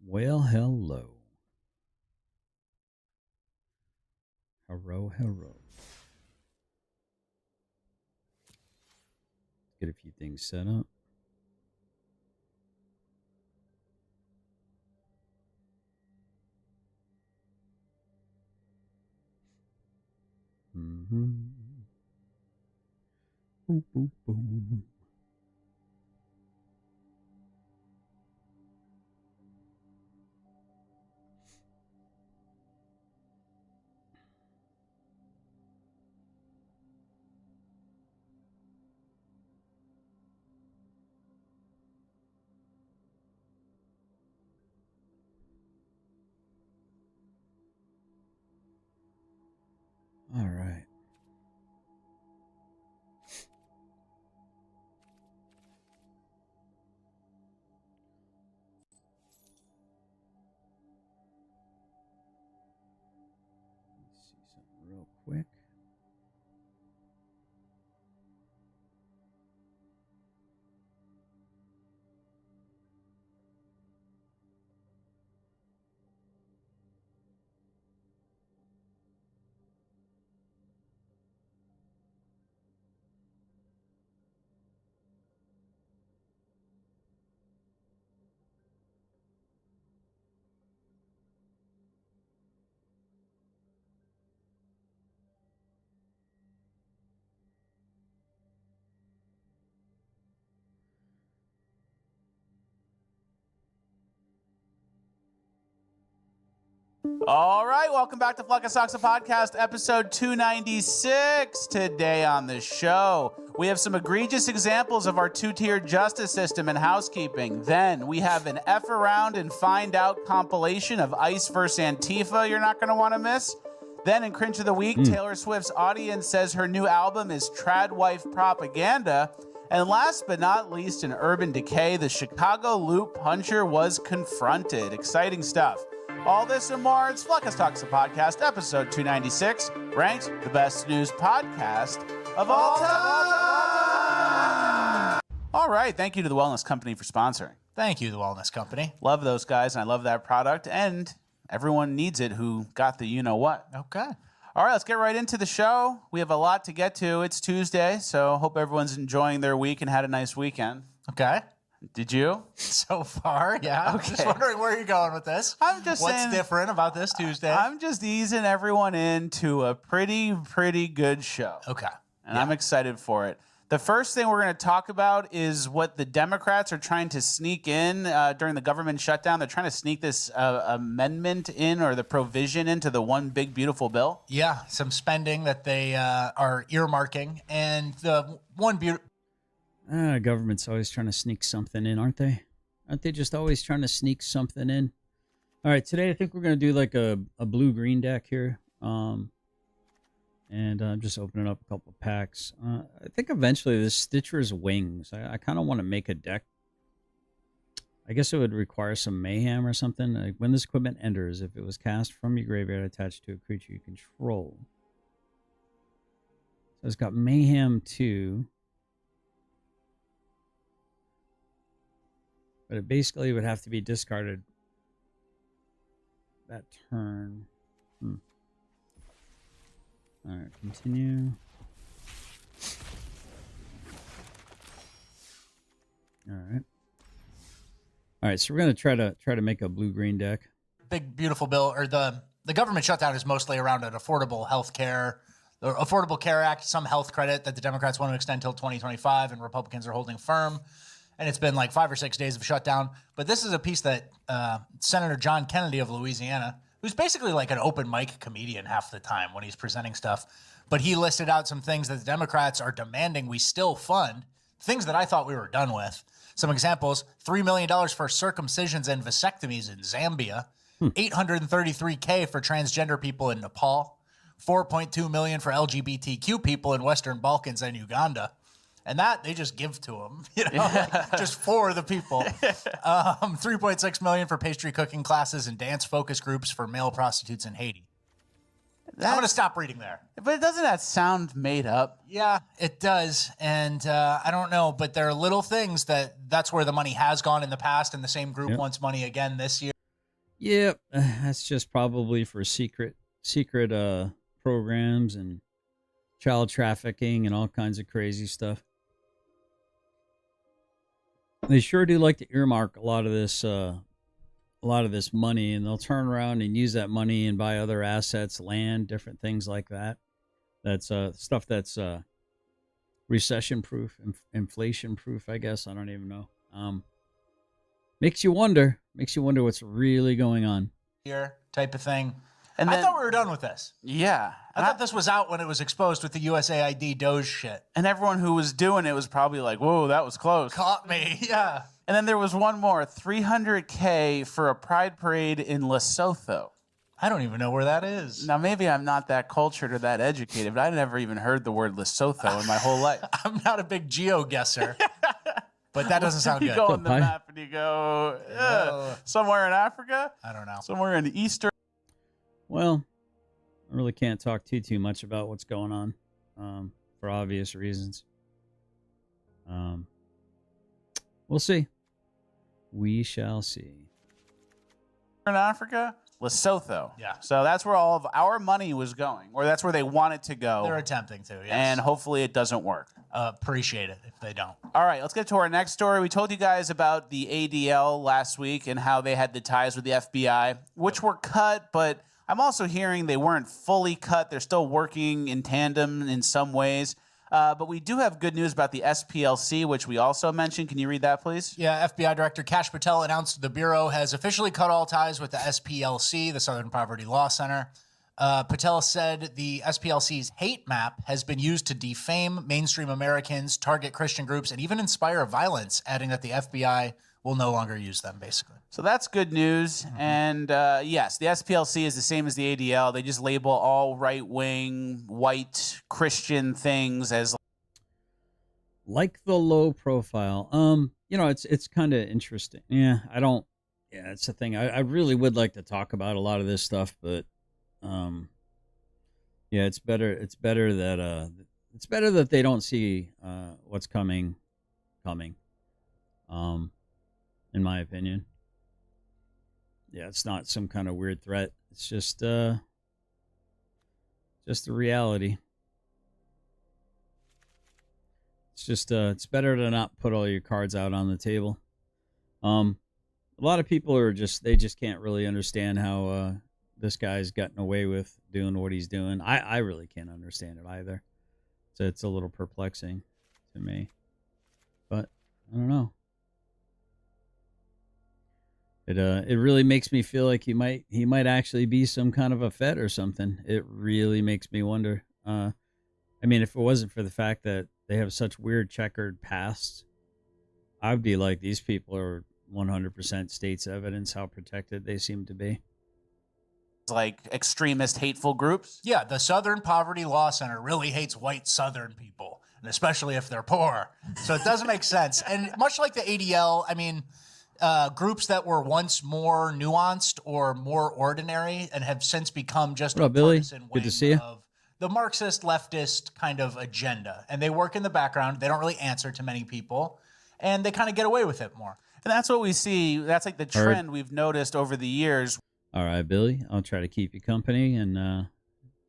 Well, hello. Hello. Get a few things set up. Boom, boom, boom. All right. Let's see something real quick. All right, welcome back to Fluckasoxa Podcast, episode 296. Today on the show, we have some egregious examples of our two-tiered justice system and housekeeping. Then we have an F around and find out compilation of ICE versus Antifa you're not going to want to miss. Then in Cringe of the Week, Taylor Swift's audience says her new album is trad wife propaganda. And last but not least, in Urban Decay, the Chicago Loop Puncher was confronted. Exciting stuff. All this and more, it's Fluckasoxa Podcast, episode 296, ranked the best news podcast of all time. All right, thank you to the Wellness Company for sponsoring. Thank you, the Wellness Company. Love those guys, and I love that product, and everyone needs it who got the you-know-what. Okay. All right, let's get right into the show. We have a lot to get to. It's Tuesday, so hope everyone's enjoying their week and had a nice weekend. Okay. Did you? So far, yeah. I'm just wondering where you're going with this. I'm just What's saying, different about this Tuesday? I'm just easing everyone into a pretty good show. Okay. And I'm excited for it. The first thing we're going to talk about is what the Democrats are trying to sneak in during the government shutdown. They're trying to sneak this amendment in, or the provision into the one big beautiful bill. Yeah, some spending that they are earmarking. And the one beautiful... Government's always trying to sneak something in, aren't they? Aren't they just always trying to sneak something in? All right, today I think we're going to do like a blue-green deck here. And I'm just opening up a couple of packs. I think eventually this Stitcher's Wings. I kind of want to make a deck. I guess it would require some mayhem or something. Like when this equipment enters, if it was cast from your graveyard attached to a creature you control. So it's got mayhem 2. But it basically would have to be discarded that turn. All right, continue. All right, so we're gonna try to make a blue-green deck. Big beautiful bill, or the government shutdown is mostly around an affordable health care, the Affordable Care Act, some health credit that the Democrats want to extend till 2025, and Republicans are holding firm. And it's been like 5 or 6 days of shutdown. But this is a piece that Senator John Kennedy of Louisiana, who's basically like an open mic comedian half the time when he's presenting stuff, but he listed out some things that the Democrats are demanding we still fund, things that I thought we were done with. Some examples: $3 million for circumcisions and vasectomies in Zambia, $833K for transgender people in Nepal, $4.2 million for LGBTQ people in Western Balkans and Uganda. And that they just give to them, just for the people. $3.6 million for pastry cooking classes and dance focus groups for male prostitutes in Haiti. I'm going to stop reading there. But doesn't that sound made up? Yeah, it does. And I don't know, but there are little things that's where the money has gone in the past, and the same group wants money again this year. Yeah, that's just probably for secret programs and child trafficking and all kinds of crazy stuff. They sure do like to earmark a lot of this money, and they'll turn around and use that money and buy other assets, land, different things like that. That's stuff that's recession proof, inflation proof, I guess. I don't even know. Makes you wonder what's really going on. Here type of thing. And I then, thought we were done with this. yeah. I thought this was out when it was exposed with the USAID Doge shit. And everyone who was doing it was probably like, whoa, that was close. Caught me, yeah. And then there was one more, $300K for a pride parade in Lesotho. I don't even know where that is. Now, maybe I'm not that cultured or that educated, but I never even heard the word Lesotho in my whole life. I'm not a big geo-guesser, but that doesn't sound You good. go on the Hi. map and you go, somewhere in Africa? I don't know. Somewhere in Eastern. Well, I really can't talk too much about what's going on, for obvious reasons. We'll see. We shall see. In Africa? Lesotho. Yeah. So that's where all of our money was going, or that's where they want it to go. They're attempting to, yes. And hopefully it doesn't work. Appreciate it if they don't. All right, let's get to our next story. We told you guys about the ADL last week and how they had the ties with the FBI, which were cut, but I'm also hearing they weren't fully cut. They're still working in tandem in some ways. But we do have good news about the SPLC, which we also mentioned. Can you read that, please? Yeah, FBI Director Kash Patel announced the Bureau has officially cut all ties with the SPLC, the Southern Poverty Law Center. Patel said the SPLC's hate map has been used to defame mainstream Americans, target Christian groups, and even inspire violence, adding that the FBI will no longer use them, basically. So that's good news. And yes, the SPLC is the same as the ADL. They just label all right-wing, white Christian things as Like the low profile. It's kind of interesting. Yeah, it's the thing. I really would like to talk about a lot of this stuff, but yeah, it's better that they don't see what's coming. In my opinion. Yeah, it's not some kind of weird threat. It's just the reality. It's better to not put all your cards out on the table. A lot of people they just can't really understand how this guy's gotten away with doing what he's doing. I really can't understand it either. So it's a little perplexing to me. But I don't know. It really makes me feel like he might actually be some kind of a Fed or something. It really makes me wonder. I mean, if it wasn't for the fact that they have such weird checkered pasts, I'd be like, these people are 100% state's evidence how protected they seem to be. like extremist, hateful groups. Yeah, the Southern Poverty Law Center really hates white Southern people, and especially if they're poor. So it doesn't make sense. And much like the ADL, I mean, groups that were once more nuanced or more ordinary and have since become just What up, a Billy? partisan Good to wing see you. of the Marxist leftist kind of agenda. And they work in the background. They don't really answer to many people, and they kind of get away with it more. And that's what we see. That's like the All right. trend we've noticed over the years, All right, Billy. I'll try to keep you company and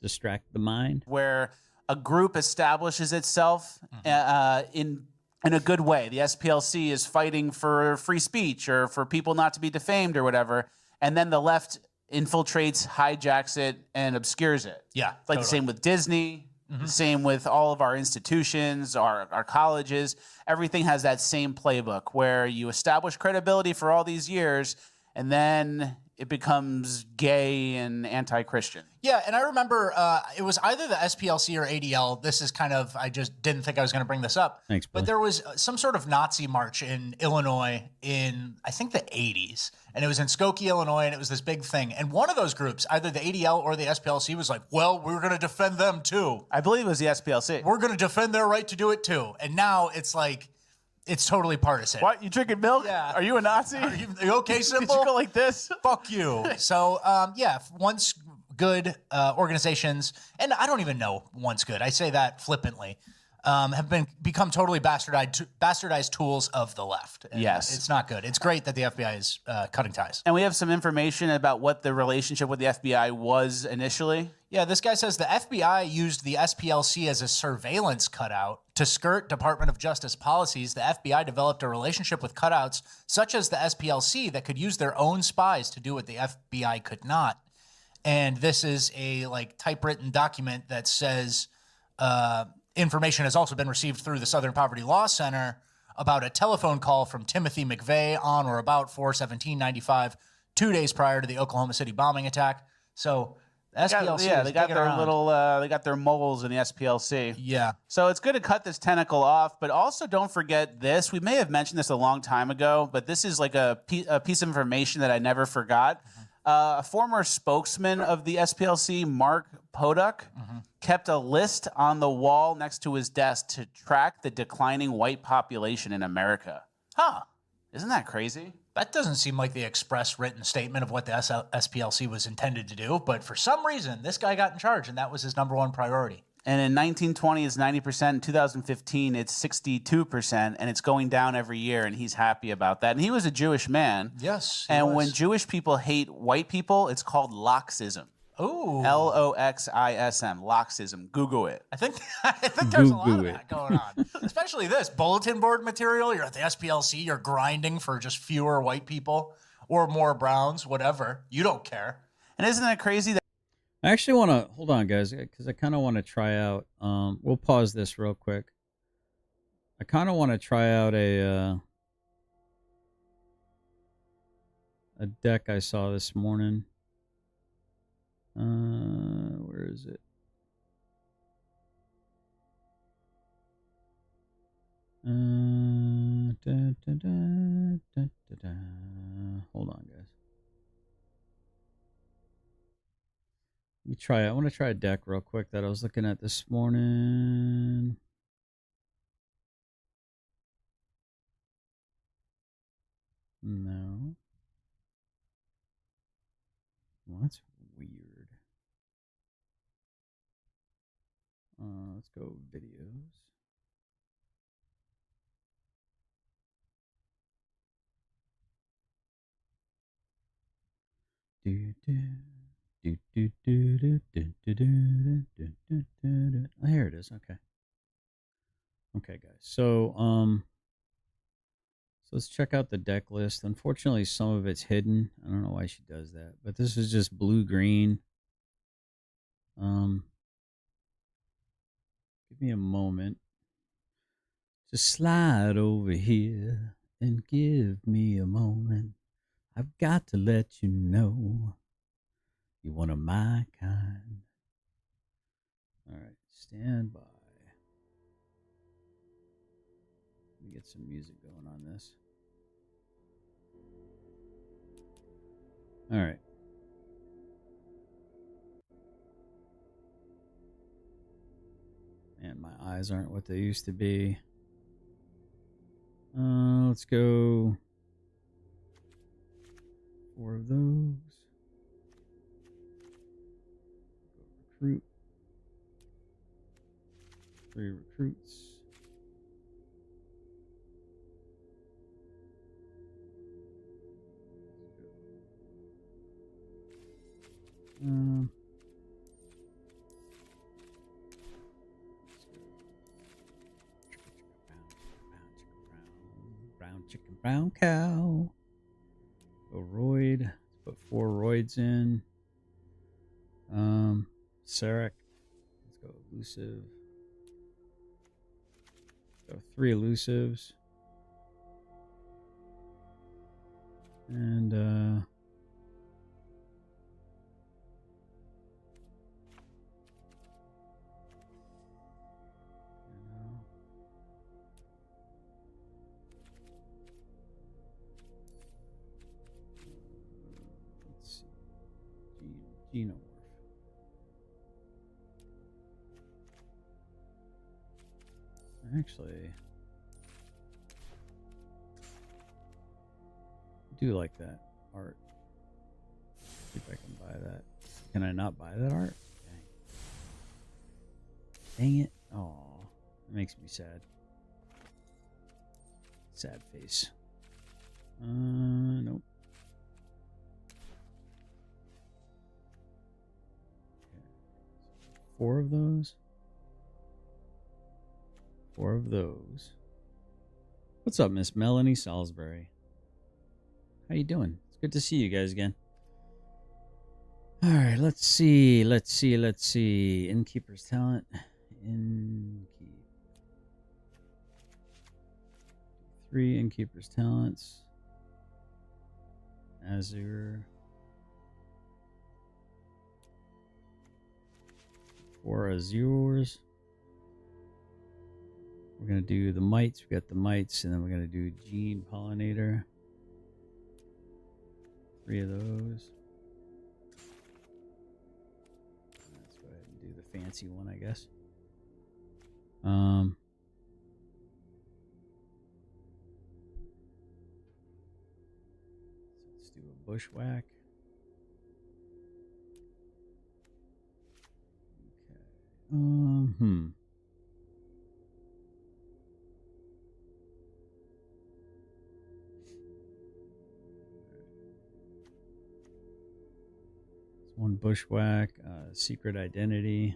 distract the mind. where a group establishes itself in a good way. The SPLC is fighting for free speech or for people not to be defamed or whatever, and then the left infiltrates, hijacks it, and obscures it. Yeah, It's like the same with Disney, the same with all of our institutions, our colleges. Everything has that same playbook where you establish credibility for all these years, and then it becomes gay and anti-Christian. Yeah, and I remember it was either the SPLC or ADL. This is kind of, I just didn't think I was going to bring this up. Thanks, Billy. But there was some sort of Nazi march in Illinois in, I think, the 80s. And it was in Skokie, Illinois, and it was this big thing. And one of those groups, either the ADL or the SPLC, was like, well, we're going to defend them too. I believe it was the SPLC. We're going to defend their right to do it too. And now it's like, it's totally partisan. What? You drinking milk? Yeah. Are you a Nazi? Are you okay, Did Symbol? you go like this? Fuck you. So, yeah, once good organizations, and I don't even know once good. I say that flippantly. have become totally bastardized tools of the left. And Yes. it's not good. It's great that the FBI is cutting ties. And we have some information about what the relationship with the FBI was initially. Yeah, this guy says the FBI used the SPLC as a surveillance cutout to skirt Department of Justice policies. The FBI developed a relationship with cutouts such as the SPLC that could use their own spies to do what the FBI could not. And this is a typewritten document that says information has also been received through the Southern Poverty Law Center about a telephone call from Timothy McVeigh on or about 4/17/95, 2 days prior to the Oklahoma City bombing attack. So SPLC, they got their little, they got their moles in the SPLC. Yeah. So it's good to cut this tentacle off, but also don't forget this. We may have mentioned this a long time ago, but this is like a piece of information that I never forgot. A former spokesman of the SPLC, Mark Poduck, kept a list on the wall next to his desk to track the declining white population in America. Huh. Isn't that crazy? That doesn't seem like the express written statement of what the SPLC was intended to do, but for some reason, this guy got in charge, and that was his number one priority. And in 1920, it's 90%. In 2015, it's 62%, and it's going down every year, and he's happy about that. And he was a Jewish man. Yes. And when Jewish people hate white people, it's called Loxism. Ooh. Loxism. Loxism. Google it. I think there's a lot of Google that going on. Especially this bulletin board material. You're at the SPLC, you're grinding for just fewer white people or more browns, whatever. You don't care. And isn't that crazy that I actually want to hold on, guys, because I kind of want to try out. We'll pause this real quick. I kind of want to try out a deck I saw this morning. Where is it? Hold on, guys. Let me try it. I want to try a deck real quick that I was looking at this morning. No. Well, that's weird. Let's go videos. Oh, here it is. Okay. Okay, guys. So let's check out the deck list. Unfortunately, some of it's hidden. I don't know why she does that, but this is just blue-green. Give me a moment. Just slide over here and give me a moment. I've got to let you know you're one of my kind. All right, stand by. Let me get some music going on this. All right. Man, my eyes aren't what they used to be. Let's go 4 of those. Go recruit. 3 recruits. Brown chicken, brown cow. Go roid. Let's put 4 roids in. Sarek. Let's go elusive. Let's go 3 elusives. And let's see. Genomorph. Actually, I do like that art. See if I can buy that. Can I not buy that art? Dang it. Oh. It makes me sad. Sad face. Nope. Okay. 4 of those. 4 of those. What's up, Miss Melanie Salisbury? How you doing? It's good to see you guys again. All right, let's see. Innkeeper's talent. Innkeep. 3 Innkeeper's talents. Azure. 4 Azures. We're going to do the mites. We got the mites, and then we're going to do Gene Pollinator. 3 of those. Let's go ahead and do the fancy one, I guess. Let's do a bushwhack. Okay. One bushwhack, secret identity.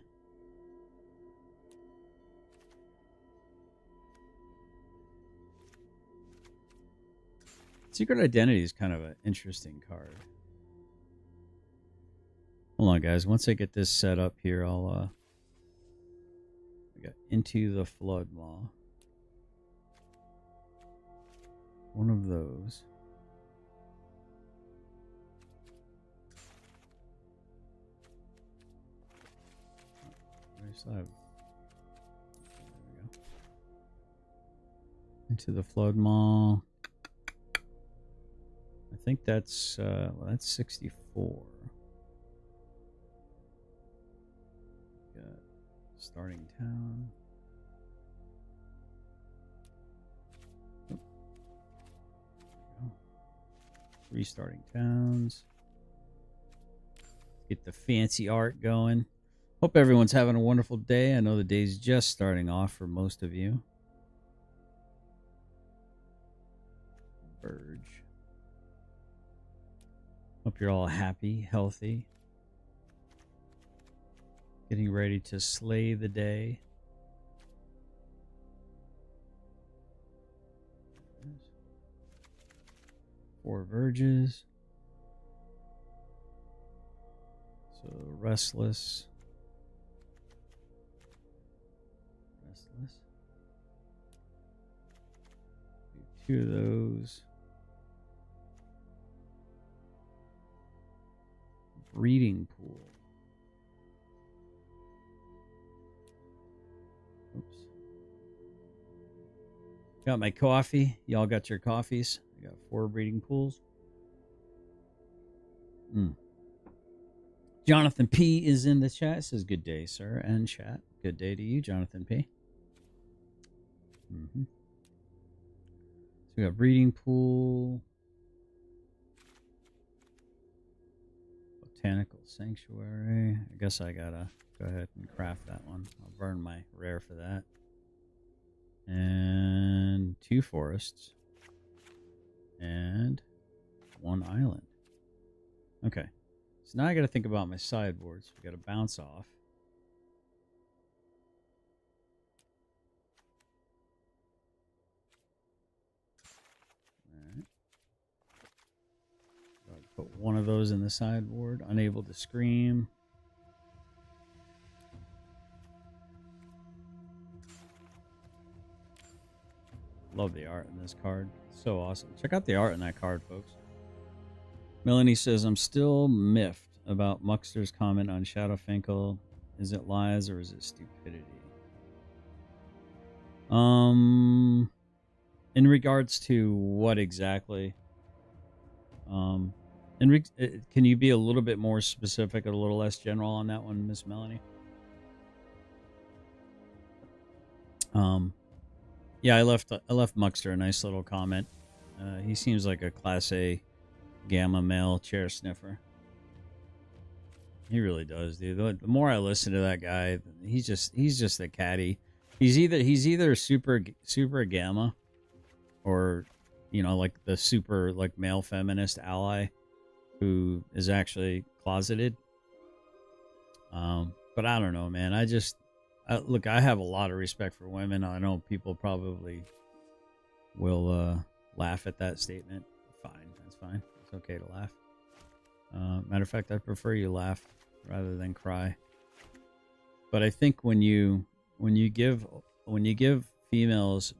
Secret identity is kind of an interesting card. Hold on, guys. Once I get this set up here, I'll we got Into the Flood Maw. One of those. I still have. There we go. Into the Flood Maw. I think that's well, that's 64. Got Starting Town. Oh. There we go. Restarting Towns. Get the fancy art going. Hope everyone's having a wonderful day. I know the day's just starting off for most of you. Verge. Hope you're all happy, healthy. Getting ready to slay the day. 4 verges. So restless. Do 2 of those. Breeding pool. Oops. Got my coffee. Y'all got your coffees. I got 4 breeding pools. Jonathan P is in the chat. It says good day, sir, and chat. Good day to you, Jonathan P. So we got breeding pool. Botanical Sanctuary. I guess I gotta go ahead and craft that one. I'll burn my rare for that. And 2 forests. And 1 island. Okay. So now I gotta think about my sideboards. We gotta bounce off. Put 1 of those in the sideboard. Unable to scream. Love the art in this card. So awesome. Check out the art in that card, folks. Melanie says, I'm still miffed about Muxter's comment on Shadowfinkel. Is it lies or is it stupidity? In regards to what exactly? Can you be a little bit more specific, a little less general on that one, Miss Melanie? Yeah, I left Muxter a nice little comment. He seems like a Class A Gamma male chair sniffer. He really does, dude. The more I listen to that guy, he's just a catty. He's either super gamma, or like the super like male feminist ally who is actually closeted. But I don't know, man. Look, I have a lot of respect for women. I know people probably will laugh at that statement. Fine, that's fine. It's okay to laugh. Matter of fact, I prefer you laugh rather than cry. But I think when you give females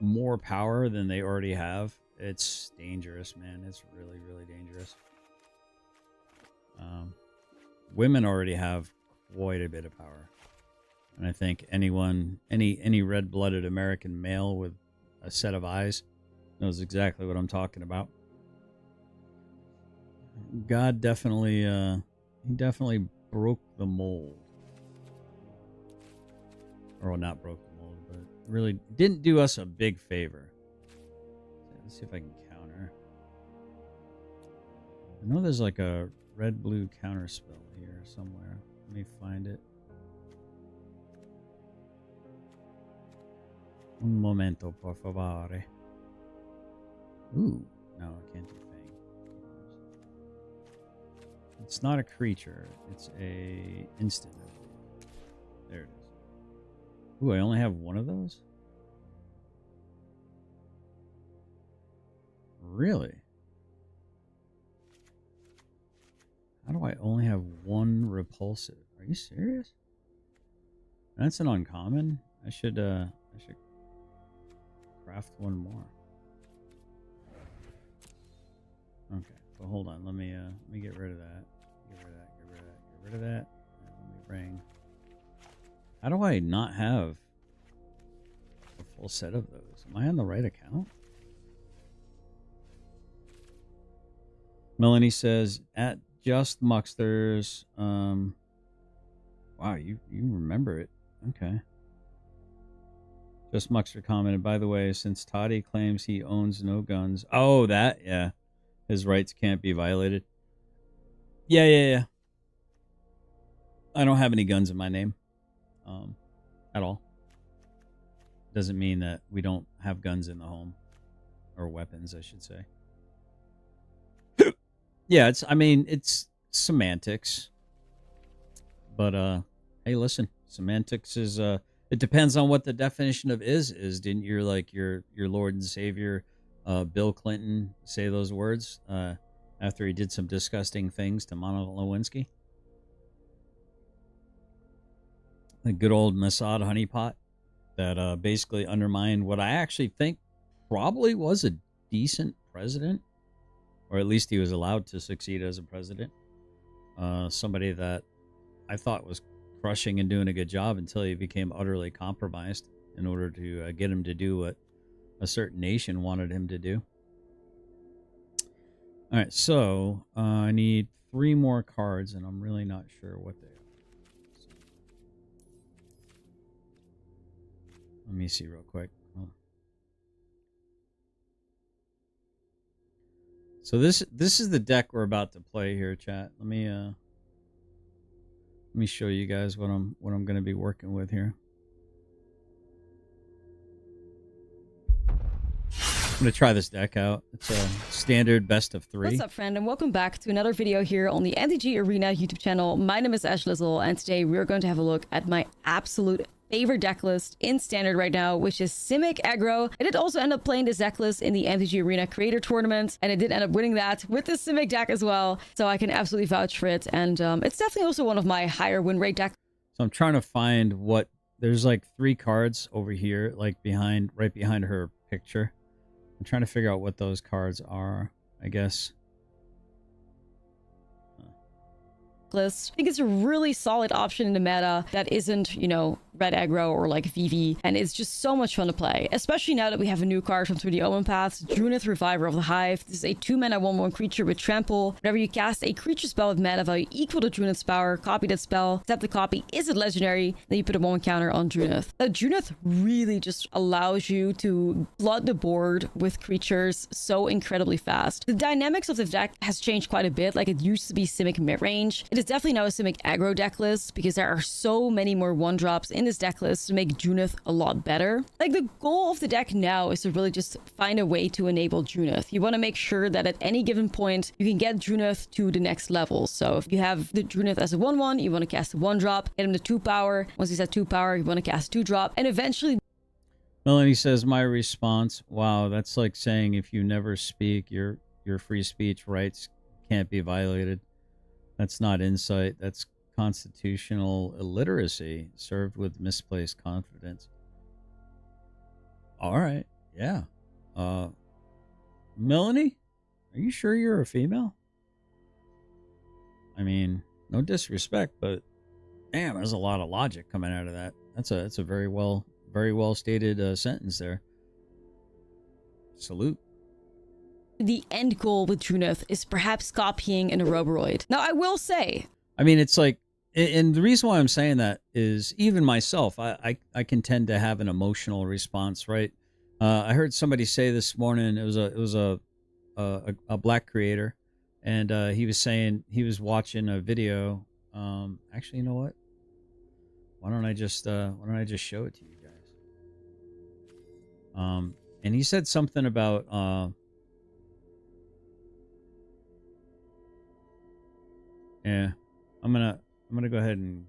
more power than they already have, it's dangerous, man. It's really, really dangerous. Women already have quite a bit of power, and I think any red-blooded American male with a set of eyes knows exactly what I'm talking about. God definitely broke the mold. Or not broke the mold, but really didn't do us a big favor. Let's see if I can counter. I know there's like a red-blue counter spell here somewhere. Let me find it. Un momento, por favore. Ooh, no, I can't do Fang. It's not a creature. It's a instant. There it is. Ooh, I only have one of those? Really? How do I only have one repulsive? Are you serious? That's an uncommon. I should craft one more. Okay, well hold on. Let me get rid of that. Get rid of that. And let me bring. How do I not have a full set of those? Am I on the right account? Melanie says at Just Mucksters. Wow, you remember it. Okay. Just Muckster commented, by the way, since Toddy claims he owns no guns. Oh, that, yeah. His rights can't be violated. Yeah. I don't have any guns in my name. At all. Doesn't mean that we don't have guns in the home. Or weapons, I should say. Yeah, it's semantics. But hey, listen, semantics is it depends on what the definition of is. Didn't your Lord and Savior Bill Clinton say those words after he did some disgusting things to Monica Lewinsky? The good old Mossad honeypot that basically undermined what I actually think probably was a decent president. Or at least he was allowed to succeed as a president. Somebody that I thought was crushing and doing a good job until he became utterly compromised in order to get him to do what a certain nation wanted him to do. All right, so I need 3 more cards, and I'm really not sure what they are. So, let me see real quick. So this is the deck we're about to play here, chat. Let me show you guys what I'm going to be working with here. I'm going to try this deck out. It's a standard best of 3. What's up, friend, and welcome back to another video here on the MTG Arena YouTube channel. My name is Ash Lizzle, and today we're going to have a look at my absolute favorite deck list in standard right now, which is Simic Aggro. I did also end up playing this deck list in the MTG Arena Creator Tournament, and I did end up winning that with the Simic deck as well, so I can absolutely vouch for it. And it's definitely also one of my higher win rate decks. So I'm trying to find what there's like 3 cards over here, like right behind her picture. I'm trying to figure out what those cards are, I guess. List. I think it's a really solid option in the meta that isn't, red aggro or like VV, and it's just so much fun to play, especially now that we have a new card from Through the Omen Paths, Drunith, Reviver of the Hive. This is a 2-mana 1/1 creature with trample. Whenever you cast a creature spell with mana value equal to Drunith's power, copy that spell. Except the copy isn't legendary, then you put a 1/1 counter on Drunith. Drunith really just allows you to flood the board with creatures so incredibly fast. The dynamics of the deck has changed quite a bit. Like, it used to be Simic mid-range. It is definitely now a Simic aggro deck list because there are so many more 1-drops in this deck list to make Junith a lot better. Like, the goal of the deck now is to really just find a way to enable Junith. You want to make sure that at any given point, you can get Junith to the next level. So if you have the Junith as a 1/1, you want to cast a 1-drop, get him to 2 power. Once he's at 2 power, you want to cast 2-drop, and eventually... Melanie says, my response, wow, that's like saying if you never speak, your free speech rights can't be violated. That's not insight. That's constitutional illiteracy served with misplaced confidence. All right. Yeah. Melanie, are you sure you're a female? I mean, no disrespect, but damn, there's a lot of logic coming out of that. That's a very well stated sentence there. Salute. The end goal with Junith is perhaps copying an Oroboroid. Now, I will say, I mean, it's like, and the reason why I'm saying that is even myself, I can tend to have an emotional response, right? I heard somebody say this morning, it was a black creator, and he was saying he was watching a video. Actually, you know what? Why don't I just show it to you guys? And he said something about yeah, I'm gonna go ahead and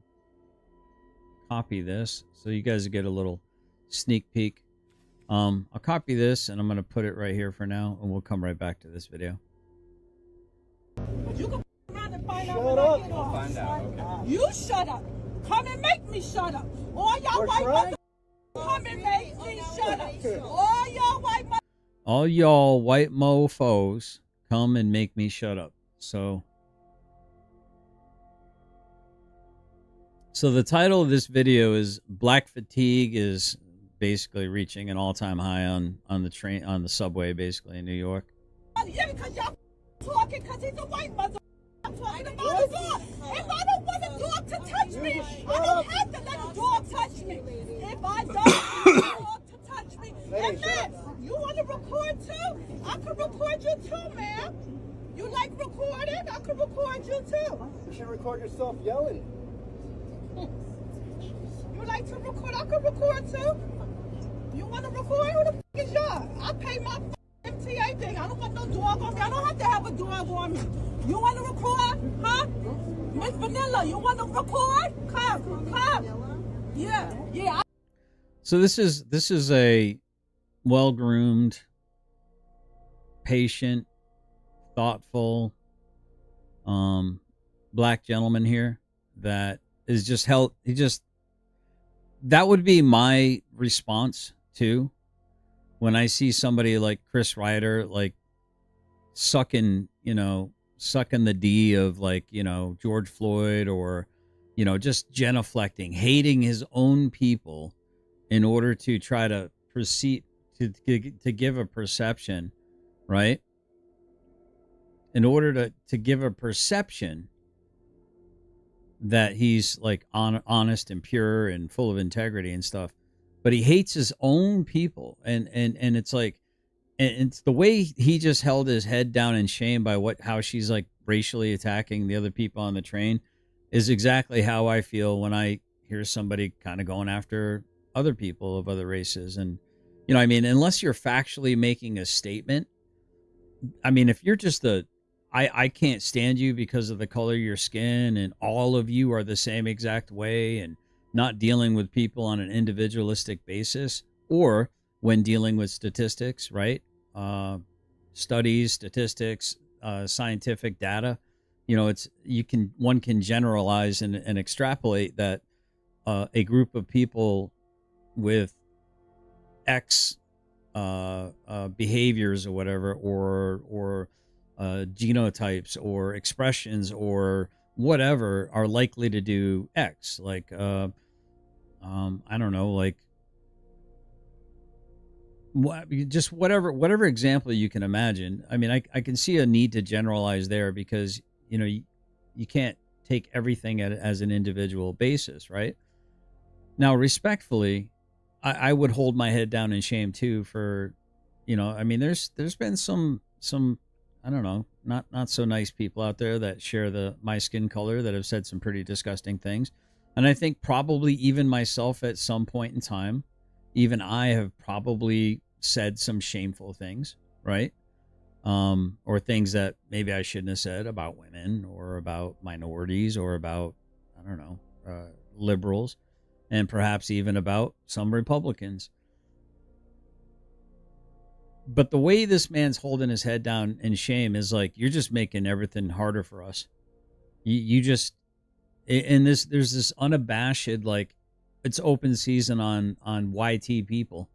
copy this so you guys get a little sneak peek. I'll copy this and I'm gonna put it right here for now, and we'll come right back to this video. You can around and find out when I get off. Find out. Okay. You shut up. Come and make me shut up. All y'all white mother come and make me shut up. All y'all white mofos come and make me shut up. So the title of this video is Black Fatigue is basically reaching an all-time high on the subway, basically in New York. Yeah, because y'all talking because he's a white mother. I'm talking about a dog. If I don't want a dog to touch me, I don't have to let a dog touch me. If I don't want a dog to touch me, and man, you want to record too? I can record you too, ma'am. You like recording? I can record you too. You should record yourself yelling. You like to record? I can record too. You want to record? Who the f is y'all? I pay my MTA thing. I don't want no dog on me. I don't have to have a dog on me. You want to record? Huh? Miss Vanilla, you want to record? Come. Yeah. So this is a well-groomed, patient, thoughtful, black gentleman here that is just held. That would be my response too, when I see somebody like Chris Ryder, like sucking the D of George Floyd, or, just genuflecting, hating his own people in order to try to proceed to give a perception, right? In order to give a perception that he's like honest and pure and full of integrity and stuff, but he hates his own people, and it's like, and it's the way he just held his head down in shame by how she's like racially attacking the other people on the train is exactly how I feel when I hear somebody kind of going after other people of other races. And I mean, unless you're factually making a statement, I mean, if you're just I can't stand you because of the color of your skin, and all of you are the same exact way, and not dealing with people on an individualistic basis, or when dealing with statistics, right? Studies, statistics, scientific data, one can generalize and extrapolate that a group of people with X behaviors or whatever, or genotypes or expressions or whatever are likely to do X, like I don't know, like just whatever example you can imagine. I mean, I can see a need to generalize there, because you can't take everything as an individual basis, right? Now, respectfully, I would hold my head down in shame too for, I mean, there's been some I don't know, not so nice people out there that share my skin color that have said some pretty disgusting things. And I think probably even myself at some point in time, even I have probably said some shameful things, right? Or things that maybe I shouldn't have said about women or about minorities or about, I don't know, liberals, and perhaps even about some Republicans. But the way this man's holding his head down in shame is like, you're just making everything harder for us. You just, and there's this unabashed, like, it's open season on YT people.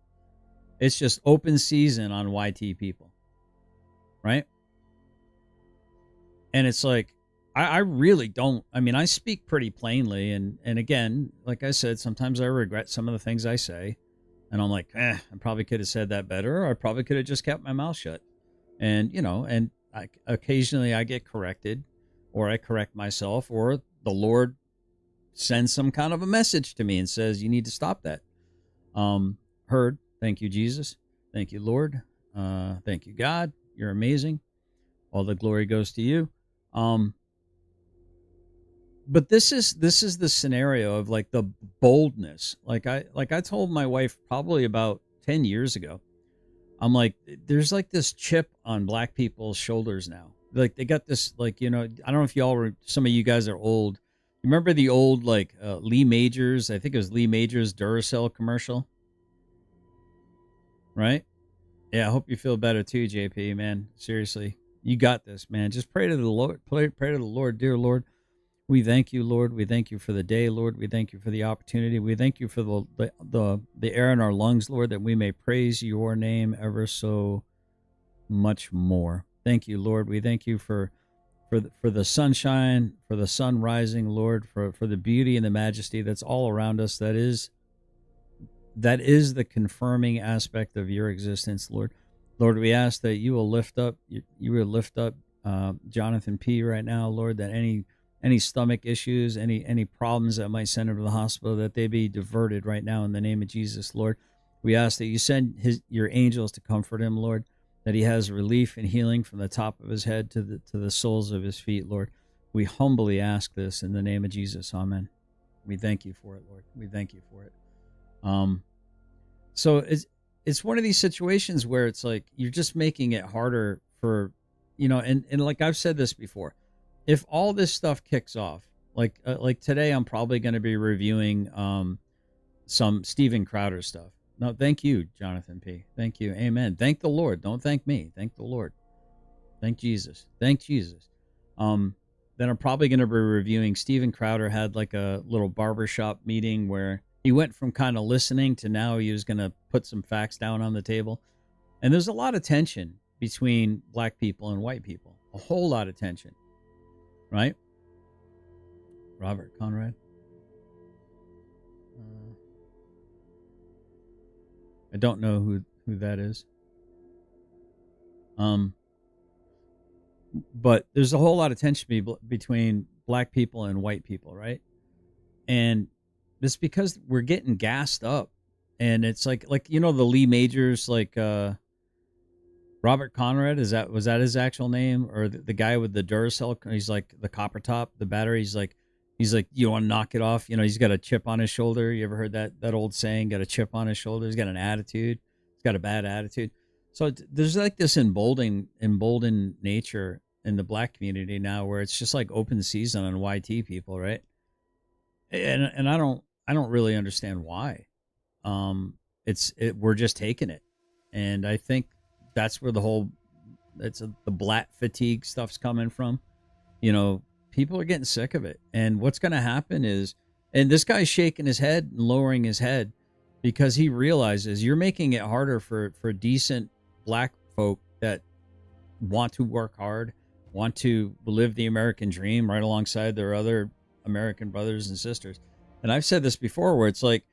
It's just open season on YT people. Right? And it's like, I really don't, I mean, I speak pretty plainly. And again, like I said, sometimes I regret some of the things I say. And I'm like, I probably could have said that better. Or I probably could have just kept my mouth shut. And, you know, and occasionally I get corrected, or I correct myself, or the Lord sends some kind of a message to me and says, you need to stop that. Heard. Thank you, Jesus. Thank you, Lord. Thank you, God. You're amazing. All the glory goes to you. But this is the scenario of like the boldness. Like I told my wife probably about 10 years ago. I'm like, there's like this chip on black people's shoulders now. Like they got this, like, you know, I don't know if y'all were, some of you guys are old. Remember the old like Lee Majors? I think it was Lee Majors Duracell commercial. Right? Yeah, I hope you feel better too, JP, man. Seriously. You got this, man. Just pray to the Lord. Pray to the Lord. Dear Lord, we thank you, Lord. We thank you for the day, Lord. We thank you for the opportunity. We thank you for the air in our lungs, Lord, that we may praise your name ever so much more. Thank you, Lord. We thank you for the sunshine, for the sun rising, Lord, for the beauty and the majesty that's all around us. That is the confirming aspect of your existence, Lord. Lord, we ask that you will lift up Jonathan P. right now, Lord, that any stomach issues, any problems that might send him to the hospital, that they be diverted right now in the name of Jesus, Lord. We ask that you send your angels to comfort him, Lord, that he has relief and healing from the top of his head to the soles of his feet, Lord. We humbly ask this in the name of Jesus. Amen. We thank you for it, Lord. We thank you for it. So it's one of these situations where it's like you're just making it harder for, you know, and like I've said this before, if all this stuff kicks off, like today, I'm probably going to be reviewing some Steven Crowder stuff. No, thank you, Jonathan P. Thank you. Amen. Thank the Lord. Don't thank me. Thank the Lord. Thank Jesus. Thank Jesus. Then I'm probably going to be reviewing Steven Crowder had like a little barbershop meeting where he went from kind of listening to now he was going to put some facts down on the table. And there's a lot of tension between black people and white people. A whole lot of tension. Right? Robert Conrad. I don't know who that is. But there's a whole lot of tension between black people and white people, right? And it's because we're getting gassed up. And it's like you know, the Lee Majors, like Robert Conrad, was that his actual name? Or the guy with the Duracell, he's like the copper top, the battery, he's like, you want to knock it off? You know, he's got a chip on his shoulder. You ever heard that old saying, got a chip on his shoulder? He's got an attitude. He's got a bad attitude. So there's like this emboldened nature in the black community now where it's just like open season on YT people, right? And I don't really understand why. We're just taking it. And I think that's where the black fatigue stuff's coming from. You know, people are getting sick of it. And what's going to happen is, and this guy's shaking his head and lowering his head because he realizes you're making it harder for decent black folk that want to work hard, want to live the American dream right alongside their other American brothers and sisters. And I've said this before where it's like,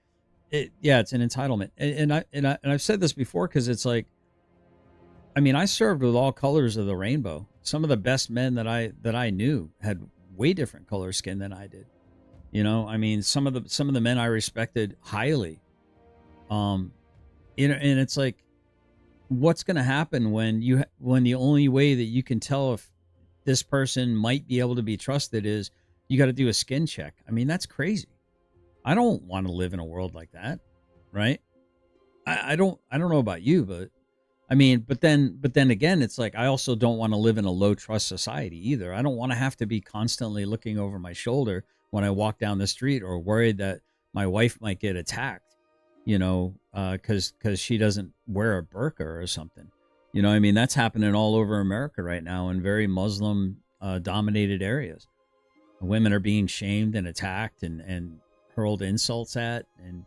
it's an entitlement. And I've said this before because it's like, I mean, I served with all colors of the rainbow. Some of the best men that I knew had way different color skin than I did. You know, I mean, some of the men I respected highly. And it's like, what's going to happen when the only way that you can tell if this person might be able to be trusted is you got to do a skin check? I mean, that's crazy. I don't want to live in a world like that, right? I don't know about you, but I mean, but then again, it's like I also don't want to live in a low trust society either. I don't want to have to be constantly looking over my shoulder when I walk down the street, or worried that my wife might get attacked, because she doesn't wear a burqa or something. I mean, that's happening all over America right now in very Muslim dominated areas. Women are being shamed and attacked and hurled insults at, and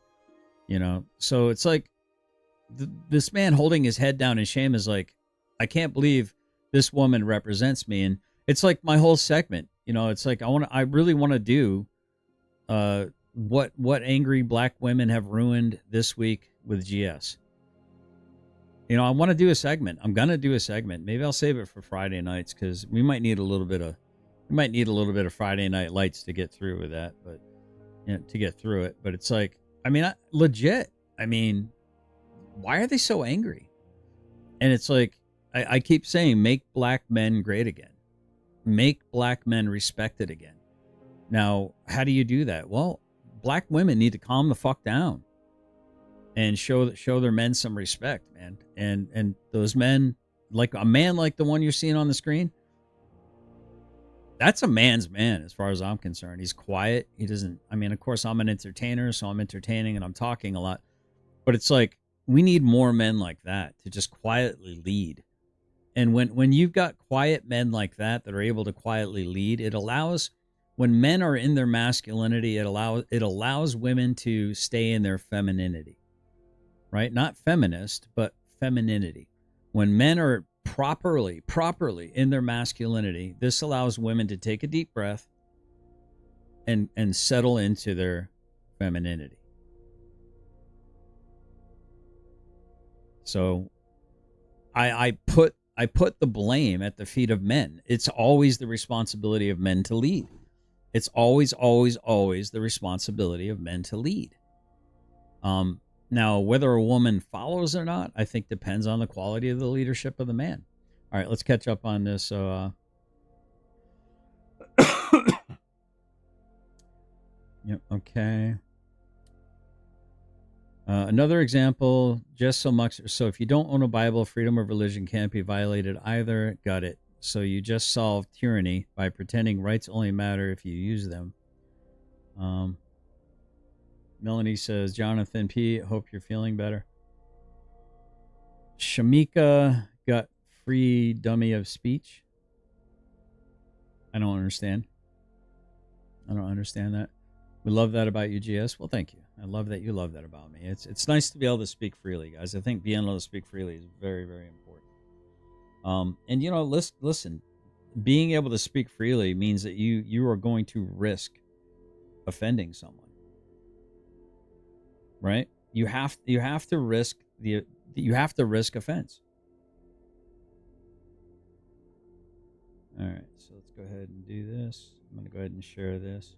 so it's like this man holding his head down in shame is like, I can't believe this woman represents me. And it's like my whole segment, it's like I really want to do what angry black women have ruined this week with GS. I want to do a segment. I'm gonna do a segment. Maybe I'll save it for Friday nights, because we might need a little bit of Friday night lights to get through with that. But to get through it. But it's like, I mean, legit. I mean, why are they so angry? And it's like, I keep saying, make black men great again. Make black men respected again. Now, how do you do that? Well, black women need to calm the fuck down and show their men some respect, man. And those men, like a man like the one you're seeing on the screen, that's a man's man as far as I'm concerned. He's quiet. He doesn't, I mean, of course, I'm an entertainer, so I'm entertaining and I'm talking a lot. But it's like, we need more men like that to just quietly lead. And when you've got quiet men like that are able to quietly lead, it allows, when men are in their masculinity, it allows women to stay in their femininity, right? Not feminist, but femininity. When men are properly in their masculinity, this allows women to take a deep breath and settle into their femininity. So I put the blame at the feet of men. It's always the responsibility of men to lead. It's always the responsibility of men to lead. Now, whether a woman follows or not, I think depends on the quality of the leadership of the man. All right, let's catch up on this. So, yep, okay. Another example, just so much. So if you don't own a Bible, freedom of religion can't be violated either. Got it. So you just solved tyranny by pretending rights only matter if you use them. Melanie says, Jonathan P., hope you're feeling better. Shamika got free dummy of speech. I don't understand. I don't understand that. We love that about you, GS. Well, thank you. I love that you love that about me. It's nice to be able to speak freely, guys. I think being able to speak freely is very, very important. And listen, being able to speak freely means that you are going to risk offending someone, right? You have to risk offense. All right, so let's go ahead and do this. I'm going to go ahead and share this.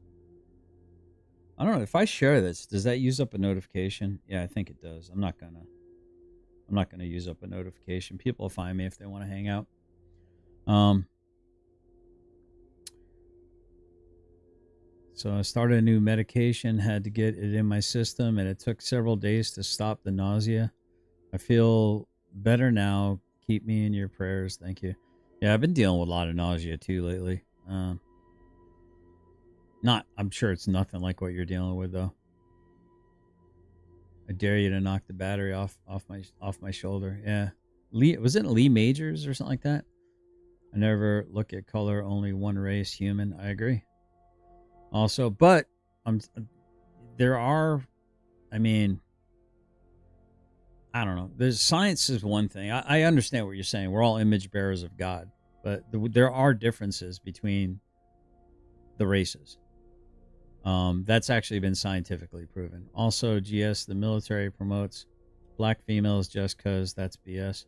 I don't know if I share this, does that use up a notification? Yeah, I think it does. I'm not gonna use up a notification. People will find me if they want to hang out. So I started a new medication, had to get it in my system, and it took several days to stop the nausea. I feel better now. Keep me in your prayers. Thank you. Yeah, I've been dealing with a lot of nausea too lately. I'm sure it's nothing like what you're dealing with though. I dare you to knock the battery off my shoulder. Yeah. Was it Lee Majors or something like that? I never look at color, only one race, human. I agree. Also, but there are, I mean, I don't know. There's science is one thing. I understand what you're saying. We're all image bearers of God, but there are differences between the races. That's actually been scientifically proven. Also, GS, the military promotes black females just because that's BS.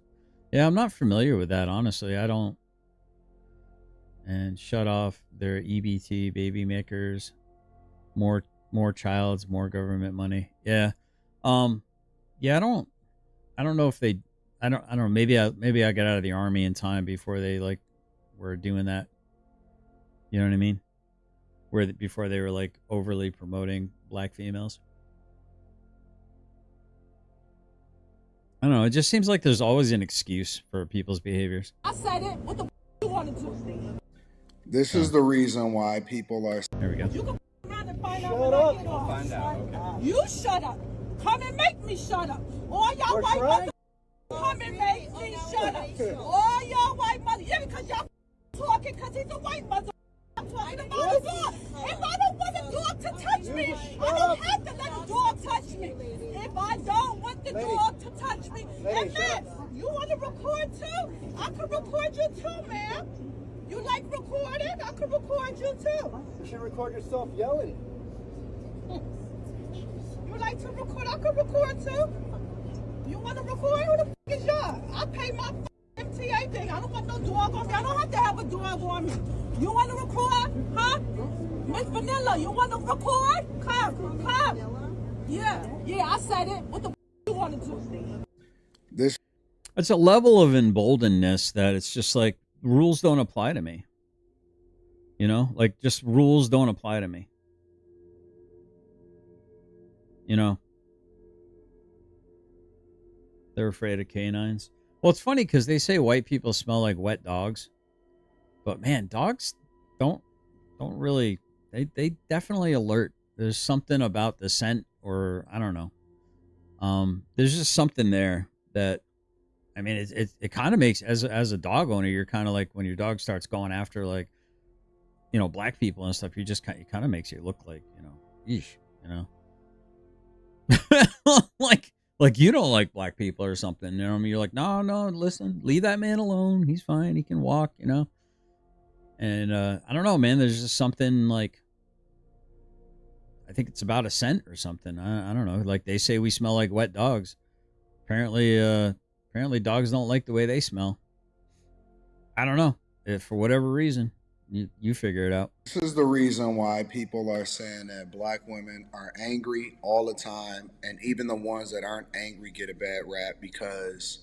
Yeah, I'm not familiar with that, honestly. I don't. And shut off their EBT baby makers. More childs, more government money. Yeah. Yeah, I don't know if they, I don't know. Maybe I got out of the army in time before they were doing that. You know what I mean? before they were like overly promoting black females. I don't know. It just seems like there's always an excuse for people's behaviors. I said it. What the you want to do? This is the reason why people are. There we go. You can around and find out when I get off. Find out. Okay. You shut up. Come and make me shut up. All y'all white mother come and make me shut up. All y'all white mother. Yeah, because y'all talking because he's a white mother. I'm talking about a dog. If I don't want a dog to touch me, I don't have to let a dog touch me. If I don't want the dog to touch me, and man, you want to record too? I can record you too, ma'am. You like recording? I can record you too. You should record yourself yelling. You like to record? I can record too. You want to record? Who the f is y'all? I pay my MTA thing. I don't want no dog on me. I don't have to have a dog on me. You want to record? Huh? Miss Vanilla, you want to record? Come. Yeah, I said it. What the f you want to do? This It's a level of emboldenedness that it's just like rules don't apply to me. You know, like just rules don't apply to me. You know, they're afraid of canines. Well, it's funny because they say white people smell like wet dogs, but man, dogs don't really. They definitely alert. There's something about the scent, or I don't know. There's just something there that, I mean, it kind of makes as a dog owner, you're kind of like when your dog starts going after like, you know, black people and stuff. It kind of makes you look like, you know, yeesh, you know. like you don't like black people or something, you know what I mean? You're like, no, listen, leave that man alone. He's fine. He can walk, you know? And, I don't know, man. There's just something like, I think it's about a scent or something. I don't know. Like they say we smell like wet dogs. Apparently dogs don't like the way they smell. I don't know. If for whatever reason, you figure it out. This is the reason why people are saying that black women are angry all the time, and even the ones that aren't angry get a bad rap because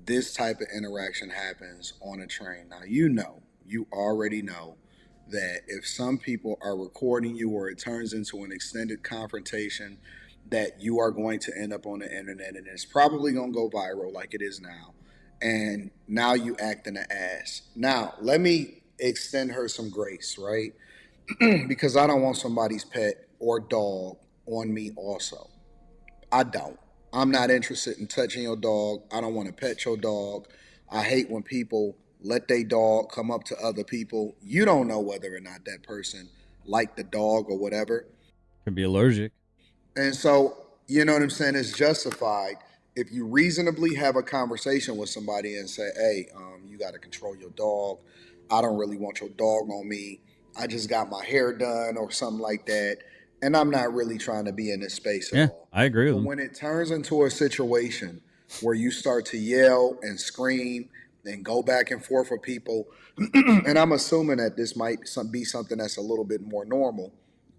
this type of interaction happens on a train. Now, you already know that if some people are recording you or it turns into an extended confrontation, that you are going to end up on the internet and it's probably going to go viral like it is now. And now you acting an ass. Now, let me extend her some grace, right? Because I don't want somebody's pet or dog on me also. I don't. I'm not interested in touching your dog. I don't want to pet your dog. I hate when people let their dog come up to other people. You don't know whether or not that person liked the dog or whatever. Could be allergic. And so, you know what I'm saying? It's justified if you reasonably have a conversation with somebody and say, hey, you got to control your dog. I don't really want your dog on me. I just got my hair done or something like that. And I'm not really trying to be in this space at all. I agree with But him. when it turns into a situation where you start to yell and scream and go back and forth with people, and I'm assuming that this might be something that's a little bit more normal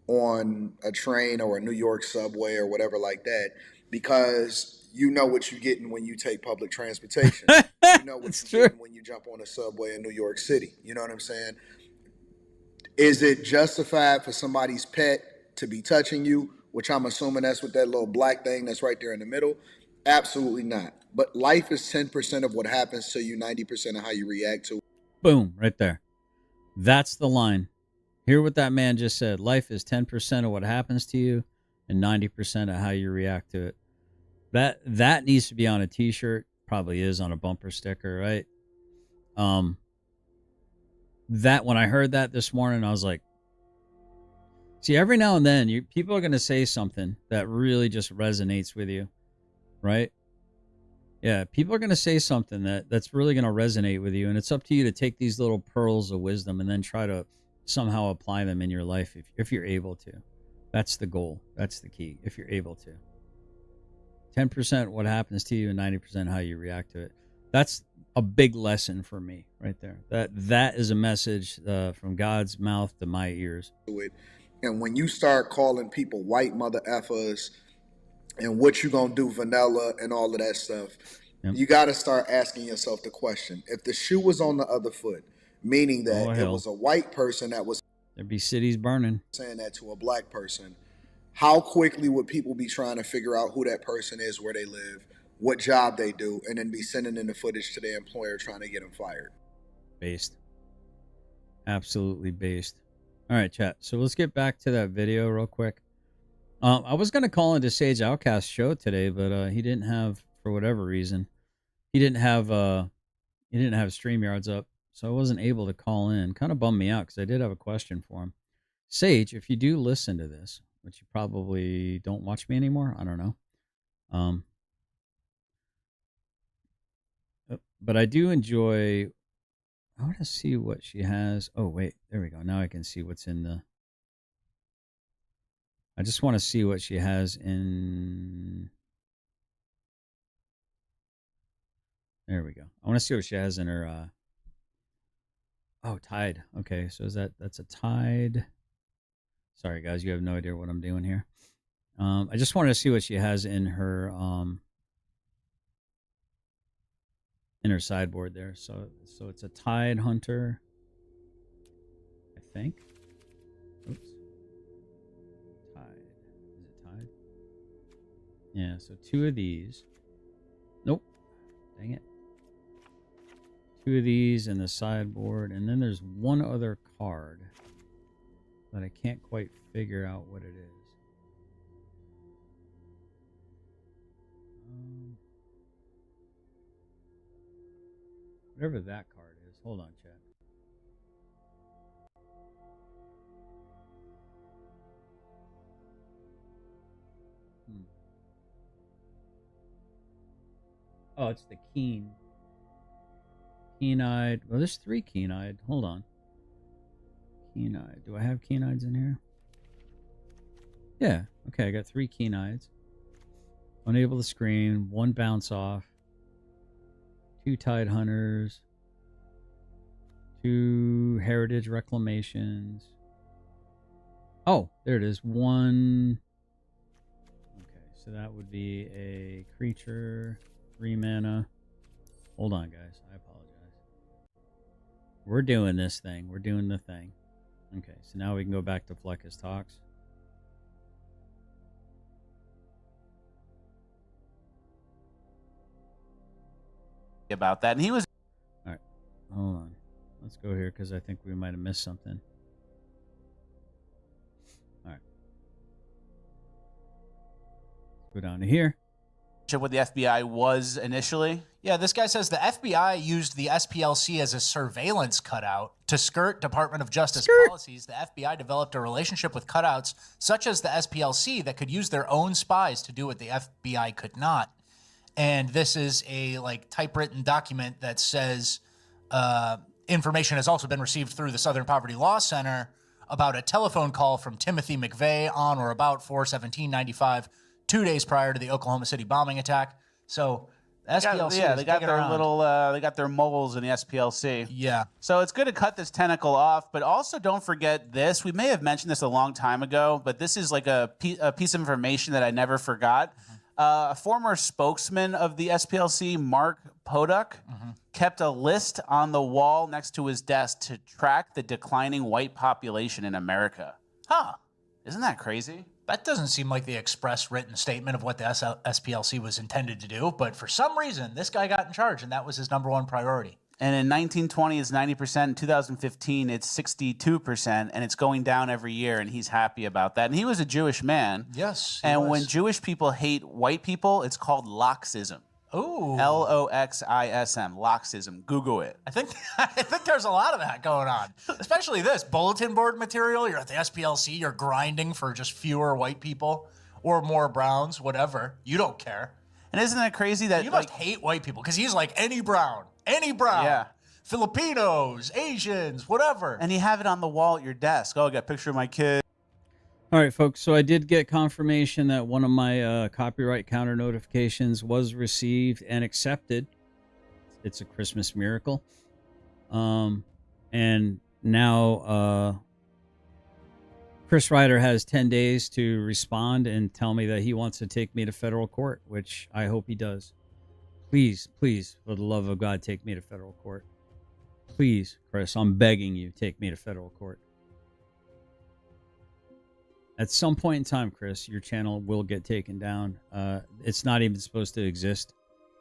on a train or a New York subway or whatever like that, because you know what you're getting when you take public transportation. You know what you're getting when you jump on a subway in New York City. You know what I'm saying? Is it justified for somebody's pet to be touching you, which I'm assuming that's what that little black thing that's right there in the middle? Absolutely not. But life is 10% of what happens to you, 90% of how you react to it. Boom, right there. That's the line. Hear what that man just said. Life is 10% of what happens to you and 90% of how you react to it. That needs to be on a t-shirt. Probably is on a bumper sticker, right? That when I heard that this morning, I was like, see, every now and then people are going to say something that really just resonates with you, right? Yeah, people are going to say something that's really going to resonate with you, and it's up to you to take these little pearls of wisdom and then try to somehow apply them in your life if you're able to. That's the goal. That's the key, if you're able to. 10% what happens to you and 90% how you react to it. That's a big lesson for me right there. That is a message from God's mouth to my ears. And when you start calling people white mother effers and what you gonna do, vanilla and all of that stuff, you got to start asking yourself the question: if the shoe was on the other foot, meaning that it was a white person that was There'd be cities burning. saying that to a black person, how quickly would people be trying to figure out who that person is, where they live, what job they do, and then be sending in the footage to their employer trying to get them fired? Based. Absolutely based. All right, chat. So let's get back to that video real quick. I was going to call into Sage Outcast show today, but he didn't have, for whatever reason, he didn't have StreamYards up, so I wasn't able to call in. Kind of bummed me out because I did have a question for him. Sage, if you do listen to this, which you probably don't watch me anymore, I don't know. But I do enjoy. I want to see what she has. Oh wait, there we go. Now I can see what's in the. I just want to see what she has in. There we go. I want to see what she has in her. Oh, Tide. Okay, so that's a Tide. Sorry guys, you have no idea what I'm doing here. I just wanted to see what she has in her sideboard there. So it's a Tide Hunter, I think. Oops. Tide. Is it Tide? Yeah, so 2 of these. Nope. Dang it. 2 of these in the sideboard, and then there's one other card that I can't quite figure out what it is. Whatever that card is. Hold on, chat. Oh, it's the Keen. Keen-eyed. Well, there's 3 Keen-eyed. Hold on. Keen-eyed. Do I have Keen-eyeds in here? Yeah. Okay, I got 3 Keen-eyeds. Unable to scream. 1 bounce off. 2 Tide Hunters. 2 Heritage Reclamations. Oh, there it is. 1. Okay, so that would be a creature. 3 mana. Hold on, guys. I apologize. We're doing this thing. We're doing the thing. Okay, so now we can go back to Fleckus Talks. About that, and he was. All right, hold on. Let's go here because I think we might have missed something. All right. Let's go down to here. What the FBI was initially. Yeah, this guy says the FBI used the SPLC as a surveillance cutout to skirt Department of Justice policies. The FBI developed a relationship with cutouts such as the SPLC that could use their own spies to do what the FBI could not. And this is a typewritten document that says information has also been received through the Southern Poverty Law Center about a telephone call from Timothy McVeigh on or about 4/17/95, 2 days prior to the Oklahoma City bombing attack. So the SPLC, they got their little, they got their moles in the SPLC. Yeah. So it's good to cut this tentacle off, but also don't forget this. We may have mentioned this a long time ago, but this is like a piece of information that I never forgot. A former spokesman of the SPLC, Mark Poduck, kept a list on the wall next to his desk to track the declining white population in America. Huh. Isn't that crazy? That doesn't seem like the express written statement of what the SPLC was intended to do, but for some reason, this guy got in charge, and that was his #1 priority. And in 1920, it's 90%. In 2015, it's 62%, and it's going down every year, and he's happy about that. And he was a Jewish man. Yes. And when Jewish people hate white people, it's called Loxism. Ooh. Loxism. Loxism. Google it. I think there's a lot of that going on, especially this bulletin board material. You're at the SPLC, you're grinding for just fewer white people or more browns, whatever. You don't care. And isn't that crazy that you must hate white people because he's like any brown, yeah, Filipinos, Asians, whatever. And you have it on the wall at your desk. Oh, I got a picture of my kid. All right, folks. So I did get confirmation that one of my copyright counter notifications was received and accepted. It's a Christmas miracle. And now Chris Ryder has 10 days to respond and tell me that he wants to take me to federal court, which I hope he does. Please, please, for the love of God, take me to federal court. Please, Chris, I'm begging you, take me to federal court. At some point in time, Chris, your channel will get taken down. It's not even supposed to exist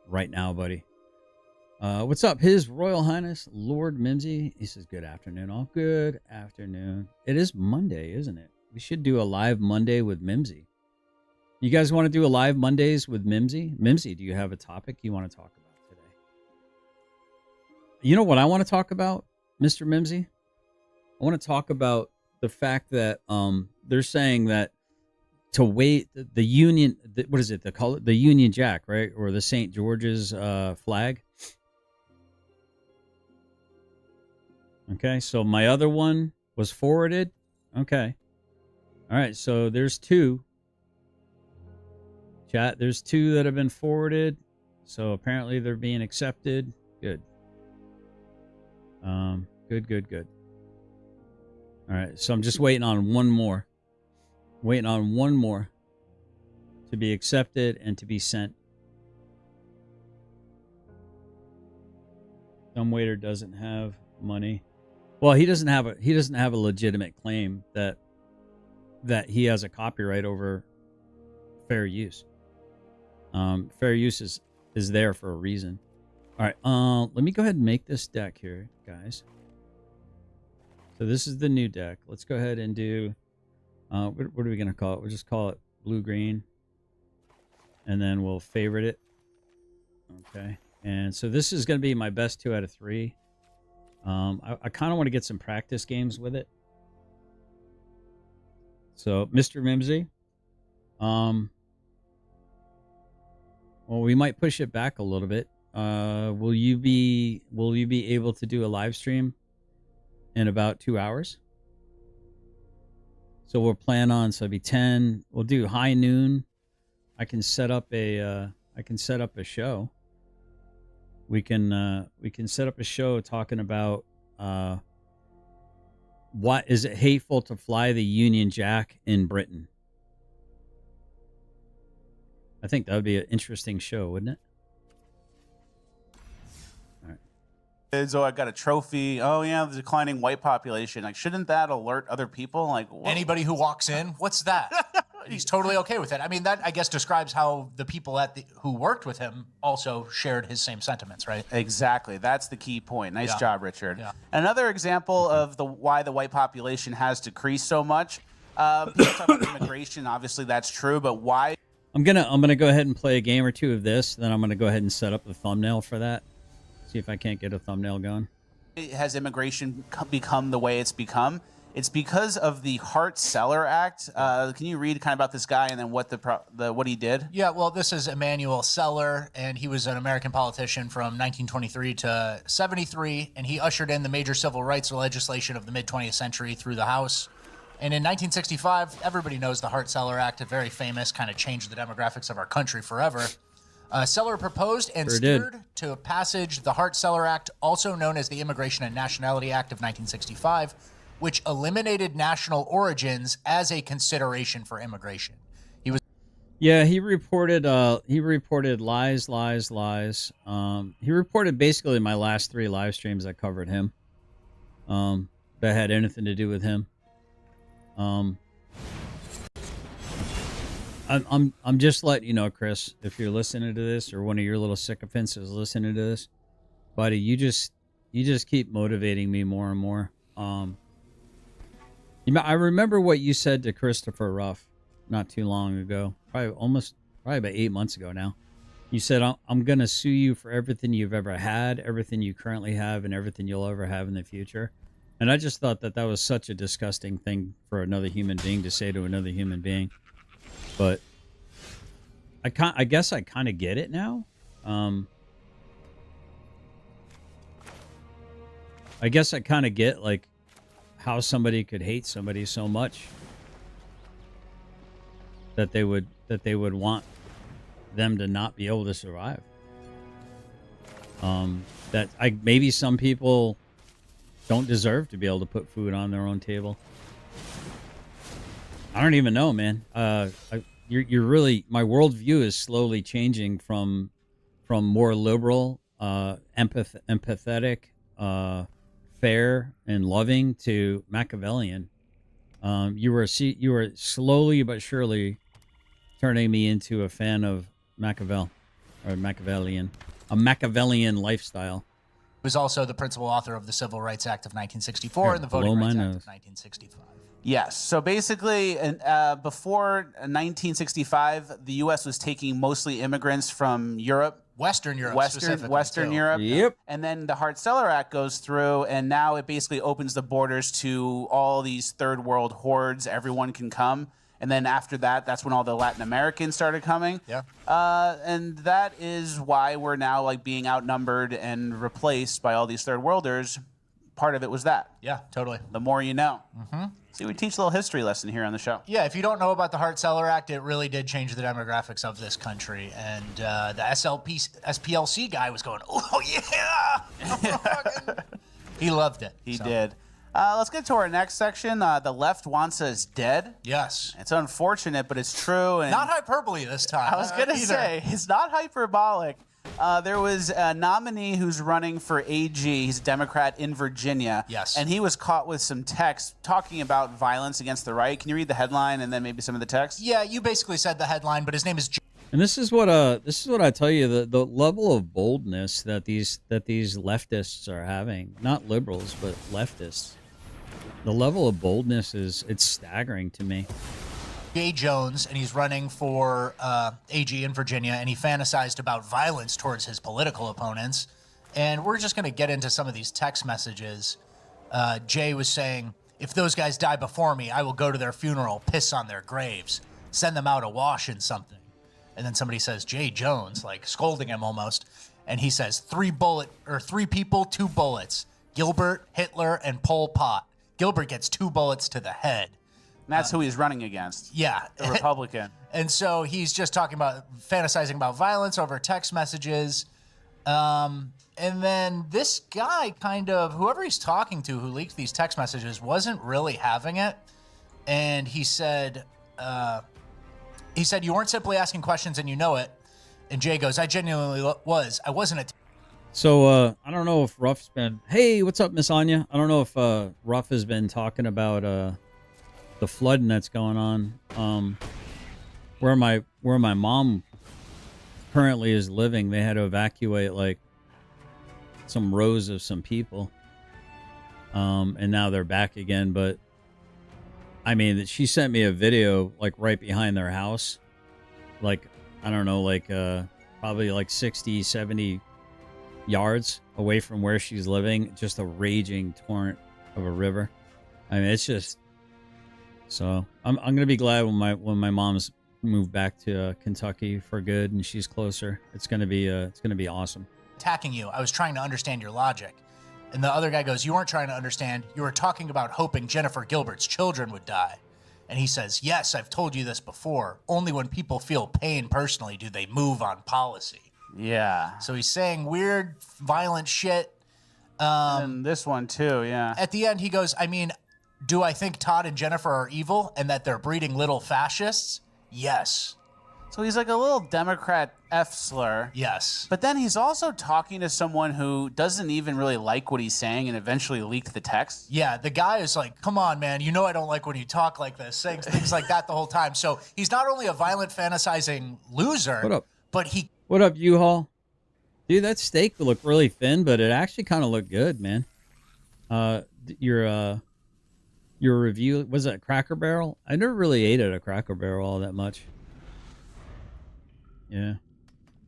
right now, buddy. What's up, His Royal Highness Lord Mimsy? He says, good afternoon. All good afternoon. It is Monday, isn't it? We should do a live Monday with Mimsy. You guys want to do a live Mondays with Mimsy? Mimsy, do you have a topic you want to talk about today? You know what I want to talk about, Mr. Mimsy? I want to talk about the fact that they're saying that to wait the Union, what is it? They call it the Union Jack, right? Or the St. George's flag. Okay, so my other one was forwarded. Okay. All right, so there's two. Chat, there's two that have been forwarded. So apparently they're being accepted. Good. Good. All right, so I'm just waiting on one more. Waiting on one more to be accepted and to be sent. Some waiter doesn't have money. Well, he doesn't have a legitimate claim that he has a copyright over fair use. Fair use is there for a reason. All right, let me go ahead and make this deck here, guys. So this is the new deck. Let's go ahead and do, what are we going to call it? We'll just call it blue-green. And then we'll favorite it. Okay. And so this is going to be my best 2 out of 3. I kind of want to get some practice games with it. So, Mr. Mimsy. Well, we might push it back a little bit. Will you be able to do a live stream in about 2 hours? So we'll plan on, so it'll be 10. We'll do high noon. I can set up a show. We can set up a show talking about what is it hateful to fly the Union Jack in Britain. I think that would be an interesting show, wouldn't it? Oh, I got a trophy. Oh yeah, the declining white population. Like, shouldn't that alert other people? Like, what? Anybody who walks in, what's that? He's totally okay with it. I mean, that I guess describes how the people who worked with him also shared his same sentiments, right? Exactly. That's the key point. Nice job, Richard. Yeah. Another example of why the white population has decreased so much. People talk about immigration. Obviously, that's true. But why? I'm gonna go ahead and play a game or two of this. Then I'm gonna go ahead and set up the thumbnail for that. See if I can't get a thumbnail going. Has immigration become the way it's become? It's because of the Hart-Celler Act. Can you read kind of about this guy and then what what he did? Yeah, well, this is Emanuel Celler, and he was an American politician from 1923 to 73, and he ushered in the major civil rights legislation of the mid-20th century through the House. And in 1965, everybody knows the Hart-Celler Act, a very famous, kind of changed the demographics of our country forever. Celler proposed and steered to passage the Hart-Celler Act, also known as the Immigration and Nationality Act of 1965, which eliminated national origins as a consideration for immigration. He reported lies. He reported basically my last 3 live streams that covered him. That had anything to do with him. I'm just letting you know, Chris, if you're listening to this or one of your little sycophants is listening to this, buddy, you just keep motivating me more and more. I remember what you said to Christopher Ruff not too long ago, probably about 8 months ago now. You said, I'm going to sue you for everything you've ever had, everything you currently have, and everything you'll ever have in the future. And I just thought that was such a disgusting thing for another human being to say to another human being. But I guess I kind of get it now. I guess I kind of get like how somebody could hate somebody so much that they would want them to not be able to survive. Maybe some people don't deserve to be able to put food on their own table. I don't even know, man. You're really, my worldview is slowly changing from more liberal, empathetic, fair, and loving to Machiavellian. You were slowly but surely turning me into a fan of Machiavelli, or Machiavellian, a Machiavellian lifestyle. He was also the principal author of the Civil Rights Act of 1964 and the blow Voting my Rights Act nose. of 1965. Yes. So basically, before 1965, the U.S. was taking mostly immigrants from Europe. Western Europe, Western specifically, too. Europe. Yep. And then the Hart-Celler Act goes through, and now it basically opens the borders to all these third world hordes. Everyone can come. And then after that, that's when all the Latin Americans started coming. Yeah. And that is why we're now like being outnumbered and replaced by all these third worlders. Part of it was that. Yeah, totally. The more you know. See, we teach a little history lesson here on the show. Yeah, if you don't know about the Hart-Celler Act, it really did change the demographics of this country. And the SPLC guy was going, oh, yeah. He loved it. He So, did. Let's get to our next section. The left wants us dead. Yes. It's unfortunate, but it's true. And Not hyperbole this time. I was going to either. say, it's not hyperbolic. There was a nominee who's running for AG. He's a Democrat in Virginia. Yes. And he was caught with some text talking about violence against the right. Can you read the headline and then maybe some of the text? Yeah, you basically said the headline, but his name is And this is what I tell you, the level of boldness that these leftists are having, not liberals but leftists. The level of boldness it's staggering to me. Jay Jones, and he's running for AG in Virginia, and he fantasized about violence towards his political opponents. And we're just going to get into some of these text messages. Jay was saying, if those guys die before me, I will go to their funeral, piss on their graves, send them out a wash in something. And then somebody says, Jay Jones, like scolding him almost. And he says, 3 people, 2 bullets. Gilbert, Hitler, and Pol Pot. Gilbert gets 2 bullets to the head. And that's who he's running against. Yeah. The Republican. And so he's just talking about fantasizing about violence over text messages. And then this guy whoever he's talking to who leaked these text messages wasn't really having it. And he said, you weren't simply asking questions and you know it. And Jay goes, I genuinely was. I wasn't So I don't know if Ruff's been. Hey, what's up, Miss Anya? I don't know if Ruff has been talking about the flooding that's going on. Where my mom currently is living, they had to evacuate like some rows of some people. And now they're back again. But I mean, she sent me a video like right behind their house, like I don't know, like probably like 60, 70 yards away from where she's living, just a raging torrent of a river. I mean, it's just so I'm gonna be glad when my mom's moved back to Kentucky for good and she's closer. It's gonna be awesome. attacking you. I was trying to understand your logic. And the other guy goes, you weren't trying to understand. You were talking about hoping Jennifer Gilbert's children would die. And he says, yes, I've told you this before. Only when people feel pain personally do they move on policy. Yeah. So he's saying weird, violent shit. And this one too, yeah. At the end, he goes, I mean, do I think Todd and Jennifer are evil and that they're breeding little fascists? Yes. So he's like a little Democrat F slur. Yes. But then he's also talking to someone who doesn't even really like what he's saying and eventually leaked the text. Yeah, the guy is like, come on, man, you know I don't like when you talk like this, saying things like that the whole time. So he's not only a violent, fantasizing loser, What up? but he... What up, U-Haul? Dude, that steak looked really thin, but it actually kind of looked good, man. Your review, was it Cracker Barrel? I never really ate at a Cracker Barrel all that much. Yeah.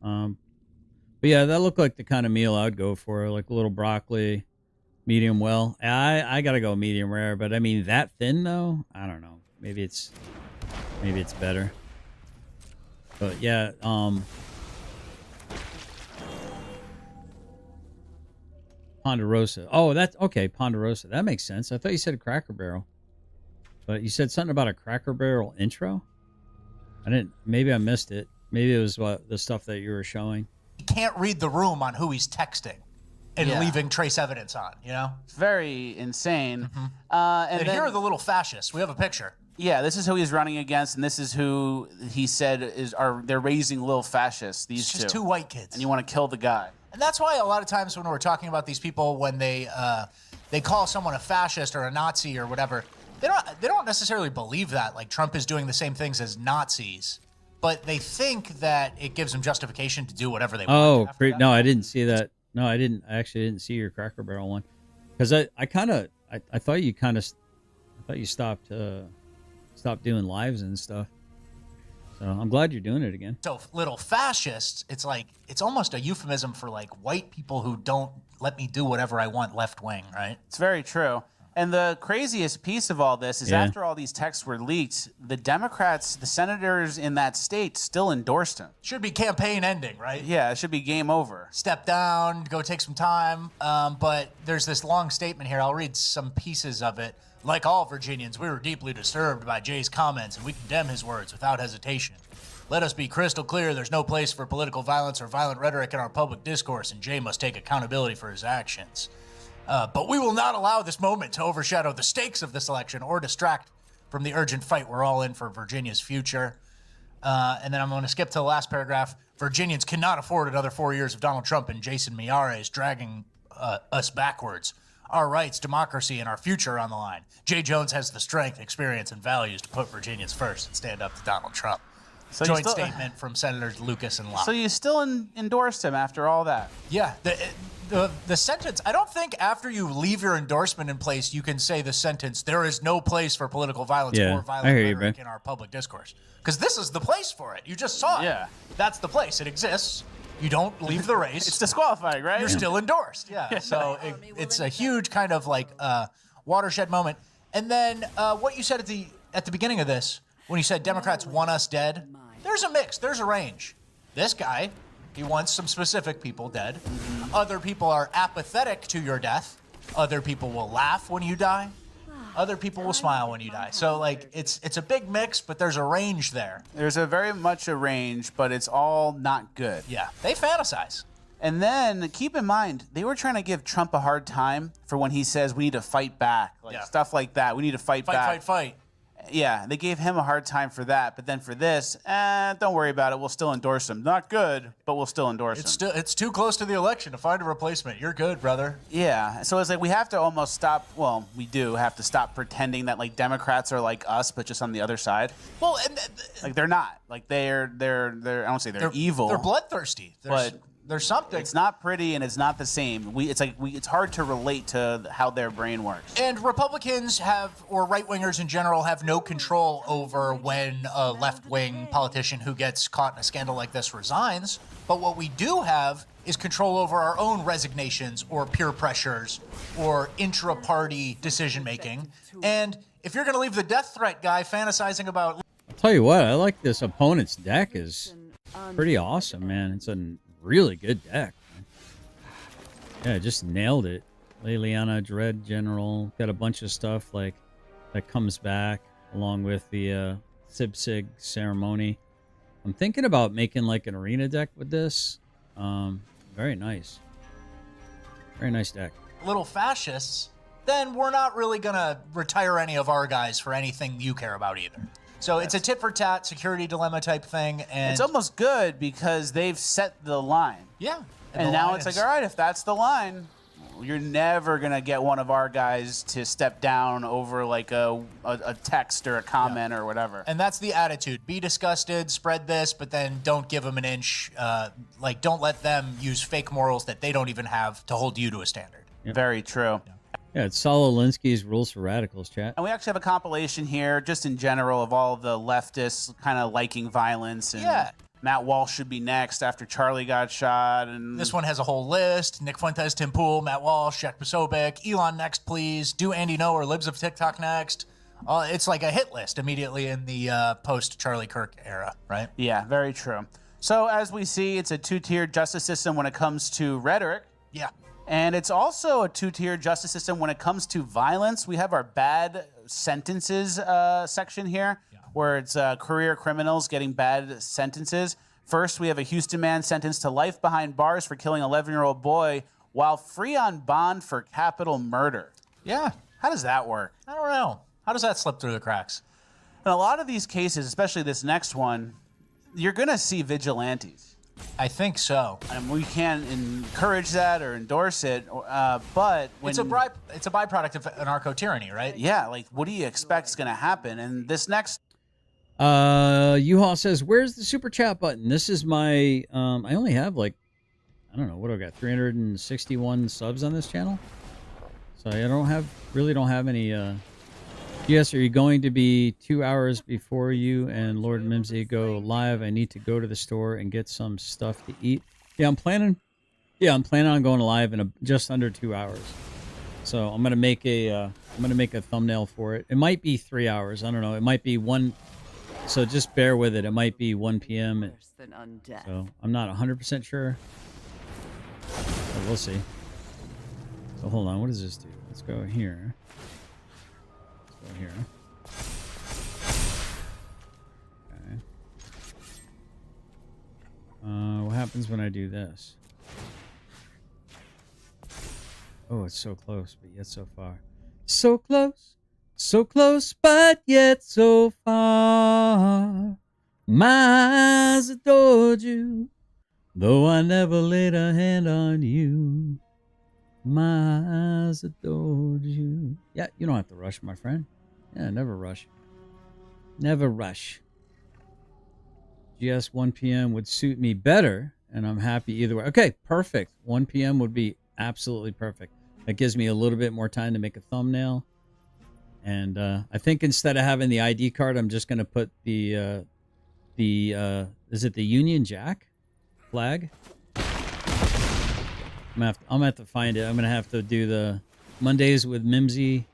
But yeah, that looked like the kind of meal I'd go for, like a little broccoli, medium well. I gotta go medium rare, but I mean that thin though, I don't know. Maybe it's better. But yeah, Ponderosa. Oh, that's okay, Ponderosa. That makes sense. I thought you said Cracker Barrel. But you said something about a Cracker Barrel intro? I didn't, maybe I missed it. Maybe it was the stuff that you were showing. He can't read the room on who he's texting and Yeah. leaving trace evidence on, you know? It's very insane. And And here then, are the little fascists. We have a picture. yeah, this is who he's running against, and this is who he said they're raising little fascists. These It's just two white kids. and you want to kill the guy. And that's why a lot of times when we're talking about these people, when they call someone a fascist or a Nazi or whatever, they don't necessarily believe that, like Trump is doing the same things as Nazis, but they think that it gives them justification to do whatever they want. Oh, after that. no, I didn't see that. No, I didn't. I actually didn't see your Cracker Barrel one, because I thought you stopped doing lives and stuff. So I'm glad you're doing it again. So little fascists, it's like, it's almost a euphemism for like white people who don't let me do whatever I want, left wing, right? It's very true. And the craziest piece of all this is Yeah. after all these texts were leaked, the Democrats, the senators in that state still endorsed him. Should be campaign ending, right? Yeah, it should be game over. Step down, go take some time. But there's this long statement here. I'll read some pieces of it. Like all Virginians, we were deeply disturbed by Jay's comments, and we condemn his words without hesitation. Let us be crystal clear, there's no place for political violence or violent rhetoric in our public discourse, and Jay must take accountability for his actions. But we will not allow this moment to overshadow the stakes of this election or distract from the urgent fight we're all in for Virginia's future. And then I'm going to skip to the last paragraph. Virginians cannot afford another 4 years of Donald Trump and Jason Miyares dragging us backwards. Our rights, democracy, and our future are on the line. Jay Jones has the strength, experience, and values to put Virginians first and stand up to Donald Trump. So you Joint still- statement from Senators Lucas and Locke. So you still endorsed him after all that? Yeah, the sentence, I don't think after you leave your endorsement in place, you can say the sentence, there is no place for political violence Yeah, or violent I hear you, rhetoric Ben. in our public discourse. Because this is the place for it. You just saw it. Yeah. That's the place. It exists. You don't leave the race. It's disqualifying, right? You're still endorsed. Yeah. So it's a huge kind of like watershed moment. And then what you said at the beginning of this, when you said Democrats want us dead, there's a mix. There's a range. This guy, he wants some specific people dead. Other people are apathetic to your death. Other people will laugh when you die. Other people will smile when you die. So like it's a big mix, but there's a range there. There's a very much a range, but it's all not good. Yeah. They fantasize. And then keep in mind, they were trying to give Trump a hard time for when he says we need to fight back, like Yeah. stuff like that. We need to fight back. Fight. Yeah, they gave him a hard time for that. But then for this, don't worry about it. We'll still endorse him. Not good, but we'll still endorse him. It's too close to the election to find a replacement. You're good, brother. Yeah, so it's like we have to almost stop. Well, we do have to stop pretending that like Democrats are like us, but just on the other side. Well, Like they're not. Like they're. I don't say they're evil. They're bloodthirsty. There's something. It's not pretty and it's not the same. It's hard to relate to how their brain works. And Republicans have, or right-wingers in general, have no control over when a left-wing politician who gets caught in a scandal like this resigns. But what we do have is control over our own resignations or peer pressures or intra-party decision-making. And if you're going to leave the death threat guy fantasizing about... I'll tell you what, I like this opponent's deck is pretty awesome, man. It's a really good deck. Man. Yeah, just nailed it. Liliana, Dread General, got a bunch of stuff like that comes back along with the Sib-Sig ceremony. I'm thinking about making like an arena deck with this. Very nice. Very nice deck. little fascists, then we're not really going to retire any of our guys for anything you care about either. So it's a tit for tat security dilemma type thing. And It's almost good because they've set the line. yeah. And the now line it's is- like, all right, if that's the line, you're never going to get one of our guys to step down over like a text or a comment or whatever. And that's the attitude. Be disgusted, spread this, but then don't give them an inch. Don't let them use fake morals that they don't even have to hold you to a standard. Very true. Yeah, it's Saul Alinsky's Rules for Radicals, chat. And we actually have a compilation here, just in general, of all of the leftists kind of liking violence. And Yeah. Matt Walsh should be next after Charlie got shot. And This one has a whole list. Nick Fuentes, Tim Pool, Matt Walsh, Jack Posobiec, Elon next, please. Do Andy Know or Libs of TikTok next. It's like a hit list immediately in the post-Charlie Kirk era, right? Yeah, very true. So as we see, it's a two-tiered justice system when it comes to rhetoric. Yeah. And it's also a two-tier justice system when it comes to violence. We have our bad sentences section here, where it's career criminals getting bad sentences. First, we have a Houston man sentenced to life behind bars for killing an 11-year-old boy while free on bond for capital murder. Yeah. How does that work? I don't know. How does that slip through the cracks? In a lot of these cases, especially this next one, you're going to see vigilantes. I think so. And we can't encourage that or endorse it, but when, It's a byproduct of anarcho tyranny, right? yeah, like what do you expect is going to happen? And this next U-Haul says, "Where's the super chat button?" This is my I only have like, I don't know, what do I got? 361 subs on this channel. So I really don't have any yes, are you going to be 2 hours before you and Lord Mimsy go live? I need to go to the store and get some stuff to eat. Yeah, I'm planning on going live in just under 2 hours. So I'm gonna make a thumbnail for it. It might be 3 hours. I don't know. It might be 1. So just bear with it. It might be 1 p.m. So I'm not 100% sure. But we'll see. So hold on. What does this do? Let's go here. Let's go here. Okay. What happens when I do this? Oh, it's so close, but yet so far. So close, but yet so far. My eyes adored you, though I never laid a hand on you. My eyes adored you. Yeah, you don't have to rush, my friend. Yeah, never rush. Never rush. GS 1 p.m. would suit me better, and I'm happy either way. Okay, perfect. 1 p.m. would be absolutely perfect. That gives me a little bit more time to make a thumbnail. And I think instead of having the ID card, I'm just going to put the is it the Union Jack flag? I'm gonna have to find it. I'm gonna have to do the Mondays with Mimsy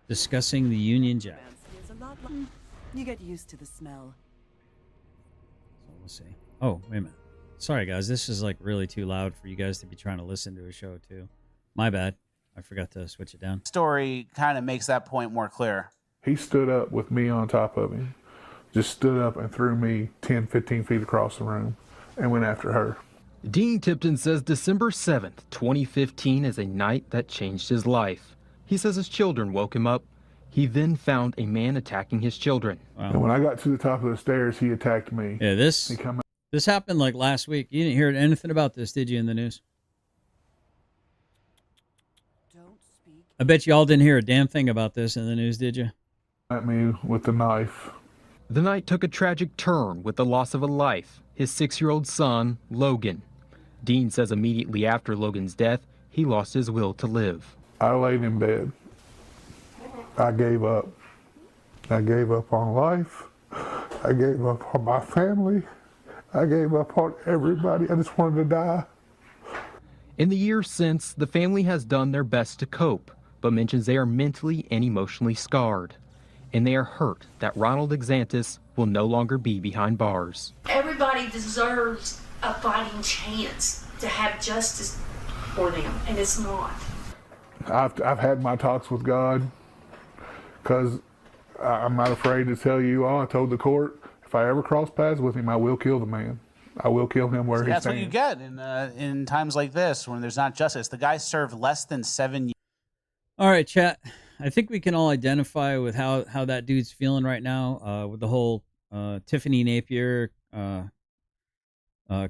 discussing the Union Jack. You get used to the smell. So we'll see. Oh, wait a minute. Sorry guys, this is like really too loud for you guys to be trying to listen to a show too. My bad. I forgot to switch it down. story kind of makes that point more clear. He stood up with me on top of him. Just stood up and threw me 10, 15 feet across the room and went after her. Dean Tipton says December 7th, 2015 is a night that changed his life. He says his children woke him up. He then found a man attacking his children. Wow. And when I got to the top of the stairs, he attacked me. Yeah, this He come this happened like last week. You didn't hear anything about this, did you, in the news? Don't speak. I bet you all didn't hear a damn thing about this in the news, did you? at me with the knife. The night took a tragic turn with the loss of a life, his 6-year-old son, Logan. Dean says immediately after Logan's death, he lost his will to live. I laid in bed. I gave up. I gave up on life. I gave up on my family. I gave up on everybody. I just wanted to die. In the years since, the family has done their best to cope, but mentions they are mentally and emotionally scarred. And they are hurt that Ronald Exantis will no longer be behind bars. Everybody deserves a fighting chance to have justice for them, and it's not. I've had my talks with God because I'm not afraid to tell you all. I told the court, if I ever cross paths with him, I will kill the man. I will kill him where he stands. That's what you get in times like this when there's not justice. The guy served less than 7 years. All right, chat. I think we can all identify with how that dude's feeling right now with the whole Tiffany Napier,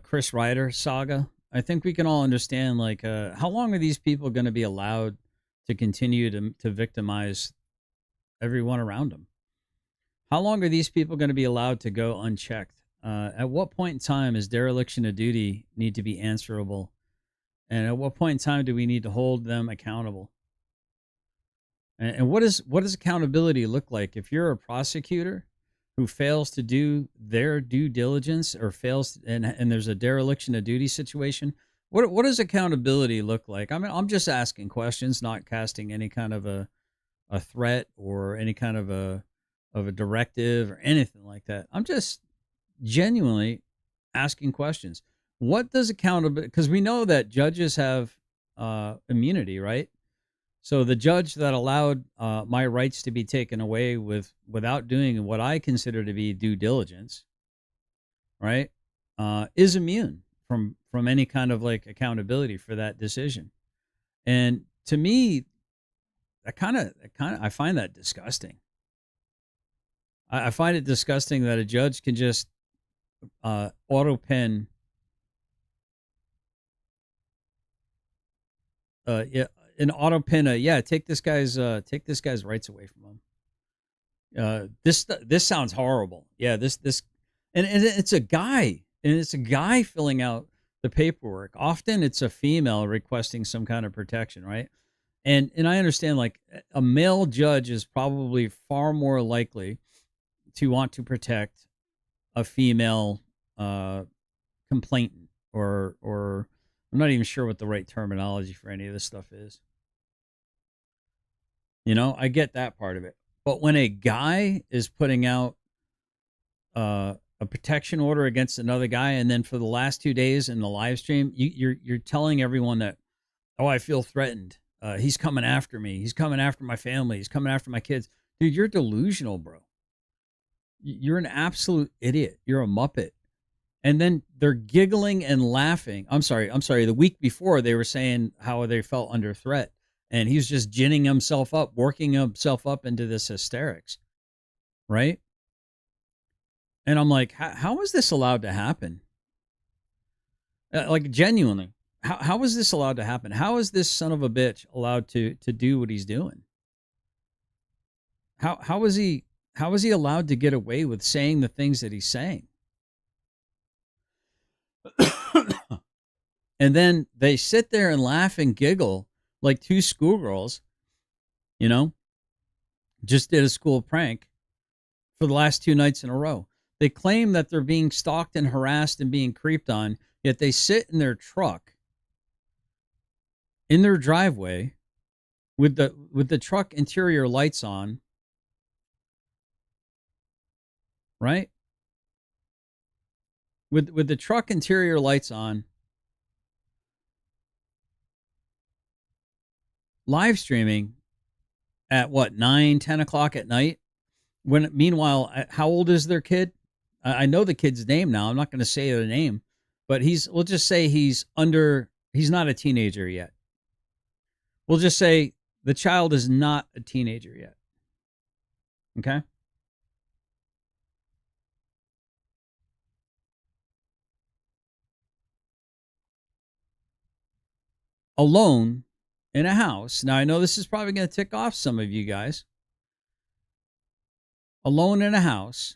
Chris Ryder saga. I think we can all understand, like, how long are these people going to be allowed to continue to victimize everyone around them? How long are these people going to be allowed to go unchecked? At what point in time is dereliction of duty need to be answerable? And at what point in time do we need to hold them accountable? And what does accountability look like? If you're a prosecutor who fails to do their due diligence or fails, and there's a dereliction of duty situation, what does accountability look like? I mean, I'm just asking questions, not casting any kind of a threat or any kind of a directive or anything like that. I'm just genuinely asking questions. What does accountability? Because we know that judges have immunity, right? So the judge that allowed my rights to be taken away without doing what I consider to be due diligence, right, is immune from any kind of like accountability for that decision. And to me, I find that disgusting. I find it disgusting that a judge can just auto pen yeah, an auto pin. Yeah, take this guy's rights away from him. This sounds horrible. Yeah, and it's a guy, and it's a guy filling out the paperwork. Often it's a female requesting some kind of protection, right? And I understand, like, a male judge is probably far more likely to want to protect a female complainant, or I'm not even sure what the right terminology for any of this stuff is. I get that part of it. But when a guy is putting out a protection order against another guy, and then for the last 2 days in the live stream, you're telling everyone that, oh, I feel threatened. He's coming after me. He's coming after my family. He's coming after my kids. Dude, you're delusional, bro. You're an absolute idiot. You're a Muppet. And then they're giggling and laughing. I'm sorry. The week before, they were saying how they felt under threat. And he's just ginning himself up, working himself up into this hysterics. Right? And I'm like, how is this allowed to happen? Like, genuinely. How is this allowed to happen? How is this son of a bitch allowed to do what he's doing? How is he allowed to get away with saying the things that he's saying? And then they sit there and laugh and giggle like two schoolgirls, just did a school prank for the last 2 nights in a row. They claim that they're being stalked and harassed and being creeped on, yet they sit in their truck in their driveway with the truck interior lights on, right? With the truck interior lights on, live streaming at 9, 10 o'clock at night. Meanwhile, how old is their kid? I know the kid's name now. I'm not going to say the name, but we'll just say he's not a teenager yet. We'll just say the child is not a teenager yet. Okay? Alone in a house. Now, I know this is probably going to tick off some of you guys. Alone in a house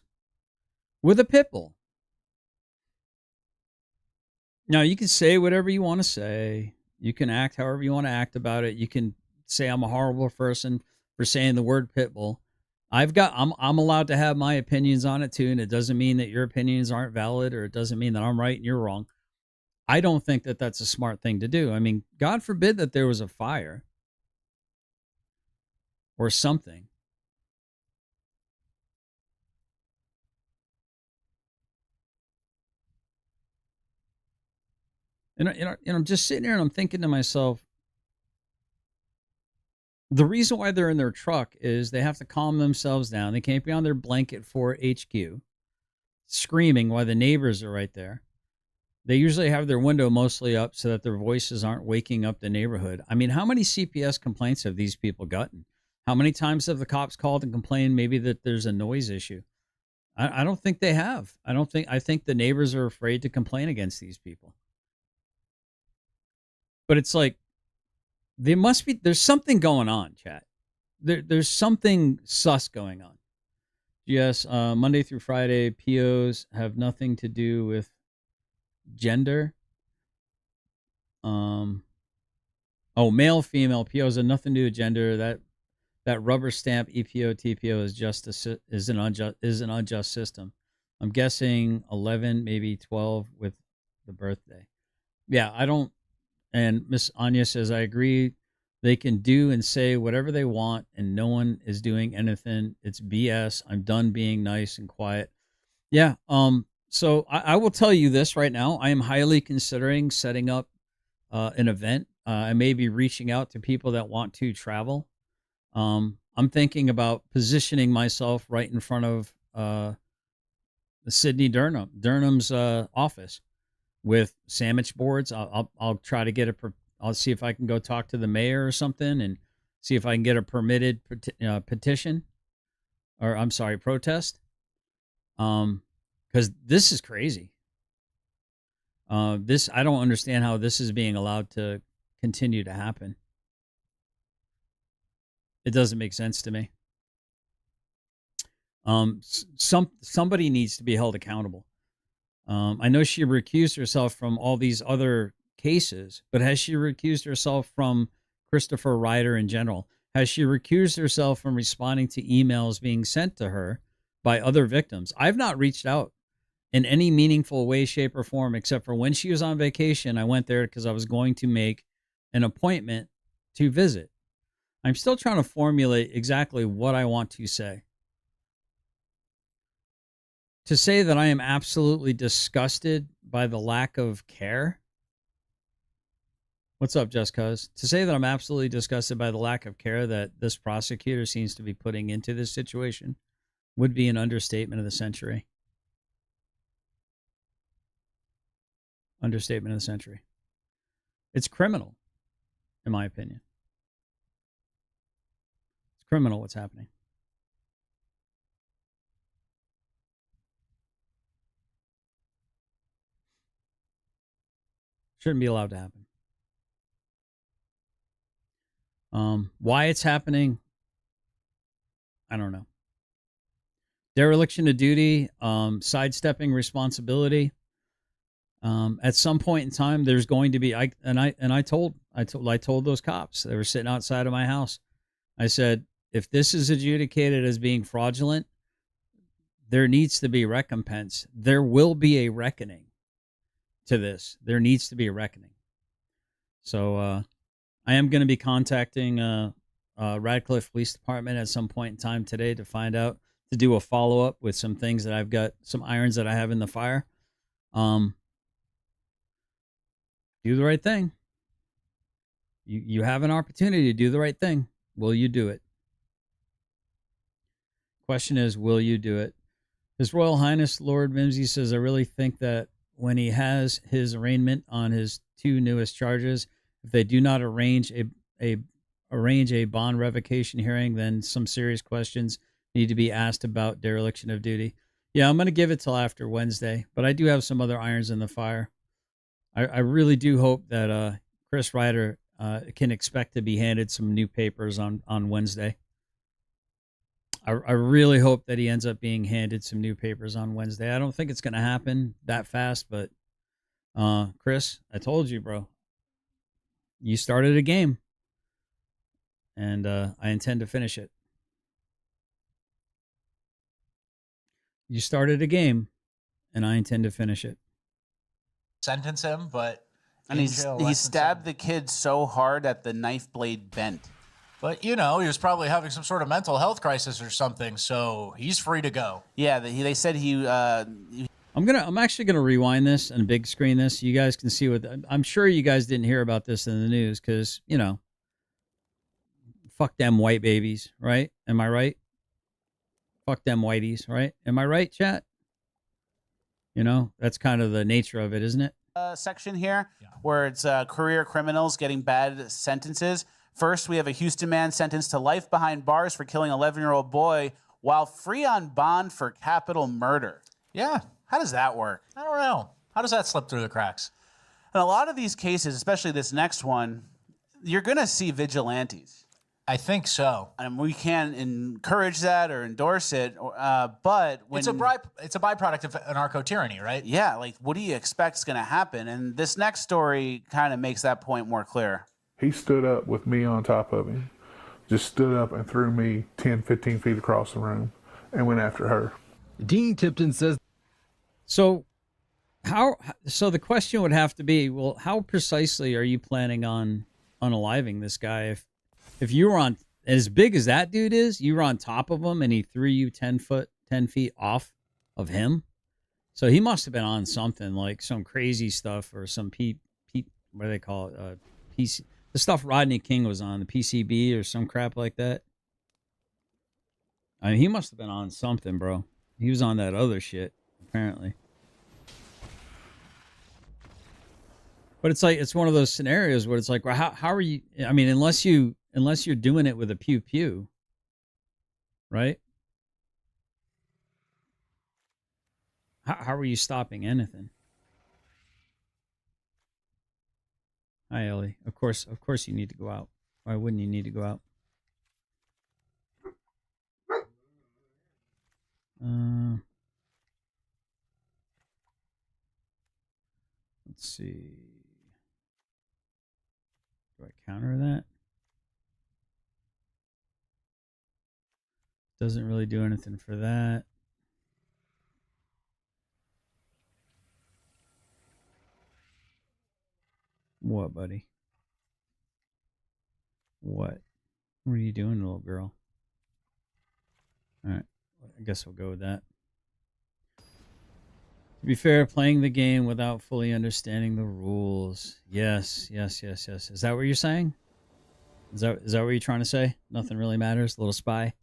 with a pit bull. Now, you can say whatever you want to say. You can act however you want to act about it. You can say I'm a horrible person for saying the word pit bull. I'm allowed to have my opinions on it too, and it doesn't mean that your opinions aren't valid, or it doesn't mean that I'm right and you're wrong. I don't think that that's a smart thing to do. I mean, God forbid that there was a fire or something. And I'm just sitting here and I'm thinking to myself, the reason why they're in their truck is they have to calm themselves down. They can't be on their blanket for HQ, screaming while the neighbors are right there. They usually have their window mostly up so that their voices aren't waking up the neighborhood. I mean, how many CPS complaints have these people gotten? How many times have the cops called and complained maybe that there's a noise issue? I don't think they have. I think the neighbors are afraid to complain against these people. But it's like, there's something going on, chat. There's something sus going on. Yes, Monday through Friday, POs have nothing to do with gender. Male, female, POs have nothing to do with gender. That rubber stamp EPO, TPO is an unjust system. I'm guessing 11, maybe 12 with the birthday. Yeah, I don't. And Miss Anya says, I agree. They can do and say whatever they want, and no one is doing anything. It's BS. I'm done being nice and quiet. Yeah. So I will tell you this right now. I am highly considering setting up an event. I may be reaching out to people that want to travel. I'm thinking about positioning myself right in front of Sydney Durham's office with sandwich boards. I'll try to get I'll see if I can go talk to the mayor or something and see if I can get a permitted petition, or I'm sorry, protest. Because this is crazy. I don't understand how this is being allowed to continue to happen. It doesn't make sense to me. Somebody needs to be held accountable. I know she recused herself from all these other cases, but has she recused herself from Christopher Ryder in general? Has she recused herself from responding to emails being sent to her by other victims? I've not reached out in any meaningful way, shape, or form, except for when she was on vacation. I went there because I was going to make an appointment to visit. I'm still trying to formulate exactly what I want to say. To say that I am absolutely disgusted by the lack of care. What's up, Just Cuz? To say that I'm absolutely disgusted by the lack of care that this prosecutor seems to be putting into this situation would be an understatement of the century. Understatement of the century. It's criminal, in my opinion. It's criminal what's happening. Shouldn't be allowed to happen. Why it's happening, I don't know. Dereliction of duty, sidestepping responsibility. At some point in time, there's going to be. I told those cops. They were sitting outside of my house. I said, if this is adjudicated as being fraudulent, there needs to be recompense. There will be a reckoning to this. There needs to be a reckoning. So I am going to be contacting Radcliffe Police Department at some point in time today to find out, to do a follow-up with some things that I've got, some irons that I have in the fire. Do the right thing. You have an opportunity to do the right thing. Will you do it? Question is, will you do it? His Royal Highness Lord Mimsy says, I really think that when he has his arraignment on his two newest charges, if they do not arrange a bond revocation hearing, then some serious questions need to be asked about dereliction of duty. Yeah, I'm going to give it till after Wednesday, but I do have some other irons in the fire. I really do hope that Chris Ryder can expect to be handed some new papers on Wednesday. I really hope that he ends up being handed some new papers on Wednesday. I don't think it's going to happen that fast, but Chris, I told you, bro. You started a game, and I intend to finish it. You started a game, and I intend to finish it. Sentence him, but and he stabbed the kid so hard that the knife blade bent. But, you know, he was probably having some sort of mental health crisis or something, so he's free to go. Yeah, they said he... I'm actually gonna rewind this and big screen this. You guys can see what I'm sure you guys didn't hear about this in the news because, you know, fuck them white babies, right? Am I right? Fuck them whiteys, right? Am I right, chat? You know, that's kind of the nature of it, isn't it? Section here where it's career criminals getting bad sentences. First, we have a Houston man sentenced to life behind bars for killing an 11-year-old boy while free on bond for capital murder. Yeah. How does that work? I don't know. How does that slip through the cracks? In a lot of these cases, especially this next one, you're going to see vigilantes. I think so. And we can't encourage that or endorse it, but when... It's a byproduct of anarcho-tyranny, right? Yeah, like, what do you expect is going to happen? And this next story kind of makes that point more clear. He stood up with me on top of him, just stood up and threw me 10, 15 feet across the room and went after her. Dean Tipton says... So the question would have to be, well, how precisely are you planning on unaliving this guy? If you were on, as big as that dude is, you were on top of him and he threw you 10 feet off of him. So he must have been on something like some crazy stuff or some what do they call it? PC, the stuff Rodney King was on, the PCB or some crap like that. I mean, he must have been on something, bro. He was on that other shit, apparently. But it's like, it's one of those scenarios where it's like, well, how are you? I mean, unless you're doing it with a pew, right? How are you stopping anything? Hi, Ellie. Of course you need to go out. Why wouldn't you need to go out? Let's see. Do I counter that? Doesn't really do anything for that. What, buddy? What? What are you doing, little girl? All right. I guess we'll go with that. To be fair, playing the game without fully understanding the rules. Yes. Is that what you're saying? Is that what you're trying to say? Nothing really matters? A little spy? A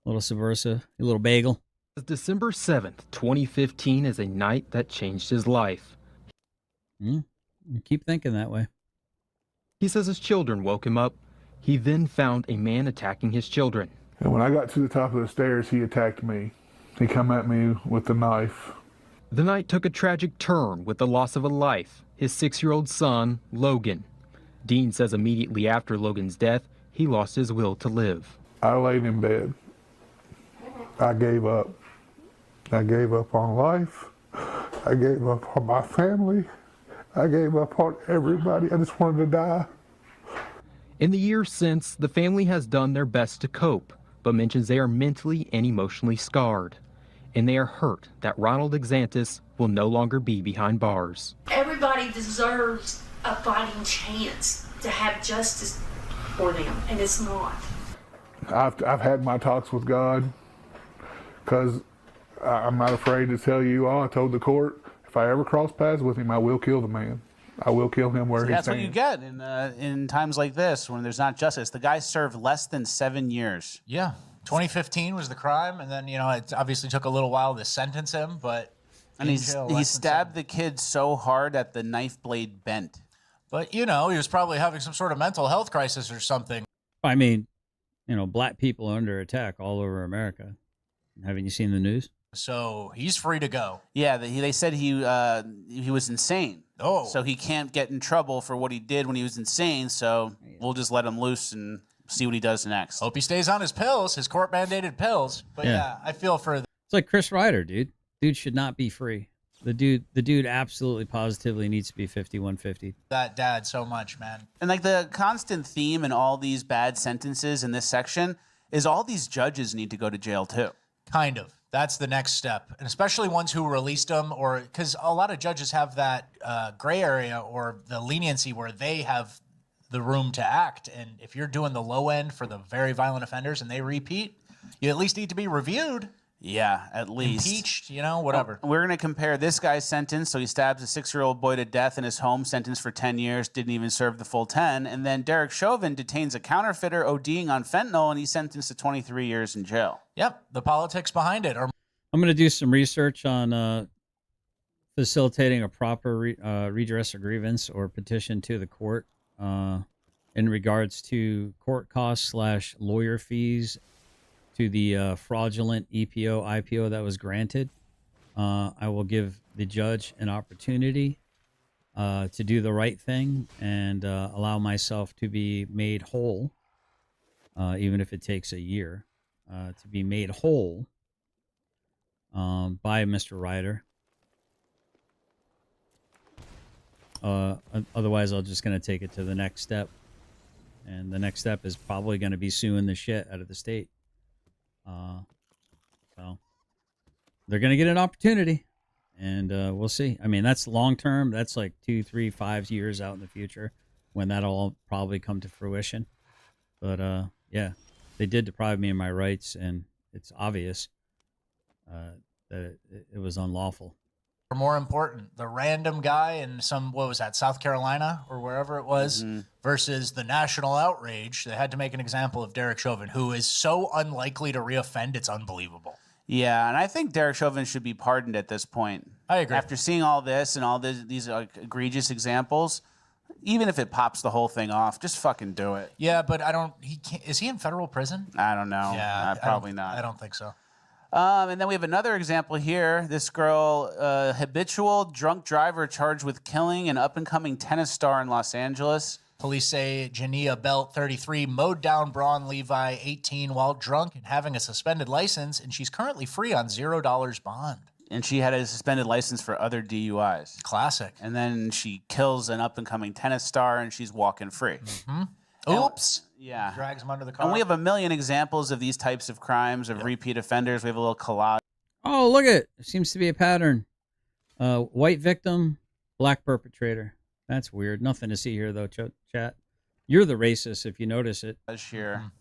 little subversive? A little bagel? December 7th, 2015 is a night that changed his life. Keep thinking that way. He says his children woke him up. He then found a man attacking his children. And when I got to the top of the stairs, he attacked me. He come at me with a knife. The night took a tragic turn with the loss of a life, his 6-year-old son, Logan. Dean says immediately after Logan's death, he lost his will to live. I laid in bed. I gave up. I gave up on life. I gave up on my family. I gave up on everybody. I just wanted to die. In the years since, the family has done their best to cope, but mentions they are mentally and emotionally scarred. And they are hurt that Ronald DeSantis will no longer be behind bars. Everybody deserves a fighting chance to have justice for them, and it's not. I've had my talks with God, because I'm not afraid to tell you all. I told the court, if I ever cross paths with him, I will kill the man. I will kill him where he stands. That's what you get in times like this when there's not justice. The guy served less than 7 years. Yeah. 2015 was the crime, and then, it obviously took a little while to sentence him, but... And he stabbed the kid so hard that the knife blade bent. But, he was probably having some sort of mental health crisis or something. I mean, black people are under attack all over America. Haven't you seen the news? So he's free to go. Yeah, they said he was insane. Oh. So he can't get in trouble for what he did when he was insane, so we'll just let him loose and see what he does next. Hope he stays on his pills, his court-mandated pills. But yeah, I feel for... It's like Chris Ryder, dude. Dude should not be free. The dude absolutely positively needs to be 5150. That dad so much, man. And like the constant theme in all these bad sentences in this section is all these judges need to go to jail too. Kind of. That's the next step. And especially ones who released them, or because a lot of judges have that gray area or the leniency where they have the room to act. And if you're doing the low end for the very violent offenders and they repeat, you at least need to be reviewed. Yeah, at least. Impeached, whatever. We're going to compare this guy's sentence. So he stabs a 6-year-old boy to death in his home, sentenced for 10 years, didn't even serve the full 10. And then Derek Chauvin detains a counterfeiter ODing on fentanyl, and he's sentenced to 23 years in jail. Yep, the politics behind it. I'm going to do some research on facilitating a proper redress or grievance or petition to the court in regards to court costs / lawyer fees to the fraudulent EPO, IPO that was granted. I will give the judge an opportunity to do the right thing and allow myself to be made whole, even if it takes a year, to be made whole by Mr. Ryder. Otherwise, I'm just going to take it to the next step. And the next step is probably going to be suing the shit out of the state. So they're going to get an opportunity, and we'll see. I mean, that's long term. That's like 2, 3, 5 years out in the future when that'll all probably come to fruition. But yeah, they did deprive me of my rights, and it's obvious that it was unlawful. Or more important, the random guy in South Carolina or wherever it was, versus the national outrage. They had to make an example of Derek Chauvin, who is so unlikely to reoffend, it's unbelievable. Yeah, and I think Derek Chauvin should be pardoned at this point. I agree. After seeing all this and all these egregious examples, even if it pops the whole thing off, just fucking do it. Yeah, but he can't. Is he in federal prison? I don't know. Yeah, probably not. I don't think so. And then we have another example here. This girl, habitual drunk driver charged with killing an up-and-coming tennis star in Los Angeles. Police say Jania Belt, 33, mowed down Braun Levi, 18, while drunk and having a suspended license, and she's currently free on $0 bond. And she had a suspended license for other DUIs. Classic. And then she kills an up-and-coming tennis star, and she's walking free. Oops. Yeah. Drags him under the car. And we have a million examples of these types of crimes, of repeat offenders. We have a little collage. Oh, look at it. There seems to be a pattern. White victim, black perpetrator. That's weird. Nothing to see here, though, chat. You're the racist if you notice it. Here.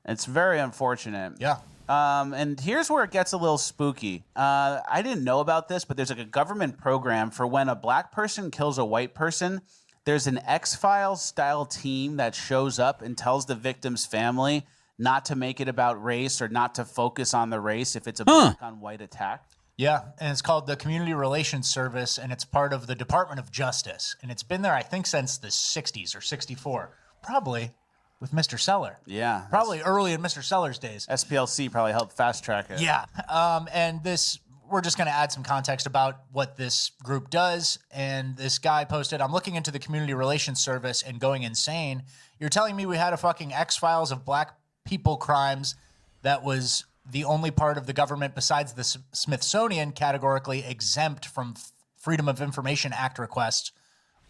It's very unfortunate. Yeah. And here's where it gets a little spooky. I didn't know about this, but there's like a government program for when a black person kills a white person. There's an X-Files style team that shows up and tells the victim's family not to make it about race or not to focus on the race if it's a black on white attack. Yeah, and it's called the Community Relations Service, and it's part of the Department of Justice. And it's been there, I think, since the 60s or 64. Probably with Mr. Seller. Yeah. Probably early in Mr. Seller's days. SPLC probably helped fast track it. Yeah. And this, we're just going to add some context about what this group does. And this guy posted, I'm looking into the Community Relations Service and going insane. You're telling me we had a fucking X-Files of black people crimes that was the only part of the government besides the Smithsonian categorically exempt from Freedom of Information Act requests,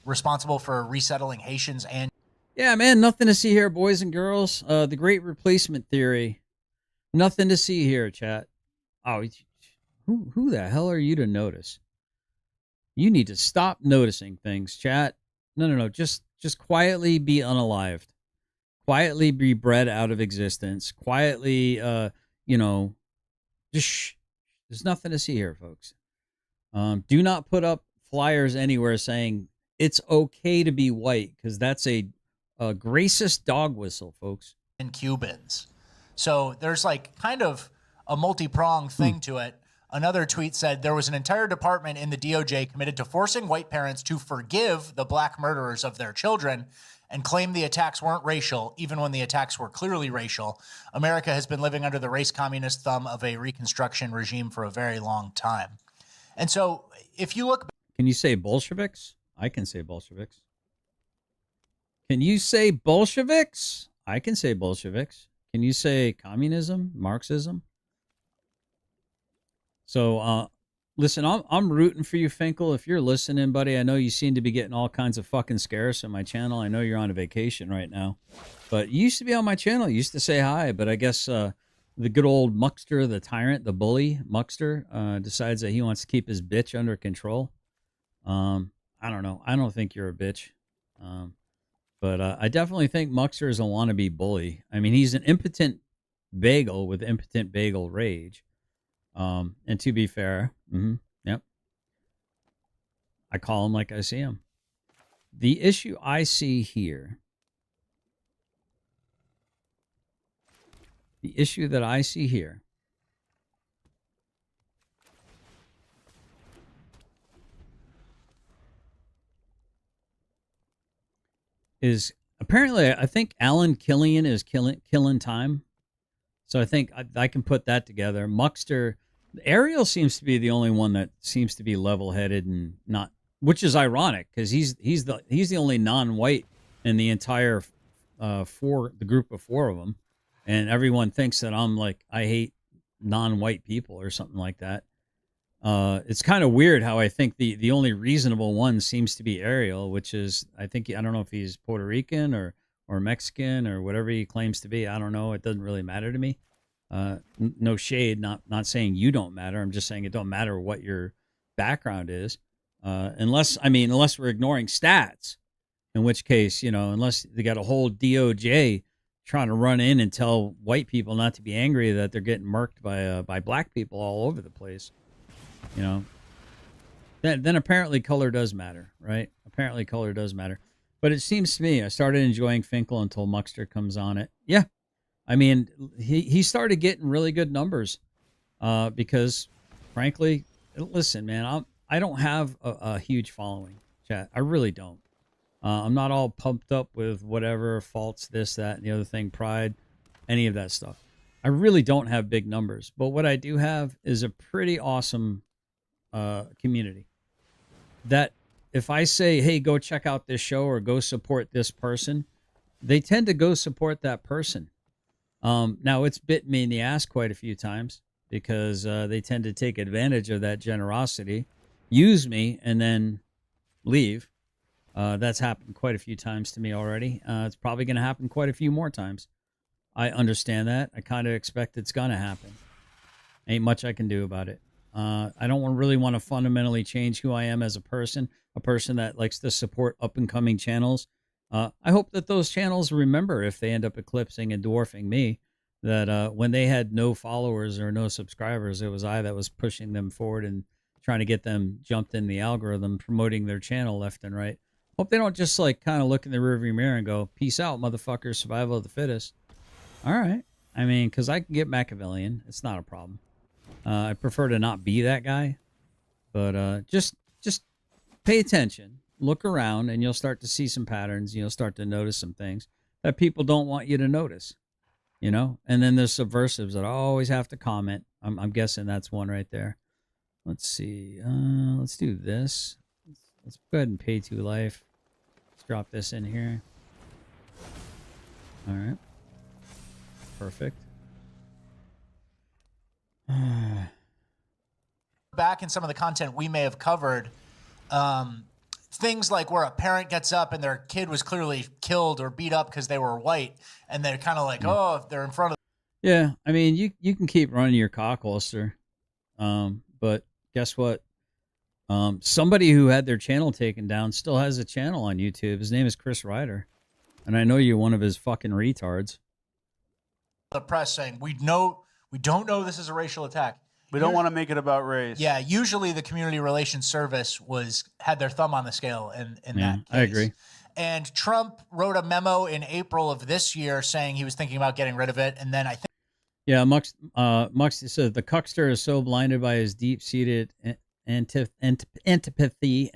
responsible for resettling Haitians and... Yeah, man, nothing to see here, boys and girls. The Great Replacement Theory. Nothing to see here, chat. Oh, who the hell are you to notice? You need to stop noticing things, chat. No. Just quietly be unalived. Quietly be bred out of existence. Quietly, just shh. There's nothing to see here, folks. Do not put up flyers anywhere saying it's okay to be white, because that's a racist dog whistle, folks. And Cubans. So there's like kind of a multi-pronged thing to it. Another tweet said there was an entire department in the DOJ committed to forcing white parents to forgive the black murderers of their children and claim the attacks weren't racial, even when the attacks were clearly racial. America has been living under the race communist thumb of a Reconstruction regime for a very long time. And so if you look... Can you say Bolsheviks? I can say Bolsheviks. Can you say Bolsheviks? I can say Bolsheviks. Can you say communism, Marxism? So, listen, I'm rooting for you, Finkel. If you're listening, buddy, I know you seem to be getting all kinds of fucking scares on my channel. I know you're on a vacation right now. But you used to be on my channel. You used to say hi. But I guess the good old Muckster, the tyrant, the bully, Muckster, decides that he wants to keep his bitch under control. I don't know. I don't think you're a bitch. But I definitely think Muckster is a wannabe bully. I mean, he's an impotent bagel with impotent bagel rage. And to be fair, yep, I call him like I see him. The issue I see here, the issue that I see here is apparently, I think Alan Killian is killing time. So I think I can put that together. Muckster, Ariel seems to be the only one that seems to be level-headed and not, which is ironic because he's the only non-white in the entire the group of four of them, and everyone thinks that I'm like I hate non-white people or something like that. It's kind of weird how I think the only reasonable one seems to be Ariel, which is I don't know if he's Puerto Rican or Mexican or whatever he claims to be. I don't know. It doesn't really matter to me. No shade. Not saying you don't matter. I'm just saying it don't matter what your background is, unless we're ignoring stats, in which case, unless they got a whole DOJ trying to run in and tell white people not to be angry that they're getting murked by black people all over the place, then apparently color does matter, right? Apparently color does matter. But it seems to me, I started enjoying Finkel until Muckster comes on it. Yeah. I mean, he started getting really good numbers because, frankly, listen, man, I don't have a huge following, chat. I really don't. I'm not all pumped up with whatever faults, this, that, and the other thing, pride, any of that stuff. I really don't have big numbers, but what I do have is a pretty awesome community. That if I say, hey, go check out this show or go support this person, they tend to go support that person. Now, it's bit me in the ass quite a few times because they tend to take advantage of that generosity, use me, and then leave. That's happened quite a few times to me already. It's probably going to happen quite a few more times. I understand that. I kind of expect it's going to happen. Ain't much I can do about it. I don't really want to fundamentally change who I am as a person that likes to support up-and-coming channels. I hope that those channels remember, if they end up eclipsing and dwarfing me, that when they had no followers or no subscribers, it was I that was pushing them forward and trying to get them jumped in the algorithm, promoting their channel left and right. Hope they don't just like kind of look in the rearview mirror and go, peace out, motherfucker, survival of the fittest. All right. I mean, because I can get Machiavellian. It's not a problem. I prefer to not be that guy. But just pay attention. Look around, and you'll start to see some patterns. You'll start to notice some things that people don't want you to notice. You know? And then there's subversives that always have to comment. I'm guessing that's one right there. Let's see. Let's do this. Let's go ahead and pay 2 life. Let's drop this in here. All right. Perfect. Back in some of the content we may have covered, things like where a parent gets up and their kid was clearly killed or beat up because they were white, and they're kind of like, oh, if they're in front of. Yeah, I mean, you can keep running your cock holster, but guess what? Somebody who had their channel taken down still has a channel on YouTube. His name is Chris Ryder, and I know you're one of his fucking retards. The press saying we don't know this is a racial attack. We don't want to make it about race. Yeah, usually the Community Relations Service had their thumb on the scale in that case. I agree. And Trump wrote a memo in April of this year saying he was thinking about getting rid of it, and then I think. Yeah, Mux says the cuckster is so blinded by his deep-seated antipathy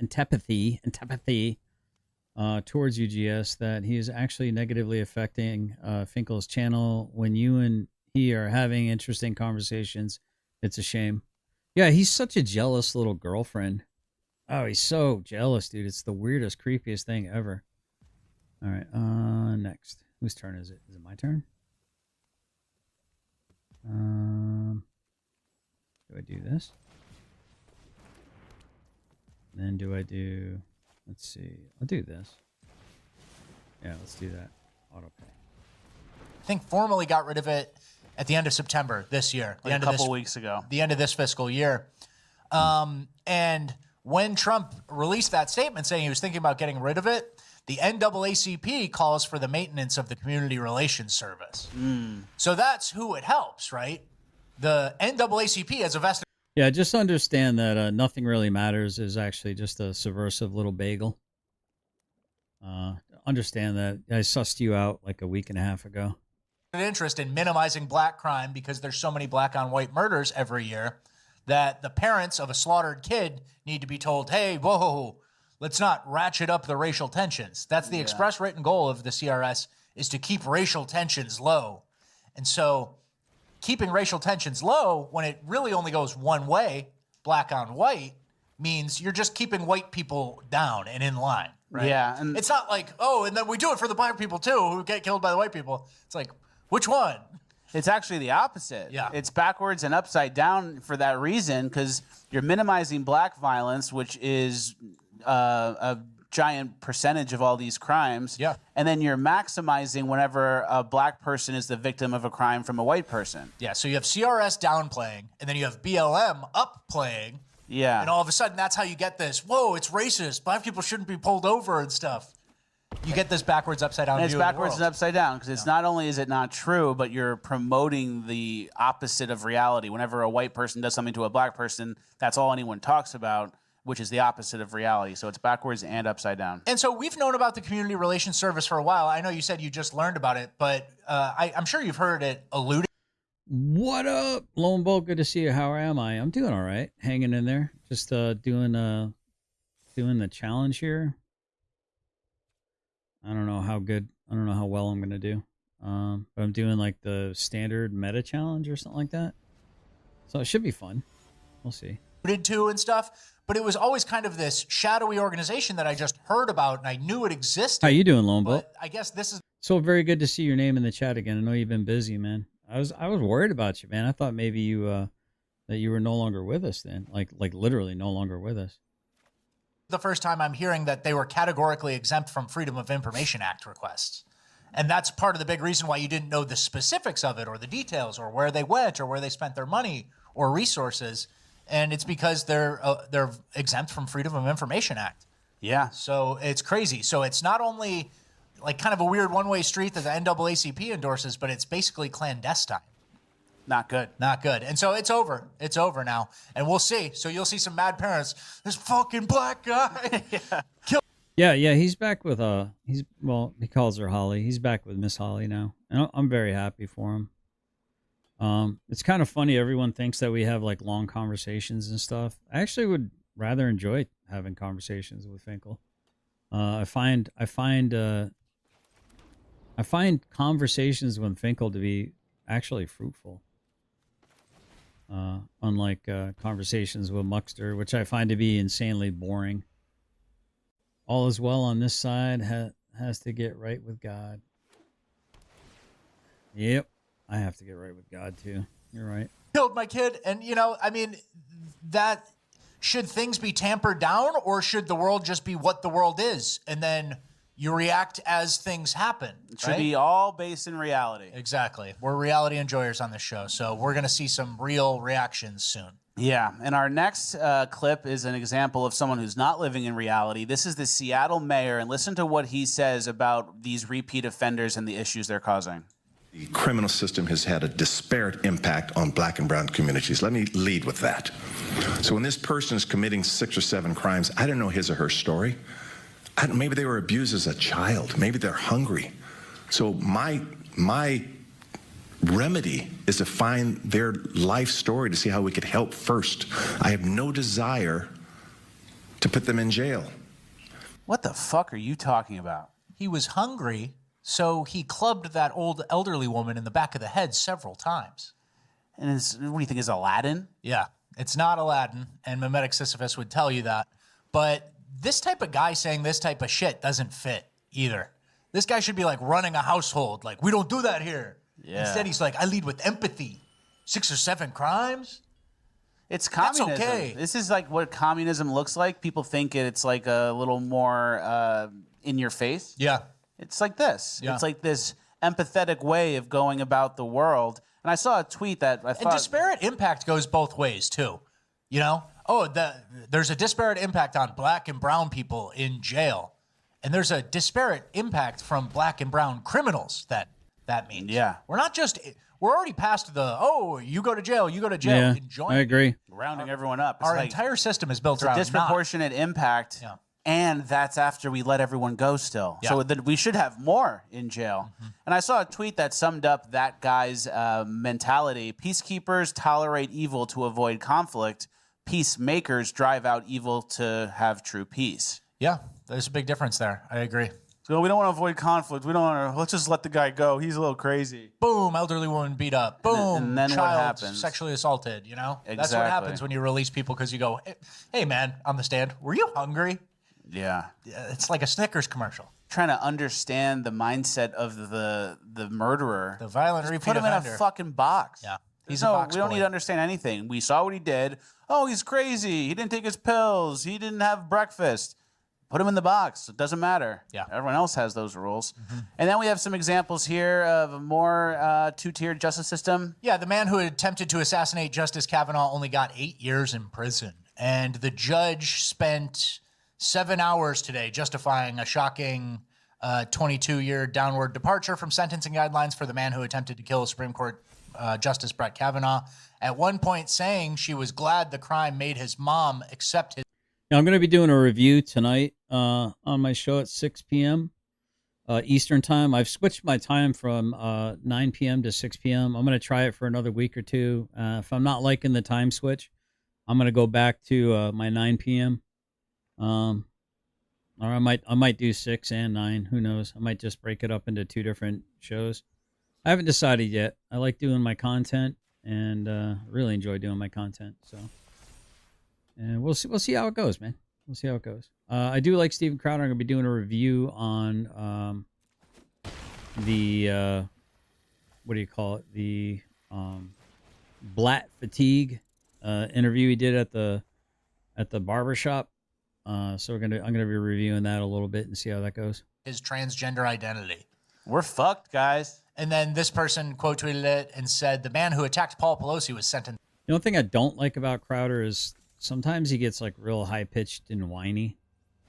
towards UGS that he is actually negatively affecting Finkel's channel. When you and he are having interesting conversations, it's a shame. Yeah, he's such a jealous little girlfriend. Oh, he's so jealous, dude. It's the weirdest, creepiest thing ever. All right, next. Whose turn is it? Is it my turn? Do I do this? Then do I do... Let's see. I'll do this. Yeah, let's do that. Auto pay. I think formally got rid of it at the end of September this year. Like a couple weeks ago. The end of this fiscal year. And when Trump released that statement saying he was thinking about getting rid of it, the NAACP calls for the maintenance of the Community Relations Service. So that's who it helps, right? The NAACP has a vested... Yeah, just understand that Nothing Really Matters is actually just a subversive little bagel. Understand that. I sussed you out like a week and a half ago. Interest in minimizing black crime because there's so many black on white murders every year that the parents of a slaughtered kid need to be told, hey, whoa, let's not ratchet up the racial tensions. That's the express written goal of the CRS, is to keep racial tensions low. And so keeping racial tensions low when it really only goes one way, black on white, means you're just keeping white people down and in line, right? Yeah. And it's not like, oh, and then we do it for the black people too who get killed by the white people. It's like, which one? It's actually the opposite. Yeah. It's backwards and upside down for that reason, because you're minimizing black violence, which is a giant percentage of all these crimes. Yeah. And then you're maximizing whenever a black person is the victim of a crime from a white person. Yeah, so you have CRS downplaying, and then you have BLM upplaying. Yeah. And all of a sudden, that's how you get this, whoa, it's racist. Black people shouldn't be pulled over and stuff. You get this backwards, upside down And it's view of the backwards world. and upside down, because it's not only is it not true, but you're promoting the opposite of reality. Whenever a white person does something to a black person, that's all anyone talks about, which is the opposite of reality. So it's backwards and upside down. And so we've known about the Community Relations Service for a while. I know you said you just learned about it, but I'm sure you've heard it alluded. What up? Lone Bull, good to see you. How am I? I'm doing all right. Hanging in there. Just doing the challenge here. I don't know how good. I don't know how well I'm going to do. But I'm doing like the standard meta challenge or something like that. So it should be fun. We'll see. To and stuff, but it was always kind of this shadowy organization that I just heard about and I knew it existed. How you doing, Lone Bolt? But I guess this is So very good to see your name in the chat again. I know you've been busy, man. I was worried about you, man. I thought maybe you that you were no longer with us then, like literally no longer with us. the first time I'm hearing that they were categorically exempt from Freedom of Information Act requests. And that's part of the big reason why you didn't know the specifics of it or the details or where they went or where they spent their money or resources. And it's because they're exempt from Freedom of Information Act. Yeah. So it's crazy. So it's not only like kind of a weird one-way street that the NAACP endorses, but it's basically clandestine. Not good. Not good. And so it's over. It's over now. And we'll see. So you'll see some mad parents. This fucking black guy. Yeah, he's back with he calls her Holly. He's back with Miss Holly now. And I'm very happy for him. It's kind of funny, everyone thinks that we have like long conversations and stuff. I actually would rather enjoy having conversations with Finkel. I find conversations with Finkel to be actually fruitful. Unlike conversations with Muckster, which I find to be insanely boring. All is well on this side, has to get right with God. Yep, I have to get right with God too. You're right. Killed my kid. And, you know, I mean, that should things be tampered down or should the world just be what the world is? And then you react as things happen. It should be all based in reality. Exactly. We're reality enjoyers on this show, so we're going to see some real reactions soon. Yeah, and our next clip is an example of someone who's not living in reality. This is the Seattle mayor, and listen to what he says about these repeat offenders and the issues they're causing. The criminal system has had a disparate impact on black and brown communities. Let me lead with that. So when this person is committing 6 or 7 crimes, I don't know his or her story. Maybe they were abused as a child. Maybe they're hungry. So my remedy is to find their life story to see how we could help first. I have no desire to put them in jail. What the fuck are you talking about? He was hungry, so he clubbed that old elderly woman in the back of the head several times. And what do you think, is Aladdin? Yeah, it's not Aladdin, and Memetic Sisyphus would tell you that. But this type of guy saying this type of shit doesn't fit either. This guy should be like running a household. Like, we don't do that here. Yeah. Instead, he's like, I lead with empathy. 6 or 7 crimes? It's communism. That's okay. This is like what communism looks like. People think it's like a little more in your face. Yeah. It's like this. Yeah. It's like this empathetic way of going about the world. And I saw a tweet that I thought... And disparate impact goes both ways, too. You know? Oh, there's a disparate impact on black and brown people in jail. And there's a disparate impact from black and brown criminals that means. Yeah. We're already past you go to jail, Yeah, enjoying I agree. Rounding everyone up. It's Our like, entire system is built it's a around disproportionate impact. Yeah. And that's after we let everyone go still. Yeah. So we should have more in jail. Mm-hmm. And I saw a tweet that summed up that guy's mentality. Peacekeepers tolerate evil to avoid conflict. Peacemakers drive out evil to have true peace. Yeah, there's a big difference there. I agree. So we don't want to avoid conflict. We don't want to. Let's just let the guy go. He's a little crazy. Boom, elderly woman beat up. Boom, and then child what happens? Sexually assaulted. You know, Exactly. That's what happens when you release people because you go, "Hey, man, on the stand, were you hungry?" Yeah, it's like a Snickers commercial. Trying to understand the mindset of the murderer, the violent repeat put him offender. in a fucking box. Yeah, We don't need to understand anything. We saw what he did. Oh, he's crazy. He didn't take his pills. He didn't have breakfast. Put him in the box. It doesn't matter. Yeah. Everyone else has those rules. Mm-hmm. And then we have some examples here of a more two-tiered justice system. Yeah, the man who attempted to assassinate Justice Kavanaugh only got 8 years in prison. And the judge spent 7 hours today justifying a shocking 22-year downward departure from sentencing guidelines for the man who attempted to kill Supreme Court Justice Brett Kavanaugh. At one point saying she was glad the crime made his mom accept his... Now, I'm going to be doing a review tonight on my show at 6 p.m. Eastern time. I've switched my time from 9 p.m. to 6 p.m. I'm going to try it for another week or two. If I'm not liking the time switch, I'm going to go back to my 9 p.m. Or I might do 6 and 9. Who knows? I might just break it up into 2 different shows. I haven't decided yet. I like doing my content and really enjoy doing my content. So, and we'll see how it goes, man. We'll see how it goes. I do like Steven Crowder. I'm gonna be doing a review on the what do you call it? The Blatt fatigue interview he did at the barbershop. So I'm gonna be reviewing that a little bit and see how that goes. His transgender identity. We're fucked, guys. And then this person quote tweeted it and said, the man who attacked Paul Pelosi was sentenced. The only thing I don't like about Crowder is sometimes he gets like real high pitched and whiny.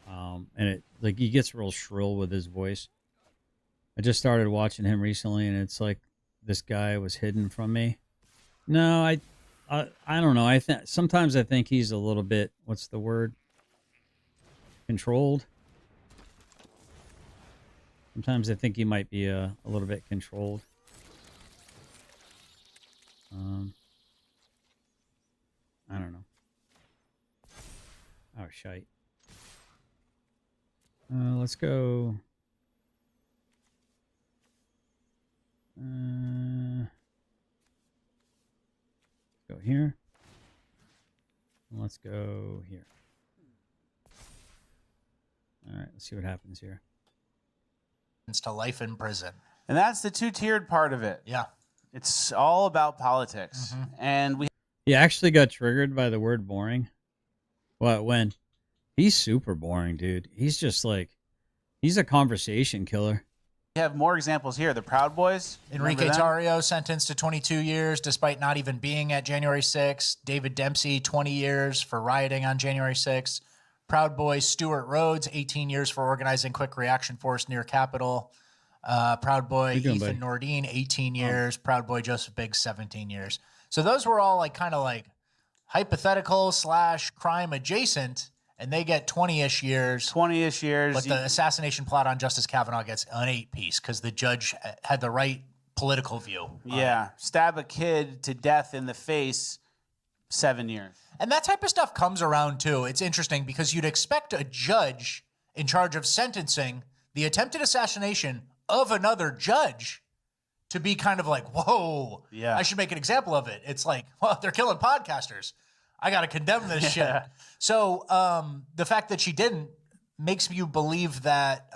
And it like he gets real shrill with his voice. I just started watching him recently and it's like this guy was hidden from me. No, I don't know. I think sometimes I think he's a little bit, what's the word? Controlled. Sometimes I think he might be a little bit controlled. I don't know. Oh, shite. Let's go. Let's go here. Let's go here. All right, let's see what happens here. To life in prison. And that's the two-tiered part of it. Yeah. It's all about politics. And we He actually got triggered by the word boring. What, when? He's super boring, dude. He's just like, he's a conversation killer. have more examples here. The Proud Boys. Enrique Tarrio sentenced to 22 years despite not even being at January 6th. David Dempsey, 20 years for rioting on January 6th. Proud Boy Stuart Rhodes, 18 years for organizing quick reaction force near Capitol. Proud Boy Ethan Nordine, 18 years. Proud Boy Joseph Biggs, 17 years. So those were all like kind of like hypothetical / crime adjacent, and they get 20-ish years. 20-ish years. But the assassination plot on Justice Kavanaugh gets an 8-piece because the judge had the right political view. Yeah. Stab a kid to death in the face, 7 years. And that type of stuff comes around too. It's interesting because you'd expect a judge in charge of sentencing the attempted assassination of another judge to be kind of like, whoa, I should make an example of it. It's like, well, they're killing podcasters. I got to condemn this shit. So the fact that she didn't makes you believe that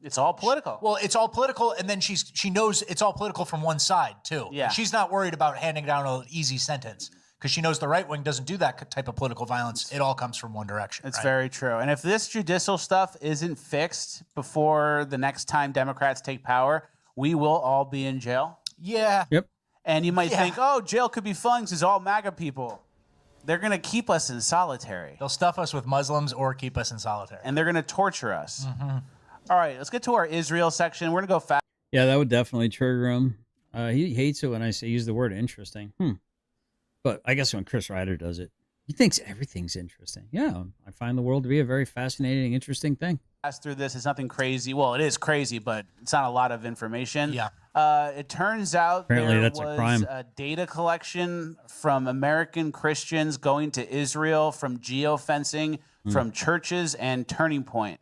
it's all political. Well, it's all political, and then she knows it's all political from one side too. Yeah. She's not worried about handing down an easy sentence because she knows the right wing doesn't do that type of political violence. It all comes from one direction. It's very true. And if this judicial stuff isn't fixed before the next time Democrats take power, we will all be in jail. Yeah. Yep. And you might think, oh, jail could be fun because it's all MAGA people. They're going to keep us in solitary. They'll stuff us with Muslims or keep us in solitary. And they're going to torture us. All right, let's get to our Israel section. We're going to go fast. Yeah, that would definitely trigger him. He hates it when I use the word interesting. But I guess when Chris Ryder does it, he thinks everything's interesting. Yeah, I find the world to be a very fascinating, interesting thing. Through this, it's nothing crazy. Well, it is crazy, but it's not a lot of information. Yeah. It turns out Apparently there that's a was crime. a data collection from American Christians going to Israel, from geofencing, from churches, and Turning Point.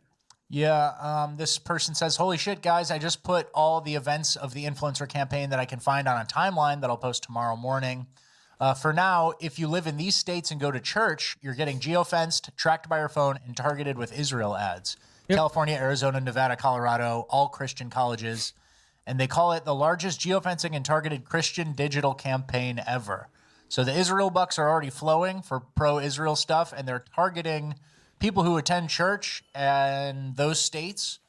Yeah, this person says, holy shit, guys, I just put all the events of the influencer campaign that I can find on a timeline that I'll post tomorrow morning. For now, if you live in these states and go to church, you're getting geofenced, tracked by your phone, and targeted with Israel ads. California, Arizona, Nevada, Colorado, all Christian colleges. And they call it the largest geofencing and targeted Christian digital campaign ever. So the Israel bucks are already flowing for pro-Israel stuff, and they're targeting people who attend church and those states.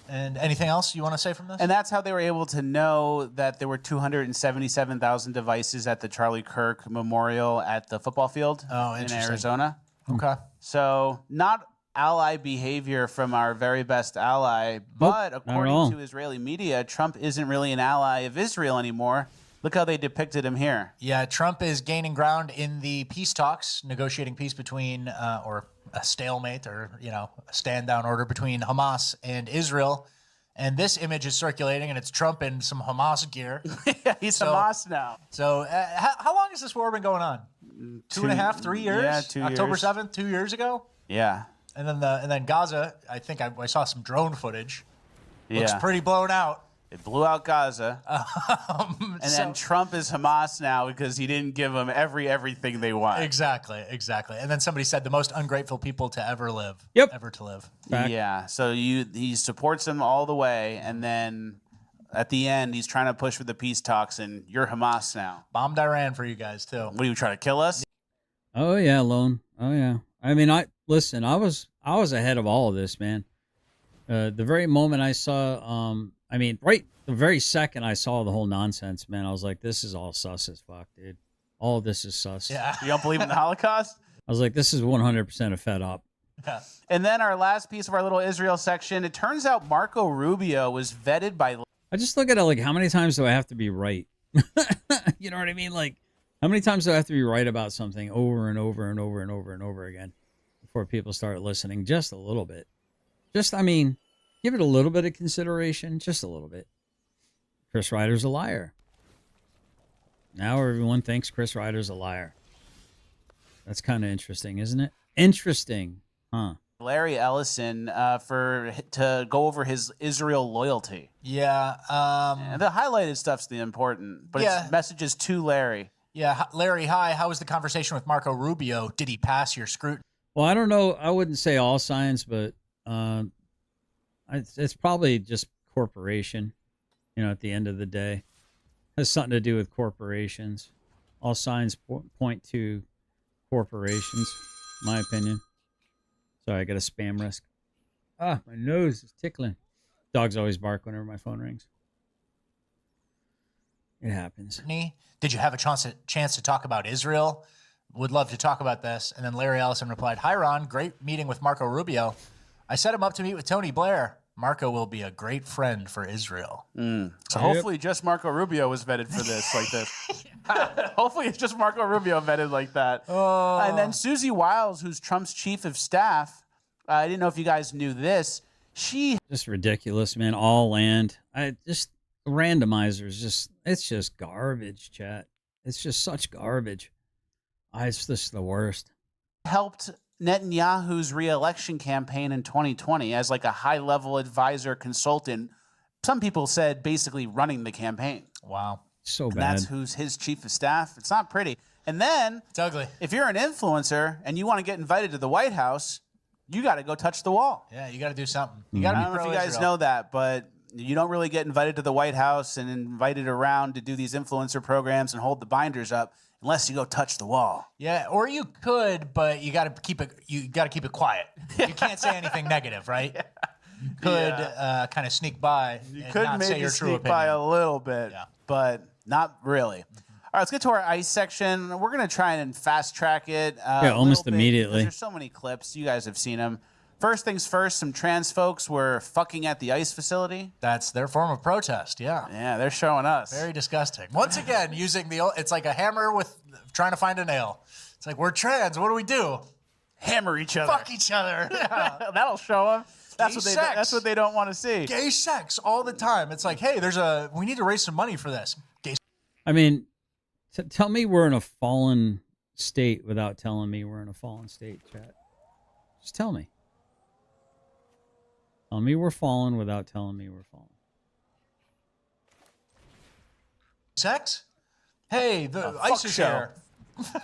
And anything else you want to say from this? And that's how they were able to know that there were 277,000 devices at the Charlie Kirk Memorial at the football field in Arizona. Okay. So not ally behavior from our very best ally, but according to Israeli media, Trump isn't really an ally of Israel anymore. Look how they depicted him here. Yeah, Trump is gaining ground in the peace talks, negotiating peace between, or a stalemate, or, a stand-down order between Hamas and Israel. And this image is circulating, and it's Trump in some Hamas gear. He's Hamas now. So how long has this war been going on? 2.5, 3 years? Yeah, 2 years. October 7th, 2 years ago? Yeah. And then Gaza, I think I saw some drone footage. Looks Yeah. pretty blown out. They blew out Gaza. And then Trump is Hamas now because he didn't give them everything they want. Exactly. And then somebody said the most ungrateful people to ever live. Yep. Ever to live. Fact. Yeah. So he supports them all the way, and then at the end he's trying to push for the peace talks, and you're Hamas now. Bombed Iran for you guys too. What are you trying to kill us? Oh yeah, Lone. Oh yeah. I mean, I was ahead of all of this, man. The very moment I saw, right the very second I saw the whole nonsense, man, I was like, this is all sus as fuck, dude. All of this is sus. Yeah. You don't believe in the Holocaust? I was like, this is 100% a fed up. Yeah. And then our last piece of our little Israel section, it turns out Marco Rubio was vetted by... I just look at it like, how many times do I have to be right? You know what I mean? Like, how many times do I have to be right about something over and over and over and over and over again before people start listening? Just a little bit. Give it a little bit of consideration. Just a little bit. Chris Ryder's a liar. Now everyone thinks Chris Ryder's a liar. That's kind of interesting, isn't it? Interesting, huh? Larry Ellison to go over his Israel loyalty. Yeah. And the highlighted stuff's the important, but it's messages to Larry. Yeah. Larry, hi. How was the conversation with Marco Rubio? Did he pass your scrutiny? Well, I don't know. I wouldn't say all signs, but it's probably just corporation. At the end of the day, has something to do with corporations. All signs point to corporations, my opinion. Sorry, I got a spam risk. My nose is tickling. Dogs always bark whenever my phone rings. It happens. Did you have a chance to talk about Israel? Would love to talk about this. And then Larry Ellison replied, hi, Ron. Great meeting with Marco Rubio. I set him up to meet with Tony Blair. Marco will be a great friend for Israel. So hopefully just Marco Rubio was vetted for this like this. Hopefully it's just Marco Rubio vetted like that. And then Susie Wiles, who's Trump's chief of staff, I didn't know if you guys knew this. She just ridiculous, man. All land. Randomizers. It's just garbage, chat. It's just such garbage. It's just the worst. Helped Netanyahu's re-election campaign in 2020 as like a high-level advisor consultant. Some people said basically running the campaign. Wow. So bad. And that's who's his chief of staff. It's not pretty. And then it's ugly. If you're an influencer and you want to get invited to the White House, you got to go touch the wall. Yeah, you got to do something. I don't know if you guys know that, but you don't really get invited to the White House and invited around to do these influencer programs and hold the binders up unless you go touch the wall. Yeah, or you could, but you got to keep it. You got to keep it quiet. You can't say anything negative, right? Yeah. You could kind of sneak by. You and could not say maybe your true sneak opinion. by a little bit, but not really. All right, let's get to our ICE section. We're going to try and fast track it. Almost immediately. There's so many clips. You guys have seen them. First things first, some trans folks were fucking at the ICE facility. That's their form of protest, yeah. Yeah, they're showing us. Very disgusting. Once again, using it's like a hammer with trying to find a nail. It's like, we're trans, what do we do? Hammer each other. Fuck each other. Yeah. That'll show them. That's what they don't want to see. Gay sex all the time. It's like, hey, we need to raise some money for this. Gay. I mean, tell me we're in a fallen state without telling me we're in a fallen state, chat. Just tell me. Tell me we're fallen without telling me we're fallen. Sex? Hey, the ICE is here.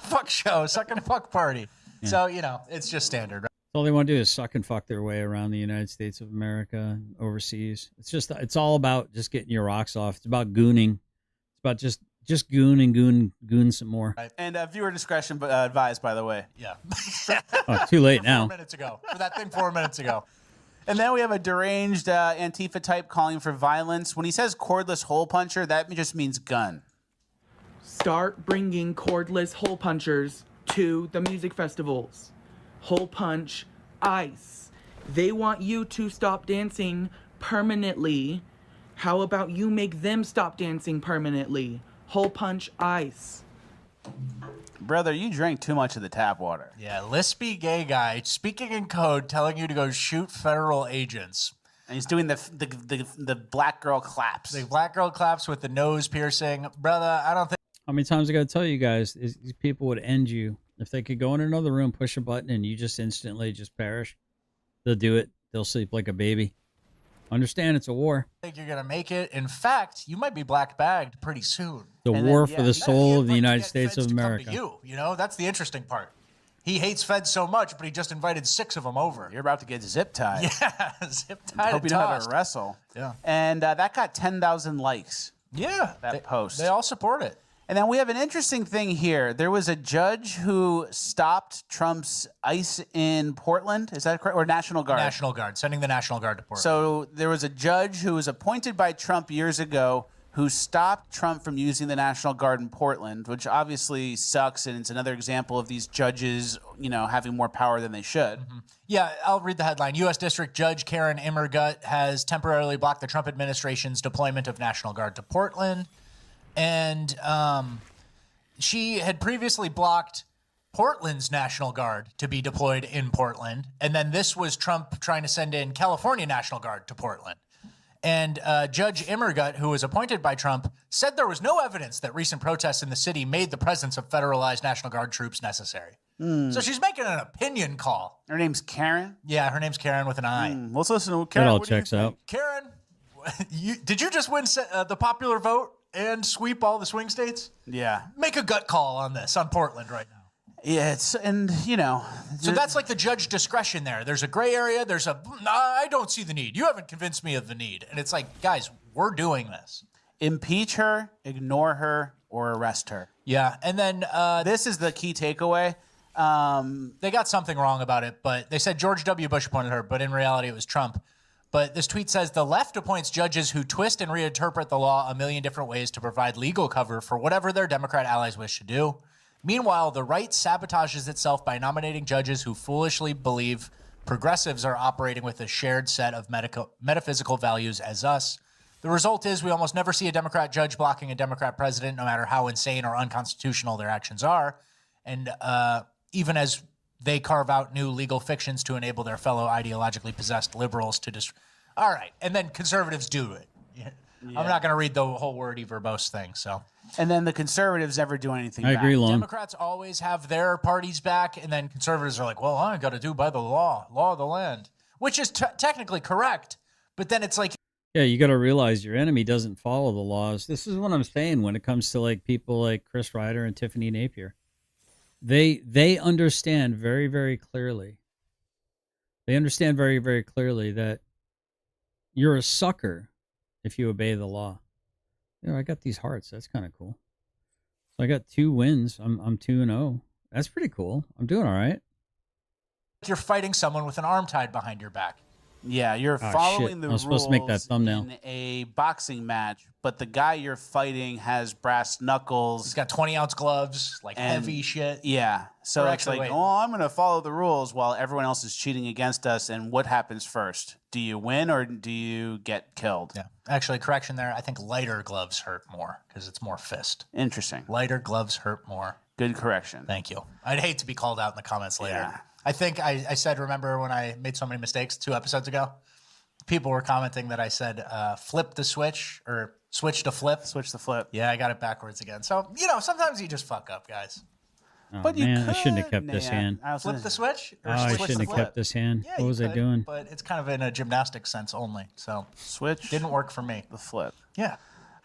Fuck show, suck and fuck party. Yeah. So, it's just standard, right? All they want to do is suck and fuck their way around the United States of America, overseas. It's all about just getting your rocks off. It's about gooning. It's about just goon and goon some more. Right. And viewer discretion advised, by the way. Yeah. Too late now. 4 minutes ago. For that thing 4 minutes ago. And then we have a deranged Antifa type calling for violence. When he says cordless hole puncher, that just means gun. Start bringing cordless hole punchers to the music festivals. Hole punch ICE. They want you to stop dancing permanently. How about you make them stop dancing permanently? Hole punch ICE. Brother, you drank too much of the tap water. Yeah, lispy gay guy speaking in code, telling you to go shoot federal agents. And he's doing the black girl claps. The black girl claps with the nose piercing. Brother, I don't think... How many times I got to tell you guys, these people would end you. If they could go in another room, push a button, and you just instantly just perish, they'll do it. They'll sleep like a baby. Understand it's a war. I think you're going to make it. In fact, you might be black bagged pretty soon. The war for the soul of the United States of Come to America. you know, that's the interesting part. He hates feds so much, but he just invited 6 of them over. You're about to get zip tied. Yeah, zip tied. Hope you know how to wrestle. Yeah. And that got 10,000 likes. Yeah. That post. They all support it. And then we have an interesting thing here. There was a judge who stopped Trump's ICE in Portland. Is that correct? Or National Guard? National Guard, sending the National Guard to Portland. So there was a judge who was appointed by Trump years ago who stopped Trump from using the National Guard in Portland, which obviously sucks. And it's another example of these judges, you know, having more power than they should. Mm-hmm. Yeah, I'll read the headline. U.S. District Judge Karen Immergut has temporarily blocked the Trump administration's deployment of National Guard to Portland. And she had previously blocked Portland's National Guard to be deployed in Portland. And then this was Trump trying to send in California National Guard to Portland. And Judge Immergut, who was appointed by Trump, said there was no evidence that recent protests in the city made the presence of federalized National Guard troops necessary. So she's making an opinion call. Her name's Karen? Yeah, her name's Karen with an I. Let's listen to Karen. That all checks out. Karen, did you just win the popular vote and sweep all the swing states? Yeah. Make a gut call on this, on Portland right now. Yeah, and you know. So that's like the judge discretion there. There's a gray area. I don't see the need. You haven't convinced me of the need. And it's like, guys, we're doing this. Impeach her, ignore her, or arrest her. Yeah, and then this is the key takeaway. They got something wrong about it, but they said George W. Bush appointed her, but in reality it was Trump. But this tweet says the left appoints judges who twist and reinterpret the law a million different ways to provide legal cover for whatever their Democrat allies wish to do. Meanwhile, the right sabotages itself by nominating judges who foolishly believe progressives are operating with a shared set of metaphysical values as us. The result is we almost never see a Democrat judge blocking a Democrat president, no matter how insane or unconstitutional their actions are. And even as they carve out new legal fictions to enable their fellow ideologically possessed liberals to all right, and then conservatives do it. Yeah. I'm not going to read the whole wordy verbose thing. So, and then the conservatives never do anything. I agree, Long. Democrats always have their parties back, and then conservatives are like, "Well, I got to do by the law of the land," which is technically correct. But then it's like, yeah, you got to realize your enemy doesn't follow the laws. This is what I'm saying when it comes to like people like Chris Ryder and Tiffany Napier. They understand very, very clearly. They understand very, very clearly that you're a sucker if you obey the law. You know, I got these hearts. That's kind of cool. So I got 2 wins. I'm 2-0. That's pretty cool. I'm doing all right. you're fighting someone with an arm tied behind your back. Yeah, you're following the rules. I was supposed to make that thumbnail. In a boxing match, but the guy you're fighting has brass knuckles. He's got 20-ounce gloves, like heavy shit. Yeah, so Or it's actually, like, wait. oh, I'm going to follow the rules while everyone else is cheating against us. And what happens first? Do you win or do you get killed? Yeah, actually, correction there. I think lighter gloves hurt more because it's more fist. Interesting. Lighter gloves hurt more. Good correction. Thank you. I'd hate to be called out in the comments later. Yeah. I think I said, remember when I made so many mistakes 2 episodes ago? People were commenting that I said flip the switch or switch to flip. Switch the flip. Yeah, I got it backwards again. So, you know, sometimes you just fuck up, guys. Oh, But you man, I shouldn't have could, kept this man. hand. I was Flip gonna- the switch? Oh, Or I switch shouldn't the have flip? kept this hand. Yeah, What you was I could, doing? But it's kind of in a gymnastic sense only. So Switch. didn't work for me. The flip. Yeah.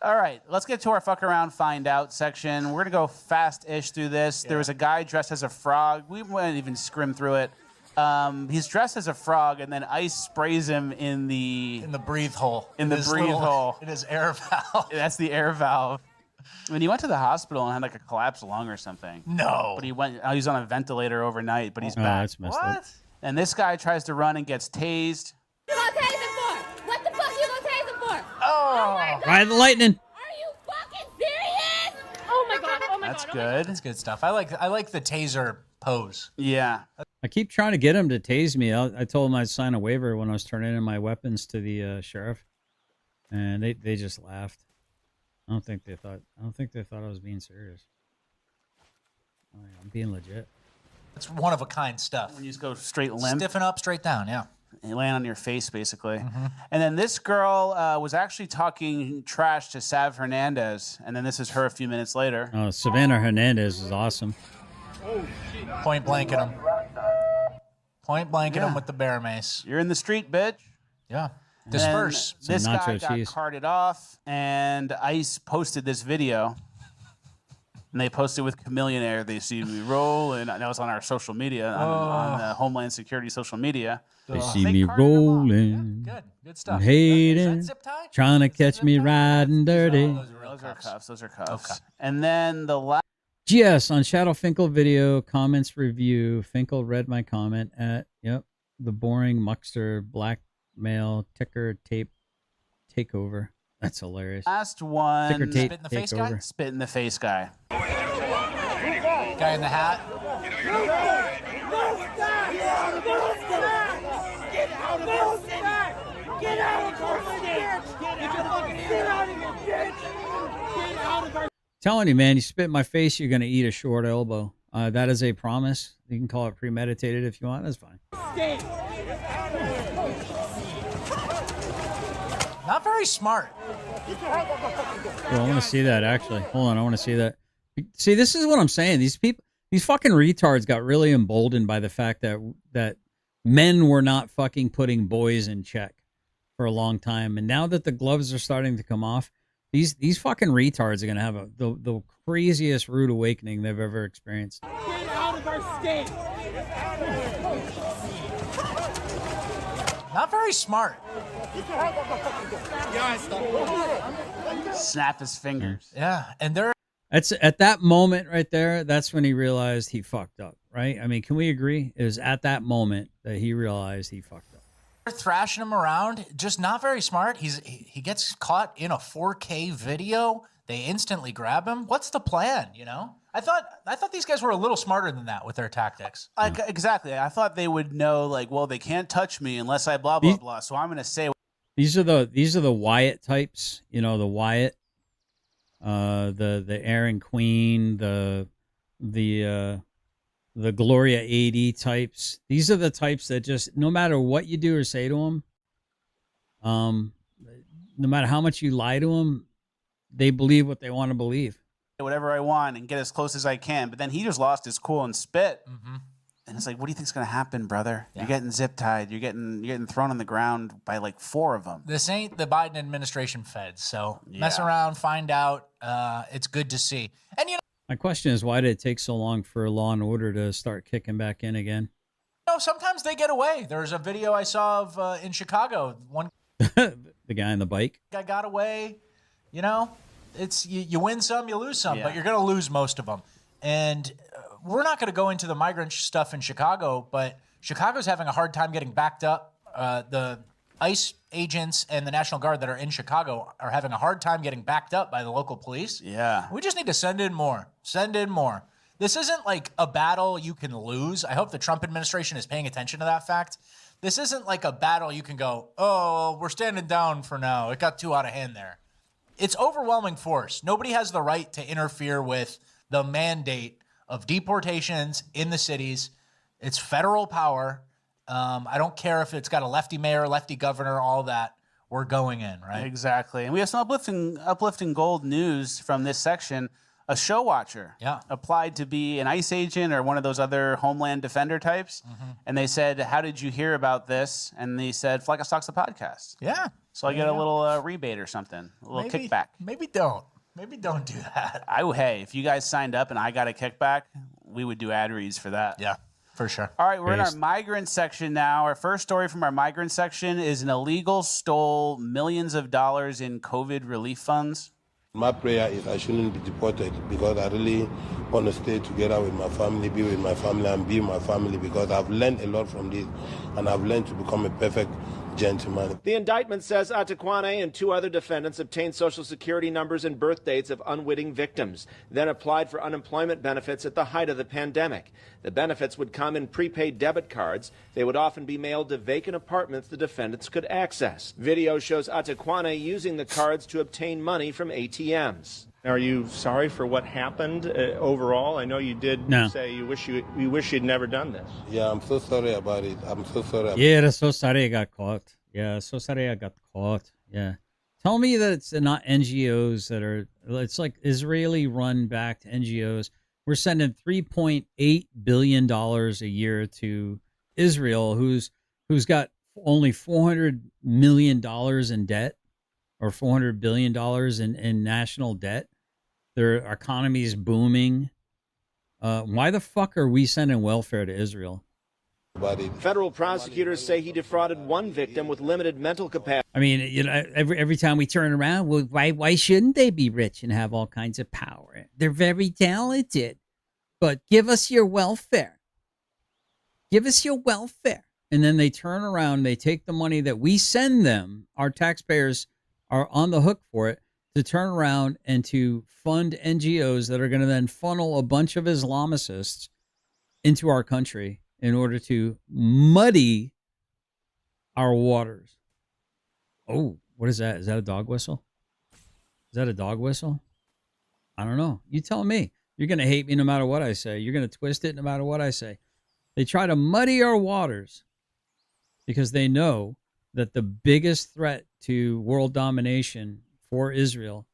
All right, let's get to our fuck around, find out section. We're going to go fast-ish through this. There was a guy dressed as a frog. We wouldn't even scrim through it. He's dressed as a frog, and then ice sprays him in the breathe hole. In the his breathe little- hole. In his air valve. That's the air valve. When he went to the hospital and had like a collapsed lung or something. No. But he was on a ventilator overnight, but he's Oh, back. that's messed up. And this guy tries to run and gets tased. You gonna tase him for? What the fuck you gonna tase him for? Oh, my God. Ride the lightning. Are you fucking serious? Oh my god, oh my That's god. good. That's good stuff. I like the taser pose. Yeah. I keep trying to get him to tase me. I told him I'd sign a waiver when I was turning in my weapons to the sheriff, and they just laughed. I don't think they thought I was being serious. Oh, yeah, I'm being legit. It's one of a kind stuff. When you just go straight limp. Stiffen up, straight down, yeah. And land on your face, basically. And then this girl was actually talking trash to Sav Hernandez, and then this is her a few minutes later. Oh, Savannah Hernandez is awesome. Point blank at him. Point blank at him with the bear mace. You're in the street, bitch. Yeah. Disperse. And this Some guy nacho got cheese. carted off, and ICE posted this video. And they posted with Chameleonaire. They see me roll, and that was on our social media, on the Homeland Security social media. They see me rolling, Good stuff. hating, zip tie? trying to catch me riding dirty. Those are cuffs. Those are cuffs. Okay. And then the last. GS on Shadow Finkel video comments review. Finkel read my comment at the boring muckster blackmail ticker tape takeover. That's hilarious. Last one. Ticker tape Spit in the face guy? takeover. Spit in the face guy. Guy in the hat. Telling you, man, you spit in my face, you're gonna eat a short elbow. That is a promise. You can call it premeditated if you want. That's fine. Not very smart. Well, I want to see that actually. Hold on, I want to see that. See, this is what I'm saying. These people, these fucking retards, got really emboldened by the fact that men were not fucking putting boys in check for a long time, and now that the gloves are starting to come off, these fucking retards are gonna have the craziest rude awakening they've ever experienced. Get out of our state. Not very smart. Snap his fingers. Yeah, and they're That's at that moment right there. That's when he realized he fucked up, right? I mean, can we agree? It was at that moment that he realized he fucked up. thrashing him around. Just not very smart. He gets caught in a 4K video. They instantly grab him. What's the plan? You know, I thought these guys were a little smarter than that with their tactics. Exactly. I thought they would know, like, well, they can't touch me unless I blah blah blah. So I'm gonna say These are the Wyatt types. You know, the Wyatt, the Aaron Queen, the Gloria 80 types. These are the types that just, no matter what you do or say to them, no matter how much you lie to them, they believe what they want to believe. whatever I want and get as close as I can. But then he just lost his cool and spit. Mm-hmm. And it's like, what do you think's gonna happen, brother? Yeah. You're getting zip tied. You're getting thrown on the ground by like 4 of them. This ain't the Biden administration feds. So mess around, find out. It's good to see. And you know, my question is, why did it take so long for Law and Order to start kicking back in again? Sometimes they get away. There's a video I saw of in Chicago. One the guy on the bike. guy got away. You know, it's you win some, you lose some, but you're going to lose most of them. And we're not going to go into the migrant stuff in Chicago, but Chicago's having a hard time getting backed up. The ICE agents and the National Guard that are in Chicago are having a hard time getting backed up by the local police. Yeah. We just need to send in more. Send in more. This isn't like a battle you can lose. I hope the Trump administration is paying attention to that fact. This isn't like a battle you can go, oh, we're standing down for now. It got too out of hand there. It's overwhelming force. Nobody has the right to interfere with the mandate of deportations in the cities. It's federal power. I don't care if it's got a lefty mayor, lefty governor, all that. We're going in, right? Exactly. And we have some uplifting gold news from this section. A show watcher applied to be an ICE agent or one of those other Homeland Defender types. Mm-hmm. And they said, how did you hear about this? And they said, Fleck Stocks the podcast. Yeah. So I get a little rebate or something, a little kickback. Maybe don't. Maybe don't do that. Hey, if you guys signed up and I got a kickback, we would do ad reads for that. Yeah, for sure. All right, we're in our migrant section now. Our first story from our migrant section is an illegal stole millions of dollars in COVID relief funds. My prayer is I shouldn't be deported because I really want to stay together with my family, be with my family, and be my family because I've learned a lot from this, and I've learned to become a perfect gentleman. The indictment says Atakwane and 2 other defendants obtained Social Security numbers and birth dates of unwitting victims, then applied for unemployment benefits at the height of the pandemic. The benefits would come in prepaid debit cards. They would often be mailed to vacant apartments the defendants could access. Video shows Atakwane using the cards to obtain money from ATMs. Are you sorry for what happened overall? I know you did say you wish you'd never done this. Yeah, I'm so sorry about it. I'm so sorry. Yeah, that's so sorry I got caught. Yeah, so sorry I got caught. Yeah. Tell me that it's not NGOs that are, it's like Israeli-run backed NGOs. We're sending $3.8 billion a year to Israel, who's got only $400 million in debt, or $400 billion in national debt. Their economy is booming. Why the fuck are we sending welfare to Israel? Federal prosecutors say he defrauded one victim with limited mental capacity. I mean, you know, every time we turn around, well, why shouldn't they be rich and have all kinds of power? They're very talented, but give us your welfare. Give us your welfare. And then they turn around, they take the money that we send them, our taxpayers are on the hook for it, to turn around and to fund NGOs that are going to then funnel a bunch of Islamicists into our country in order to muddy our waters. Oh, what is that? Is that a dog whistle? Is that a dog whistle? I don't know. You tell me. You're going to hate me no matter what I say. You're going to twist it no matter what I say. They try to muddy our waters because they know that the biggest threat to world domination for Israel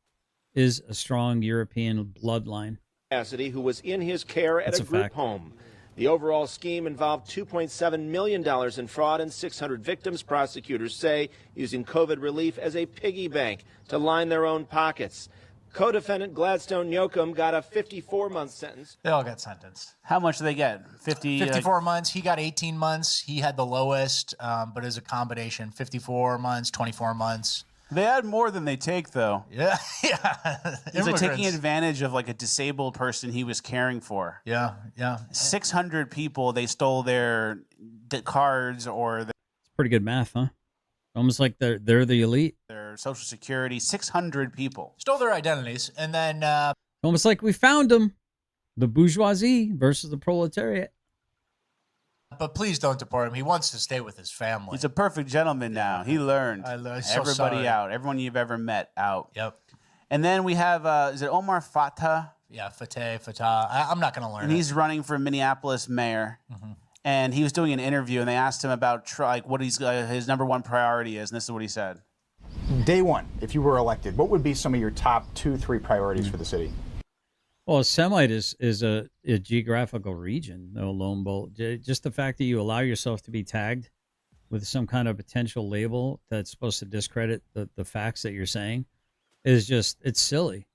is a strong European bloodline. Who was in his care at a group home. The overall scheme involved $2.7 million in fraud and 600 victims, prosecutors say, using COVID relief as a piggy bank to line their own pockets. Co-defendant Gladstone Yoakum got a 54-month sentence. They all got sentenced. How much do they get? 54 months. He got 18 months. He had the lowest, but as a combination, 54 months, 24 months. They had more than they take, though. Yeah, yeah. He's like taking advantage of like a disabled person he was caring for. Yeah, yeah. 600 people, they stole their cards or It's pretty good math, huh? Almost like they're the elite. their social security. 600 people. Stole their identities, and then... Almost like we found them. The bourgeoisie versus the proletariat. But please don't deport him. He wants to stay with his family. He's a perfect gentleman now. He learned. So Everybody sorry. out. Everyone you've ever met out. Yep. And then we have, is it Omar Fatah? Yeah, Fatah. I'm not going to learn And he's running for Minneapolis mayor. Mm-hmm. And he was doing an interview, and they asked him about like what his number one priority is, and this is what he said. Day one, if you were elected, what would be some of your top 2-3 priorities for the city? Well, a Semite is a geographical region, no Lone Bolt. Just the fact that you allow yourself to be tagged with some kind of potential label that's supposed to discredit the facts that you're saying is just, it's silly.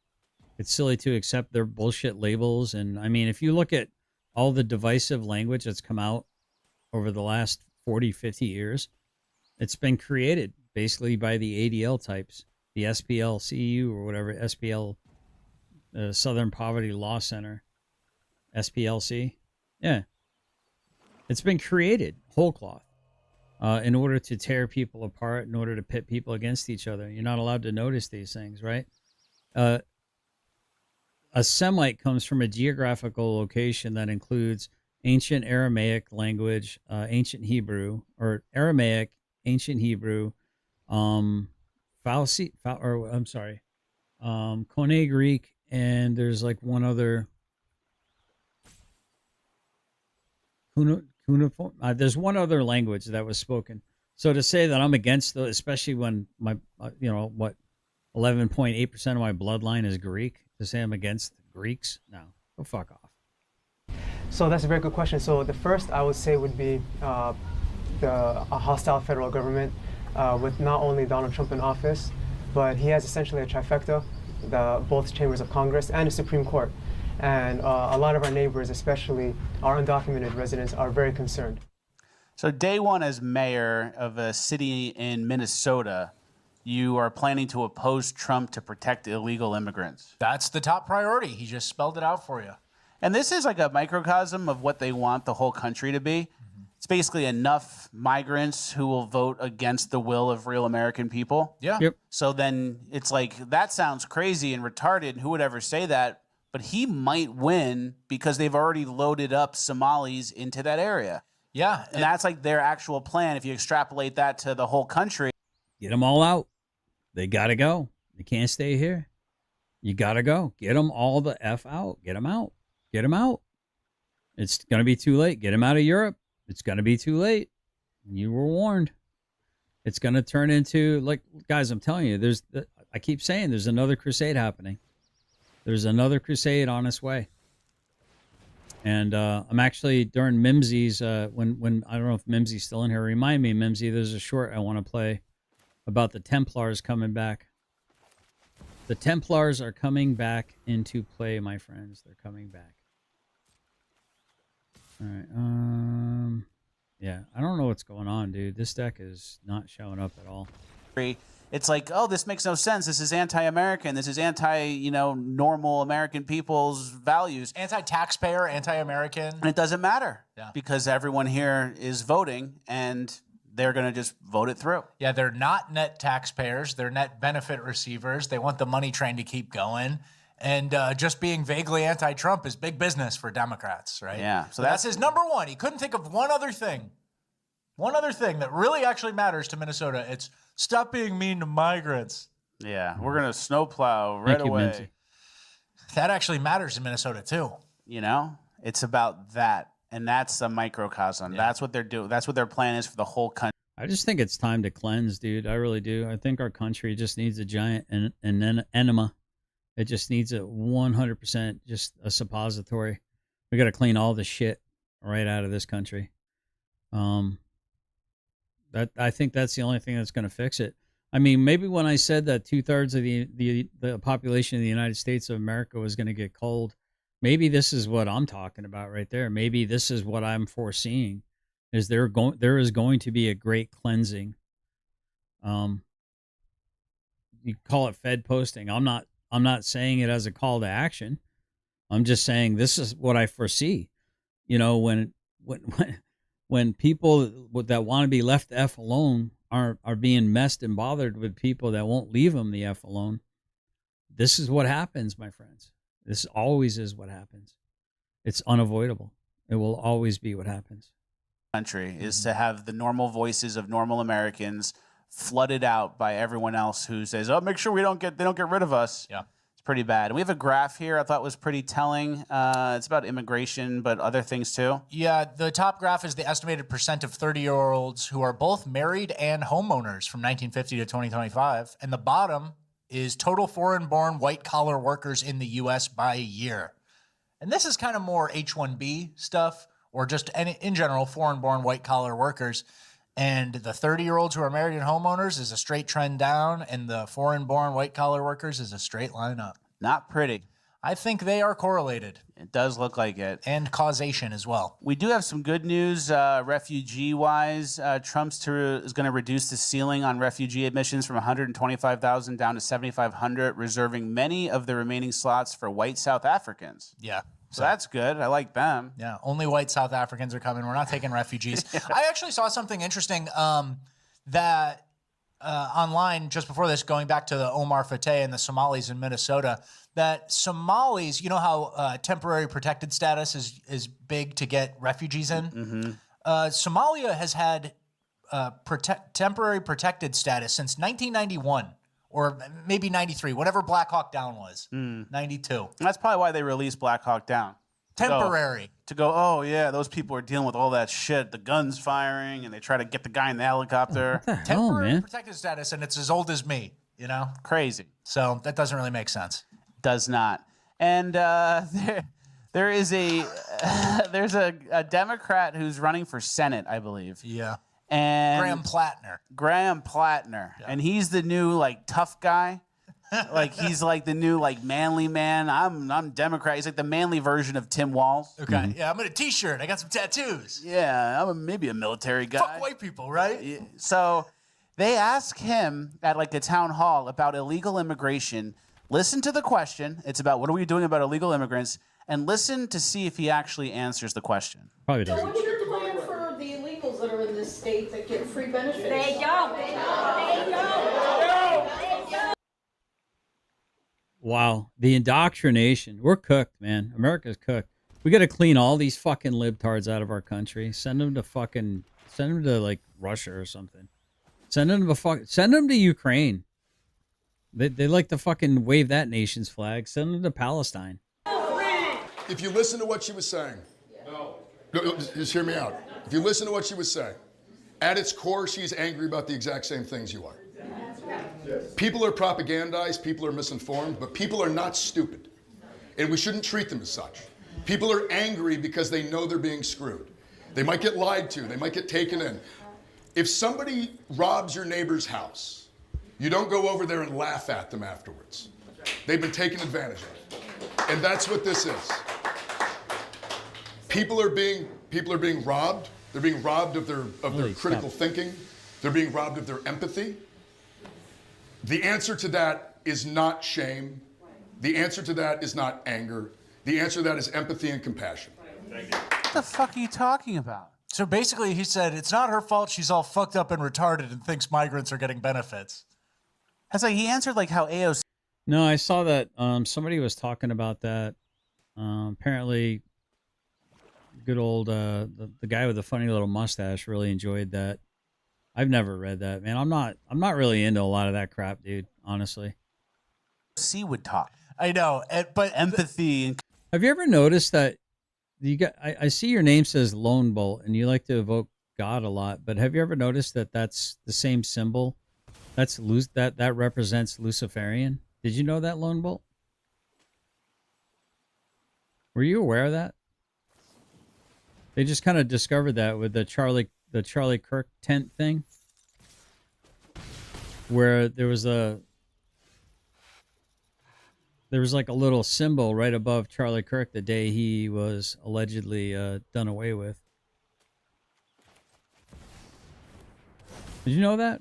It's silly to accept their bullshit labels. And I mean, if you look at all the divisive language that's come out over the last 40, 50 years, it's been created basically by the ADL types, the SPLCU or whatever, SPL, Southern Poverty Law Center, SPLC. Yeah. It's been created whole cloth in order to tear people apart, in order to pit people against each other. You're not allowed to notice these things, right? A Semite comes from a geographical location that includes ancient Aramaic language, ancient Hebrew, or Aramaic, ancient Hebrew, Koine Greek, and there's like one other cuneiform. There's one other language that was spoken. So to say that I'm against the, especially when my, 11.8% of my bloodline is Greek, to say I'm against Greeks, no, go fuck off. So that's a very good question. So the first I would say would be a hostile federal government with not only Donald Trump in office, but he has essentially a trifecta, both chambers of Congress and the Supreme Court. And a lot of our neighbors, especially our undocumented residents, are very concerned. So day one as mayor of a city in Minnesota, you are planning to oppose Trump to protect illegal immigrants. That's the top priority. He just spelled it out for you. And this is like a microcosm of what they want the whole country to be. It's basically enough migrants who will vote against the will of real American people. Yeah. Yep. So then it's like, that sounds crazy and retarded. Who would ever say that? But he might win because they've already loaded up Somalis into that area. Yeah. And that's like their actual plan. If you extrapolate that to the whole country. Get them all out. They got to go. They can't stay here. You got to go. Get them all the F out. Get them out. Get them out. It's going to be too late. Get them out of Europe. It's going to be too late. You were warned. It's going to turn into, like, guys, I'm telling you, I keep saying there's another crusade happening. There's another crusade on its way. And I'm actually during Mimsy's when I don't know if Mimsy's still in here. Remind me, Mimsy, there's a short I want to play about the Templars coming back. The Templars are coming back into play, my friends. They're coming back. All right. Yeah, I don't know what's going on, dude. This deck is not showing up at all. It's like, oh, this makes no sense. This is anti-American. This is normal American people's values. Anti-taxpayer, anti-American. And it doesn't matter because everyone here is voting and they're going to just vote it through. Yeah, they're not net taxpayers. They're net benefit receivers. They want the money train to keep going. And just being vaguely anti-Trump is big business for Democrats, right? Yeah. So that's his number one. He couldn't think of one other thing that really actually matters to Minnesota. It's stop being mean to migrants. Yeah, we're going to snowplow right away. That actually matters in Minnesota, too. It's about that. And that's a microcosm. Yeah. That's what they're doing. That's what their plan is for the whole country. I just think it's time to cleanse, dude. I really do. I think our country just needs a giant enema. It just needs a 100% just a suppository. We got to clean all the shit right out of this country. That I think that's the only thing that's going to fix it. I mean, maybe when I said that 2/3 of the population of the United States of America was going to get cold, maybe this is what I'm talking about right there. Maybe this is what I'm foreseeing. Is there is going to be a great cleansing. You call it Fed posting. I'm not saying it as a call to action. I'm just saying this is what I foresee. When people that want to be left the F alone are being messed and bothered with people that won't leave them the F alone, this is what happens, my friends. This always is what happens. It's unavoidable. It will always be what happens. Country is to have the normal voices of normal Americans flooded out by everyone else who says, "Oh, make sure they don't get rid of us." Yeah, it's pretty bad. And we have a graph here I thought was pretty telling. It's about immigration, but other things too. Yeah, the top graph is the estimated percent of 30-year-olds who are both married and homeowners from 1950 to 2025, and the bottom is total foreign-born white-collar workers in the U.S. by year. And this is kind of more H-1B stuff, or just in general, foreign-born white-collar workers. And the 30-year-olds who are married and homeowners is a straight trend down, and the foreign-born white-collar workers is a straight line up. Not pretty. I think they are correlated. It does look like it. And causation as well. We do have some good news refugee-wise. Trump is going to reduce the ceiling on refugee admissions from 125,000 down to 7,500, reserving many of the remaining slots for white South Africans. Yeah. So that's good. I like them. Yeah, only white South Africans are coming. We're not taking refugees. I actually saw something interesting that online just before this, going back to the Omar Fateh and the Somalis in Minnesota, that Somalis, you know how temporary protected status is big to get refugees in? Mm-hmm. Somalia has had temporary protected status since 1991. Or maybe 93, whatever Black Hawk Down was. 92. That's probably why they released Black Hawk Down. Temporary. To go, oh, yeah, those people are dealing with all that shit. The guns firing, and they try to get the guy in the helicopter. What the hell, Temporary man? protected status, and it's as old as me, you know? Crazy. So that doesn't really make sense. Does not. And there is there's a Democrat who's running for Senate, I believe. Yeah. And Graham Plattner. Yeah. And he's the new tough guy. He's like the new manly man. I'm Democrat. He's like the manly version of Tim Walz. Okay. Mm-hmm. Yeah, I'm in a t-shirt. I got some tattoos. Yeah, I'm maybe a military guy. Fuck white people, right? Yeah. So they ask him at the town hall about illegal immigration. Listen to the question. It's about what are we doing about illegal immigrants, and listen to see if he actually answers the question. Probably doesn't. What's your plan for the illegals that are in this state that get free benefits? They don't. Wow, the indoctrination. We're cooked, man. America's cooked. We got to clean all these fucking libtards out of our country. Send them to Russia or something. Send them to Ukraine. They like to fucking wave that nation's flag. Send them to Palestine. If you listen to what she was saying, no, just hear me out. If you listen to what she was saying, at its core, she's angry about the exact same things you are. People are propagandized, people are misinformed, but people are not stupid. And we shouldn't treat them as such. People are angry because they know they're being screwed. They might get lied to. They might get taken in. If somebody robs your neighbor's house, you don't go over there and laugh at them afterwards. They've been taken advantage of. And that's what this is. People are being robbed. They're being robbed of their critical thinking. They're being robbed of their empathy. The answer to that is not shame. The answer to that is not anger. The answer to that is empathy and compassion. What the fuck are you talking about? So basically, he said it's not her fault. She's all fucked up and retarded and thinks migrants are getting benefits. That's like he answered like how AOC. No, I saw that somebody was talking about that. Apparently, good old the guy with the funny little mustache really enjoyed that. I've never read that, man. I'm not really into a lot of that crap, dude. Honestly. C would talk. I know, but empathy. And have you ever noticed that you got? I see your name says Lone Bolt, and you like to evoke God a lot. But have you ever noticed that that's the same symbol? That's that represents Luciferian. Did you know that, Lone Bolt? Were you aware of that? They just kind of discovered that with the Charlie Kirk tent thing, where there was like a little symbol right above Charlie Kirk the day he was allegedly done away with. Did you know that?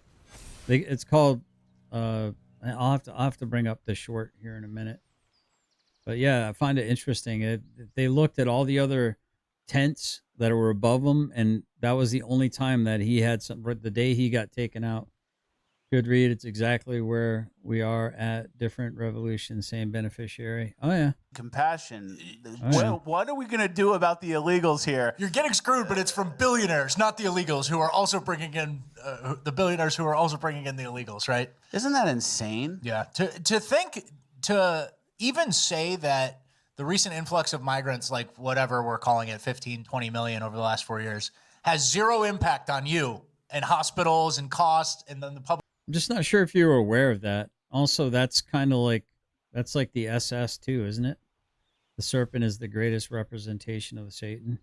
It's called. I'll have to bring up the short here in a minute. But yeah, I find it interesting. They looked at all the other tents that were above him, and that was the only time that he had some. The day he got taken out. Good read. It's exactly where we are at different revolution, same beneficiary. Oh yeah. Compassion. What are we gonna do about the illegals here? You're getting screwed, but it's from billionaires, not the illegals, who are also bringing in the billionaires who are also bringing in the illegals, right? Isn't that insane? Yeah. To even say that the recent influx of migrants, like whatever we're calling it, 15, 20 million over the last 4 years, has zero impact on you and hospitals and costs and then the public. I'm just not sure if you were aware of that. Also, that's kind of like the SS too, isn't it? The serpent is the greatest representation of Satan.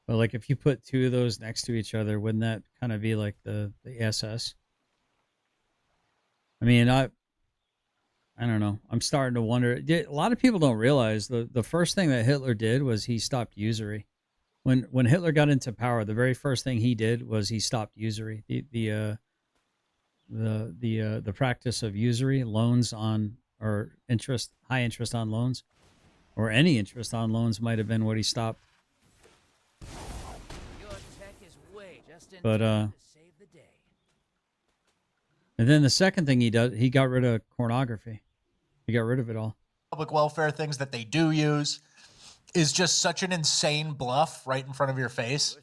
But like if you put two of those next to each other, wouldn't that kind of be like the SS? I mean, I don't know. I'm starting to wonder. A lot of people don't realize the first thing that Hitler did was he stopped usury. When Hitler got into power, the very first thing he did was he stopped usury. The practice of usury, loans on or interest, high interest on loans, or any interest on loans might have been what he stopped. But and then the second thing he does, he got rid of pornography. He got rid of it all. Public welfare things that they do use is just such an insane bluff right in front of your face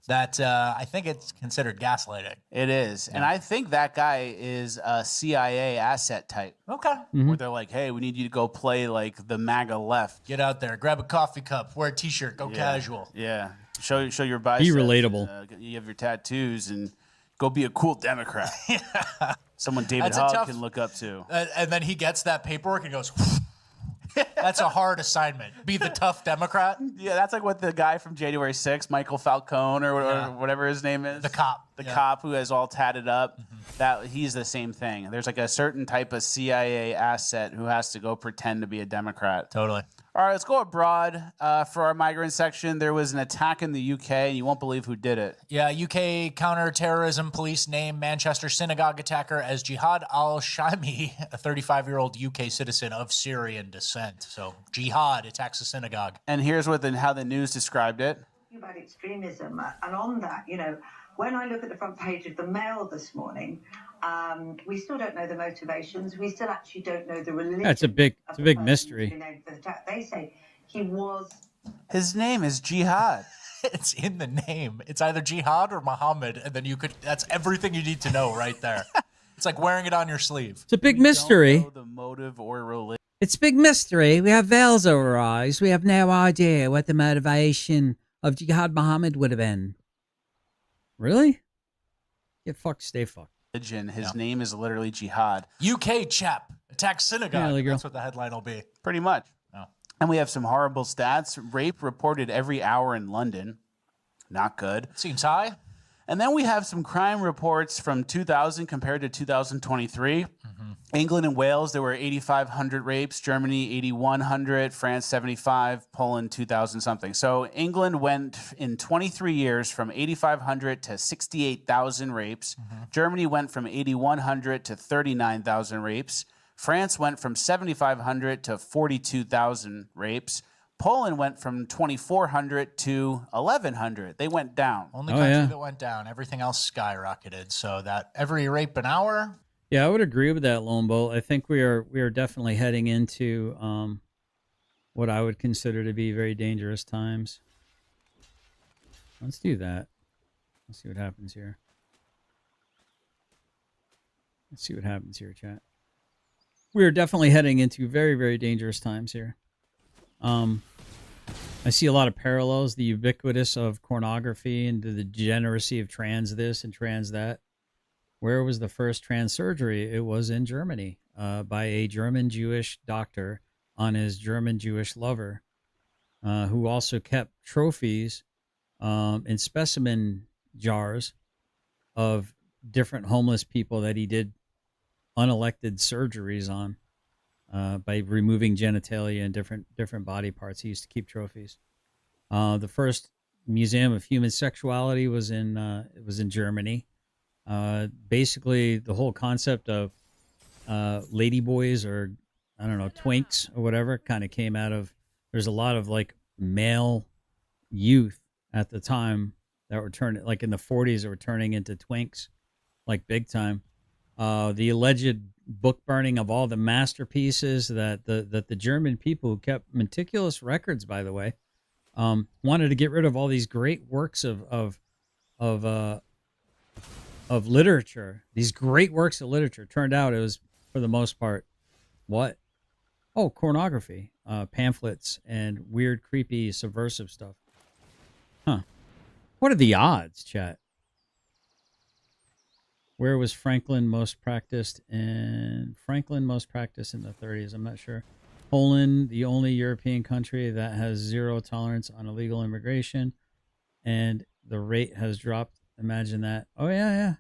that I think it's considered gaslighting. It is. And I think that guy is a CIA asset type. Okay. Where they're like, hey, we need you to go play like the MAGA left. Get out there, grab a coffee cup, wear a t-shirt, go casual. Yeah. Show your biceps. Be relatable. You have your tattoos and go be a cool Democrat. Someone David Hogg can look up to. And then he gets that paperwork and goes, that's a hard assignment. Be the tough Democrat. Yeah, that's like what the guy from January 6th, Michael Falcone or whatever his name is. The cop. The cop who has all tatted up. That he's the same thing. There's like a certain type of CIA asset who has to go pretend to be a Democrat. Totally. All right, let's go abroad for our migrant section. There was an attack in the UK, and you won't believe who did it. Yeah, UK counter-terrorism police named Manchester synagogue attacker as Jihad al-Shami, a 35-year-old UK citizen of Syrian descent. So Jihad attacks a synagogue. And here's how the news described it. About extremism, and on that, when I look at the front page of the Mail this morning, we still don't know the motivations. We still actually don't know the religion. That's a big mystery. They say he was. His name is Jihad. It's in the name. It's either Jihad or Muhammad, and then that's everything you need to know right there. It's like wearing it on your sleeve. It's a big mystery. Don't know the motive or religion. It's a big mystery. We have veils over our eyes. We have no idea what the motivation of Jihad Muhammad would have been. Really? Get fucked, stay fucked. His name is literally Jihad. UK chap attacks synagogue. Yeah, that's what the headline will be. Pretty much. Oh. And we have some horrible stats. Rape reported every hour in London. Not good. Seems high. And then we have some crime reports from 2000 compared to 2023. England and Wales, there were 8,500 rapes. Germany, 8,100. France, 75. Poland, 2,000 something. So England went in 23 years from 8,500 to 68,000 rapes. Germany went from 8,100 to 39,000 rapes. France went from 7,500 to 42,000 rapes. Poland went from 2,400 to 1,100. They went down. Only country that went down. Everything else skyrocketed. So that every rape an hour. Yeah, I would agree with that, Lone Bolt. I think we are definitely heading into what I would consider to be very dangerous times. Let's do that. Let's see what happens here. Let's see what happens here, chat. We are definitely heading into very, very dangerous times here. I see a lot of parallels, the ubiquitous of pornography and the degeneracy of trans this and trans that. Where was the first trans surgery? It was in Germany by a German Jewish doctor on his German Jewish lover, who also kept trophies in specimen jars of different homeless people that he did unelected surgeries on. By removing genitalia and different body parts. He used to keep trophies. The first museum of human sexuality was in Germany. Basically, the whole concept of ladyboys or, I don't know, twinks or whatever kind of came out of, there's a lot of like male youth at the time that were turning, like in the 40s, that were turning into twinks, like big time. The alleged book burning of all the masterpieces that the German people, who kept meticulous records, by the way, wanted to get rid of all these great works of literature. These great works of literature. Turned out it was, for the most part, what? Oh, pornography, pamphlets, and weird, creepy, subversive stuff. Huh. What are the odds, chat? Where was Franklin most practiced? Franklin most practiced in the 30s. I'm not sure. Poland, the only European country that has zero tolerance on illegal immigration, and the rate has dropped. Imagine that. Oh yeah.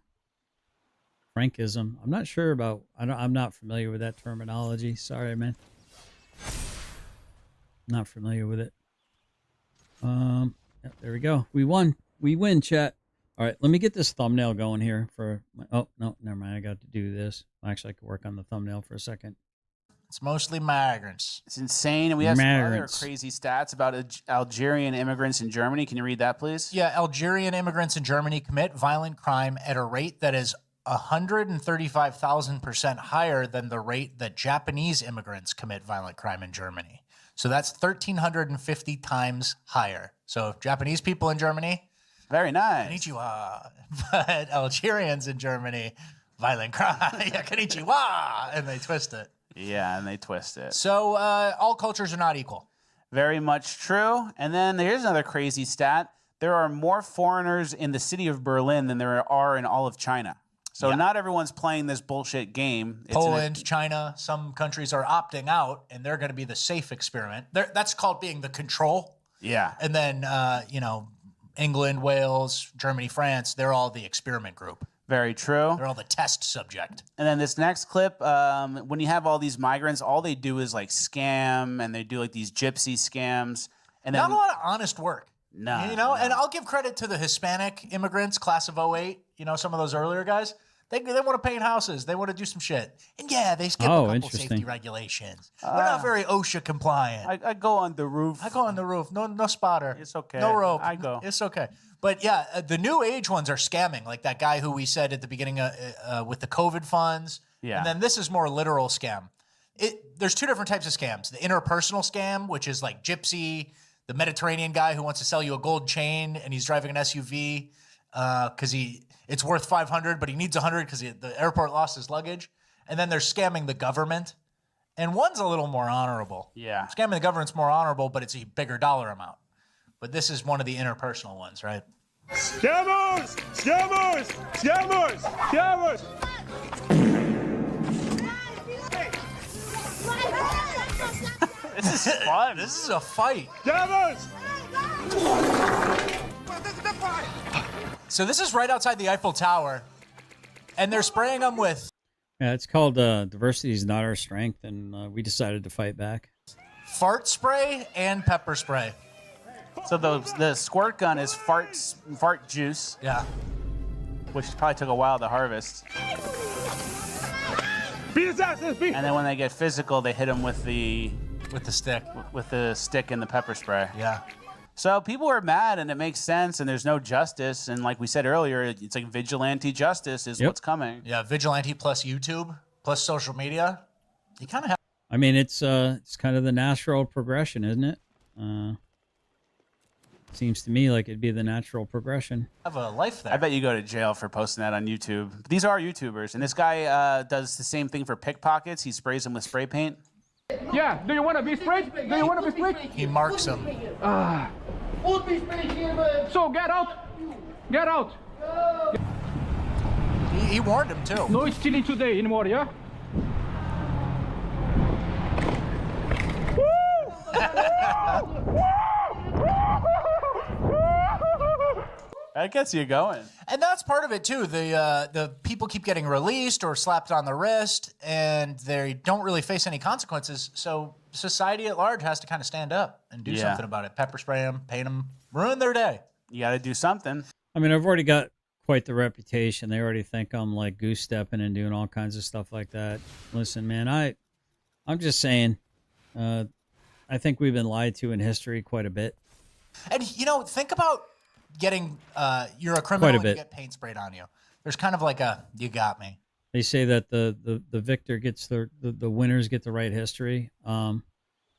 Frankism. I'm not sure about. I'm not familiar with that terminology. Sorry, man. Not familiar with it. Yep, there we go. We won. We win, chat. All right, let me get this thumbnail going here for oh, no, never mind. I got to do this. Actually, I could work on the thumbnail for a second. It's mostly migrants. It's insane. And we have some other crazy stats about Algerian immigrants in Germany. Can you read that, please? Yeah, Algerian immigrants in Germany commit violent crime at a rate that is 135,000% higher than the rate that Japanese immigrants commit violent crime in Germany. So that's 1,350 times higher. So Japanese people in Germany, very nice. Konnichiwa. But Algerians in Germany, violent crime. Yeah, konnichiwa. And they twist it. Yeah, and they twist it. So all cultures are not equal. Very much true. And then here's another crazy stat. There are more foreigners in the city of Berlin than there are in all of China. So not everyone's playing this bullshit game. Poland, China, some countries are opting out, and they're going to be the safe experiment. That's called being the control. Yeah. And then, England, Wales, Germany, France, they're all the experiment group. Very true. They're all the test subject. And then this next clip, when you have all these migrants, all they do is like scam, and they do like these gypsy scams. And then, not a lot of honest work. No. And I'll give credit to the Hispanic immigrants, class of 08, some of those earlier guys. They want to paint houses. They want to do some shit. And yeah, they skip a couple safety regulations. We're not very OSHA compliant. I go on the roof. No spotter. It's okay. No rope. I go. It's okay. But yeah, the new age ones are scamming, like that guy who we said at the beginning with the COVID funds. Yeah. And then this is more literal scam. There's two different types of scams. The interpersonal scam, which is like Gypsy, the Mediterranean guy who wants to sell you a gold chain and he's driving an SUV because it's worth $500, but he needs $100 because the airport lost his luggage. And then there's scamming the government. And one's a little more honorable. Yeah. Scamming the government's more honorable, but it's a bigger dollar amount. But this is one of the interpersonal ones, right? Scammers! Scammers! Scammers! Scammers! This is fun. This is a fight. Devils! So this is right outside the Eiffel Tower, and they're spraying them with Yeah, it's called diversity is not our strength, and we decided to fight back. fart spray and pepper spray. So the squirt gun is fart juice. Yeah. Which probably took a while to harvest. And then when they get physical, they hit them with the stick. With the stick and the pepper spray. Yeah. So people are mad, and it makes sense, and there's no justice. And like we said earlier, it's like vigilante justice is what's coming. Yeah, vigilante plus YouTube plus social media. You kind of have. I mean, it's kind of the natural progression, isn't it? Seems to me like it'd be the natural progression. Have a life there. I bet you go to jail for posting that on YouTube. But these are YouTubers, and this guy does the same thing for pickpockets. He sprays them with spray paint. Yeah, do you want to be sprayed? Do you want to be sprayed? He marks them. So get out. Get out. He warned him too. No stealing today anymore, yeah? That gets you going. And that's part of it too. The people keep getting released or slapped on the wrist, and they don't really face any consequences. So society at large has to kind of stand up and do something about it. Pepper spray them, paint them, ruin their day. You got to do something. I mean, I've already got quite the reputation. They already think I'm like goose stepping and doing all kinds of stuff like that. Listen, man, I'm just saying, I think we've been lied to in history quite a bit. And think about getting you're a criminal and you bit. get paint sprayed on you. There's kind of like a you got me. They say that the victor gets the winners get the right history.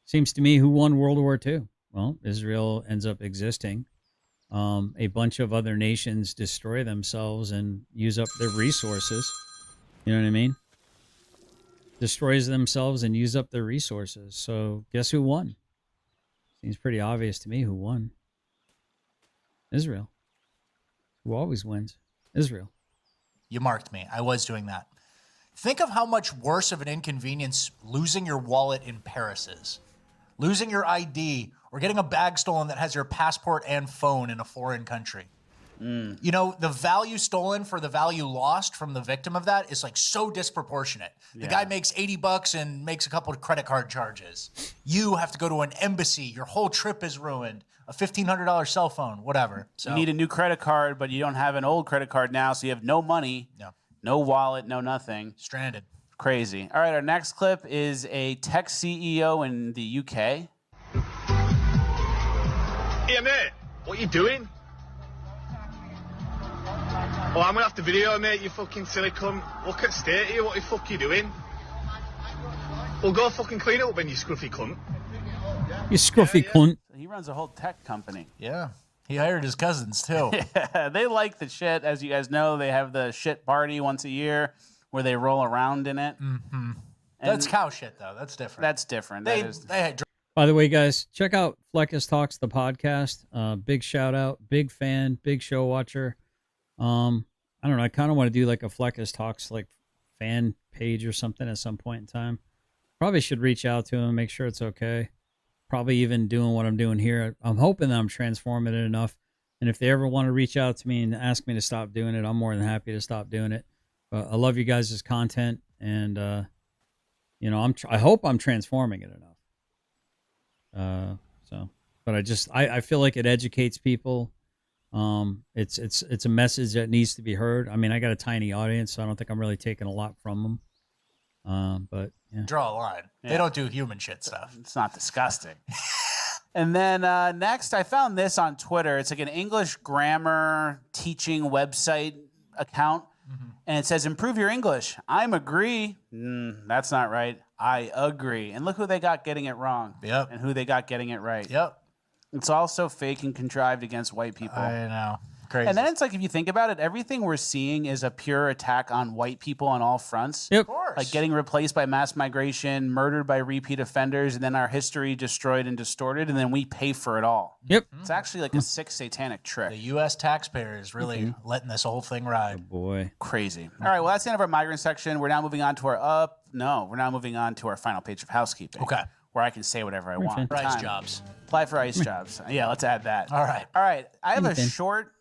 Seems to me who won World War II? Well, Israel ends up existing. A bunch of other nations destroy themselves and use up their resources. You know what I mean? Destroys themselves and use up their resources. So guess who won? Seems pretty obvious to me who won. Israel. Who always wins? Israel. You marked me. I was doing that. Think of how much worse of an inconvenience losing your wallet in Paris is. Losing your ID or getting a bag stolen that has your passport and phone in a foreign country. The value stolen for the value lost from the victim of that is like so disproportionate. The guy makes $80 and makes a couple of credit card charges. You have to go to an embassy. Your whole trip is ruined. A $1,500 cell phone, whatever. So You need a new credit card, but you don't have an old credit card now, so you have no money, no wallet, no nothing. Stranded. Crazy. All right, our next clip is a tech CEO in the UK. Hey, mate, what you doing? Oh, I'm gonna have to video, mate, you fucking silly cunt. Look at state here, what the fuck you doing? Well, go fucking clean it up then, you scruffy cunt. You scruffy cunt. He runs a whole tech company. Yeah. He hired his cousins, too. Yeah, they like the shit. As you guys know, they have the shit party once a year where they roll around in it. Mm-hmm. That's cow shit, though. That's different. That's different. They had By the way, guys, check out Fleckus Talks, the podcast. Big shout out, big fan, big show watcher. I don't know. I kind of want to do like a Fleckus Talks like fan page or something at some point in time. Probably should reach out to him, make sure it's okay. Probably even doing what I'm doing here. I'm hoping that I'm transforming it enough. And if they ever want to reach out to me and ask me to stop doing it, I'm more than happy to stop doing it. But I love you guys' content, and I hope I'm transforming it enough. But I feel like it educates people. It's a message that needs to be heard. I mean, I got a tiny audience, so I don't think I'm really taking a lot from them. But yeah. Draw a line. Yeah. They don't do human shit stuff. It's not disgusting. And then next, I found this on Twitter. It's like an English grammar teaching website account. And it says, improve your English. I'm agree. That's not right. I agree. And look who they got getting it wrong. Yep. And who they got getting it right. Yep. It's also fake and contrived against white people. I know. Crazy. And then it's like, if you think about it, everything we're seeing is a pure attack on white people on all fronts. Yep. Of course. Like getting replaced by mass migration, murdered by repeat offenders, and then our history destroyed and distorted, and then we pay for it all. Yep. It's actually like a sick satanic trick. The U.S. taxpayer is really letting this whole thing ride. Boy. Crazy. All right, well, that's the end of our migrant section. We're now moving on to our final page of housekeeping. Okay. where I can say whatever I want. For ICE Time. jobs. Apply for ICE jobs. Yeah, let's add that. All right. All right. I have a Anything. short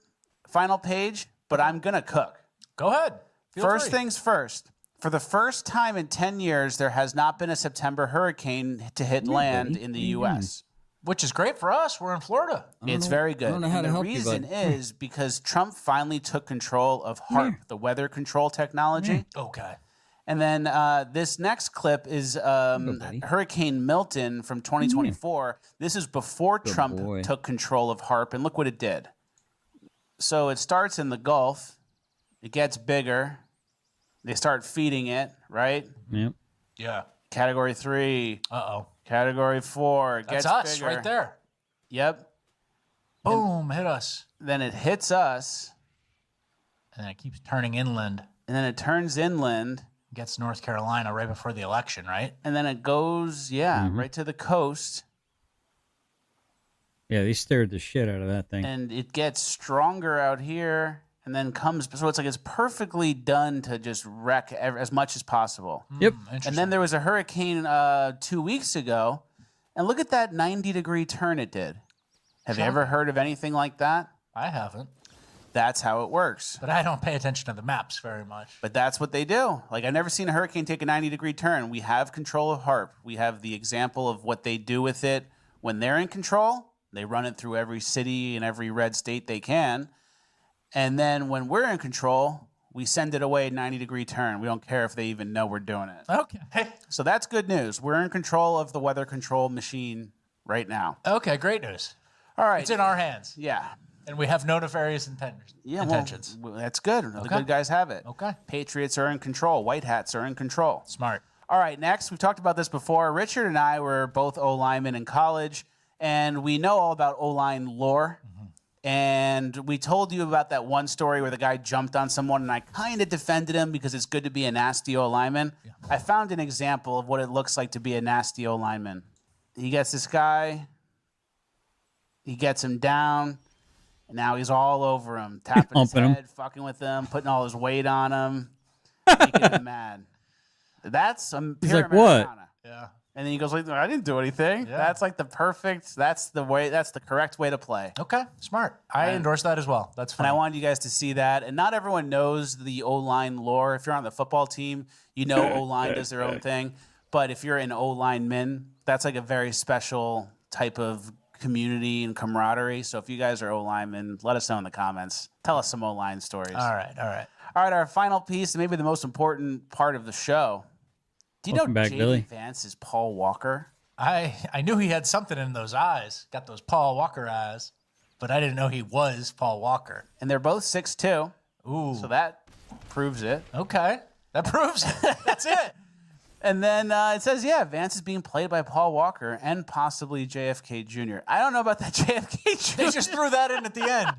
final page, but I'm going to cook. Go ahead. Feel First free. things first. For the first time in 10 years, there has not been a September hurricane to hit land in the U.S. Which is great for us. We're in Florida. It's very good. I don't know how And to the help you, reason bud. is because Trump finally took control of HARP, the weather control technology. Okay. And then this next clip is Hurricane Milton from 2024. This is before Trump took control of HARP, and look what it did. So it starts in the Gulf. It gets bigger. They start feeding it, right? Yep. Yeah. Category 3. Uh-oh. Category 4. It That's gets us bigger. right there. Yep. Boom, hit us. Then it hits us. And then it keeps turning inland. And then it turns inland. Gets North Carolina right before the election, right? And then it goes, right to the coast. Yeah, they stirred the shit out of that thing. And it gets stronger out here and then comes. So it's like it's perfectly done to just wreck as much as possible. Yep. And then there was a hurricane 2 weeks ago. And look at that 90-degree turn it did. Have you ever heard of anything like that? I haven't. That's how it works. But I don't pay attention to the maps very much. But that's what they do. Like, I've never seen a hurricane take a 90-degree turn. We have control of HARP. We have the example of what they do with it when they're in control. They run it through every city and every red state they can. And then when we're in control, we send it away 90-degree turn. We don't care if they even know we're doing it. Okay. So that's good news. We're in control of the weather control machine right now. Okay, great news. All right. It's in our hands. Yeah. And we have no nefarious intentions. Well, that's good. The good guys have it. Okay. Patriots are in control. White hats are in control. Smart. All right, next, we've talked about this before. Richard and I were both O-linemen in college, and we know all about O-line lore. And we told you about that one story where the guy jumped on someone, and I kind of defended him because it's good to be a nasty O-lineman. Yeah. I found an example of what it looks like to be a nasty O-lineman. He gets this guy. He gets him down. And now he's all over him, tapping his head, fucking with him, putting all his weight on him, making him mad. That's He's like, what? Yeah. And then he goes, like, I didn't do anything. Yeah. That's like that's the correct way to play. Okay, smart. I endorse that as well. That's fine. And I wanted you guys to see that. And not everyone knows the O-line lore. If you're on the football team, you know O-line does their own thing. But if you're an O-lineman, that's like a very special type of community and camaraderie. So if you guys are O-linemen, let us know in the comments. Tell us some O-line stories. All right. All right, our final piece, and maybe the most important part of the show. Do you know J.D. Vance is Paul Walker? I knew he had something in those eyes. Got those Paul Walker eyes. But I didn't know he was Paul Walker. And they're both 6'2". Ooh. So that proves it. Okay. That proves it. That's it. And then it says, Vance is being played by Paul Walker and possibly JFK Jr. I don't know about that JFK Jr. They just threw that in at the end.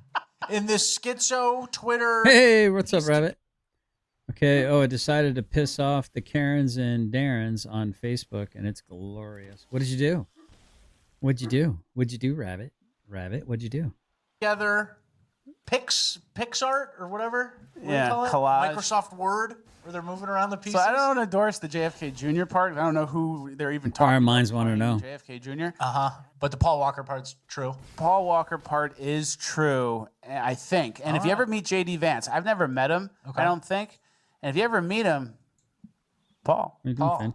In this schizo Twitter. Hey, what's up, Rabbit? Okay, I decided to piss off the Karens and Darrens on Facebook, and it's glorious. What did you do? What'd you do, Rabbit? What'd you do? Together, PixArt or whatever. What do you Yeah, call it? collage. Microsoft Word, where they're moving around the pieces. So I don't endorse the JFK Jr. part. I don't know who they're even talking Our about. minds want to know. JFK Jr. But the Paul Walker part's true. Paul Walker part is true, I think. And if you ever meet J.D. Vance, I've never met him, I don't think. And if you ever meet him, Paul. Paul.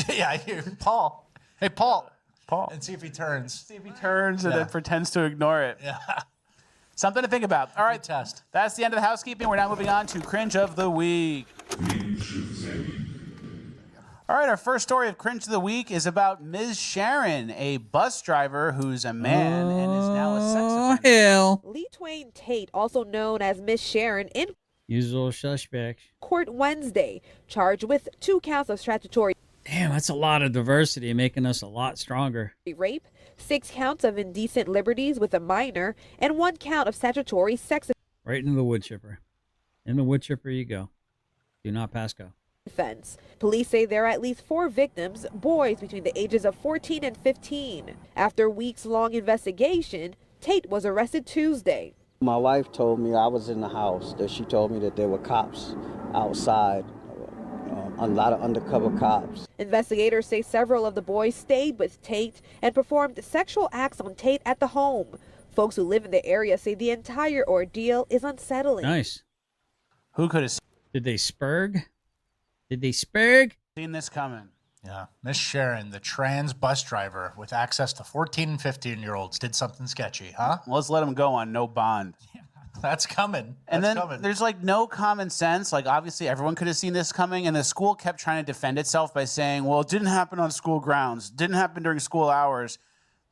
Yeah, I hear Paul. Hey, Paul. Paul. And see if he turns. See if he turns and then pretends to ignore it. Yeah. Something to think about. All right. Test. That's the end of the housekeeping. We're now moving on to Cringe of the Week. All right, our first story of Cringe of the Week is about Ms. Sharon, a bus driver who's a man and is now a sex offender. Hell. Lee Twain Tate, also known as Miss Sharon, in Usual suspects. court Wednesday, charged with 2 counts of statutory Damn, that's a lot of diversity, making us a lot stronger. rape, 6 counts of indecent liberties with a minor, and 1 count of statutory sex Right into the wood chipper. In the wood chipper you go. Do not pass go. offense. Police say there are at least 4 victims, boys between the ages of 14 and 15. After weeks-long investigation, Tate was arrested Tuesday. My wife told me I was in the house, that she told me that there were cops outside a lot of undercover cops. Investigators say several of the boys stayed with Tate and performed sexual acts on Tate at the home. Folks who live in the area say the entire ordeal is unsettling. Nice. Who could have Did they spurg? Did they spurg? seen this coming? Yeah. Miss Sharon, the trans bus driver with access to 14 and 15-year-olds, did something sketchy, huh? Well, let's let him go on no bond. That's coming. And That's then coming. there's like no common sense. Like obviously everyone could have seen this coming, and the school kept trying to defend itself by saying, well, it didn't happen on school grounds, didn't happen during school hours.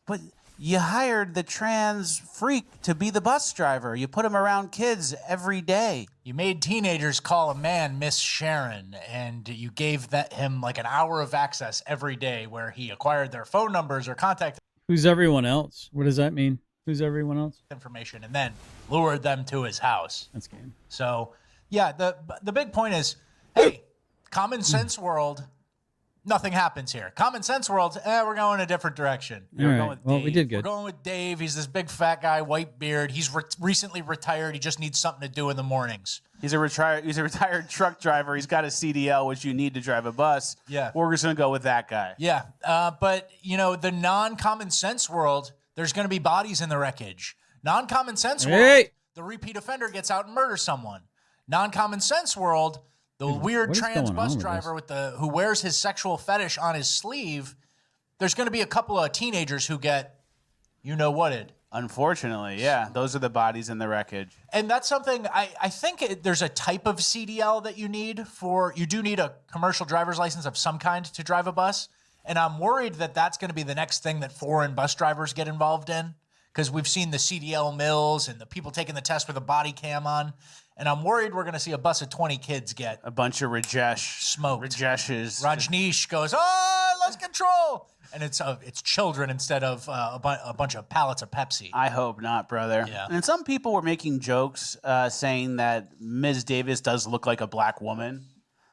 But you hired the trans freak to be the bus driver. You put him around kids every day. You made teenagers call a man Miss Sharon, and you gave him like an hour of access every day where he acquired their phone numbers or contact Who's everyone else? What does that mean? Who's everyone else? information and then lured them to his house. That's game. So, yeah, the big point is, hey, common sense world, nothing happens here. Common sense world, we're going a different direction. All right. Well, we did We're good. going with Dave. He's this big fat guy, white beard. He's recently retired. He just needs something to do in the mornings. He's a retired truck driver. He's got a CDL, which you need to drive a bus. Yeah. We're just going to go with that guy. Yeah, but, the non-common sense world, there's going to be bodies in the wreckage. Non-common sense world, the repeat offender gets out and murders someone. Non-common sense world, the weird what is trans going bus on with driver who wears his sexual fetish on his sleeve, there's going to be a couple of teenagers who get you-know-whatted. Unfortunately, yeah. Those are the bodies in the wreckage. And that's something I think there's a type of CDL that you need you do need a commercial driver's license of some kind to drive a bus. And I'm worried that that's going to be the next thing that foreign bus drivers get involved in, because we've seen the CDL mills and the people taking the test with a body cam on. And I'm worried we're going to see a bus of 20 kids get a bunch of Rajesh smoked. Rajeshes. Rajneesh goes, oh, let's control. And it's children instead of a bunch of pallets of Pepsi. I hope not, brother. Yeah. And some people were making jokes saying that Ms. Davis does look like a black woman.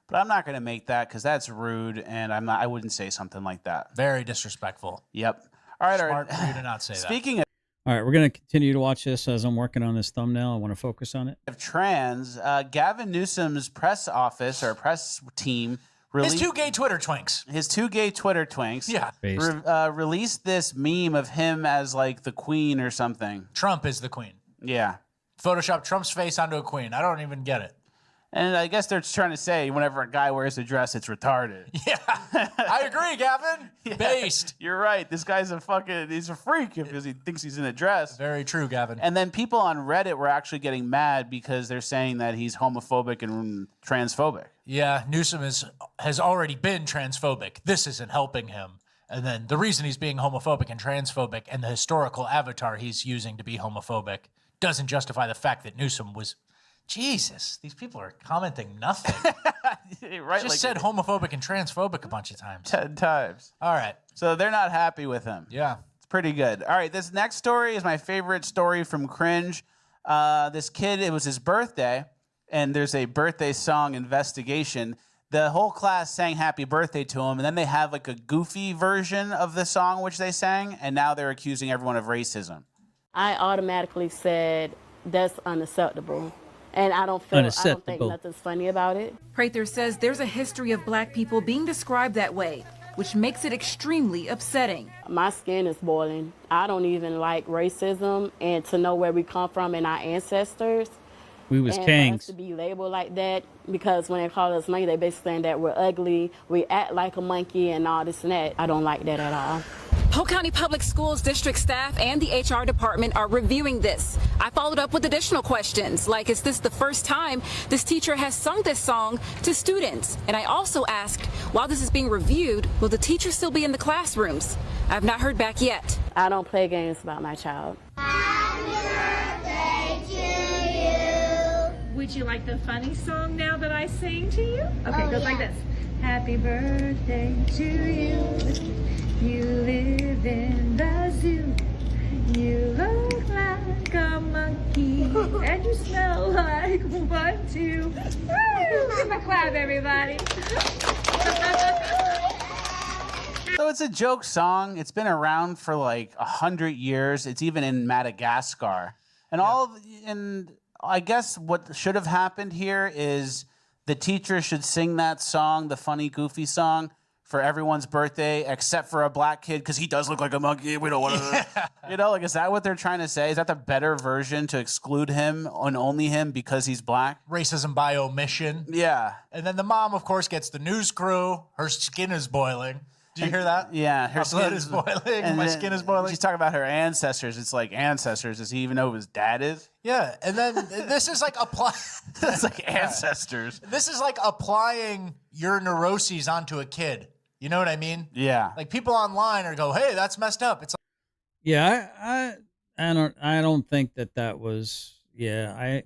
But I'm not going to make that because that's rude, and I wouldn't say something like that. Very disrespectful. Yep. All right. Smart for you to not say Speaking of All right, we're going to continue to watch this as I'm working on this thumbnail. I want to focus on it. trans, Gavin Newsom's press office or press team His two gay Twitter twinks. Yeah. Released this meme of him as like the queen or something. Trump is the queen. Yeah. Photoshop Trump's face onto a queen. I don't even get it. And I guess they're trying to say whenever a guy wears a dress, it's retarded. Yeah, I agree, Gavin. Yeah, Based. You're right. This guy's he's a freak because he thinks he's in a dress. Very true, Gavin. And then people on Reddit were actually getting mad because they're saying that he's homophobic and transphobic. Yeah, Newsom has already been transphobic. This isn't helping him. And then the reason he's being homophobic and transphobic and the historical avatar he's using to be homophobic doesn't justify the fact that Newsom was... Jesus, these people are commenting nothing. Right, Just like said homophobic and transphobic a bunch of times. 10 times. All right. So they're not happy with him. Yeah. It's pretty good. All right, this next story is my favorite story from Cringe. This kid, it was his birthday, and there's a birthday song investigation. The whole class sang happy birthday to him, and then they have like a goofy version of the song which they sang, and now they're accusing everyone of racism. I automatically said, that's unacceptable. And I don't think nothing's funny about it. Prather says there's a history of black people being described that way, which makes it extremely upsetting. My skin is boiling. I don't even like racism, and to know where we come from and our ancestors. We was and kings. for us to be labeled like that, because when they call us monkey, they basically saying that we're ugly, we act like a monkey and all this and that. I don't like that at all. Polk County Public Schools district staff and the HR department are reviewing this. I followed up with additional questions, like, is this the first time this teacher has sung this song to students? And I also asked, while this is being reviewed, will the teacher still be in the classrooms? I have not heard back yet. I don't play games about my child. Would you like the funny song now that I sing to you? Okay, it goes like this. Happy birthday to you. You live in the zoo. You look like a monkey. And you smell like one, two. Woo! Give a clap, everybody. So it's a joke song. It's been around for like 100 years. It's even in Madagascar. And I guess what should have happened here is The teacher should sing that song, the funny, goofy song, for everyone's birthday, except for a black kid, because he does look like a monkey. We don't want to, you know, like, is that what they're trying to say? Is that the better version, to exclude him and only him because he's black? Racism by omission. Yeah. And then the mom, of course, gets the news crew. Her skin is boiling. Did you hear that? Yeah. Her blood is boiling. My skin is boiling. She's talking about her ancestors. It's like, ancestors. Does he even know who his dad is? Yeah. And then this is like It's like ancestors. This is like applying your neuroses onto a kid. You know what I mean? Yeah. Like, people online are go, hey, that's messed up. It's like, Yeah, I don't think that was. Yeah,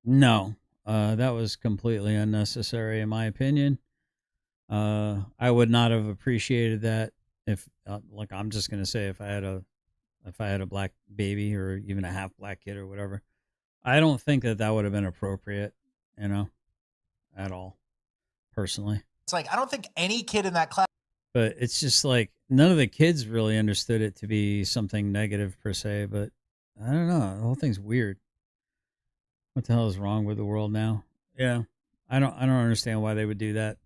no, that was completely unnecessary in my opinion. I would not have appreciated that if, like, I'm just gonna say, if I had a black baby or even a half black kid or whatever, I don't think that would have been appropriate, you know, at all, personally. it's like, I don't think any kid in that class. But it's just like none of the kids really understood it to be something negative per se. But I don't know. The whole thing's weird. What the hell is wrong with the world now? Yeah, I don't understand why they would do that.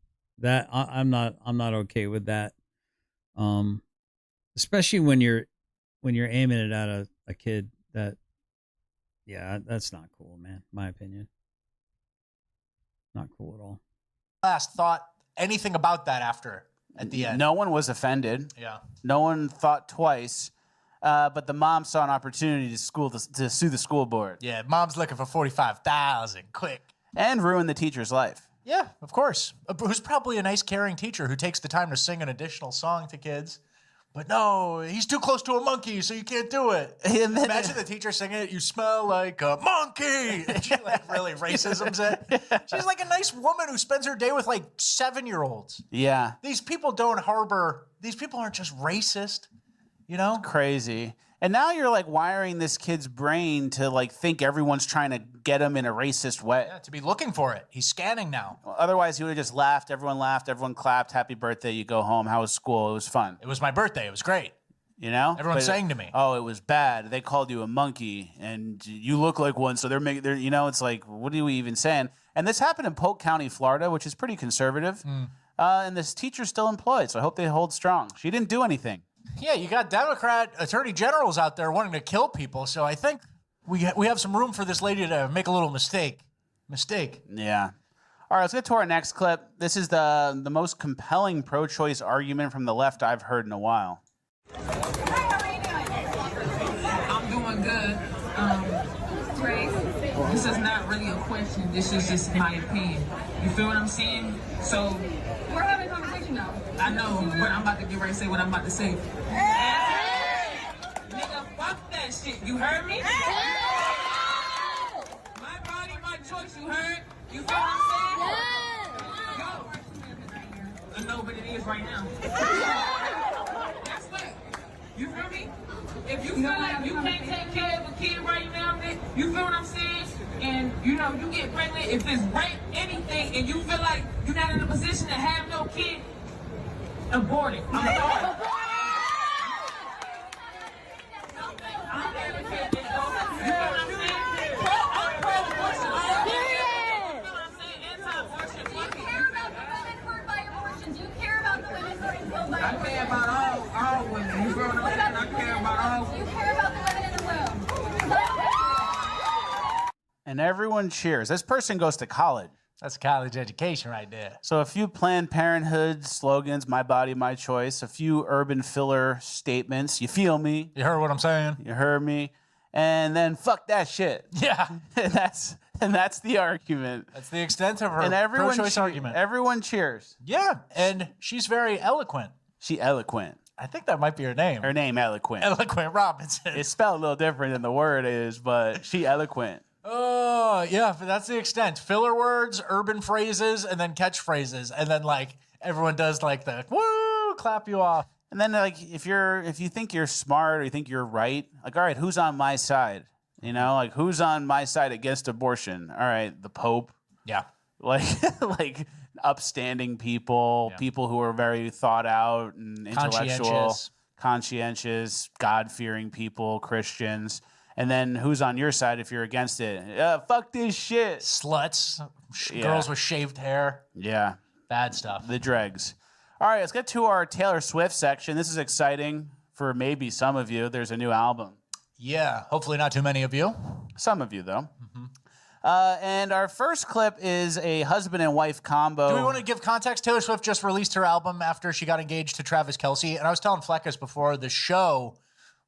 I'm not okay with that. Especially when you're aiming it at a kid. That's not cool, man. In my opinion, not cool at all. Class thought anything about that after at the end. No one was offended. Yeah. No one thought twice. But the mom saw an opportunity to sue the school board. Yeah, mom's looking for $45,000 quick. And ruin the teacher's life. Yeah, of course. Who's probably a nice, caring teacher who takes the time to sing an additional song to kids. But no, he's too close to a monkey, so you can't do it. Imagine the teacher singing it, you smell like a monkey. And she like really racisms it. She's like a nice woman who spends her day with like 7-year-olds. Yeah. These people aren't just racist, you know? It's crazy. And now you're like wiring this kid's brain to like think everyone's trying to get him in a racist way. Yeah, to be looking for it. He's scanning now. Well, otherwise, he would have just laughed, everyone clapped, happy birthday, you go home. How was school? It was fun. It was my birthday. It was great. You know? Everyone's saying to me. Oh, it was bad. They called you a monkey, and you look like one, so they're you know, it's like, what are we even saying? And this happened in Polk County, Florida, which is pretty conservative. And this teacher's still employed, so I hope they hold strong. She didn't do anything. Yeah, you got Democrat attorney generals out there wanting to kill people, so I think we have some room for this lady to make a little mistake. Yeah. All right, let's get to our next clip. This is the most compelling pro-choice argument from the left I've heard in a while. I'm doing good. Grace, this is not really a question. This is just my opinion. You feel what I'm saying? So we're having a conversation now. I know, but I'm about to get ready to say what I'm about to say. Hey! Nigga, fuck that shit. You heard me? Hey! My body, my choice. You heard? You feel what I'm saying? Yo. I know, but it is right now. That's what. You feel me? If you feel like you can't take care of a kid right now, you feel what I'm saying? And you know, you get pregnant, if it's rape, anything, and you feel like you're not in a position to have no kid, abort it. I'm sorry. I'm advocating this, though. You know what I'm saying? I'm pro-abortion. You know what I'm saying? Anti-abortion. Do you care about the women hurt by abortion? Do you care about the women getting killed by abortion? I care about all women. You feel what I'm saying? I care about all women. Do you care about the women in the womb? And everyone cheers. This person goes to college. That's college education right there. So a few Planned Parenthood slogans, my body, my choice, a few urban filler statements. You feel me? You heard what I'm saying? You heard me. And then fuck that shit. Yeah. and that's the argument. That's the extent of her pro-choice argument. Everyone cheers. Yeah, and she's very eloquent. She eloquent. I think that might be her name. Her name, Eloquent. Eloquent Robinson. It's spelled a little different than the word is, but she eloquent. Oh, yeah, but that's the extent. Filler words, urban phrases, and then catchphrases. And then, like, everyone does, like, the woo, clap you off. And then, like, if you think you're smart or you think you're right, like, all right, who's on my side? You know, like, who's on my side against abortion? All right, the Pope. Yeah. Like upstanding people, people who are very thought out and intellectual, conscientious, God-fearing people, Christians. And then who's on your side if you're against it? Fuck this shit. Sluts, girls with shaved hair. Yeah. Bad stuff. The dregs. All right, let's get to our Taylor Swift section. This is exciting for maybe some of you. There's a new album. Yeah, hopefully not too many of you. Some of you, though. And our first clip is a husband and wife combo. Do we want to give context? Taylor Swift just released her album after she got engaged to Travis Kelce. And I was telling Fleckus before the show,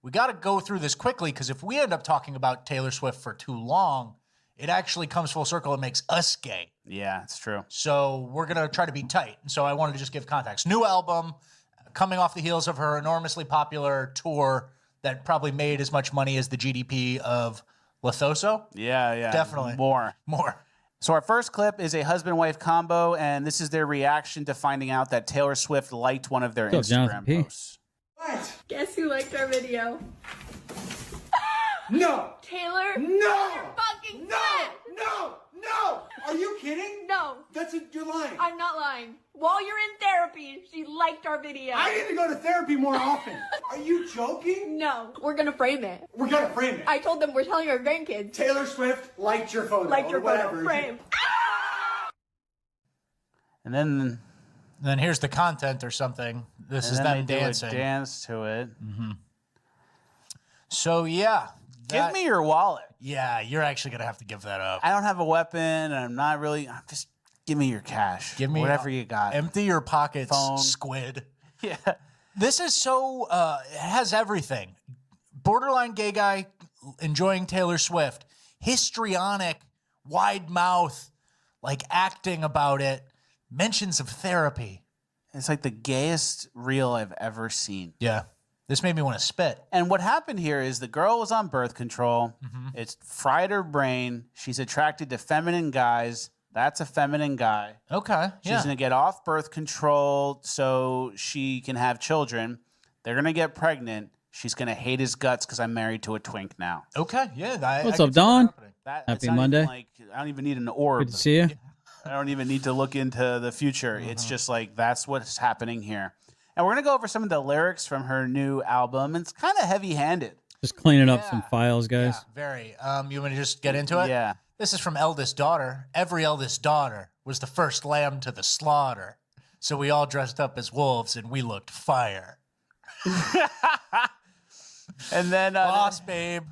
we got to go through this quickly because if we end up talking about Taylor Swift for too long, it actually comes full circle and makes us gay. Yeah, it's true. So we're going to try to be tight. So I wanted to just give context. New album coming off the heels of her enormously popular tour that probably made as much money as the GDP of Lethoso. Yeah. Definitely. More. So our first clip is a husband-wife combo, and this is their reaction to finding out that Taylor Swift liked one of their Instagram posts. What? Guess who liked our video? No! Taylor? No! You're fucking fat! No! Are you kidding? No. You're lying. I'm not lying. While you're in therapy, she liked our video. I need to go to therapy more often. Are you joking? No. We're gonna frame it. We're gonna frame it. I told them we're telling our grandkids. Taylor Swift liked your photo. Liked your whatever. photo. Frame. And then here's the content or something. This is them dancing. Do a dance to it. So yeah. Give me your wallet. Yeah, you're actually going to have to give that up. I don't have a weapon, and I'm not really... Just give me your cash. Give me whatever you got. Empty your pockets, Phone. squid. Yeah. This is so... it has everything. Borderline gay guy enjoying Taylor Swift. Histrionic, wide mouth, like acting about it. Mentions of therapy. It's like the gayest reel I've ever seen. Yeah. This made me want to spit. And what happened here is the girl was on birth control. It's fried her brain. She's attracted to feminine guys. That's a feminine guy. Okay. She's going to get off birth control so she can have children. They're going to get pregnant. She's going to hate his guts because I'm married to a twink now. Okay. Yeah. What's up, Don? That's Happy not Monday. even like, I don't even need an orb. Good to see you. I don't even need to look into the future. It's just like that's what's happening here. And we're going to go over some of the lyrics from her new album. It's kind of heavy-handed. Just cleaning up some files, guys. Yeah, very. You want to just get into it? Yeah. This is from Eldest Daughter. Every eldest daughter was the first lamb to the slaughter. So we all dressed up as wolves and we looked fire. And then... boss babe.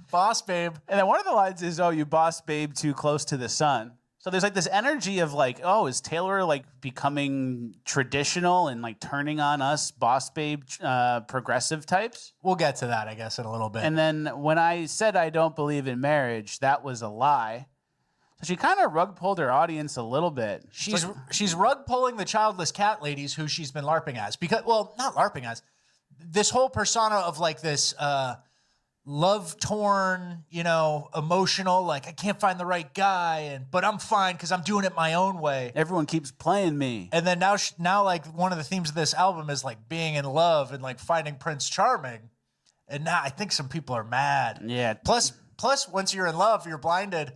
And then one of the lines is, oh, you boss babe too close to the sun. So there's like this energy of like, oh, is Taylor like becoming traditional and like turning on us boss babe progressive types? We'll get to that, I guess, in a little bit. And then when I said I don't believe in marriage, that was a lie. So she kind of rug pulled her audience a little bit. She's rug pulling the childless cat ladies who she's been LARPing as. Because, well, not LARPing as. This whole persona of like this love-torn, emotional, like I can't find the right guy, but I'm fine because I'm doing it my own way. Everyone keeps playing me. And then now like one of the themes of this album is like being in love and like finding Prince Charming. And now I think some people are mad. Yeah. Plus, once you're in love, you're blinded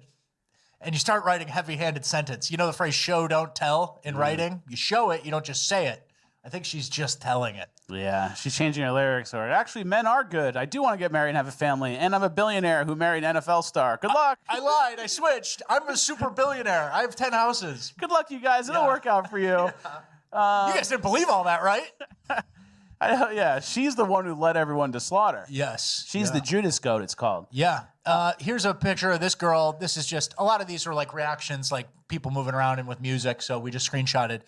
and you start writing heavy-handed sentence. You know the phrase show, don't tell in writing? You show it, you don't just say it. I think she's just telling it. Yeah, she's changing her lyrics. Or actually, men are good. I do want to get married and have a family. And I'm a billionaire who married an NFL star. Good luck. I lied. I switched. I'm a super billionaire. I have 10 houses. Good luck, you guys. It'll work out for you. You guys didn't believe all that, right? Yeah, she's the one who led everyone to slaughter. Yes. She's the Judas goat, it's called. Yeah. Here's a picture of this girl. This is just, a lot of these are like reactions, like people moving around and with music. So we just screenshotted.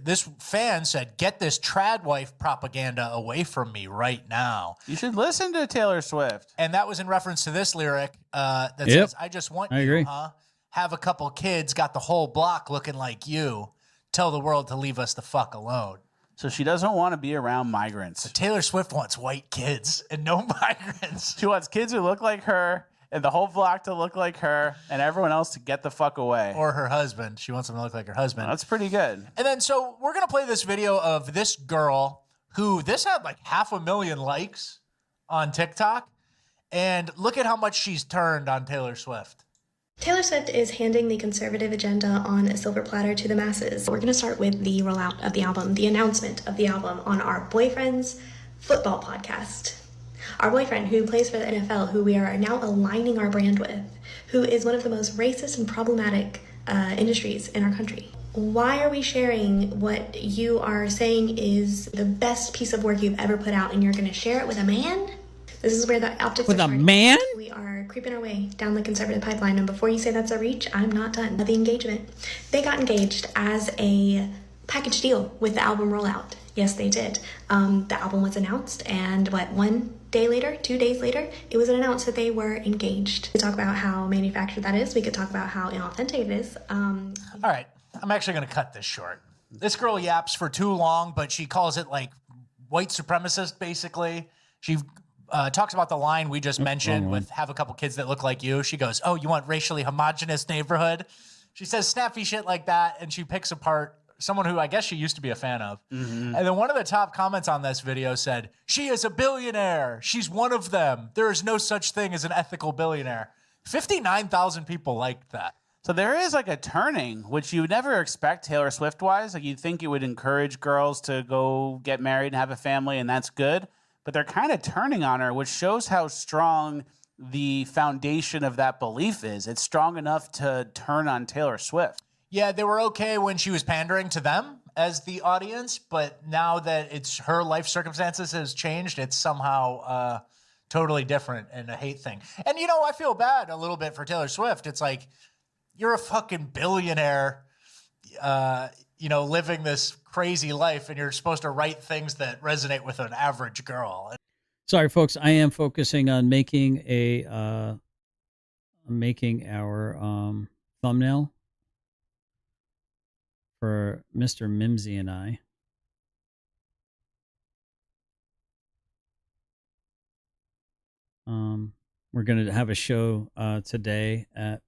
This fan said, "Get this trad wife propaganda away from me right now." You should listen to Taylor Swift. And that was in reference to this lyric that says, "I just want you, huh? Have a couple kids, got the whole block looking like you. Tell the world to leave us the fuck alone." So she doesn't want to be around migrants. But Taylor Swift wants white kids and no migrants. She wants kids who look like her and the whole block to look like her and everyone else to get the fuck away. Or her husband. She wants them to look like her husband. Well, that's pretty good. And then, so we're going to play this video of this girl who, this had like 500,000 likes on TikTok. And look at how much she's turned on Taylor Swift. Taylor Swift is handing the conservative agenda on a silver platter to the masses. We're going to start with the rollout of the album, the announcement of the album on our Boyfriends Football podcast. Our boyfriend, who plays for the NFL, who we are now aligning our brand with, who is one of the most racist and problematic industries in our country. Why are we sharing what you are saying is the best piece of work you've ever put out, and you're going to share it with a man? This is where the optics with are a starting. man? We are creeping our way down the conservative pipeline, and before you say that's a reach, I'm not done. The engagement. They got engaged as a package deal with the album rollout. Yes, they did. The album was announced, and 1 day later, 2 days later, it was announced that they were engaged. We could talk about how manufactured that is. We could talk about how inauthentic it is. All right, I'm actually going to cut this short. This girl yaps for too long, but she calls it like white supremacist, basically. She talks about the line we just mentioned with have a couple kids that look like you. She goes, oh, you want racially homogenous neighborhood? She says snappy shit like that, and she picks apart someone who I guess she used to be a fan of. And then one of the top comments on this video said, she is a billionaire. She's one of them. There is no such thing as an ethical billionaire. 59,000 people liked that. So there is like a turning, which you would never expect Taylor Swift-wise. Like you'd think it would encourage girls to go get married and have a family, and that's good. But they're kind of turning on her, which shows how strong the foundation of that belief is. It's strong enough to turn on Taylor Swift. Yeah, they were okay when she was pandering to them as the audience, but now that it's her life circumstances has changed, it's somehow totally different and a hate thing. And, you know, I feel bad a little bit for Taylor Swift. It's like, you're a fucking billionaire, you know, living this crazy life, and you're supposed to write things that resonate with an average girl. Sorry, folks. I am focusing on making our thumbnail for Mr. Mimsy and I. We're going to have a show today at,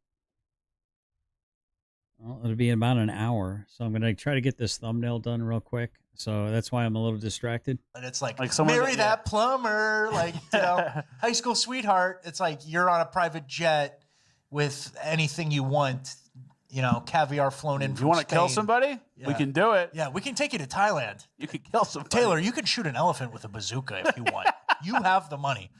well, it'll be in about an hour. So I'm going to try to get this thumbnail done real quick. So that's why I'm a little distracted. And it's like someone marry that plumber, like, you know, high school sweetheart. It's like you're on a private jet with anything you want, you know, caviar flown in from You want to kill Spain. somebody? Yeah. We can do it. Yeah, we can take you to Thailand. You can kill somebody. Taylor, you can shoot an elephant with a bazooka if you want. You have the money.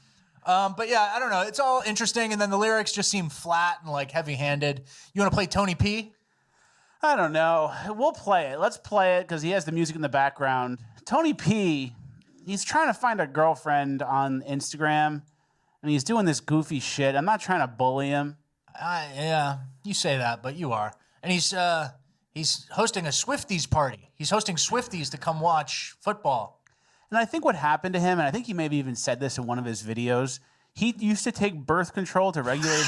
But yeah, I don't know. It's all interesting. And then the lyrics just seem flat and like heavy-handed. You want to play Tony P? I don't know. We'll play it. Let's play it because he has the music in the background. Tony P, he's trying to find a girlfriend on Instagram, and he's doing this goofy shit. I'm not trying to bully him. Yeah, you say that, but you are. And he's hosting a Swifties party. He's hosting Swifties to come watch football. And I think what happened to him, and I think he maybe even said this in one of his videos, he used to take birth control to regulate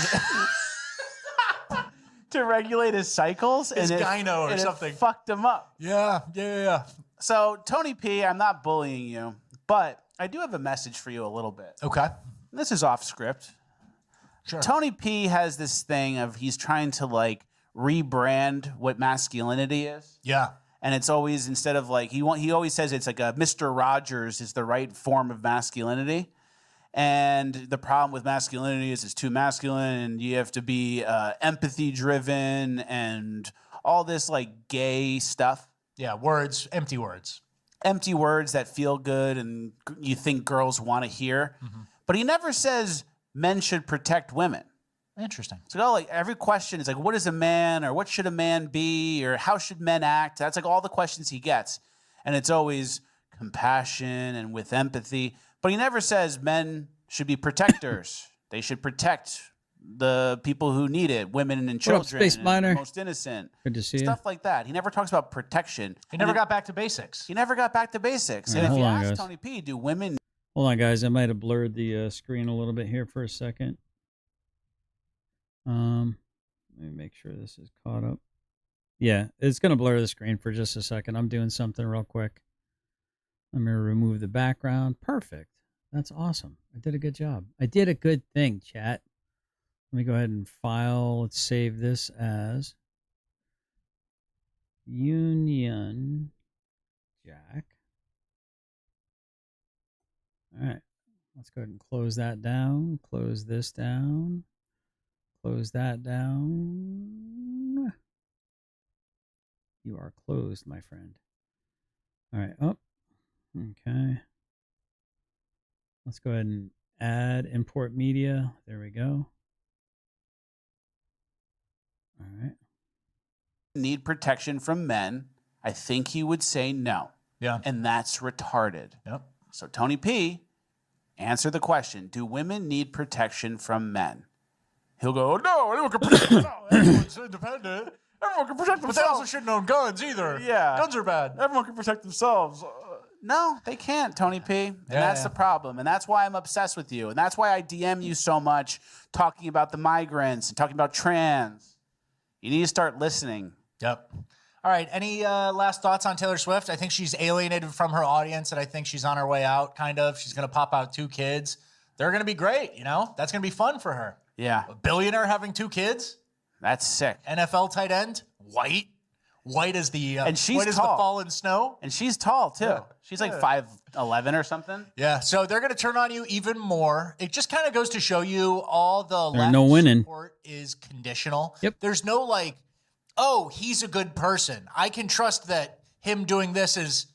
to regulate his cycles. His gyno or it something. Fucked him up. Yeah. So, Tony P, I'm not bullying you, but I do have a message for you a little bit. Okay. This is off script. Sure. Tony P has this thing of he's trying to like rebrand what masculinity is. Yeah. And it's always, instead of like, he always says it's like a Mr. Rogers is the right form of masculinity. And the problem with masculinity is it's too masculine, and you have to be empathy driven and all this like gay stuff. Yeah, words, empty words. Empty words that feel good and you think girls want to hear. Mm-hmm. But he never says men should protect women. Interesting. So like every question is like, what is a man, or what should a man be, or how should men act? That's like all the questions he gets. And it's always compassion and with empathy. But he never says men should be protectors. They should protect the people who need it, women and children, Space Miner? and the most innocent. Good to see you. Stuff like that. He never talks about protection. He never got back to basics. He never got back to basics. All right, And if you hold on, ask guys. Tony P, do women... Hold on, guys. I might have blurred the screen a little bit here for a second. Let me make sure this is caught up. Yeah, it's going to blur the screen for just a second. I'm doing something real quick. Let me remove the background. Perfect. That's awesome. I did a good job. I did a good thing, chat. Let me go ahead and file. Let's save this as Union Jack. All right. Let's go ahead and close that down. Close this down. Close that down. You are closed, my friend. All right. Oh, okay. Let's go ahead and add import media. There we go. All right. Need protection from men, I think he would say no. Yeah. And that's retarded. Yep. So Tony P, answer the question. Do women need protection from men? He'll go, no, anyone can protect themselves. Everyone's independent. Everyone can protect themselves. But they also shouldn't own guns either. Yeah. Guns are bad. Everyone can protect themselves. No, they can't, Tony P. And that's the problem. And that's why I'm obsessed with you. And that's why I DM you so much talking about the migrants and talking about trans. You need to start listening. Yep. All right. Any last thoughts on Taylor Swift? I think she's alienated from her audience, and I think she's on her way out, kind of. She's going to pop out 2 kids. They're going to be great, you know? That's going to be fun for her. Yeah. A billionaire having 2 kids? That's sick. NFL tight end? White? White as the and she's white as the fallen snow? And she's tall, too. Yeah. She's like 5'11" or something. Yeah. So they're going to turn on you even more. It just kind of goes to show you all the There's no winning. Support is conditional. Yep. There's no like, oh, he's a good person. I can trust that him doing this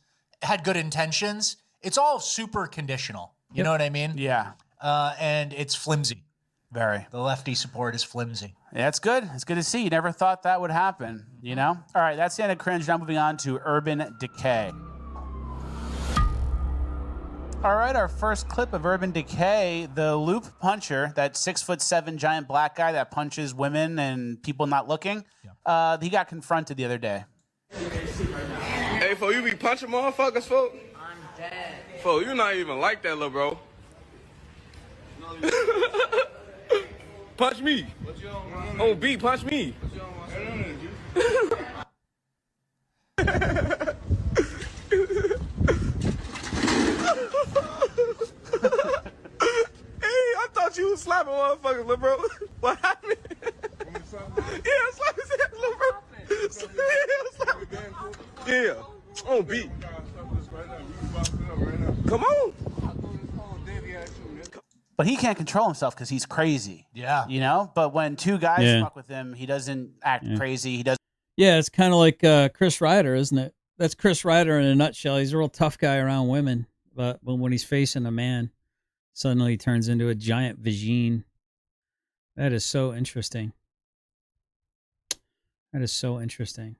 had good intentions. It's all super conditional. You know what I mean? Yeah. And it's flimsy. Very. The lefty support is flimsy. Yeah, it's good. It's good to see. You never thought that would happen, you know? All right, that's the end of cringe. Now moving on to Urban Decay. All right, our first clip of Urban Decay, the loop puncher, that 6'7" giant black guy that punches women and people not looking, he got confronted the other day. Hey, fo, you be punching motherfuckers, fo? I'm dead. Fo, you not even like that, little bro. Punch me. Oh, B, punch me. I thought you was slapping motherfuckers, little bro. What happened? Yeah, slap his head, little bro. Yeah. Oh, B. Come on. But he can't control himself because he's crazy. Yeah. You know? But when 2 guys fuck with him, he doesn't act crazy. He doesn't. Yeah, it's kind of like Chris Ryder, isn't it? That's Chris Ryder in a nutshell. He's a real tough guy around women. But when he's facing a man, suddenly he turns into a giant vagine. That is so interesting. That is so interesting.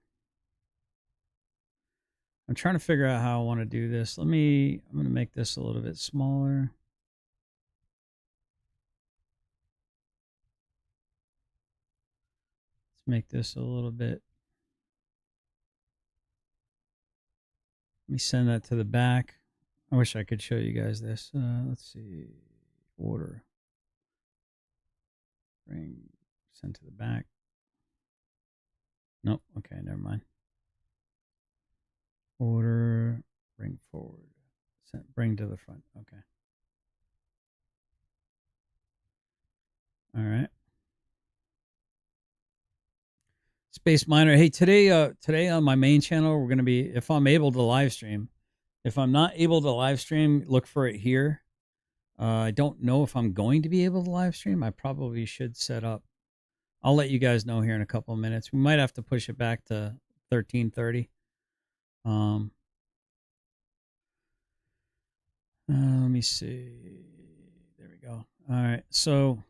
I'm trying to figure out how I want to do this. I'm going to make this a little bit smaller. Let's make this a little bit. Let me send that to the back. I wish I could show you guys this. Let's see. Order. Send to the back. Nope. Okay, never mind. Order. Bring forward. Bring to the front. Okay. All right. Space Miner. Hey, today on my main channel, we're going to be, if I'm able to live stream. If I'm not able to live stream, look for it here. I don't know if I'm going to be able to live stream. I probably should set up. I'll let you guys know here in a couple of minutes. We might have to push it back to 13:30. Let me see. There we go. All right. So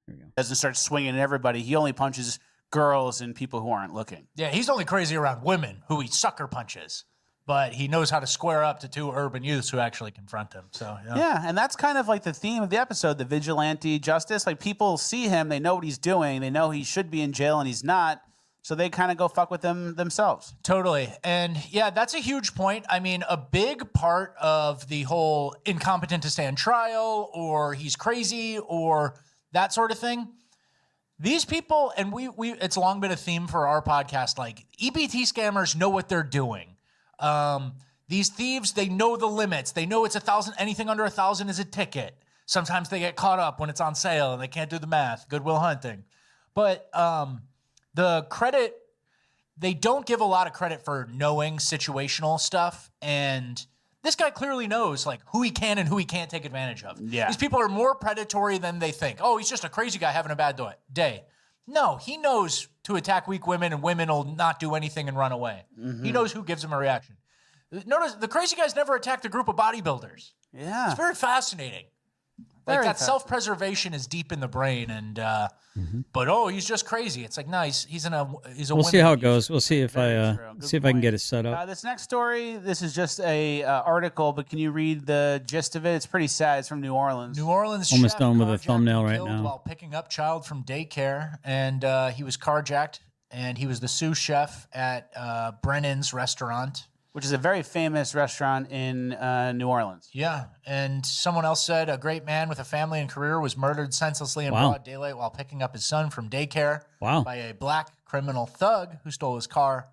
here we go. Doesn't start swinging at everybody. He only punches girls and people who aren't looking. Yeah, he's only crazy around women who he sucker punches. But he knows how to square up to 2 urban youths who actually confront him. So yeah, and that's kind of like the theme of the episode, the vigilante justice. Like people see him, they know what he's doing, they know he should be in jail and he's not. So they kind of go fuck with him themselves. Totally. And yeah, that's a huge point. I mean, a big part of the whole incompetent to stand trial or he's crazy or that sort of thing. These people, and we it's long been a theme for our podcast, like EBT scammers know what they're doing. These thieves, they know the limits. They know it's 1,000. Anything under 1,000 is a ticket. Sometimes they get caught up when it's on sale and they can't do the math. Goodwill Hunting. But the credit, they don't give a lot of credit for knowing situational stuff. And this guy clearly knows like who he can and who he can't take advantage of. Yeah. These people are more predatory than they think. Oh, he's just a crazy guy having a bad day. No, he knows to attack weak women and women will not do anything and run away. Mm-hmm. He knows who gives him a reaction. Notice the crazy guy's never attacked a group of bodybuilders. Yeah. It's very fascinating. Very Like that fascinating. self-preservation is deep in the brain, and but he's just crazy. It's like he's a We'll see how it goes. We'll see if I can get it set up. This next story, this is just a article, but can you read the gist of it? It's pretty sad. It's from New Orleans. New Orleans Almost chef done with a carjacked thumbnail and right killed now. while picking up child from daycare, and he was carjacked, and he was the sous chef at Brennan's restaurant, which is a very famous restaurant in New Orleans. Yeah, and someone else said a great man with a family and career was murdered senselessly in Wow. broad daylight while picking up his son from daycare Wow. by a black criminal thug who stole his car.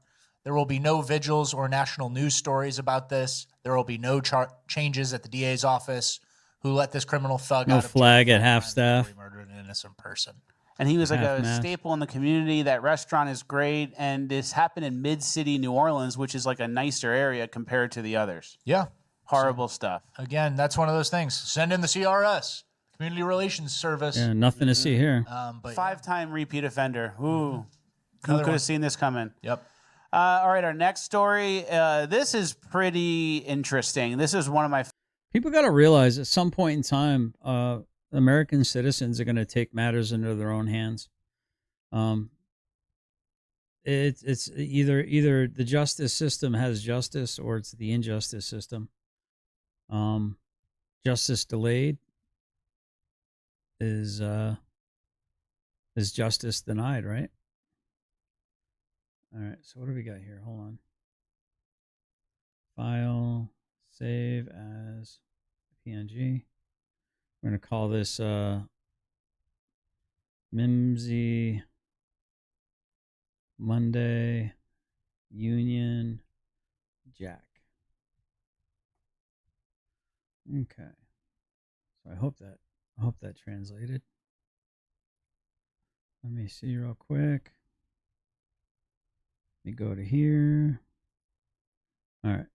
There will be no vigils or national news stories about this. There will be no changes at the DA's office who let this criminal thug No out of flag at half staff. jail before he murdered an innocent person. And he was like a Half-mast. staple in the community. That restaurant is great. And this happened in mid-city New Orleans, which is like a nicer area compared to the others. Yeah. Horrible stuff. Again, that's one of those things. Send in the CRS, Community Relations Service. Yeah, nothing to see here. But Five-time repeat offender. Ooh. Who Another could one. have seen this coming? Yep. All right, our next story. This is pretty interesting. This is one of my People got to realize at some point in time, American citizens are going to take matters into their own hands. It's either the justice system has justice or it's the injustice system. Justice delayed is justice denied, right? All right, so what do we got here? Hold on. File, save as PNG. We're going to call this Mimsy Monday Union Jack. Okay. So I hope that translated. Let me see real quick. Let me go to here. All right.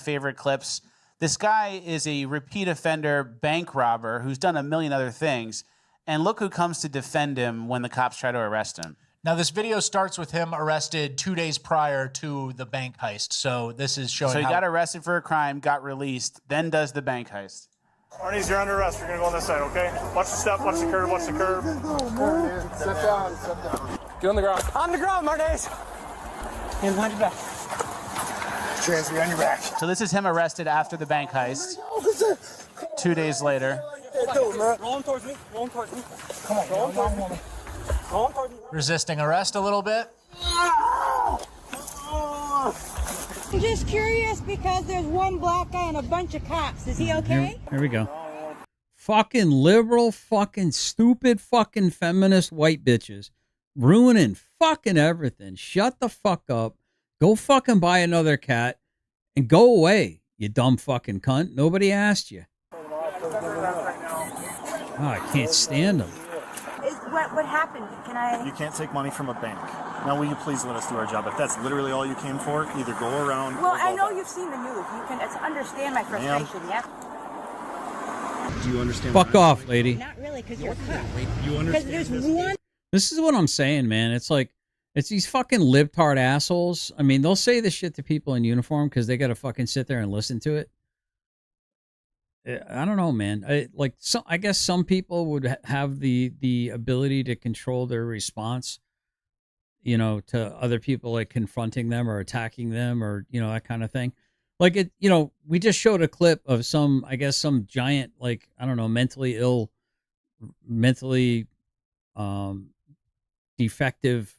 favorite clips. This guy is a repeat offender bank robber who's done a million other things. And look who comes to defend him when the cops try to arrest him. Now, this video starts with him arrested 2 days prior to the bank heist. So this is showing So he how got arrested for a crime, got released, then does the bank heist. Arnie's, you're under arrest. You're going to go on this side, okay? Watch the step, watch the curve, watch the curve. Sit down, sit down. Get on the ground. On the ground, Marnez. Hands behind your back. Transfer on your back. So this is him arrested after the bank heist. 2 days later. Rolling towards me. Rolling towards me. Come on, rolling towards me. Rolling towards me. resisting arrest a little bit. I'm just curious because there's one black guy and a bunch of cops. Is he okay? Here we go. Fucking liberal, fucking stupid, fucking feminist white bitches. Ruining fucking everything. Shut the fuck up. Go fucking buy another cat and go away, you dumb fucking cunt. Nobody asked you. Oh, I can't stand them. What happened? Can I? You can't take money from a bank. Now, will you please let us do our job? If that's literally all you came for, either go around Well, or go I know back. you've seen the news. You can understand my frustration, yeah? Do you understand? Fuck off, lady. Not really, because you're a cop. You Because understand there's this? one. This is what I'm saying, man. It's like, it's these fucking libtard assholes. I mean, they'll say this shit to people in uniform because they got to fucking sit there and listen to it. I don't know, man. I guess some people would have the ability to control their response, you know, to other people like confronting them or attacking them or, you know, that kind of thing. Like it, you know, we just showed a clip of some giant, like, I don't know, mentally ill, mentally defective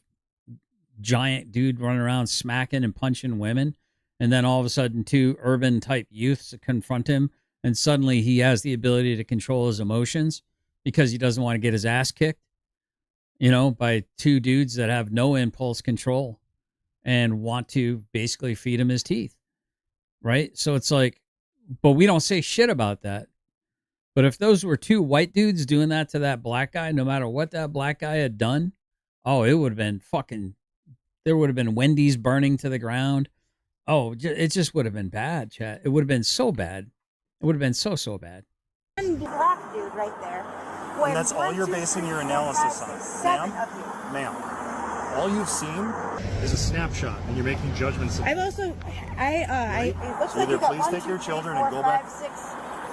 giant dude running around smacking and punching women. And then all of a sudden 2 urban type youths confront him. And suddenly he has the ability to control his emotions because he doesn't want to get his ass kicked, you know, by 2 dudes that have no impulse control and want to basically feed him his teeth. Right. So it's like, but we don't say shit about that. But if those were 2 white dudes doing that to that black guy, no matter what that black guy had done, oh, it would have been fucking, there would have been Wendy's burning to the ground. Oh, it just would have been bad, chat. It would have been so bad. It would have been so bad. One black dude right there. And that's all you're basing your analysis on, ma'am? Ma'am. All you've seen is a snapshot, and you're making judgments. I've also, it looks So like either you got please 1, take 2, your 3, children 4, and go 5, back. 6.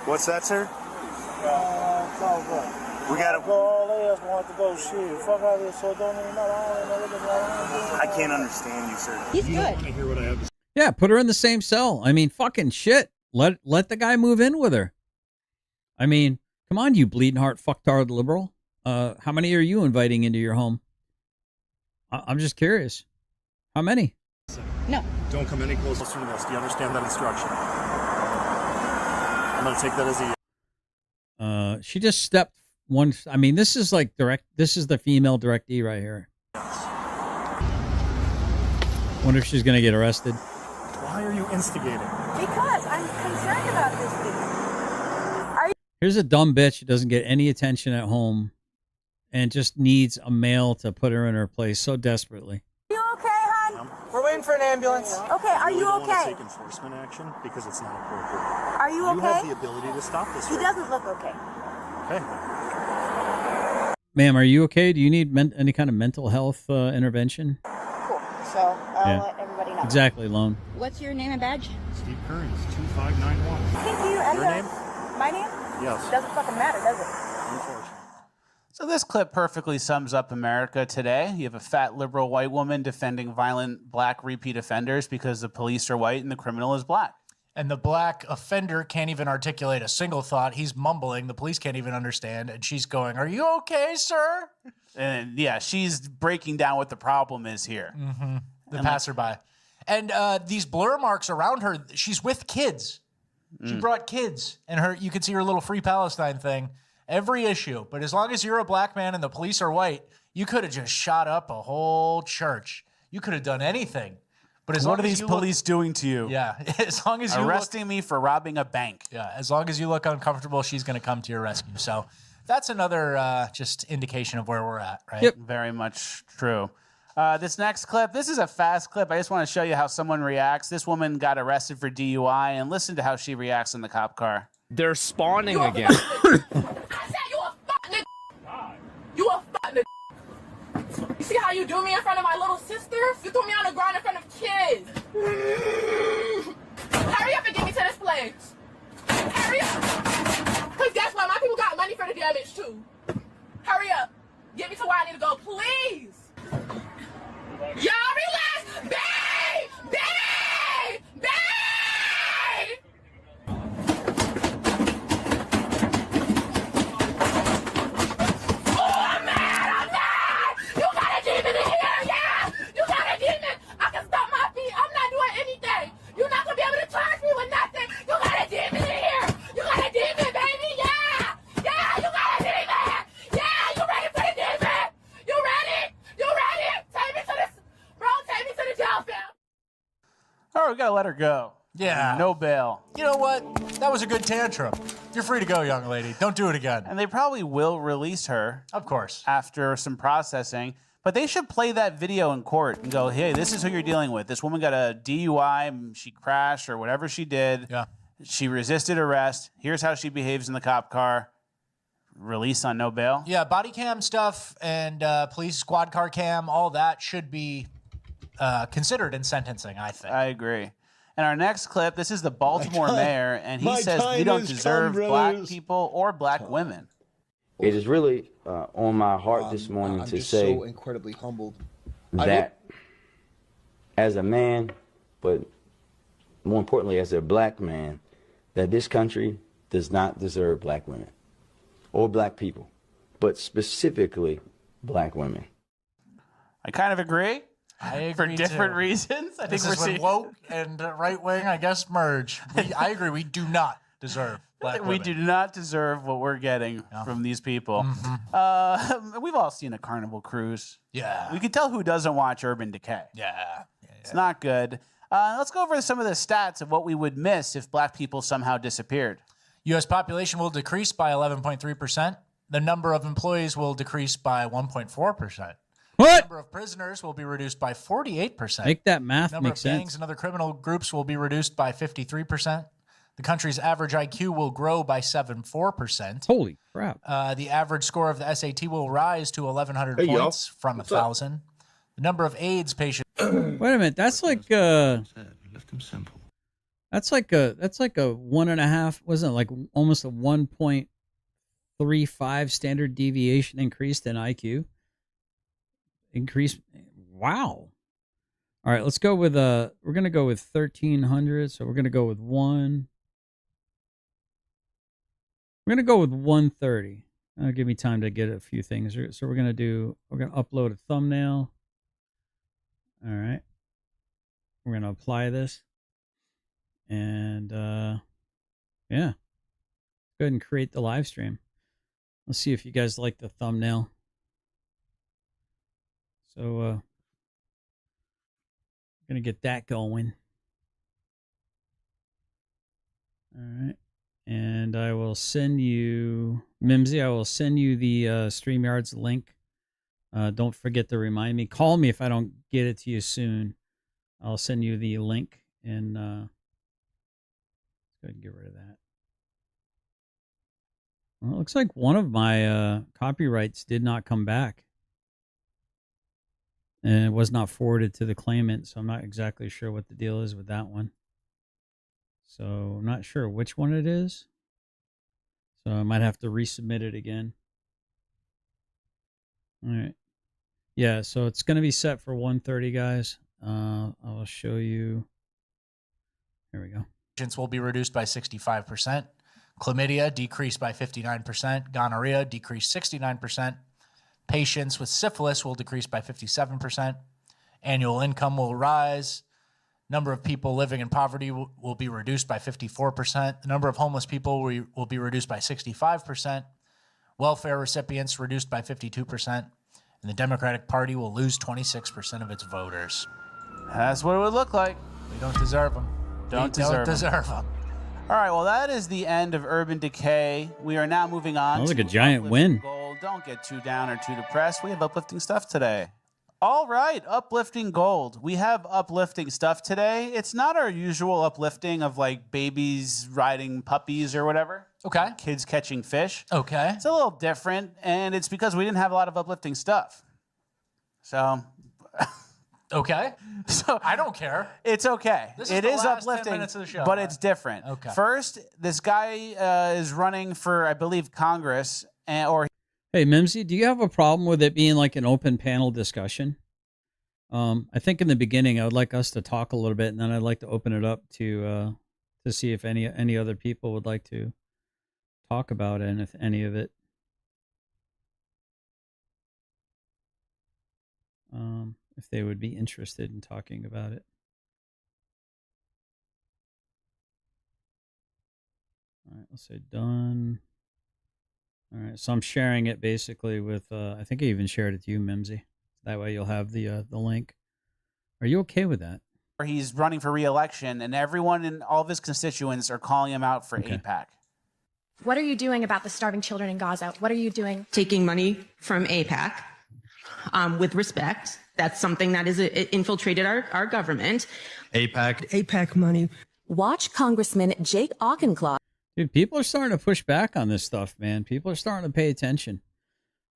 What's that, sir? It's all good. We gotta go. All they else want to go shit. Fuck out of here, so don't even know. I can't understand you, sir. He's you good. don't want to hear what I have to say. Yeah, put her in the same cell. I mean, fucking shit. Let the guy move in with her. I mean, come on, you bleeding heart fucktard liberal. How many are you inviting into your home? I'm just curious. How many? No. Don't come any closer to this. Do you understand that instruction? I'm gonna take that as a. She just stepped one. I mean, this is like direct. This is the female directee right here. Wonder if she's gonna get arrested. Why are you instigating? Because I'm concerned about this dude. Here's a dumb bitch who doesn't get any attention at home, and just needs a male to put her in her place so desperately. Are you okay, hon? We're waiting for an ambulance. Okay, are you don't want okay? to take enforcement action because it's not appropriate. Are you You have okay? the ability to stop this. He right doesn't look okay. now. Okay. Ma'am, are you okay? Do you need any kind of mental health intervention? Cool. So I'll let everybody know. Exactly, Lone. What's your name and badge? Steve Kearns, 2591. Thank you. Your name? My name? Yes. Doesn't fucking matter, does it? Unfortunately. So this clip perfectly sums up America today. You have a fat liberal white woman defending violent black repeat offenders because the police are white and the criminal is black. And the black offender can't even articulate a single thought. He's mumbling. The police can't even understand. And she's going, "Are you okay, sir?" And yeah, she's breaking down what the problem is here. Mm-hmm. The And passerby. And these blur marks around her, she's with kids. She brought kids. And you could see her little Free Palestine thing. Every issue. But as long as you're a black man and the police are white, you could have just shot up a whole church. You could have done anything. But as What long are as these you police doing to you? Yeah, as long as you arresting me for robbing a bank. Yeah, as long as you look uncomfortable, she's going to come to your rescue. So that's another just indication of where we're at, right? Yep, very much true. This next clip, this is a fast clip. I just want to show you how someone reacts. This woman got arrested for DUI, and listen to how she reacts in the cop car. They're spawning again. I said you a fuck nigga. You a fuck nigga. You see how you do me in front of my little sisters? You threw me on the ground in front of kids. Hurry up and get me to this place. Hurry up. Because guess what? My people got money for the damage too. Hurry up. Get me to where I need to go, please. Y'all relax. Babe! Babe! Babe! Oh, I'm mad! I'm mad! You got a demon in here! Yeah! You got a demon! I can stop my feet! I'm not doing anything! You're not gonna be able to charge me with nothing! You got a demon in here! You got a demon, baby! Yeah! Yeah! You got a demon! Yeah! You ready for the demon? You ready? You ready? Take me to this... Bro, take me to the jail, fam! Oh, we gotta let her go. Yeah. No bail. You know what? That was a good tantrum. You're free to go, young lady. Don't do it again. And they probably will release her. Of course. After some processing. But they should play that video in court and go, hey, this is who you're dealing with. This woman got a DUI. She crashed or whatever she did. Yeah. She resisted arrest. Here's how she behaves in the cop car. Release on no bail. Yeah, body cam stuff and police squad car cam, all that should be considered in sentencing, I think. I agree. And our next clip, this is the Baltimore time- mayor, and he my says we time don't has deserve come, black brothers. people or black women. It is really on my heart this morning I'm to just say so incredibly humbled. that as a man, but more importantly as a black man, that this country does not deserve black women or black people, but specifically black women. I kind of agree. I agree for different too. reasons. I This think is we're when seeing woke and right wing, I guess, merge. I agree. We do not deserve black we women. do not deserve what we're getting from these people. We've all seen a Carnival Cruise. Yeah. We can tell who doesn't watch Urban Decay. Yeah. It's not good. Let's go over some of the stats of what we would miss if black people somehow disappeared. U.S. population will decrease by 11.3%. The number of employees will decrease by 1.4%. What? The number of prisoners will be reduced by 48%. Make that math number make of gangs sense. and other criminal groups will be reduced by 53%. The country's average IQ will grow by 7.4%. Holy crap. The average score of the SAT will rise to 1,100 Hey, y'all. points from What's up? 1,000. The number of AIDS patients. Wait a minute. That's like Left them simple. that's like a 1.5, wasn't it like almost a 1.35 standard deviation increase in IQ? Wow. All right, let's go with we're going to go with 1300, so we're going to go with 1. We're going to go with 130. That'll give me time to get a few things. So we're going to upload a thumbnail. All right. We're going to apply this. And yeah. Go ahead and create the live stream. Let's see if you guys like the thumbnail. So I'm going to get that going. All right. And I will send you, Mimsy, I will send you the StreamYard's link. Don't forget to remind me. Call me if I don't get it to you soon. I'll send you the link. And let's go ahead and get rid of that. Well, it looks like one of my copyrights did not come back. And it was not forwarded to the claimant, so I'm not exactly sure what the deal is with that one. So I'm not sure which one it is. So I might have to resubmit it again. All right. Yeah, so it's going to be set for 130, guys. I'll show you. Here we go. Patients will be reduced by 65%. Chlamydia decreased by 59%. Gonorrhea decreased 69%. Patients with syphilis will decrease by 57%. Annual income will rise. Number of people living in poverty will be reduced by 54%. The number of homeless people will be reduced by 65%. Welfare recipients reduced by 52%. And the Democratic Party will lose 26% of its voters. That's what it would look like. We don't deserve them. Don't deserve them. All right, well, that is the end of Urban Decay. We are now moving on. That was like a giant win. Gold. Don't get too down or too depressed. We have uplifting stuff today. All right, uplifting gold. We have uplifting stuff today. It's not our usual uplifting of like babies riding puppies or whatever. Okay. Kids catching fish. Okay. It's a little different, and it's because we didn't have a lot of uplifting stuff. So... Okay. So I don't care. It's okay. It is uplifting, 10 minutes of the show, but it's different. Okay. First, this guy is running for, I believe, Congress, Hey, Mimsy, do you have a problem with it being like an open panel discussion? I think in the beginning, I would like us to talk a little bit, and then I'd like to open it up to see if any other people would like to talk about it, and if any of it. If they would be interested in talking about it. All right, let's say done. All right, so I'm sharing it basically with, I think I even shared it to you, Mimsy. That way you'll have the link. Are you okay with that? He's running for re-election, and everyone in all of his constituents are calling him out for AIPAC. What are you doing about the starving children in Gaza? What are you doing? Taking money from AIPAC with respect. That's something that is infiltrated our government. AIPAC money. Watch Congressman Jake Auchincloss. Dude, people are starting to push back on this stuff, man. People are starting to pay attention.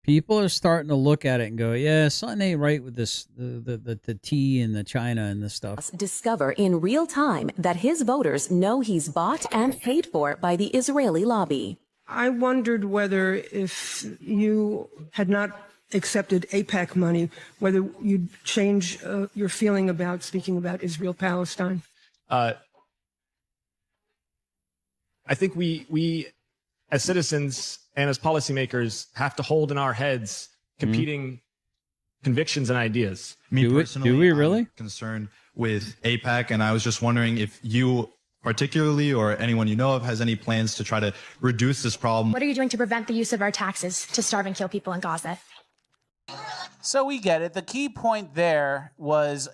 People are starting to look at it and go, yeah, something ain't right with this, the tea and the China and this stuff. Discover in real time that his voters know he's bought and paid for by the Israeli lobby. I wondered whether if you had not accepted AIPAC money, whether you'd change your feeling about speaking about Israel-Palestine. I think we as citizens and as policymakers have to hold in our heads competing convictions and ideas. Me personally, do we really? I'm concerned with AIPAC, and I was just wondering if you particularly or anyone you know of has any plans to try to reduce this problem. What are you doing to prevent the use of our taxes to starve and kill people in Gaza? So we get it. The key point there was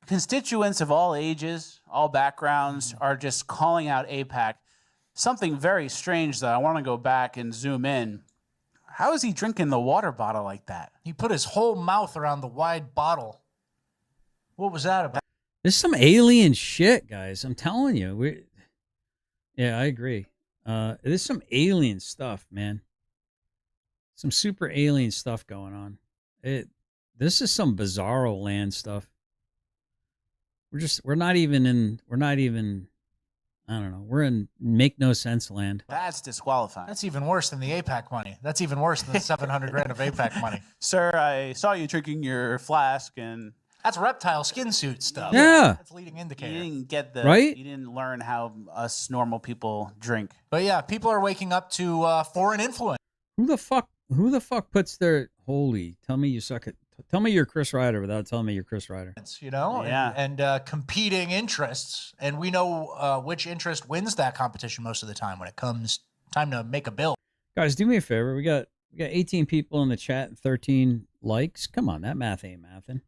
constituents of all ages, all backgrounds are just calling out AIPAC. Something very strange, though. I want to go back and zoom in. How is he drinking the water bottle like that? He put his whole mouth around the wide bottle. What was that about? There's some alien shit, guys. I'm telling you. Yeah, I agree. There's some alien stuff, man. Some super alien stuff going on. This is some bizarro land stuff. We're not even, I don't know. We're in make no sense land. That's disqualifying. That's even worse than the APAC money. That's even worse than the 700 grand of APAC money. Sir, I saw you drinking your flask and... That's reptile skin suit stuff. Yeah. That's leading indicator. You didn't get the... Right? You didn't learn how us normal people drink. But yeah, people are waking up to foreign influence. Who the fuck puts their... Holy, tell me you suck at... Tell me you're Chris Ryder without telling me you're Chris Ryder. You know, Yeah. and competing interests. And we know which interest wins that competition most of the time when it comes time to make a bill. Guys, do me a favor. We got 18 people in the chat and 13 likes. Come on, that math ain't mathing.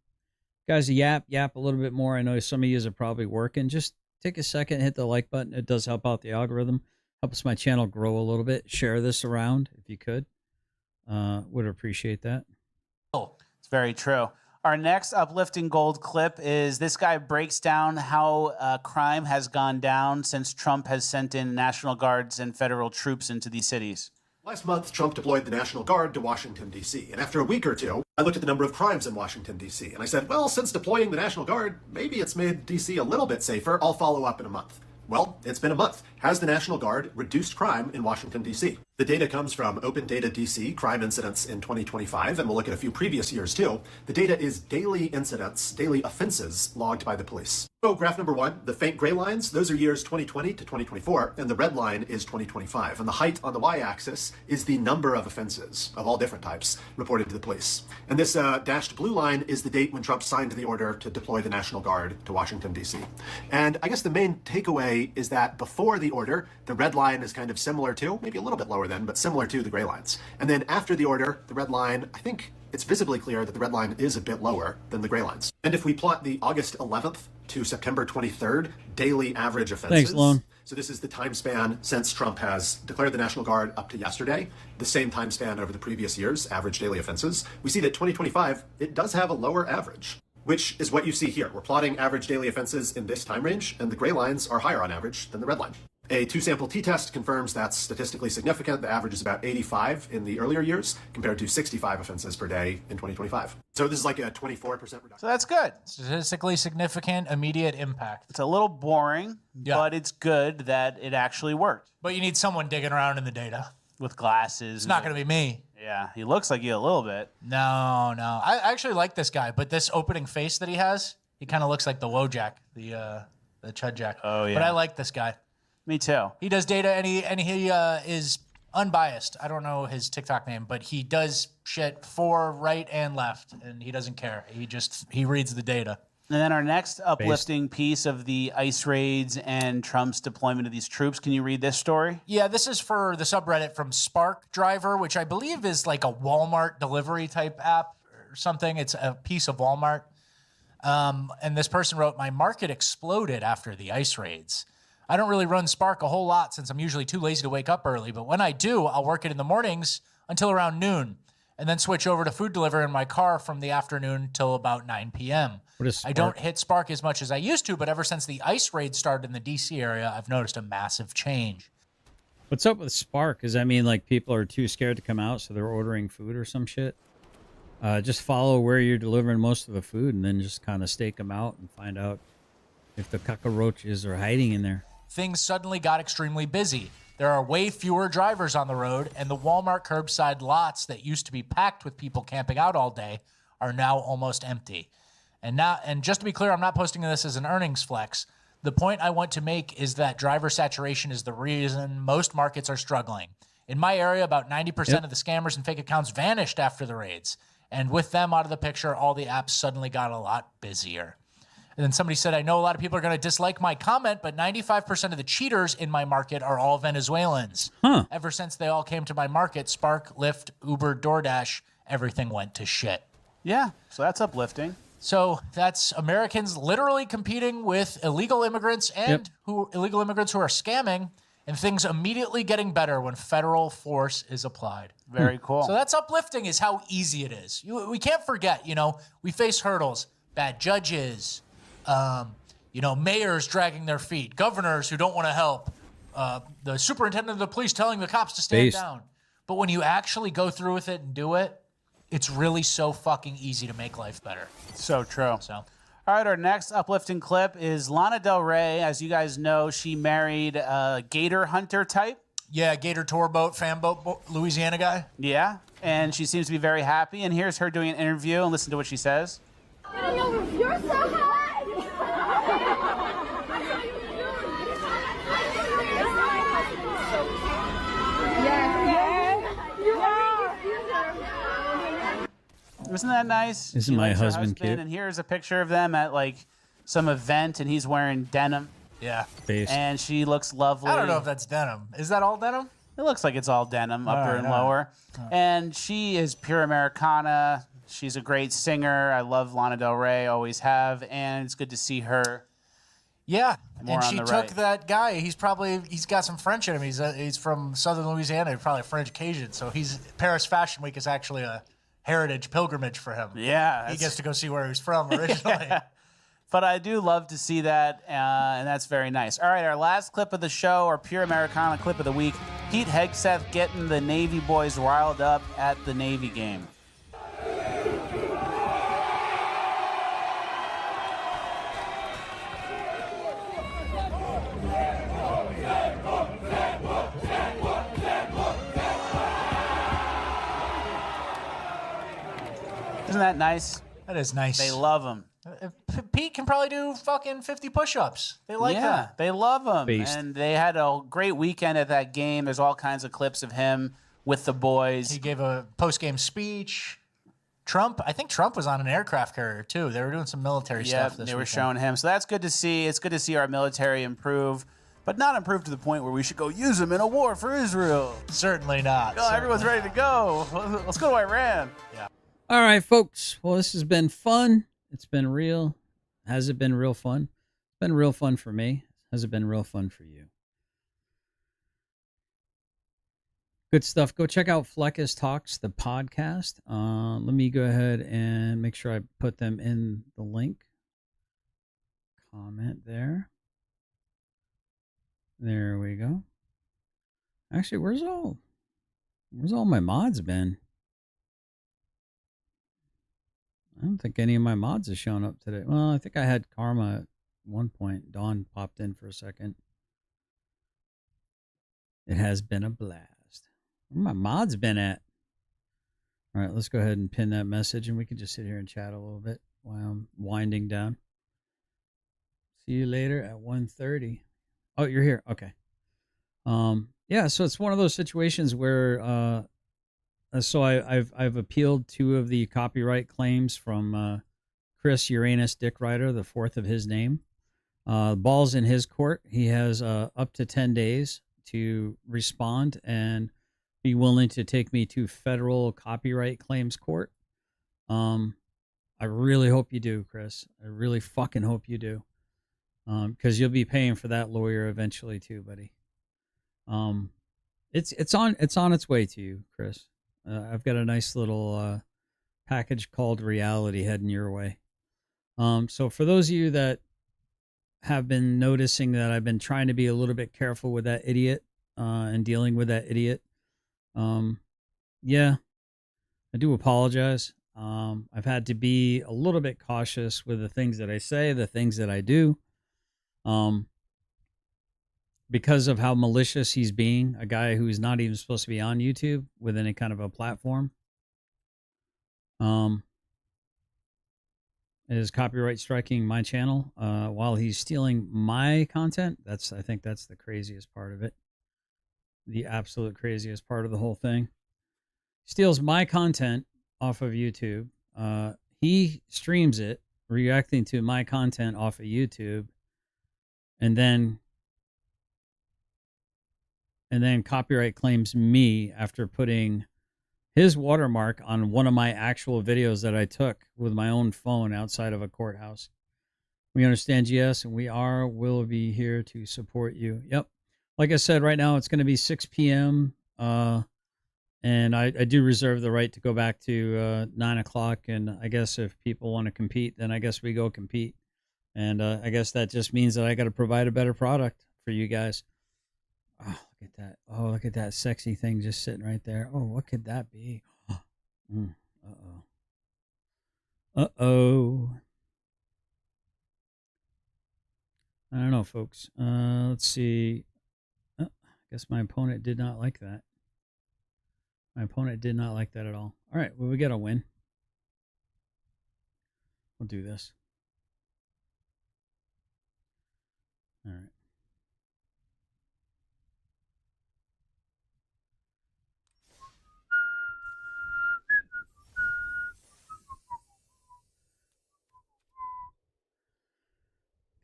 Guys, yap a little bit more. I know some of you are probably working. Just take a second, hit the like button. It does help out the algorithm. Helps my channel grow a little bit. Share this around if you could. Would appreciate that. It's very true. Our next uplifting gold clip is this guy breaks down how crime has gone down since Trump has sent in National Guards and federal troops into these cities. Last month, Trump deployed the National Guard to Washington, D.C. And after a week or two, I looked at the number of crimes in Washington, D.C. And I said, well, since deploying the National Guard, maybe it's made D.C. a little bit safer. I'll follow up in a month. Well, it's been a month. Has the National Guard reduced crime in Washington, D.C.? The data comes from Open Data DC, crime incidents in 2025, and we'll look at a few previous years too. The data is daily incidents, daily offenses logged by the police. So graph number 1, the faint gray lines, those are years 2020 to 2024, and the red line is 2025. And the height on the y-axis is the number of offenses of all different types reported to the police. And this dashed blue line is the date when Trump signed the order to deploy the National Guard to Washington, D.C. And I guess the main takeaway is that before the order, the red line is kind of similar to, maybe a little bit lower than, but similar to the gray lines. And then after the order, the red line, I think it's visibly clear that the red line is a bit lower than the gray lines. And if we plot the August 11th to September 23rd daily average offenses. Thanks, Lone. So this is the time span since Trump has declared the National Guard up to yesterday, the same time span over the previous years, average daily offenses. We see that 2025, it does have a lower average, which is what you see here. We're plotting average daily offenses in this time range, and the gray lines are higher on average than the red line. A 2-sample t-test confirms that's statistically significant. The average is about 85 in the earlier years compared to 65 offenses per day in 2025. So this is like a 24% reduction. So that's good. Statistically significant, immediate impact. It's a little boring, but it's good that it actually worked. But you need someone digging around in the data. With glasses. It's not going to be me. Yeah, he looks like you a little bit. No. I actually like this guy, but this opening face that he has, he kind of looks like the Wojak, the Chudjak. Oh, yeah. But I like this guy. Me too. He does data, and he is unbiased. I don't know his TikTok name, but he does shit for right and left, and he doesn't care. He reads the data. And then our next uplifting piece of the ICE raids and Trump's deployment of these troops. Can you read this story? Yeah, this is for the subreddit from Spark Driver, which I believe is like a Walmart delivery type app or something. It's a piece of Walmart. And this person wrote, "My market exploded after the ICE raids. I don't really run Spark a whole lot since I'm usually too lazy to wake up early, but when I do, I'll work it in the mornings until around noon, and then switch over to food delivery in my car from the afternoon till about 9 p.m. What is Spark? I don't hit Spark as much as I used to, but ever since the ICE raid started in the D.C. area, I've noticed a massive change." What's up with Spark? Does that mean like people are too scared to come out, so they're ordering food or some shit? Just follow where you're delivering most of the food, and then just kind of stake them out and find out if the cockroaches are hiding in there. Things suddenly got extremely busy. There are way fewer drivers on the road, and the Walmart curbside lots that used to be packed with people camping out all day are now almost empty. And just to be clear, I'm not posting this as an earnings flex. The point I want to make is that driver saturation is the reason most markets are struggling. In my area, about 90% of the scammers and fake accounts vanished after the raids. And with them out of the picture, all the apps suddenly got a lot busier. And then somebody said, "I know a lot of people are going to dislike my comment, but 95% of the cheaters in my market are all Venezuelans. Ever since they all came to my market, Spark, Lyft, Uber, DoorDash, everything went to shit." Yeah, so that's uplifting. So that's Americans literally competing with illegal immigrants and illegal immigrants who are scamming, and things immediately getting better when federal force is applied. Very cool. So that's uplifting, is how easy it is. We can't forget, we face hurdles, bad judges, mayors dragging their feet, governors who don't want to help, the superintendent of the police telling the cops to stand down. But when you actually go through with it and do it, it's really so fucking easy to make life better. So true. So, all right, our next uplifting clip is Lana Del Rey. As you guys know, she married a gator hunter type. Yeah, gator tour boat, fan boat, Louisiana guy. Yeah, and she seems to be very happy. And here's her doing an interview, and listen to what she says. You're so hot! Isn't that nice? Isn't She my likes her husband cute? And here's a picture of them at like some event, and he's wearing denim. Yeah. Based. And she looks lovely. I don't know if that's denim. Is that all denim? It looks like it's all denim, upper and all right. lower. And she is pure Americana. She's a great singer. I love Lana Del Rey, always have. And it's good to see her. Yeah, More and on she the took right. that guy. He's got some French in him. He's from Southern Louisiana, probably French Cajun. So Paris Fashion Week is actually a heritage pilgrimage for him. Yeah. He gets to go see where he was from originally. But I do love to see that, and that's very nice. All right, our last clip of the show, our Pure Americana clip of the week, Pete Hegseth getting the Navy boys riled up at the Navy game. Isn't that nice? That is nice. They love him. Pete can probably do fucking 50 push-ups. They like that. They love him. Based. And they had a great weekend at that game. There's all kinds of clips of him with the boys. He gave a post-game speech. I think Trump was on an aircraft carrier too. They were doing some military stuff this they were weekend. showing him. So that's good to see. It's good to see our military improve, but not improve to the point where we should go use them in a war for Israel. Certainly not. Oh, everyone's ready to go. Let's go to Iran. Yeah. All right, folks. Well, this has been fun. It's been real. Has it been real fun? It's been real fun for me. Has it been real fun for you? Good stuff. Go check out Fleckus Talks, the podcast. Let me go ahead and make sure I put them in the link. Comment there. There we go. Actually, where's all my mods been? I don't think any of my mods have shown up today. Well, I think I had Karma at one point. Dawn popped in for a second. It has been a blast. Where my mods been at? All right, let's go ahead and pin that message, and we can just sit here and chat a little bit while I'm winding down. See you later at 1:30. Oh, you're here. Okay. Yeah, so it's one of those situations where so I've appealed 2 of the copyright claims from Chris Uranus Dick Rider, the 4th of his name. Ball's in his court. He has up to 10 days to respond and be willing to take me to federal copyright claims court. I really hope you do, Chris. I really fucking hope you do. Because you'll be paying for that lawyer eventually too, buddy. It's on its way to you, Chris. I've got a nice little package called Reality heading your way. So for those of you that have been noticing that I've been trying to be a little bit careful with that idiot and dealing with that idiot, yeah, I do apologize. I've had to be a little bit cautious with the things that I say, the things that I do. Because of how malicious he's being, a guy who's not even supposed to be on YouTube with any kind of a platform. Is copyright striking my channel while he's stealing my content. I think that's the craziest part of it. The absolute craziest part of the whole thing. Steals my content off of YouTube. He streams it, reacting to my content off of YouTube, and then copyright claims me after putting his watermark on one of my actual videos that I took with my own phone outside of a courthouse. We understand, yes, and will be here to support you. Yep. Like I said, right now it's going to be 6 p.m. And I do reserve the right to go back to 9 o'clock. And I guess if people want to compete, then I guess we go compete. And I guess that just means that I got to provide a better product for you guys. Oh, look at that. Oh, look at that sexy thing just sitting right there. Oh, what could that be? Uh-oh. I don't know, folks. Let's see. Oh, I guess my opponent did not like that. My opponent did not like that at all. All right, well, we got to win. We'll do this. All right.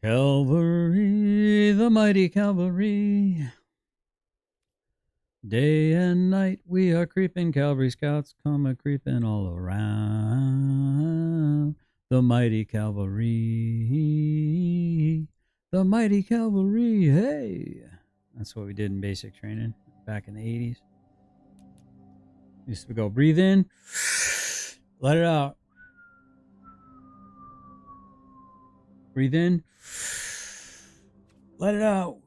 Calvary, the mighty Calvary. Day and night we are creeping, Calvary scouts come a-creeping all around. The mighty Calvary, the mighty Calvary, hey. That's what we did in basic training back in the 80s. Used to go, breathe in, let it out. Breathe in, let it out.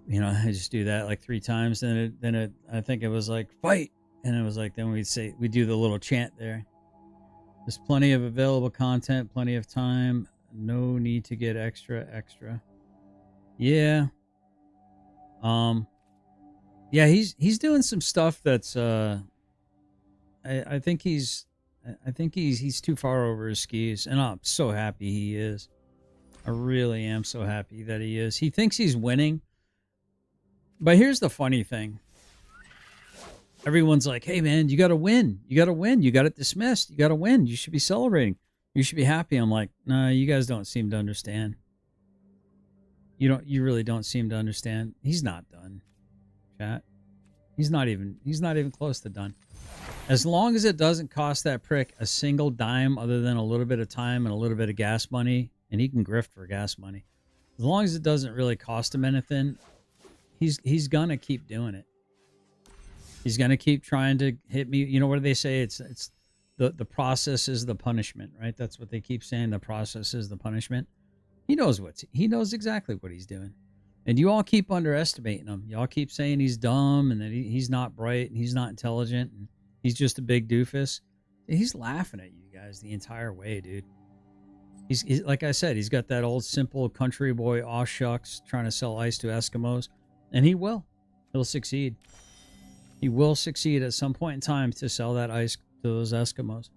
You know, I just do that like 3 times. Then I think it was like fight, and it was like then we do the little chant there. There's plenty of available content, plenty of time. No need to get extra. Yeah. Yeah, he's doing some stuff that's I think he's too far over his skis, and I'm so happy he is. I really am so happy that he is. He thinks he's winning. But here's the funny thing. Everyone's like, hey, man, you got to win. You got to win. You got it dismissed. You got to win. You should be celebrating. You should be happy. I'm like, nah, you guys don't seem to understand. You really don't seem to understand. He's not done, chat. He's not even close to done. As long as it doesn't cost that prick a single dime other than a little bit of time and a little bit of gas money, and he can grift for gas money. As long as it doesn't really cost him anything, he's gonna keep doing it. He's gonna keep trying to hit me. You know what do they say? It's the process is the punishment, right? That's what they keep saying. The process is the punishment. He knows exactly what he's doing. And you all keep underestimating him. Y'all keep saying he's dumb and that he's not bright and he's not intelligent and he's just a big doofus. He's laughing at you guys the entire way, dude. He's like I said, he's got that old simple country boy, aw shucks, trying to sell ice to Eskimos. And he will. He'll succeed. He will succeed at some point in time to sell that ice to those Eskimos.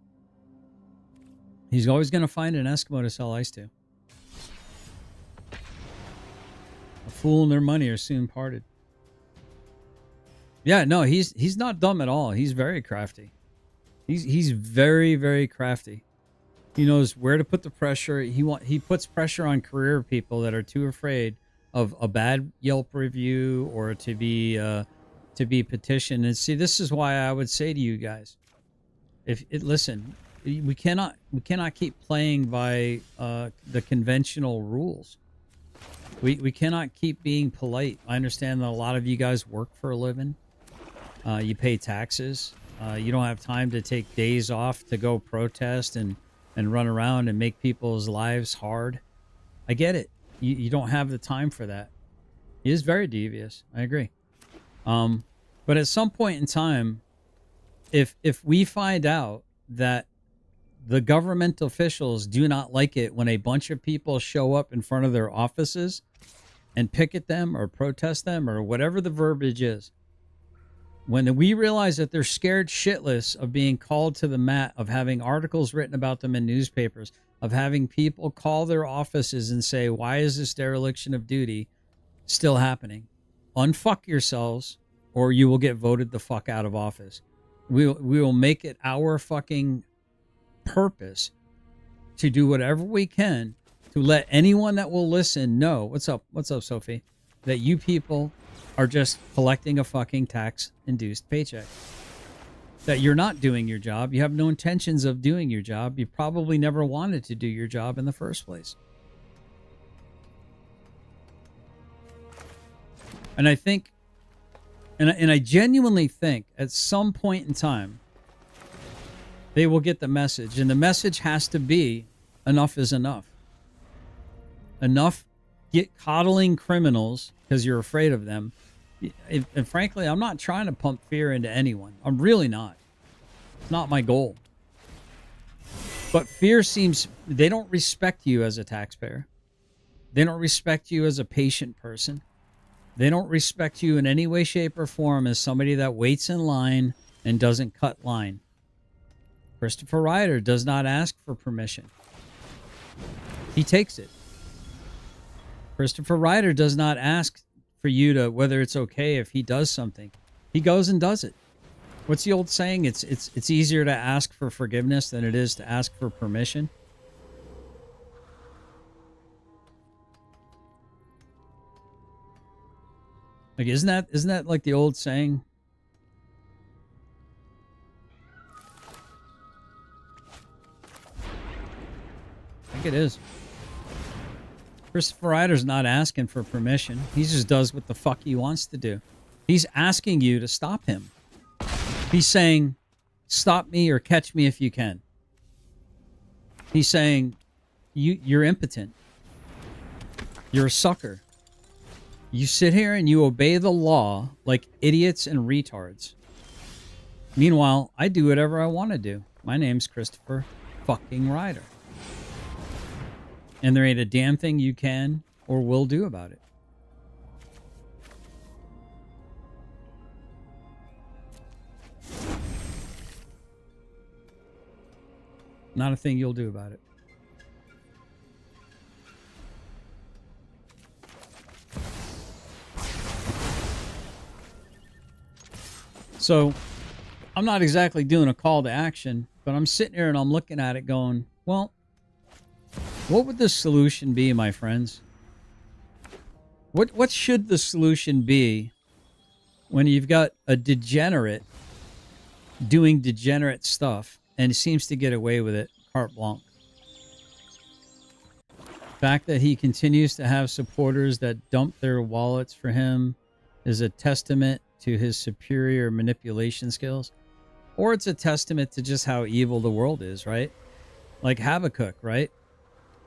He's always going to find an Eskimo to sell ice to. A fool and their money are soon parted. Yeah, no, he's not dumb at all. He's very crafty. He's very, very crafty. He knows where to put the pressure. He puts pressure on career people that are too afraid of a bad Yelp review or to be petitioned. And see, this is why I would say to you guys, listen, we cannot keep playing by the conventional rules. We cannot keep being polite. I understand that a lot of you guys work for a living. You pay taxes. You don't have time to take days off to go protest and run around and make people's lives hard. I get it. You don't have the time for that. He is very devious. I agree. But at some point in time, if we find out that the government officials do not like it when a bunch of people show up in front of their offices and picket them or protest them or whatever the verbiage is, when we realize that they're scared shitless of being called to the mat, of having articles written about them in newspapers, of having people call their offices and say, why is this dereliction of duty still happening? Unfuck yourselves or you will get voted the fuck out of office. We will make it our fucking purpose to do whatever we can to let anyone that will listen know, what's up, Sophie, that you people are just collecting a fucking tax-induced paycheck. That you're not doing your job. You have no intentions of doing your job. You probably never wanted to do your job in the first place. And I think, and I genuinely think at some point in time, they will get the message. And the message has to be, enough is enough. Enough. Get coddling criminals because you're afraid of them. And frankly, I'm not trying to pump fear into anyone. I'm really not. It's not my goal. But fear seems, they don't respect you as a taxpayer. They don't respect you as a patient person. They don't respect you in any way, shape, or form as somebody that waits in line and doesn't cut line. Christopher Ryder does not ask for permission. He takes it. Christopher Ryder does not ask for you to, whether it's okay if he does something. He goes and does it. What's the old saying? It's easier to ask for forgiveness than it is to ask for permission. Like, isn't that like the old saying? I think it is. Christopher Ryder's not asking for permission. He just does what the fuck he wants to do. He's asking you to stop him. He's saying, stop me or catch me if you can. He's saying, you're impotent. You're a sucker. You sit here and you obey the law like idiots and retards. Meanwhile, I do whatever I want to do. My name's Christopher fucking Ryder. And there ain't a damn thing you can or will do about it. Not a thing you'll do about it. So, I'm not exactly doing a call to action, but I'm sitting here and I'm looking at it going, well, what would the solution be, my friends? What should the solution be when you've got a degenerate doing degenerate stuff and seems to get away with it carte blanche? The fact that he continues to have supporters that dump their wallets for him is a testament to his superior manipulation skills, or it's a testament to just how evil the world is, right? Like Habakkuk, right?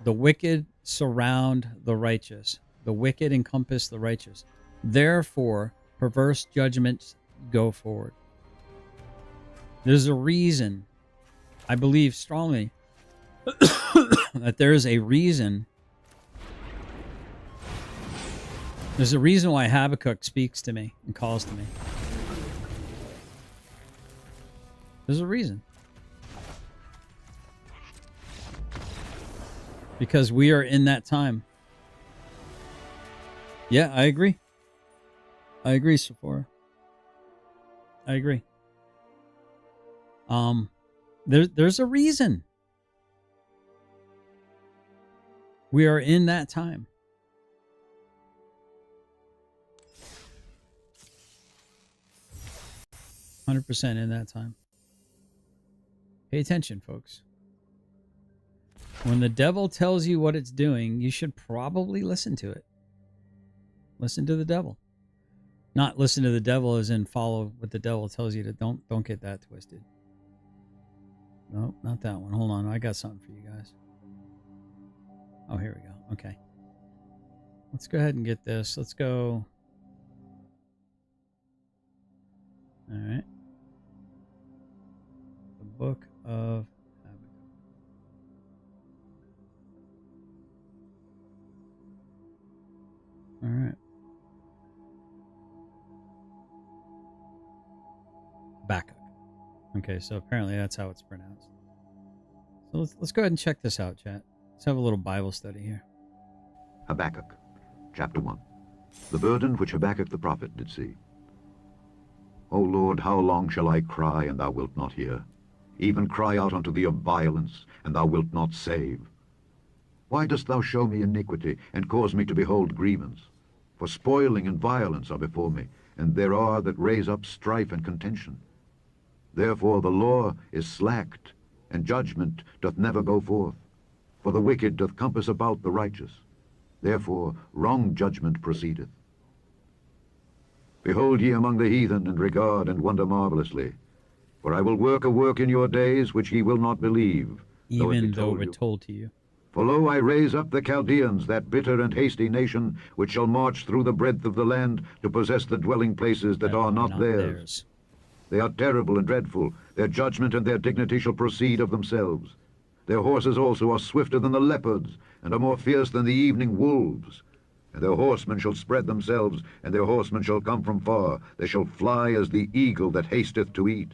The wicked surround the righteous. The wicked encompass the righteous. Therefore, perverse judgments go forward. There's a reason, I believe strongly, that there is a reason. There's a reason why Habakkuk speaks to me and calls to me. There's a reason. Because we are in that time. Yeah, I agree. I agree, Sephora. I agree. There's a reason. We are in that time. 100% in that time. Pay attention, folks. When the devil tells you what it's doing, you should probably listen to it. Listen to the devil. Not listen to the devil as in follow what the devil tells you to. Don't get that twisted. Nope, not that one. Hold on, I got something for you guys. Oh, here we go. Okay. Let's go ahead and get this. Let's go. All right. The Book of Habakkuk. All right. Habakkuk. Okay, so apparently that's how it's pronounced. So let's go ahead and check this out, chat. Let's have a little Bible study here. Habakkuk, chapter 1. The burden which Habakkuk the prophet did see. O Lord, how long shall I cry, and thou wilt not hear? Even cry out unto thee of violence, and thou wilt not save. Why dost thou show me iniquity, and cause me to behold grievance? For spoiling and violence are before me, and there are that raise up strife and contention. Therefore the law is slacked, and judgment doth never go forth. For the wicked doth compass about the righteous. Therefore wrong judgment proceedeth. Behold ye among the heathen, and regard and wonder marvelously. For I will work a work in your days which ye will not believe, even though we're told to you. For lo, I raise up the Chaldeans, that bitter and hasty nation, which shall march through the breadth of the land to possess the dwelling places that are not theirs. They are terrible and dreadful. Their judgment and their dignity shall proceed of themselves. Their horses also are swifter than the leopards, and are more fierce than the evening wolves. And their horsemen shall spread themselves, and their horsemen shall come from far. They shall fly as the eagle that hasteth to eat.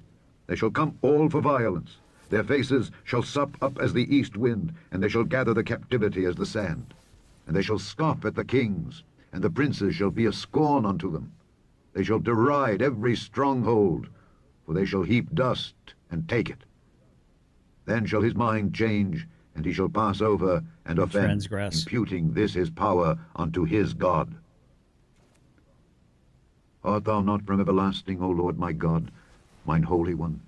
They shall come all for violence. Their faces shall sup up as the east wind, and they shall gather the captivity as the sand. And they shall scoff at the kings, and the princes shall be a scorn unto them. They shall deride every stronghold, for they shall heap dust and take it. Then shall his mind change, and he shall pass over and offend, transgress, imputing this his power unto his God. Art thou not from everlasting, O Lord my God, mine Holy One?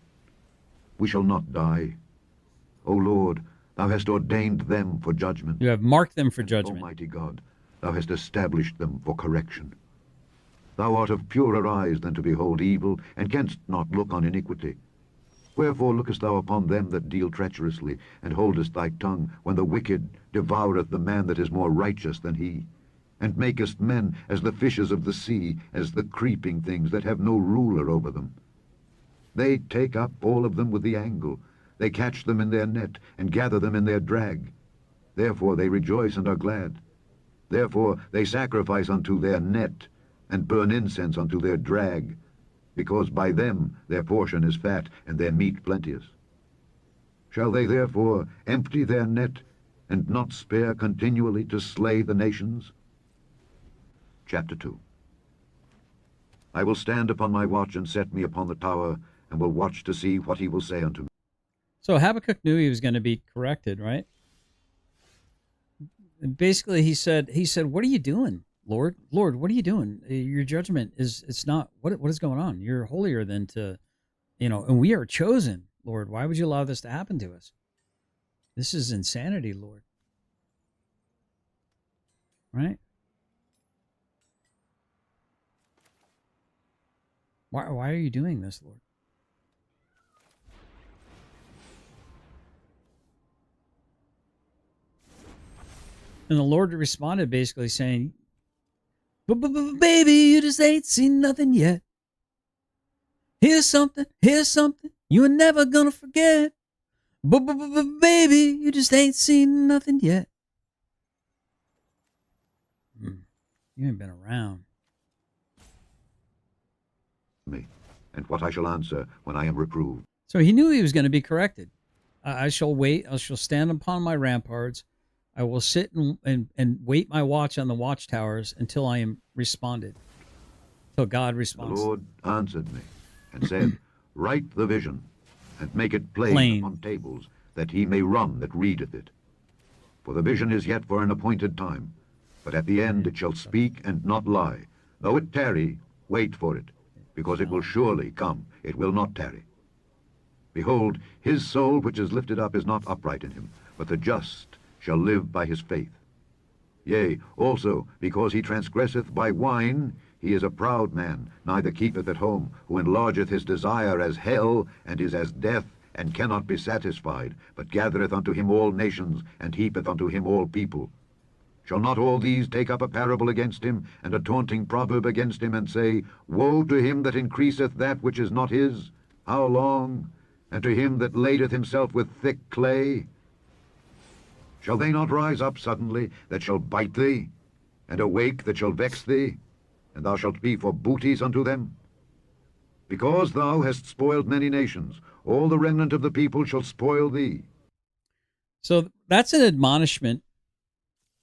We shall not die. O Lord, thou hast ordained them for judgment. You have marked them for judgment. Almighty God, thou hast established them for correction. Thou art of purer eyes than to behold evil, and canst not look on iniquity. Wherefore lookest thou upon them that deal treacherously, and holdest thy tongue, when the wicked devoureth the man that is more righteous than he, and makest men as the fishes of the sea, as the creeping things that have no ruler over them? They take up all of them with the angle. They catch them in their net, and gather them in their drag. Therefore they rejoice and are glad. Therefore they sacrifice unto their net, and burn incense unto their drag, because by them their portion is fat, and their meat plenteous. Shall they therefore empty their net, and not spare continually to slay the nations? Chapter 2. I will stand upon my watch, and set me upon the tower, and will watch to see what he will say unto me. So Habakkuk knew he was going to be corrected, right? And basically, he said, "What are you doing, Lord? Lord, what are you doing? Your judgment it's not, what is going on? You're holier than to, and we are chosen, Lord. Why would you allow this to happen to us? This is insanity, Lord." Right? Why are you doing this, Lord? And the Lord responded basically saying, "Baby, you just ain't seen nothing yet. Here's something you ain't never gonna forget. Baby, you just ain't seen nothing yet." You ain't been around. Me, and what I shall answer when I am reproved. So he knew he was going to be corrected. I shall wait. I shall stand upon my ramparts. I will sit and wait my watch on the watchtowers until I am responded. Till God responds. The Lord answered me and said, Write the vision, and make it plain upon tables, that he may run that readeth it. For the vision is yet for an appointed time, but at the end it shall speak and not lie. Though it tarry, wait for it, because it will surely come, it will not tarry. Behold, his soul which is lifted up is not upright in him, but the just shall live by his faith. Yea, also, because he transgresseth by wine, he is a proud man, neither keepeth at home, who enlargeth his desire as hell, and is as death, and cannot be satisfied, but gathereth unto him all nations, and heapeth unto him all people. Shall not all these take up a parable against him, and a taunting proverb against him, and say, Woe to him that increaseth that which is not his? How long? And to him that ladeth himself with thick clay? Shall they not rise up suddenly, that shall bite thee? And awake, that shall vex thee? And thou shalt be for booties unto them? Because thou hast spoiled many nations, all the remnant of the people shall spoil thee. So that's an admonishment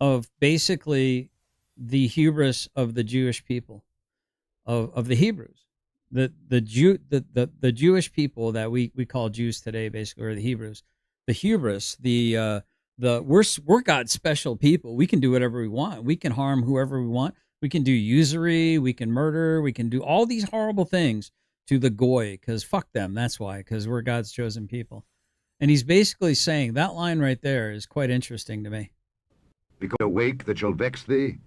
of basically the hubris of the Jewish people, of the Hebrews, the Jewish people that we call Jews today, basically, or the Hebrews, the hubris, we're God's special people. We can do whatever we want. We can harm whoever we want. We can do usury. We can murder. We can do all these horrible things to the goy, because fuck them. That's why, because we're God's chosen people. And he's basically saying that line right there is quite interesting to me. Because awake, that shall vex thee,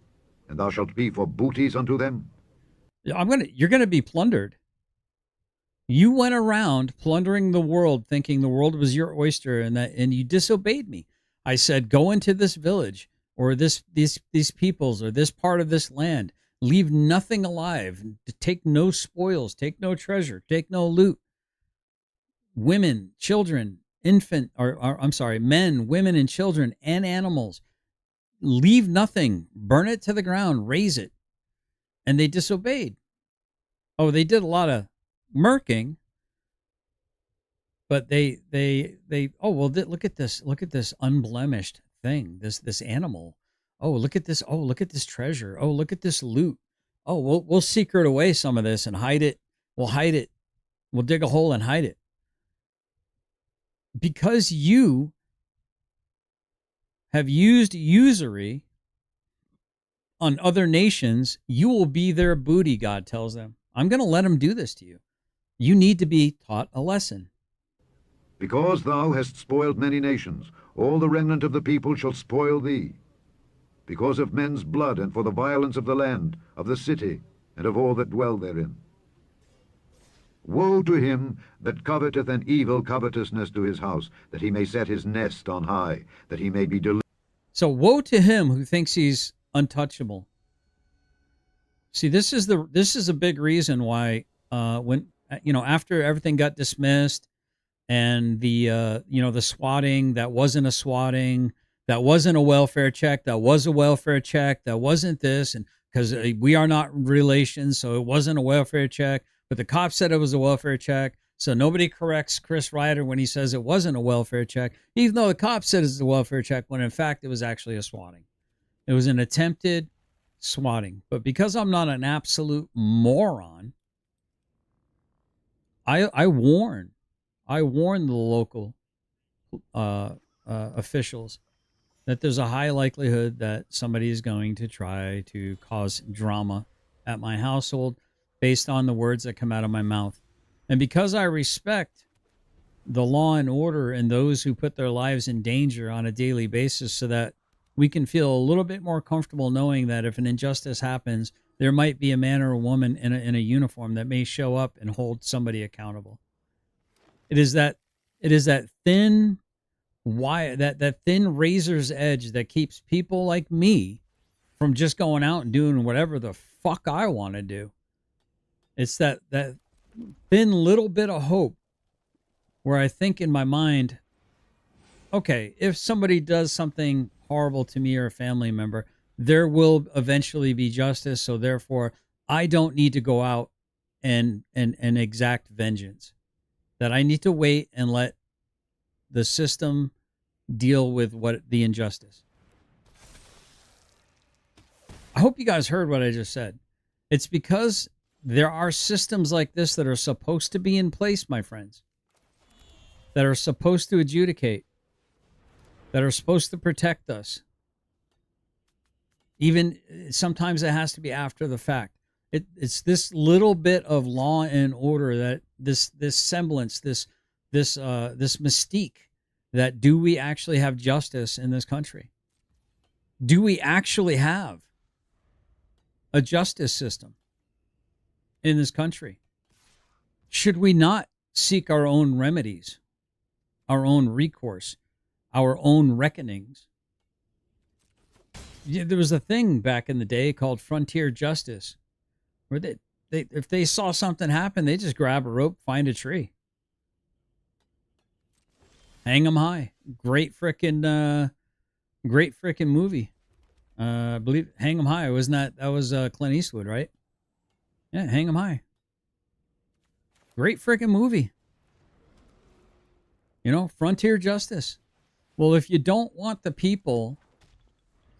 and thou shalt be for booties unto them. You're gonna be plundered. You went around plundering the world, thinking the world was your oyster, and you disobeyed me. I said, go into this village, or these peoples, or this part of this land. Leave nothing alive. Take no spoils. Take no treasure. Take no loot. Women, children, men, women, and children and animals. Leave nothing, burn it to the ground, raise it. And they disobeyed. Oh, they did a lot of murking, but look at this unblemished thing, this animal. Oh, look at this. Oh, look at this treasure. Oh, look at this loot. Oh, we'll secret away some of this and hide it. We'll hide it. We'll dig a hole and hide it. Because you have used usury on other nations, you will be their booty, God tells them. I'm going to let them do this to you. You need to be taught a lesson. Because thou hast spoiled many nations, all the remnant of the people shall spoil thee. Because of men's blood, and for the violence of the land, of the city, and of all that dwell therein. Woe to him that coveteth an evil covetousness to his house, that he may set his nest on high, that he may be delivered. So woe to him who thinks he's untouchable. See, this is a big reason why when after everything got dismissed and the swatting that wasn't a swatting, that wasn't a welfare check, that was a welfare check, that wasn't this, and because we are not relations, so it wasn't a welfare check, but the cop said it was a welfare check. So nobody corrects Chris Ryder when he says it wasn't a welfare check, even though the cop said it's a welfare check, when in fact it was actually a swatting. It was an attempted swatting. But because I'm not an absolute moron, I warn the local officials that there's a high likelihood that somebody is going to try to cause drama at my household based on the words that come out of my mouth. And because I respect the law and order and those who put their lives in danger on a daily basis, so that we can feel a little bit more comfortable knowing that if an injustice happens, there might be a man or a woman in a uniform that may show up and hold somebody accountable. It is that thin wire, that thin razor's edge that keeps people like me from just going out and doing whatever the fuck I want to do. It's that thin little bit of hope where I think in my mind, okay, if somebody does something horrible to me or a family member, there will eventually be justice. So therefore, I don't need to go out and exact vengeance. That I need to wait and let the system deal with the injustice. I hope you guys heard what I just said. It's because there are systems like this that are supposed to be in place, my friends, that are supposed to adjudicate, that are supposed to protect us. Even sometimes it has to be after the fact. It's this little bit of law and order, that this semblance, this mystique, that do we actually have justice in this country? Do we actually have a justice system in this country? Should we not seek our own remedies, our own recourse, our own reckonings? Yeah, there was a thing back in the day called frontier justice, where they if they saw something happen, they just grab a rope, find a tree, hang them high. Great freaking movie. I believe Hang 'em High. Wasn't that was Clint Eastwood, right? Yeah, Hang 'em High. Great freaking movie. Frontier justice. Well, if you don't want the people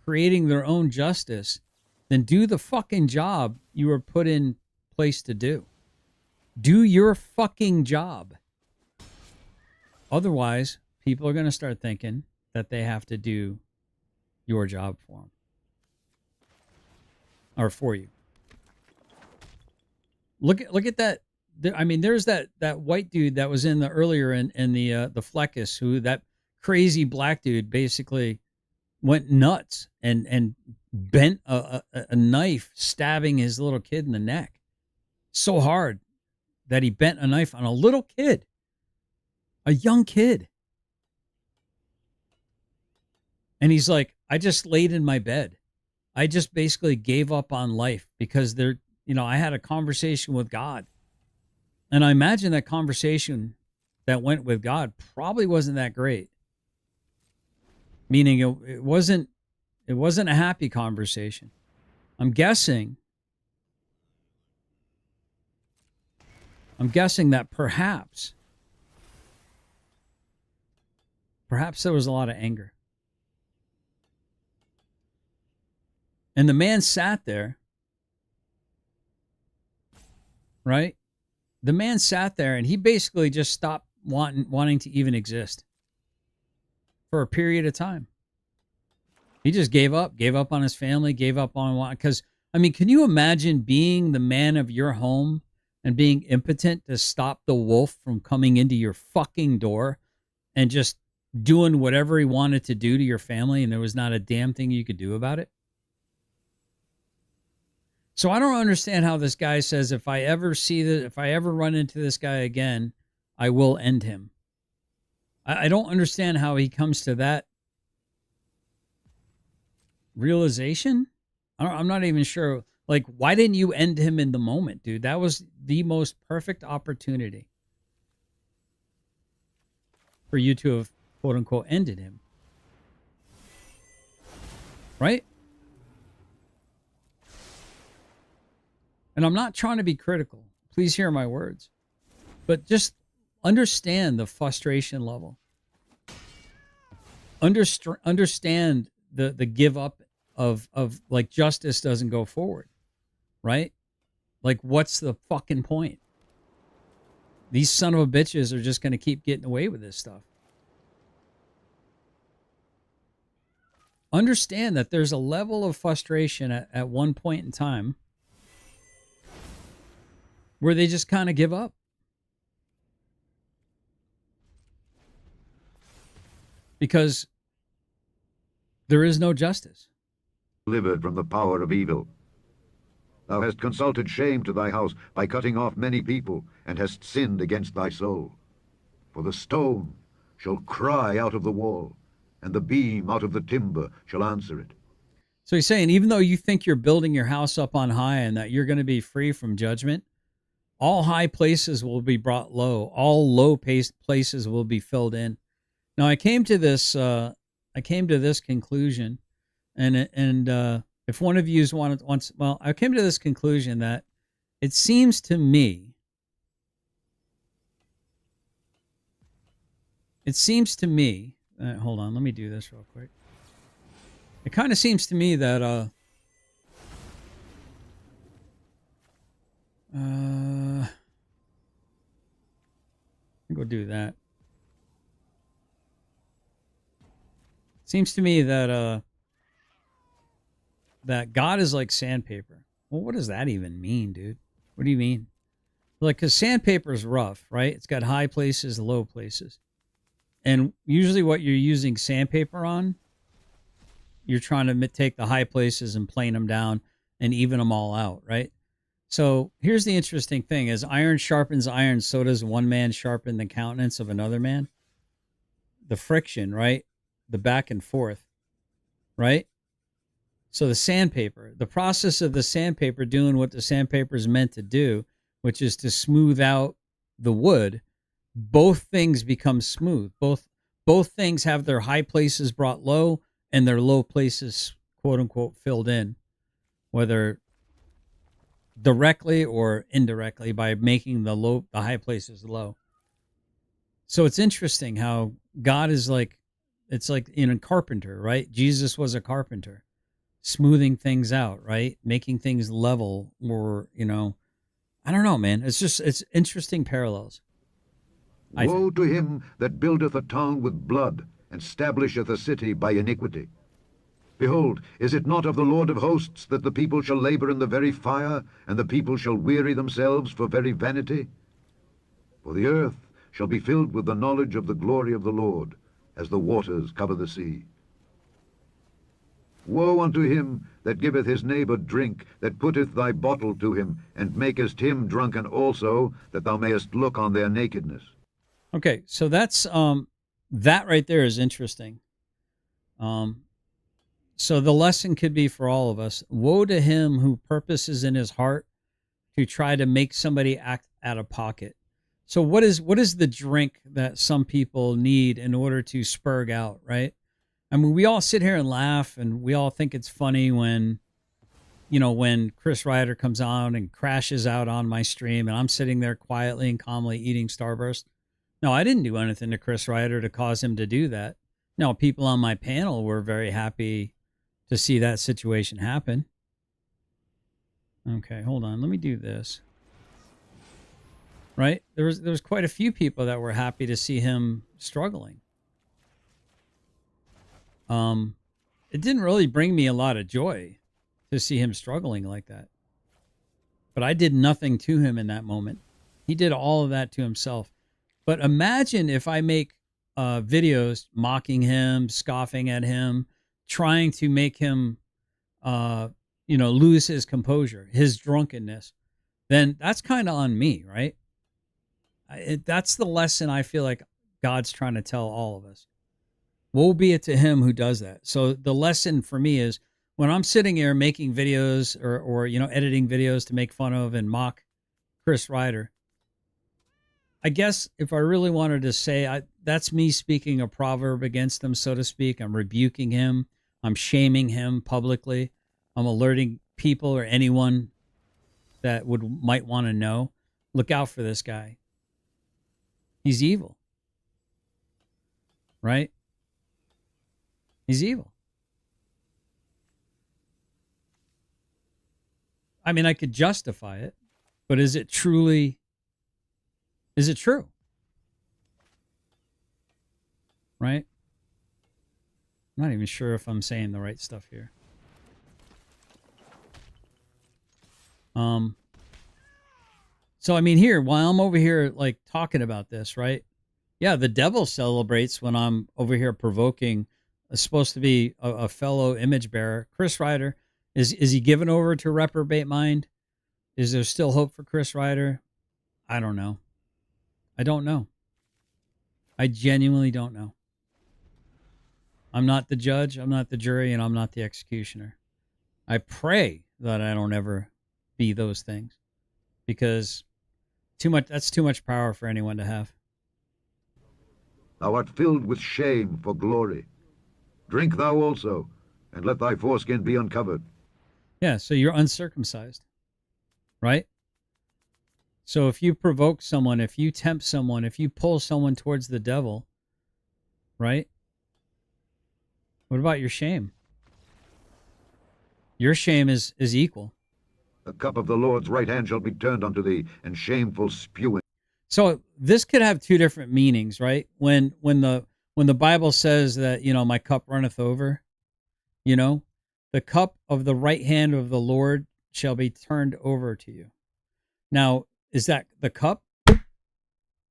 creating their own justice, then do the fucking job you were put in place to do. Do your fucking job. Otherwise, people are going to start thinking that they have to do your job for them. Or for you. Look at that. I mean, there's that white dude that was in the earlier in the Fleckus, who that crazy black dude basically went nuts and bent a knife, stabbing his little kid in the neck so hard that he bent a knife on a little kid, a young kid. And he's like, I just laid in my bed. I just basically gave up on life because I had a conversation with God. And I imagine that conversation that went with God probably wasn't that great. Meaning it wasn't a happy conversation. I'm guessing that perhaps there was a lot of anger. And the man sat there, right? The man sat there and he basically just stopped wanting to even exist for a period of time. He just gave up on his family, gave up on, because, I mean, can you imagine being the man of your home and being impotent to stop the wolf from coming into your fucking door and just doing whatever he wanted to do to your family, and there was not a damn thing you could do about it? So I don't understand how this guy says, if I ever run into this guy again, I will end him. I don't understand how he comes to that realization. I'm not even sure. Like, why didn't you end him in the moment, dude? That was the most perfect opportunity for you to have, quote unquote, ended him. Right? And I'm not trying to be critical. Please hear my words. But just understand the frustration level. Understand the give up of like justice doesn't go forward. Right? Like, what's the fucking point? These son of a bitches are just going to keep getting away with this stuff. Understand that there's a level of frustration at one point in time where they just kind of give up. Because there is no justice. Delivered from the power of evil. Thou hast consulted shame to thy house by cutting off many people, and hast sinned against thy soul. For the stone shall cry out of the wall, and the beam out of the timber shall answer it. So he's saying, even though you think you're building your house up on high and that you're going to be free from judgment, all high places will be brought low. All low places will be filled in. Now, I came to this conclusion, and if one of you wants, well, I came to this conclusion that it seems to me, hold on, let me do this real quick. It kind of seems to me that, I'm go do that. Seems to me that that God is like sandpaper. Well, what does that even mean, dude? What do you mean? Like, because sandpaper is rough, right? It's got high places, low places. And usually what you're using sandpaper on, you're trying to take the high places and plane them down and even them all out, right? So here's the interesting thing. As iron sharpens iron, so does one man sharpen the countenance of another man. The friction, right? The back and forth, right? So the sandpaper, the process of the sandpaper doing what the sandpaper is meant to do, which is to smooth out the wood, both things become smooth. Both things have their high places brought low and their low places, quote unquote, filled in, whether directly or indirectly by making the high places low. So it's interesting how God is like, it's like in a carpenter, right? Jesus was a carpenter, smoothing things out, right? Making things level, or, you know, I don't know, man. It's interesting parallels. Woe to him that buildeth a town with blood, and stablisheth a city by iniquity. Behold, is it not of the Lord of hosts that the people shall labor in the very fire, and the people shall weary themselves for very vanity? For the earth shall be filled with the knowledge of the glory of the Lord, as the waters cover the sea. Woe unto him that giveth his neighbor drink, that putteth thy bottle to him, and makest him drunken also, that thou mayest look on their nakedness. Okay, so that's that right there is interesting. So the lesson could be for all of us: woe to him who purposes in his heart to try to make somebody act out of pocket. So what is the drink that some people need in order to spurg out, right? I mean, we all sit here and laugh, and we all think it's funny when, you know, when Chris Ryder comes on and crashes out on my stream, and I'm sitting there quietly and calmly eating Starburst. No, I didn't do anything to Chris Ryder to cause him to do that. No, people on my panel were very happy to see that situation happen. Okay, hold on. Let me do this. Right? There was quite a few people that were happy to see him struggling. It didn't really bring me a lot of joy to see him struggling like that. But I did nothing to him in that moment. He did all of that to himself. But imagine if I make videos mocking him, scoffing at him, trying to make him, lose his composure, his drunkenness. Then that's kind of on me, right? That's the lesson I feel like God's trying to tell all of us. Woe be it to him who does that. So the lesson for me is when I'm sitting here making videos or editing videos to make fun of and mock Chris Ryder, I guess if I really wanted to say, that's me speaking a proverb against him, so to speak. I'm rebuking him. I'm shaming him publicly. I'm alerting people or anyone that might want to know, look out for this guy. He's evil. Right? He's evil. I mean, I could justify it, but is it true? Right? I'm not even sure if I'm saying the right stuff here. So, I mean, here, while I'm over here, like, talking about this, right? Yeah, the devil celebrates when I'm over here provoking supposed to be a fellow image bearer. Chris Ryder, is he given over to reprobate mind? Is there still hope for Chris Ryder? I don't know. I don't know. I genuinely don't know. I'm not the judge, I'm not the jury, and I'm not the executioner. I pray that I don't ever be those things, because that's too much power for anyone to have. Thou art filled with shame for glory. Drink thou also, and let thy foreskin be uncovered. Yeah, so you're uncircumcised, right? So if you provoke someone, if you tempt someone, if you pull someone towards the devil, right? What about your shame? Your shame is equal. The cup of the Lord's right hand shall be turned unto thee, and shameful spewing. So this could have two different meanings, right? When the Bible says that, my cup runneth over, the cup of the right hand of the Lord shall be turned over to you. Now, is that the cup?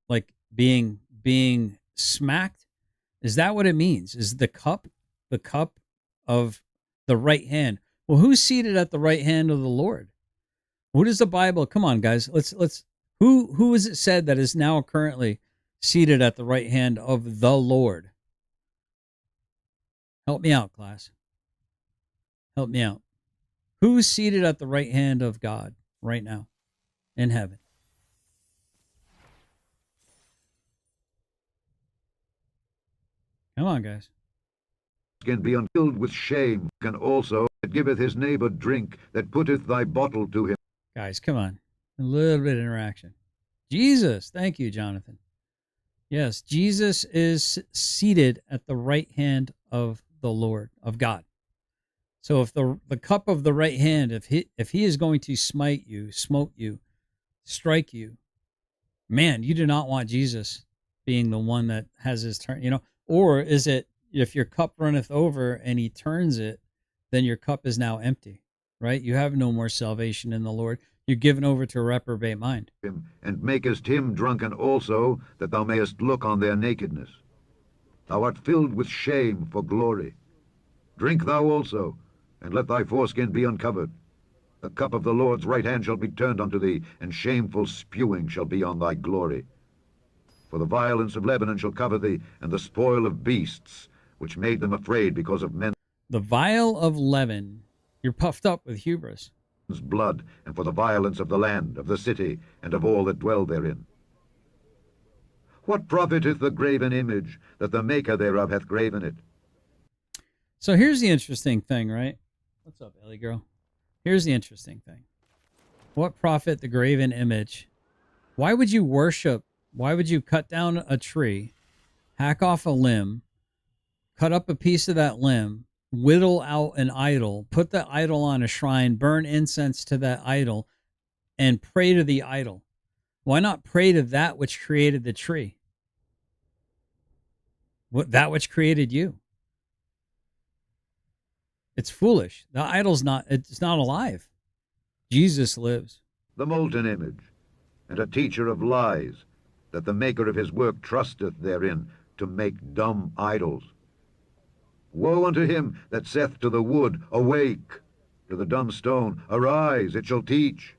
Like being smacked? Is that what it means? Is the cup of the right hand? Well, who's seated at the right hand of the Lord? What is the Bible? Come on, guys. Let's who is it said that is now currently seated at the right hand of the Lord? Help me out, class. Help me out. Who's seated at the right hand of God right now in heaven? Come on, guys. Can be unfilled with shame, can also that giveth his neighbor drink, that putteth thy bottle to him. Guys, come on. A little bit of interaction. Jesus. Thank you, Jonathan. Yes, Jesus is seated at the right hand of the Lord, of God. So if the cup of the right hand, if he is going to smite you, smote you, strike you, man, you do not want Jesus being the one that has his turn, Or is it, if your cup runneth over and he turns it, then your cup is now empty, right? You have no more salvation in the Lord. You're given over to a reprobate mind. And makest him drunken also, that thou mayest look on their nakedness. Thou art filled with shame for glory. Drink thou also, and let thy foreskin be uncovered. The cup of the Lord's right hand shall be turned unto thee, and shameful spewing shall be on thy glory. For the violence of Lebanon shall cover thee, and the spoil of beasts, which made them afraid because of men. The vial of leaven. You're puffed up with hubris. Blood, and for the violence of the land, of the city, and of all that dwell therein. What profiteth the graven image, that the maker thereof hath graven it? So here's the interesting thing, right? What's up, Ellie girl? Here's the interesting thing. What profit the graven image? Why would you worship? Why would you cut down a tree, hack off a limb, cut up a piece of that limb, whittle out an idol, put the idol on a shrine, burn incense to that idol, and pray to the idol? Why not pray to that which created the tree? That which created you? It's foolish. The idol's not, it's not alive. Jesus lives. The molten image, and a teacher of lies, that the maker of his work trusteth therein, to make dumb idols. Woe unto him that saith to the wood, Awake! To the dumb stone, Arise, it shall teach.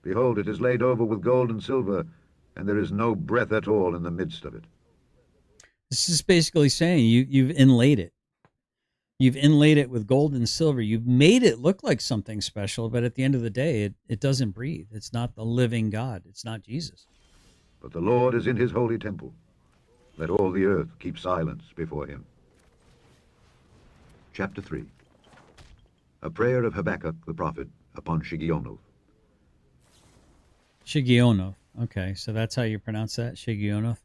Behold, it is laid over with gold and silver, and there is no breath at all in the midst of it. This is basically saying you've inlaid it. You've inlaid it with gold and silver. You've made it look like something special, but at the end of the day, it doesn't breathe. It's not the living God. It's not Jesus. But the Lord is in his holy temple. Let all the earth keep silence before him. Chapter 3. A prayer of Habakkuk the prophet upon Shigionoth. Shigionoth. Okay, so that's how you pronounce that, Shigionoth.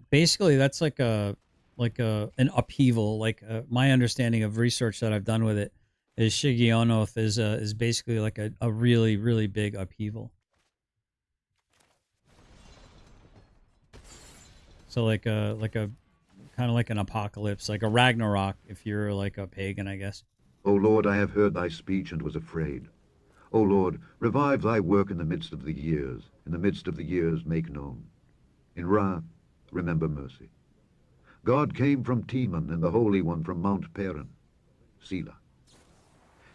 Basically, that's like an upheaval. My understanding of research that I've done with it is Shigionoth is basically like a really, really big upheaval. So like a kind of like an apocalypse, like a Ragnarok, if you're like a pagan, I guess. O Lord, I have heard thy speech and was afraid. O Lord, revive thy work in the midst of the years. In the midst of the years make known. In wrath, remember mercy. God came from Teman, and the Holy One from Mount Paran. Selah.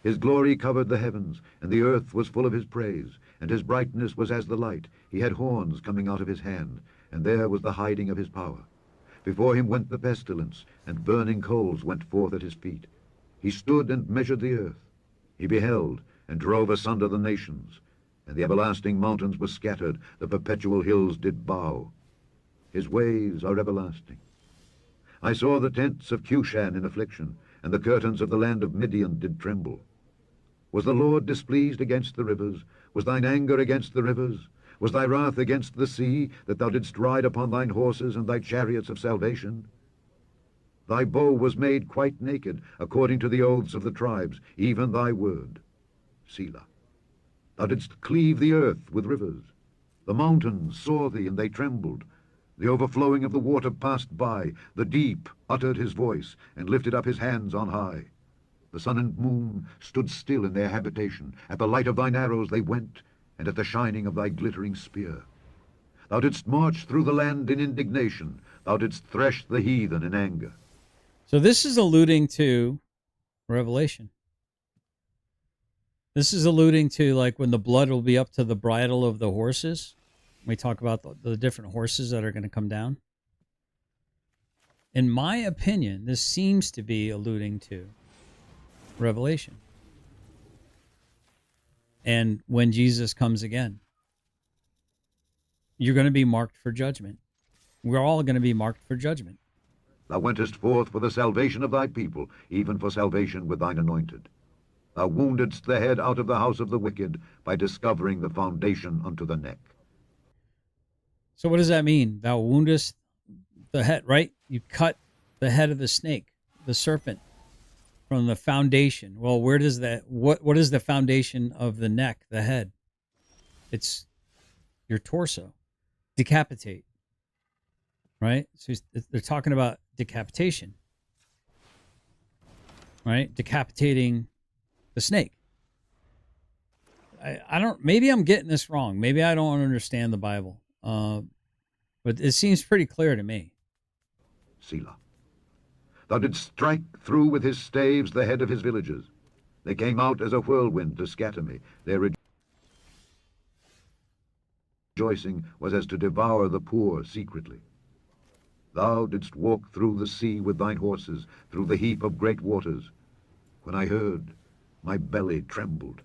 His glory covered the heavens, and the earth was full of his praise, and his brightness was as the light. He had horns coming out of his hand, and there was the hiding of his power. Before him went the pestilence, and burning coals went forth at his feet. He stood and measured the earth. He beheld, and drove asunder the nations. And the everlasting mountains were scattered, the perpetual hills did bow. His ways are everlasting. I saw the tents of Cushan in affliction, and the curtains of the land of Midian did tremble. Was the Lord displeased against the rivers? Was thine anger against the rivers? Was thy wrath against the sea, that thou didst ride upon thine horses and thy chariots of salvation? Thy bow was made quite naked, according to the oaths of the tribes, even thy word. Selah. Thou didst cleave the earth with rivers. The mountains saw thee, and they trembled. The overflowing of the water passed by. The deep uttered his voice, and lifted up his hands on high. The sun and moon stood still in their habitation. At the light of thine arrows they went, and at the shining of thy glittering spear. Thou didst march through the land in indignation. Thou didst thresh the heathen in anger. So this is alluding to Revelation. This is alluding to like when the blood will be up to the bridle of the horses. We talk about the different horses that are going to come down. In my opinion, this seems to be alluding to Revelation. And when Jesus comes again, you're going to be marked for judgment. We're all going to be marked for judgment. Thou wentest forth for the salvation of thy people, even for salvation with thine anointed. Thou woundedst the head out of the house of the wicked by discovering the foundation unto the neck. So what does that mean? Thou woundest the head, right? You cut the head of the snake, the serpent, from the foundation. Well, where does that, what is the foundation of the neck, the head? It's your torso. Decapitate. Right? So they're talking about decapitation. Right? Decapitating the snake. I don't, maybe I'm getting this wrong. Maybe I don't understand the Bible. But it seems pretty clear to me. Selah. Thou didst strike through with his staves the head of his villagers. They came out as a whirlwind to scatter me. Their rejoicing was as to devour the poor secretly. Thou didst walk through the sea with thine horses, through the heap of great waters. When I heard, my belly trembled.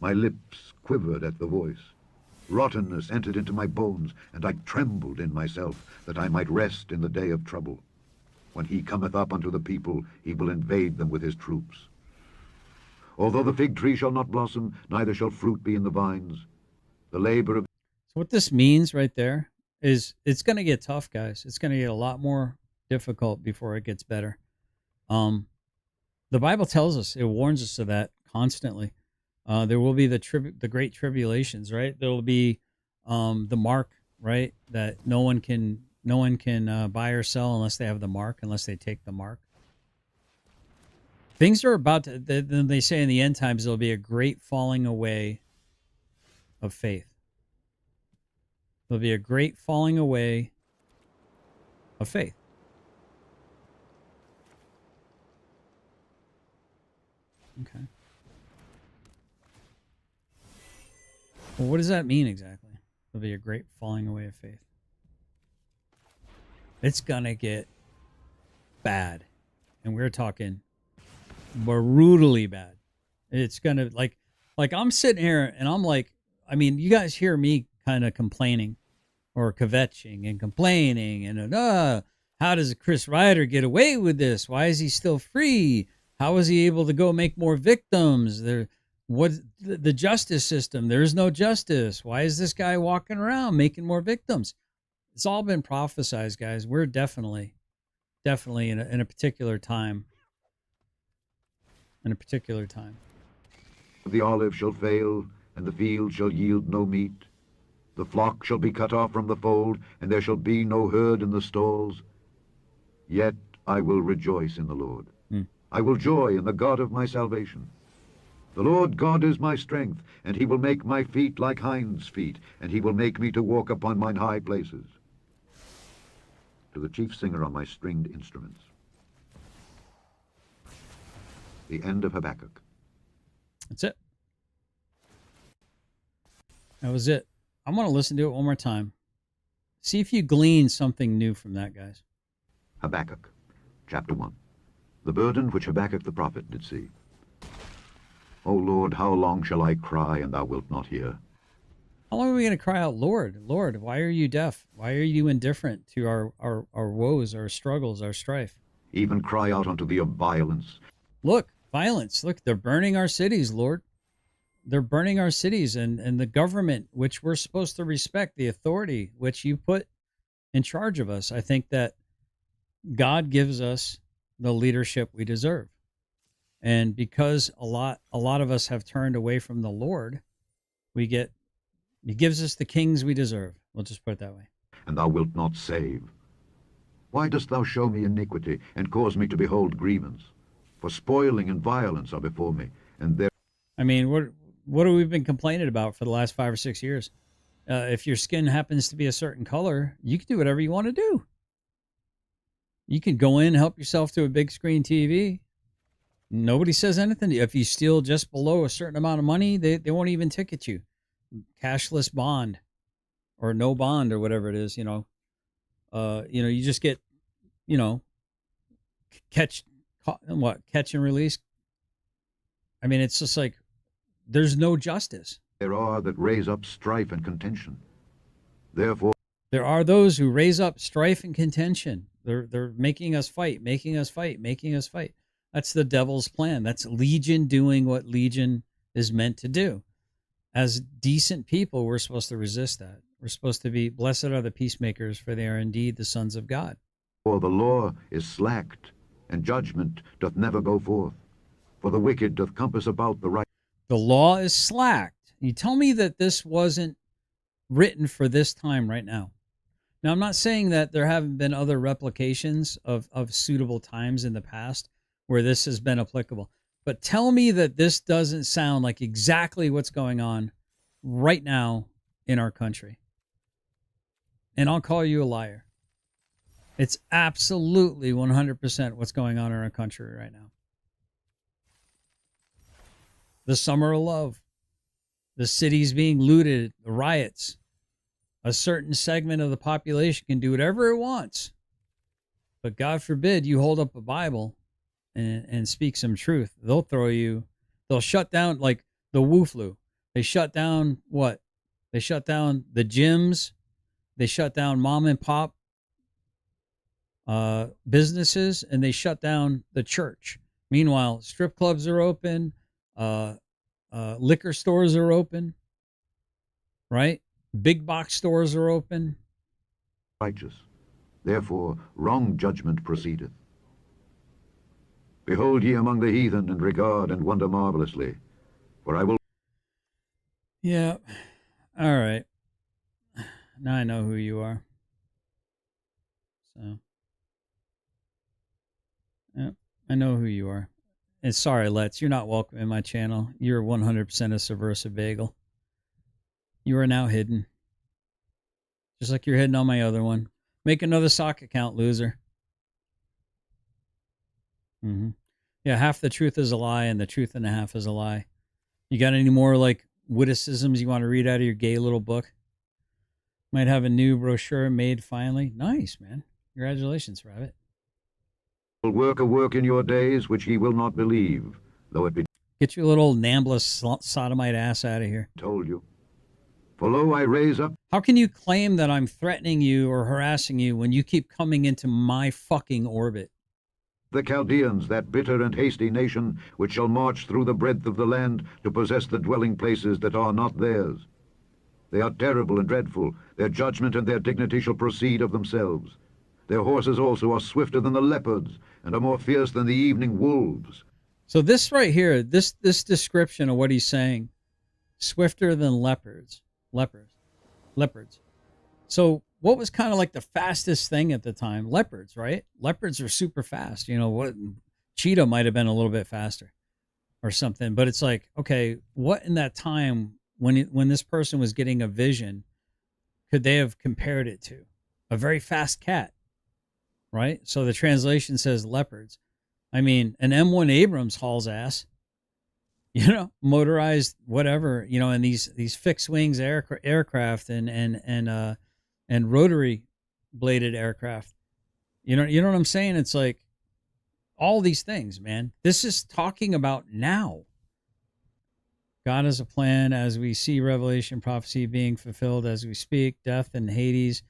My lips quivered at the voice. Rottenness entered into my bones, and I trembled in myself, that I might rest in the day of trouble. When he cometh up unto the people, he will invade them with his troops. Although the fig tree shall not blossom, neither shall fruit be in the vines, the labor of... So what this means right there is it's going to get tough, guys. It's going to get a lot more difficult before it gets better. The Bible tells us, it warns us of that constantly. There will be the great tribulations, right? There will be the mark, right? That no one can buy or sell unless they have the mark, unless they take the mark. Things are about to, they say in the end times, there'll be a great falling away of faith. There'll be a great falling away of faith. Okay. Well, what does that mean exactly? There'll be a great falling away of faith. It's gonna get bad. And we're talking brutally bad. It's gonna like I'm sitting here and I'm like, I mean, you guys hear me kind of complaining or kvetching and complaining and how does Chris Ryder get away with this? Why is he still free? How is he able to go make more victims? The justice system, there's no justice. Why is this guy walking around making more victims? It's all been prophesized, guys. We're definitely in a particular time. In a particular time. The olive shall fail, and the field shall yield no meat. The flock shall be cut off from the fold, and there shall be no herd in the stalls. Yet I will rejoice in the Lord. I will joy in the God of my salvation. The Lord God is my strength, and he will make my feet like hinds' feet, and he will make me to walk upon mine high places. To the chief singer on my stringed instruments. The end of Habakkuk. That's it. That was it. I want to listen to it one more time. See if you glean something new from that, guys. Habakkuk, chapter 1. The burden which Habakkuk the prophet did see. O Lord, how long shall I cry, and thou wilt not hear? How long are we going to cry out, Lord, Lord, why are you deaf? Why are you indifferent to our woes, our struggles, our strife? Even cry out unto thee of violence. Look, violence. Look, they're burning our cities, Lord. They're burning our cities and the government, which we're supposed to respect, the authority which you put in charge of us. I think that God gives us the leadership we deserve. And because a lot of us have turned away from the Lord, he gives us the kings we deserve. We'll just put it that way. And thou wilt not save. Why dost thou show me iniquity, and cause me to behold grievance? For spoiling and violence are before me, and there... I mean, what have we been complaining about for the last 5 or 6 years? If your skin happens to be a certain color, you can do whatever you want to do. You can go in, help yourself to a big screen TV. Nobody says anything. If you steal just below a certain amount of money, they won't even ticket you. Cashless bond or no bond or whatever it is, you just get, catch and release. I mean, it's just like, there's no justice. There are that raise up strife and contention. Therefore, there are those who raise up strife and contention. They're making us fight. That's the devil's plan. That's Legion doing what Legion is meant to do. As decent people, we're supposed to resist that. We're supposed to be, blessed are the peacemakers, for they are indeed the sons of God. For the law is slacked, and judgment doth never go forth. For the wicked doth compass about the right. The law is slacked. You tell me that this wasn't written for this time right now. Now, I'm not saying that there haven't been other replications of suitable times in the past where this has been applicable. But tell me that this doesn't sound like exactly what's going on right now in our country. And I'll call you a liar. It's absolutely 100% what's going on in our country right now. The summer of love, the cities being looted, the riots. A certain segment of the population can do whatever it wants. But God forbid you hold up a Bible and speak some truth. They'll shut down, like the Wu flu. They shut down They shut down the gyms. They shut down mom and pop businesses, and they shut down the church. Meanwhile, strip clubs are open. Liquor stores are open. Right? Big box stores are open. Righteous. Therefore, wrong judgment proceedeth. Behold ye among the heathen, and regard and wonder marvelously. For I will... Yeah. All right. Now I know who you are. So. Yeah, I know who you are. And sorry, Let's, you're not welcome in my channel. You're 100% a subversive bagel. You are now hidden. Just like you're hidden on my other one. Make another sock account, loser. Yeah, half the truth is a lie, and the truth and a half is a lie. You got any more, like, witticisms you want to read out of your gay little book? Might have a new brochure made finally. Nice, man. Congratulations, Rabbit. Will work a work in your days which ye will not believe, though it be... Get your little Nambla sodomite ass out of here. Told you. For lo, I raise up... How can you claim that I'm threatening you or harassing you when you keep coming into my fucking orbit? The Chaldeans, that bitter and hasty nation, which shall march through the breadth of the land to possess the dwelling places that are not theirs. They are terrible and dreadful. Their judgment and their dignity shall proceed of themselves. Their horses also are swifter than the leopards, and are more fierce than the evening wolves. So this right here, this description of what he's saying, swifter than leopards. So what was kind of like the fastest thing at the time? Leopards, right? Leopards are super fast. You know what? Cheetah might have been a little bit faster or something. But it's like, okay, what in that time when this person was getting a vision could they have compared it to? A very fast cat, right? So the translation says leopards. I mean, an M1 Abrams hauls ass. You know, motorized whatever, you know, and these fixed wings aircraft and rotary bladed aircraft. You know what I'm saying? It's like all these things, man. This is talking about now. God has a plan as we see Revelation prophecy being fulfilled as we speak. Death and Hades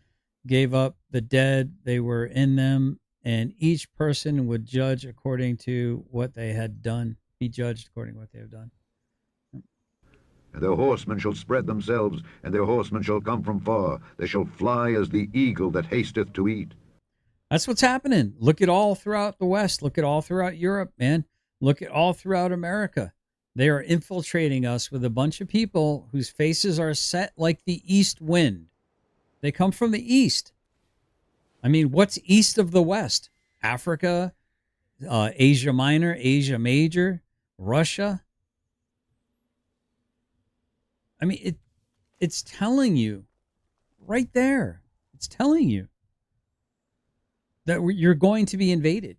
gave up the dead. They were in them, and each person would judge according to what they had done. Be judged according to what they have done. And their horsemen shall spread themselves, and their horsemen shall come from far. They shall fly as the eagle that hasteth to eat. That's what's happening. Look at all throughout the West. Look at all throughout Europe, man. Look at all throughout America. They are infiltrating us with a bunch of people whose faces are set like the east wind. They come from the east. I mean, what's east of the West? Africa, Asia Minor, Asia Major, Russia. I mean, it's telling you right there. It's telling you that you're going to be invaded.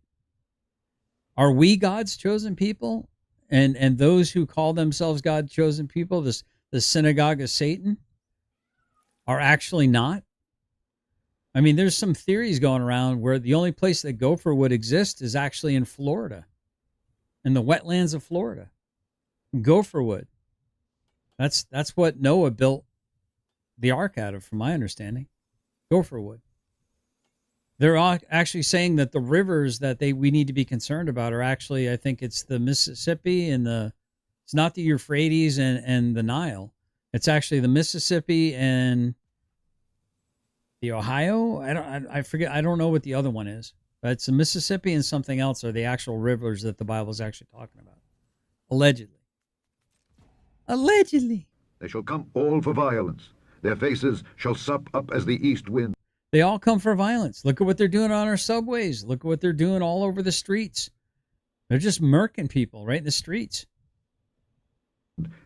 Are we God's chosen people? And those who call themselves God's chosen people, the synagogue of Satan, are actually not? I mean, there's some theories going around where the only place that gopher would exist is actually in Florida, in the wetlands of Florida. Gopher wood. That's what Noah built the ark out of, from my understanding. Gopher wood. They're actually saying that the rivers that we need to be concerned about are actually, I think it's the Mississippi and it's not the Euphrates and the Nile. It's actually the Mississippi and the Ohio. I forget. I don't know what the other one is, but it's the Mississippi and something else are the actual rivers that the Bible is actually talking about. Allegedly. Allegedly. They shall come all for violence. Their faces shall sup up as the east wind. They all come for violence. Look at what they're doing on our subways. Look at what they're doing all over the streets. They're just murking people right in the streets.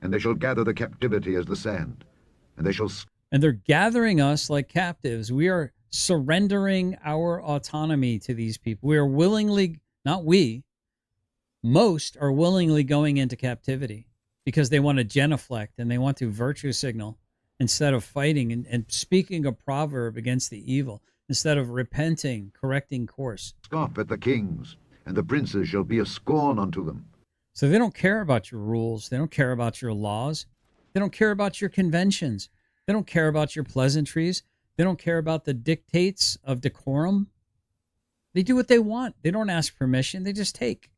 And they shall gather the captivity as the sand. And they shall... And they're gathering us like captives. We are surrendering our autonomy to these people. We are willingly, not we, most are willingly going into captivity because they want to genuflect and they want to virtue signal instead of fighting and speaking a proverb against the evil, instead of repenting, correcting course. Scoff at the kings, and the princes shall be a scorn unto them. So they don't care about your rules. They don't care about your laws. They don't care about your conventions. They don't care about your pleasantries. They don't care about the dictates of decorum. They do what they want. They don't ask permission. They just take.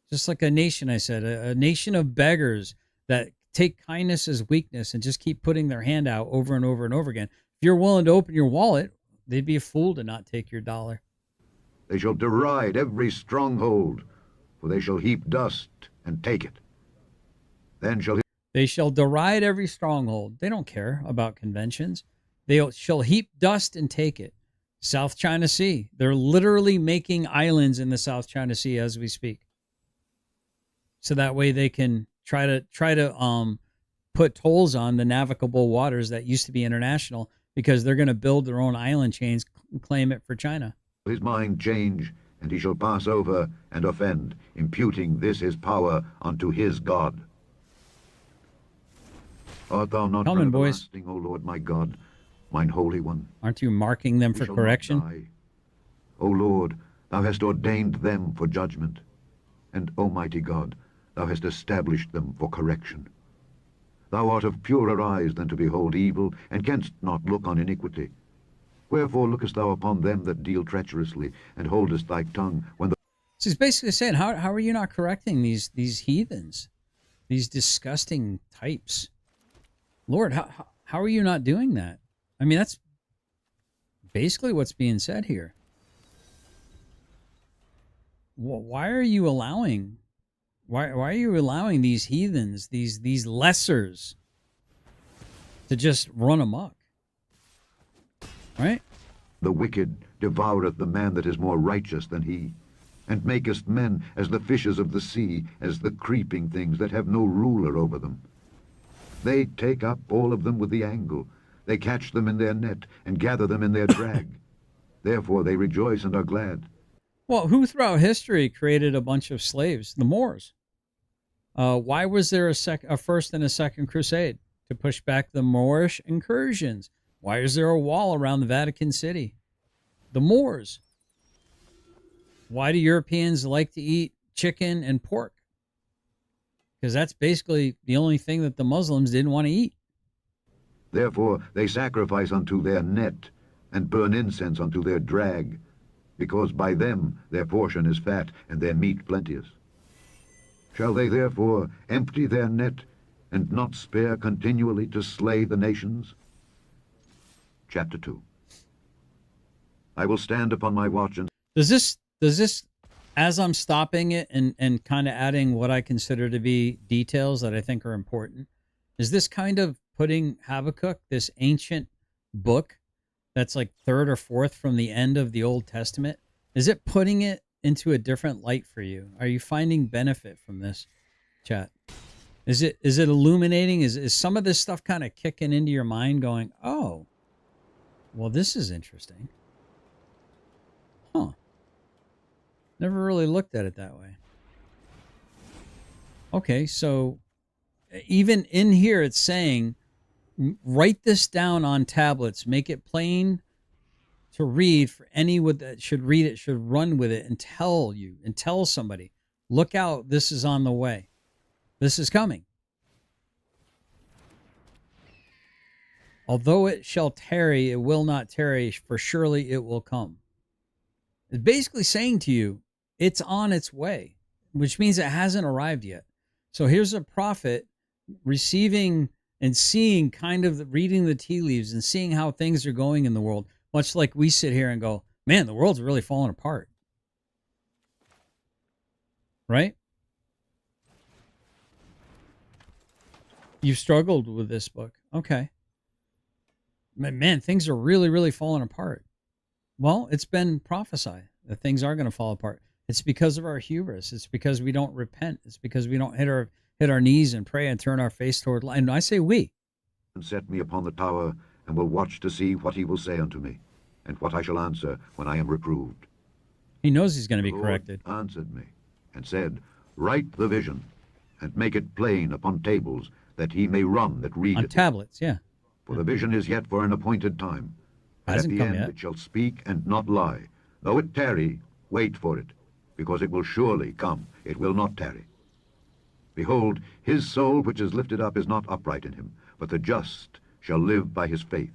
Just like a nation, I said, a nation of beggars that take kindness as weakness and just keep putting their hand out over and over and over again. If you're willing to open your wallet, they'd be a fool to not take your dollar. They shall deride every stronghold, for they shall heap dust and take it. Then shall They shall deride every stronghold. They don't care about conventions. They shall heap dust and take it. South China Sea. They're literally making islands in the South China Sea as we speak. So that way they can try to put tolls on the navigable waters that used to be international, because they're going to build their own island chains and claim it for China. his mind change, and he shall pass over and offend, imputing this his power unto his God. Art thou not Coming, boys. everlasting, O Lord my God, mine Holy One? Aren't you marking them We for shall not correction? die. O Lord, thou hast ordained them for judgment, and, Almighty God, thou hast established them for correction. Thou art of purer eyes than to behold evil, and canst not look on iniquity. Wherefore lookest thou upon them that deal treacherously, and holdest thy tongue when the... So he's basically saying, how are you not correcting these heathens, these disgusting types? Lord, how are you not doing that? I mean, that's basically what's being said here. Why are you allowing? Why are you allowing these heathens, these lessers, to just run amok? Right? The wicked devoureth the man that is more righteous than he, and makest men as the fishes of the sea, as the creeping things that have no ruler over them. They take up all of them with the angle. They catch them in their net, and gather them in their drag. Therefore they rejoice and are glad. Well, who throughout history created a bunch of slaves? The Moors. Why was there a first and a second crusade? To push back the Moorish incursions. Why is there a wall around the Vatican City? The Moors. Why do Europeans like to eat chicken and pork? Because that's basically the only thing that the Muslims didn't want to eat. Therefore they sacrifice unto their net, and burn incense unto their drag, because by them their portion is fat, and their meat plenteous. Shall they therefore empty their net, and not spare continually to slay the nations? Chapter 2. I will stand upon my watch and... Does this, as I'm stopping it and kind of adding what I consider to be details that I think are important, is this kind of putting Habakkuk, this ancient book that's like third or fourth from the end of the Old Testament, is it putting it into a different light for you? Are you finding benefit from this, chat? Is it illuminating? Is some of this stuff kind of kicking into your mind going, oh, well, this is interesting. Huh. Never really looked at it that way. Okay, so even in here it's saying, write this down on tablets, make it plain to read for anyone that should read it, should run with it and tell somebody, look out, this is on the way. This is coming. Although it shall tarry, it will not tarry, for surely it will come. It's basically saying to you, it's on its way, which means it hasn't arrived yet. So here's a prophet receiving and seeing, kind of reading the tea leaves and seeing how things are going in the world, much like we sit here and go, man, the world's really falling apart. Right? You've struggled with this book. Okay. Man, things are really, really falling apart. Well, it's been prophesied that things are going to fall apart. It's because of our hubris. It's because we don't repent. It's because we don't hit our knees and pray and turn our face toward light. And I say we. And set me upon the tower, and will watch to see what he will say unto me, and what I shall answer when I am reproved. He knows he's going to be The Lord corrected. answered me, and said, Write the vision, and make it plain upon tables, that he may run that readeth. On tablets, yeah. For the vision is yet for an appointed time. And at Hasn't the come end yet. it shall speak and not lie. Though it tarry, wait for it, because it will surely come. It will not tarry. Behold, his soul which is lifted up is not upright in him, but the just shall live by his faith.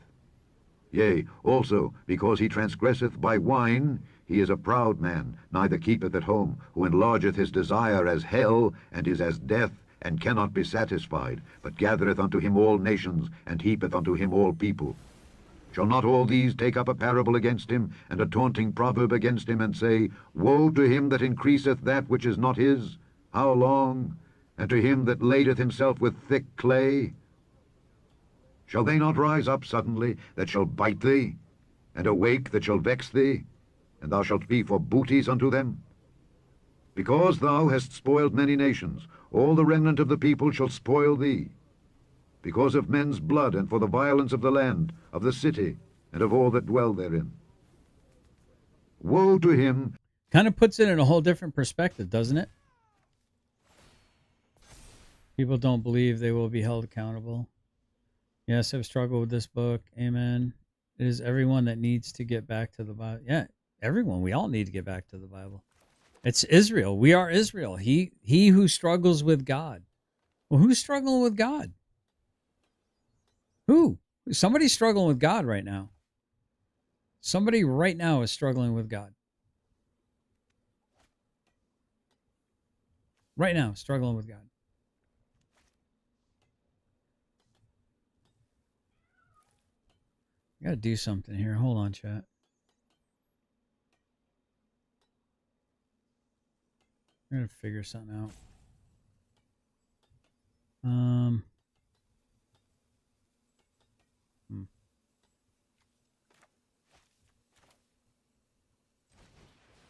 Yea, also, because he transgresseth by wine, he is a proud man, neither keepeth at home, who enlargeth his desire as hell, and is as death, and cannot be satisfied, but gathereth unto him all nations, and heapeth unto him all people. Shall not all these take up a parable against him, and a taunting proverb against him, and say, Woe to him that increaseth that which is not his? How long? And to him that ladeth himself with thick clay? Shall they not rise up suddenly, that shall bite thee? And awake, that shall vex thee? And thou shalt be for booties unto them? Because thou hast spoiled many nations, all the remnant of the people shall spoil thee. Because of men's blood, and for the violence of the land, of the city, and of all that dwell therein. Woe to him. Kind of puts it in a whole different perspective, doesn't it? People don't believe they will be held accountable. Yes, I've struggled with this book. Amen. It is everyone that needs to get back to the Bible. Yeah, everyone. We all need to get back to the Bible. It's Israel. We are Israel. He who struggles with God. Well, who's struggling with God? Who? Somebody's struggling with God right now. Somebody right now is struggling with God. Right now, struggling with God. I gotta do something here. Hold on, chat. I'm gonna figure something out.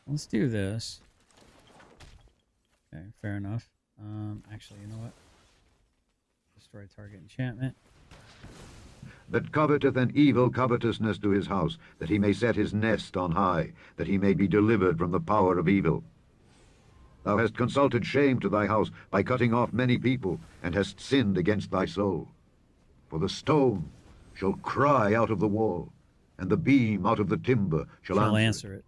Let's do this. Okay, fair enough. Actually, you know what? Destroy target enchantment. That coveteth an evil covetousness to his house, that he may set his nest on high, that he may be delivered from the power of evil. Thou hast consulted shame to thy house by cutting off many people, and hast sinned against thy soul. For the stone shall cry out of the wall, and the beam out of the timber shall answer it.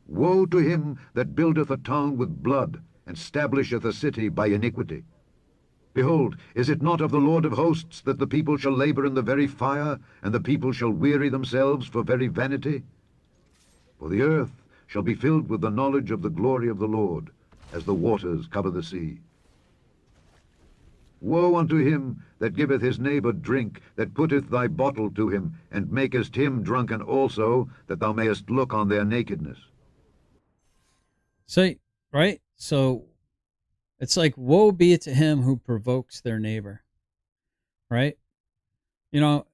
Woe to him that buildeth a town with blood, and stablisheth a city by iniquity. Behold, is it not of the Lord of hosts that the people shall labor in the very fire, and the people shall weary themselves for very vanity? For the earth shall be filled with the knowledge of the glory of the Lord, as the waters cover the sea. Woe unto him that giveth his neighbor drink, that putteth thy bottle to him, and makest him drunken also, that thou mayest look on their nakedness. So, right? So, it's like, woe be it to him who provokes their neighbor. Right? You know,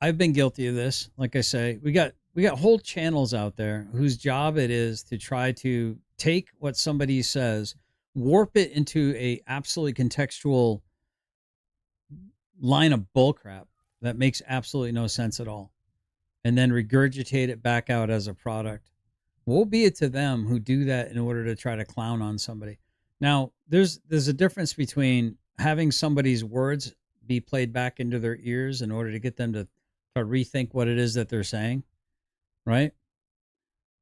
I've been guilty of this. Like I say, we got whole channels out there whose job it is to try to take what somebody says, warp it into a absolutely contextual line of bullcrap that makes absolutely no sense at all, and then regurgitate it back out as a product. Woe be it to them who do that in order to try to clown on somebody. Now, there's a difference between having somebody's words be played back into their ears in order to get them to rethink what it is that they're saying, right?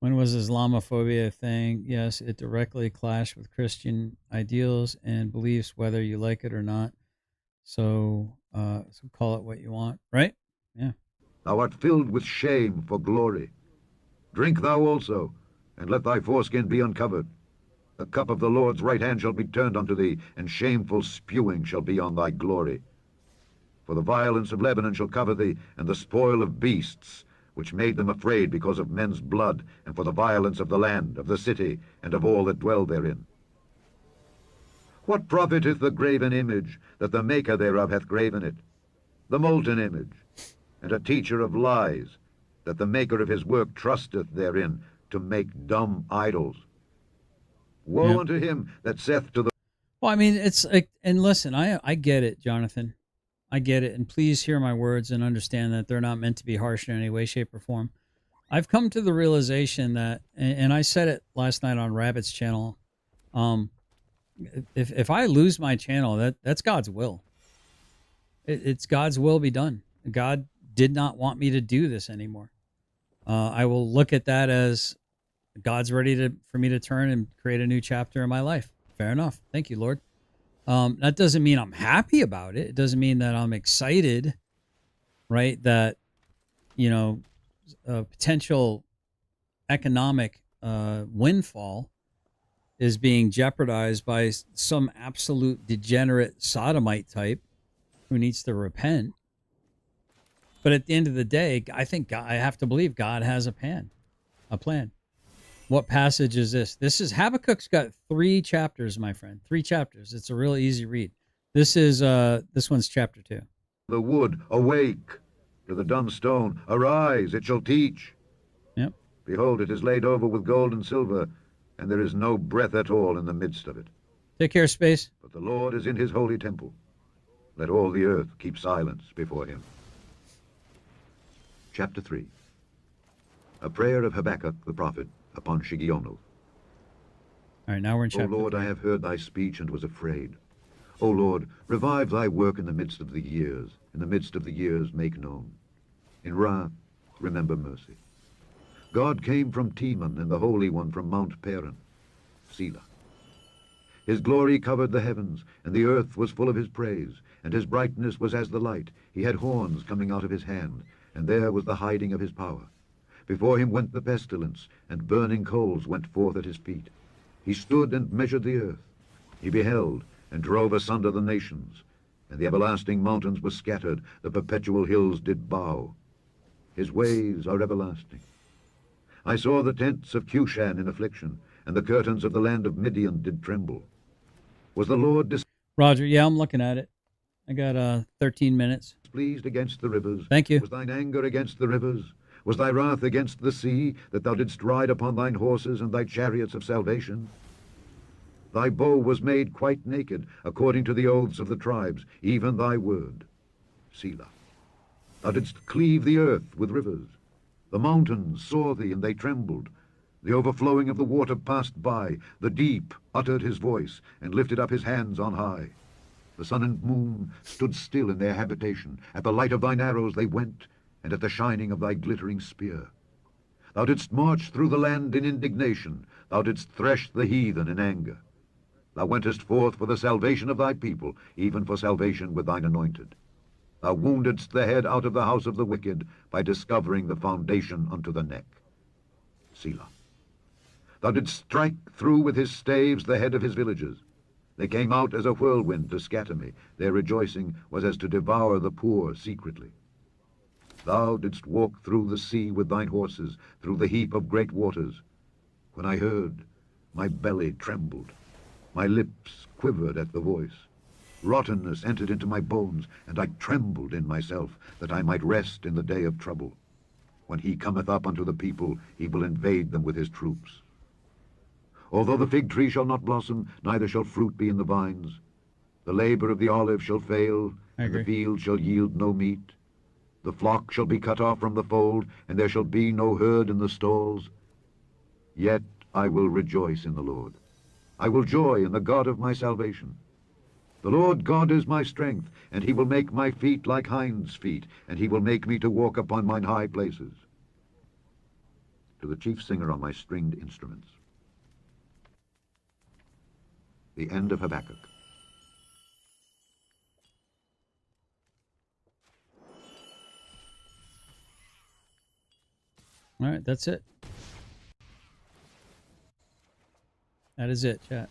When was Islamophobia a thing? Yes, it directly clashed with Christian ideals and beliefs, whether you like it or not. So call it what you want, right? Yeah. Thou art filled with shame for glory. Drink thou also, and let thy foreskin be uncovered. The cup of the Lord's right hand shall be turned unto thee, and shameful spewing shall be on thy glory. For the violence of Lebanon shall cover thee, and the spoil of beasts, which made them afraid because of men's blood, and for the violence of the land, of the city, and of all that dwell therein. What profiteth the graven image, that the maker thereof hath graven it? The molten image, and a teacher of lies, that the maker of his work trusteth therein, to make dumb idols. Woe unto him that saith to the... Well, I mean, it's like, and listen, I get it, Jonathan. I get it. And please hear my words and understand that they're not meant to be harsh in any way, shape, or form. I've come to the realization that, and I said it last night on Rabbit's channel, if I lose my channel, that's God's will. It's God's will be done. God did not want me to do this anymore. I will look at that as God's ready for me to turn and create a new chapter in my life. Fair enough. Thank you, Lord. That doesn't mean I'm happy about it. It doesn't mean that I'm excited, right? That, you know, a potential economic windfall is being jeopardized by some absolute degenerate sodomite type who needs to repent. But at the end of the day, I think I have to believe God has a plan. What passage is this? This is Habakkuk's got 3 chapters, my friend. 3 chapters. It's a real easy read. This one's chapter 2. The wood, awake. To the dumb stone, arise, it shall teach. Yep. Behold, it is laid over with gold and silver, and there is no breath at all in the midst of it. Take care, Space. But the Lord is in his holy temple. Let all the earth keep silence before him. Chapter 3. A prayer of Habakkuk the prophet upon Shigionoth. All right, now we're in chapter 3. O Lord, 3. I have heard thy speech and was afraid. O Lord, revive thy work in the midst of the years. In the midst of the years make known. In wrath, remember mercy. God came from Teman, and the Holy One from Mount Paran. Selah. His glory covered the heavens, and the earth was full of his praise, and his brightness was as the light. He had horns coming out of his hand, and there was the hiding of his power. Before him went the pestilence, and burning coals went forth at his feet. He stood and measured the earth. He beheld, and drove asunder the nations. And the everlasting mountains were scattered, the perpetual hills did bow. His ways are everlasting. I saw the tents of Cushan in affliction, and the curtains of the land of Midian did tremble. Was the Lord Roger, yeah, I'm looking at it. I got 13 minutes. displeased against the rivers? Thank you. Was thine anger against the rivers? Was thy wrath against the sea, that thou didst ride upon thine horses and thy chariots of salvation? Thy bow was made quite naked, according to the oaths of the tribes, even thy word. Selah. Thou didst cleave the earth with rivers. The mountains saw thee, and they trembled. The overflowing of the water passed by. The deep uttered his voice, and lifted up his hands on high. The sun and moon stood still in their habitation. At the light of thine arrows they went, and at the shining of thy glittering spear. Thou didst march through the land in indignation. Thou didst thresh the heathen in anger. Thou wentest forth for the salvation of thy people, even for salvation with thine anointed. Thou woundedst the head out of the house of the wicked, by discovering the foundation unto the neck. Selah. Thou didst strike through with his staves the head of his villages. They came out as a whirlwind to scatter me. Their rejoicing was as to devour the poor secretly. Thou didst walk through the sea with thine horses, through the heap of great waters. When I heard, my belly trembled. My lips quivered at the voice. Rottenness entered into my bones, and I trembled in myself, that I might rest in the day of trouble. When he cometh up unto the people, he will invade them with his troops. Although the fig tree shall not blossom, neither shall fruit be in the vines, the labor of the olive shall fail, and the field shall yield no meat. The flock shall be cut off from the fold, and there shall be no herd in the stalls. Yet I will rejoice in the Lord. I will joy in the God of my salvation. The Lord God is my strength, and he will make my feet like hinds' feet, and he will make me to walk upon mine high places. To the chief singer on my stringed instruments. The end of Habakkuk. All right, that's it. That is it, chat.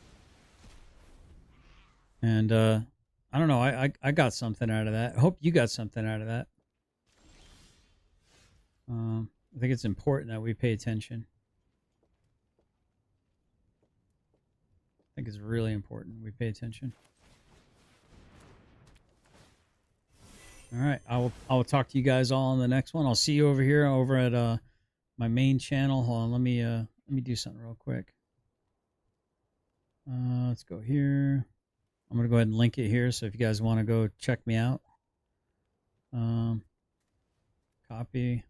And I don't know, I got something out of that. I hope you got something out of that. I think it's important that we pay attention. I think it's really important we pay attention. All right, I will talk to you guys all on the next one. I'll see you over here over at my main channel. Hold on, let me do something real quick. Let's go here. I'm going to go ahead and link it here, so if you guys want to go check me out. Copy.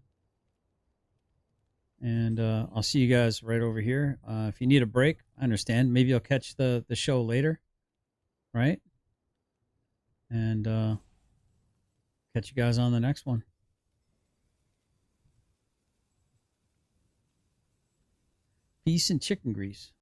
And I'll see you guys right over here. If you need a break, I understand. Maybe you'll catch the show later, right? And catch you guys on the next one. Peace and chicken grease.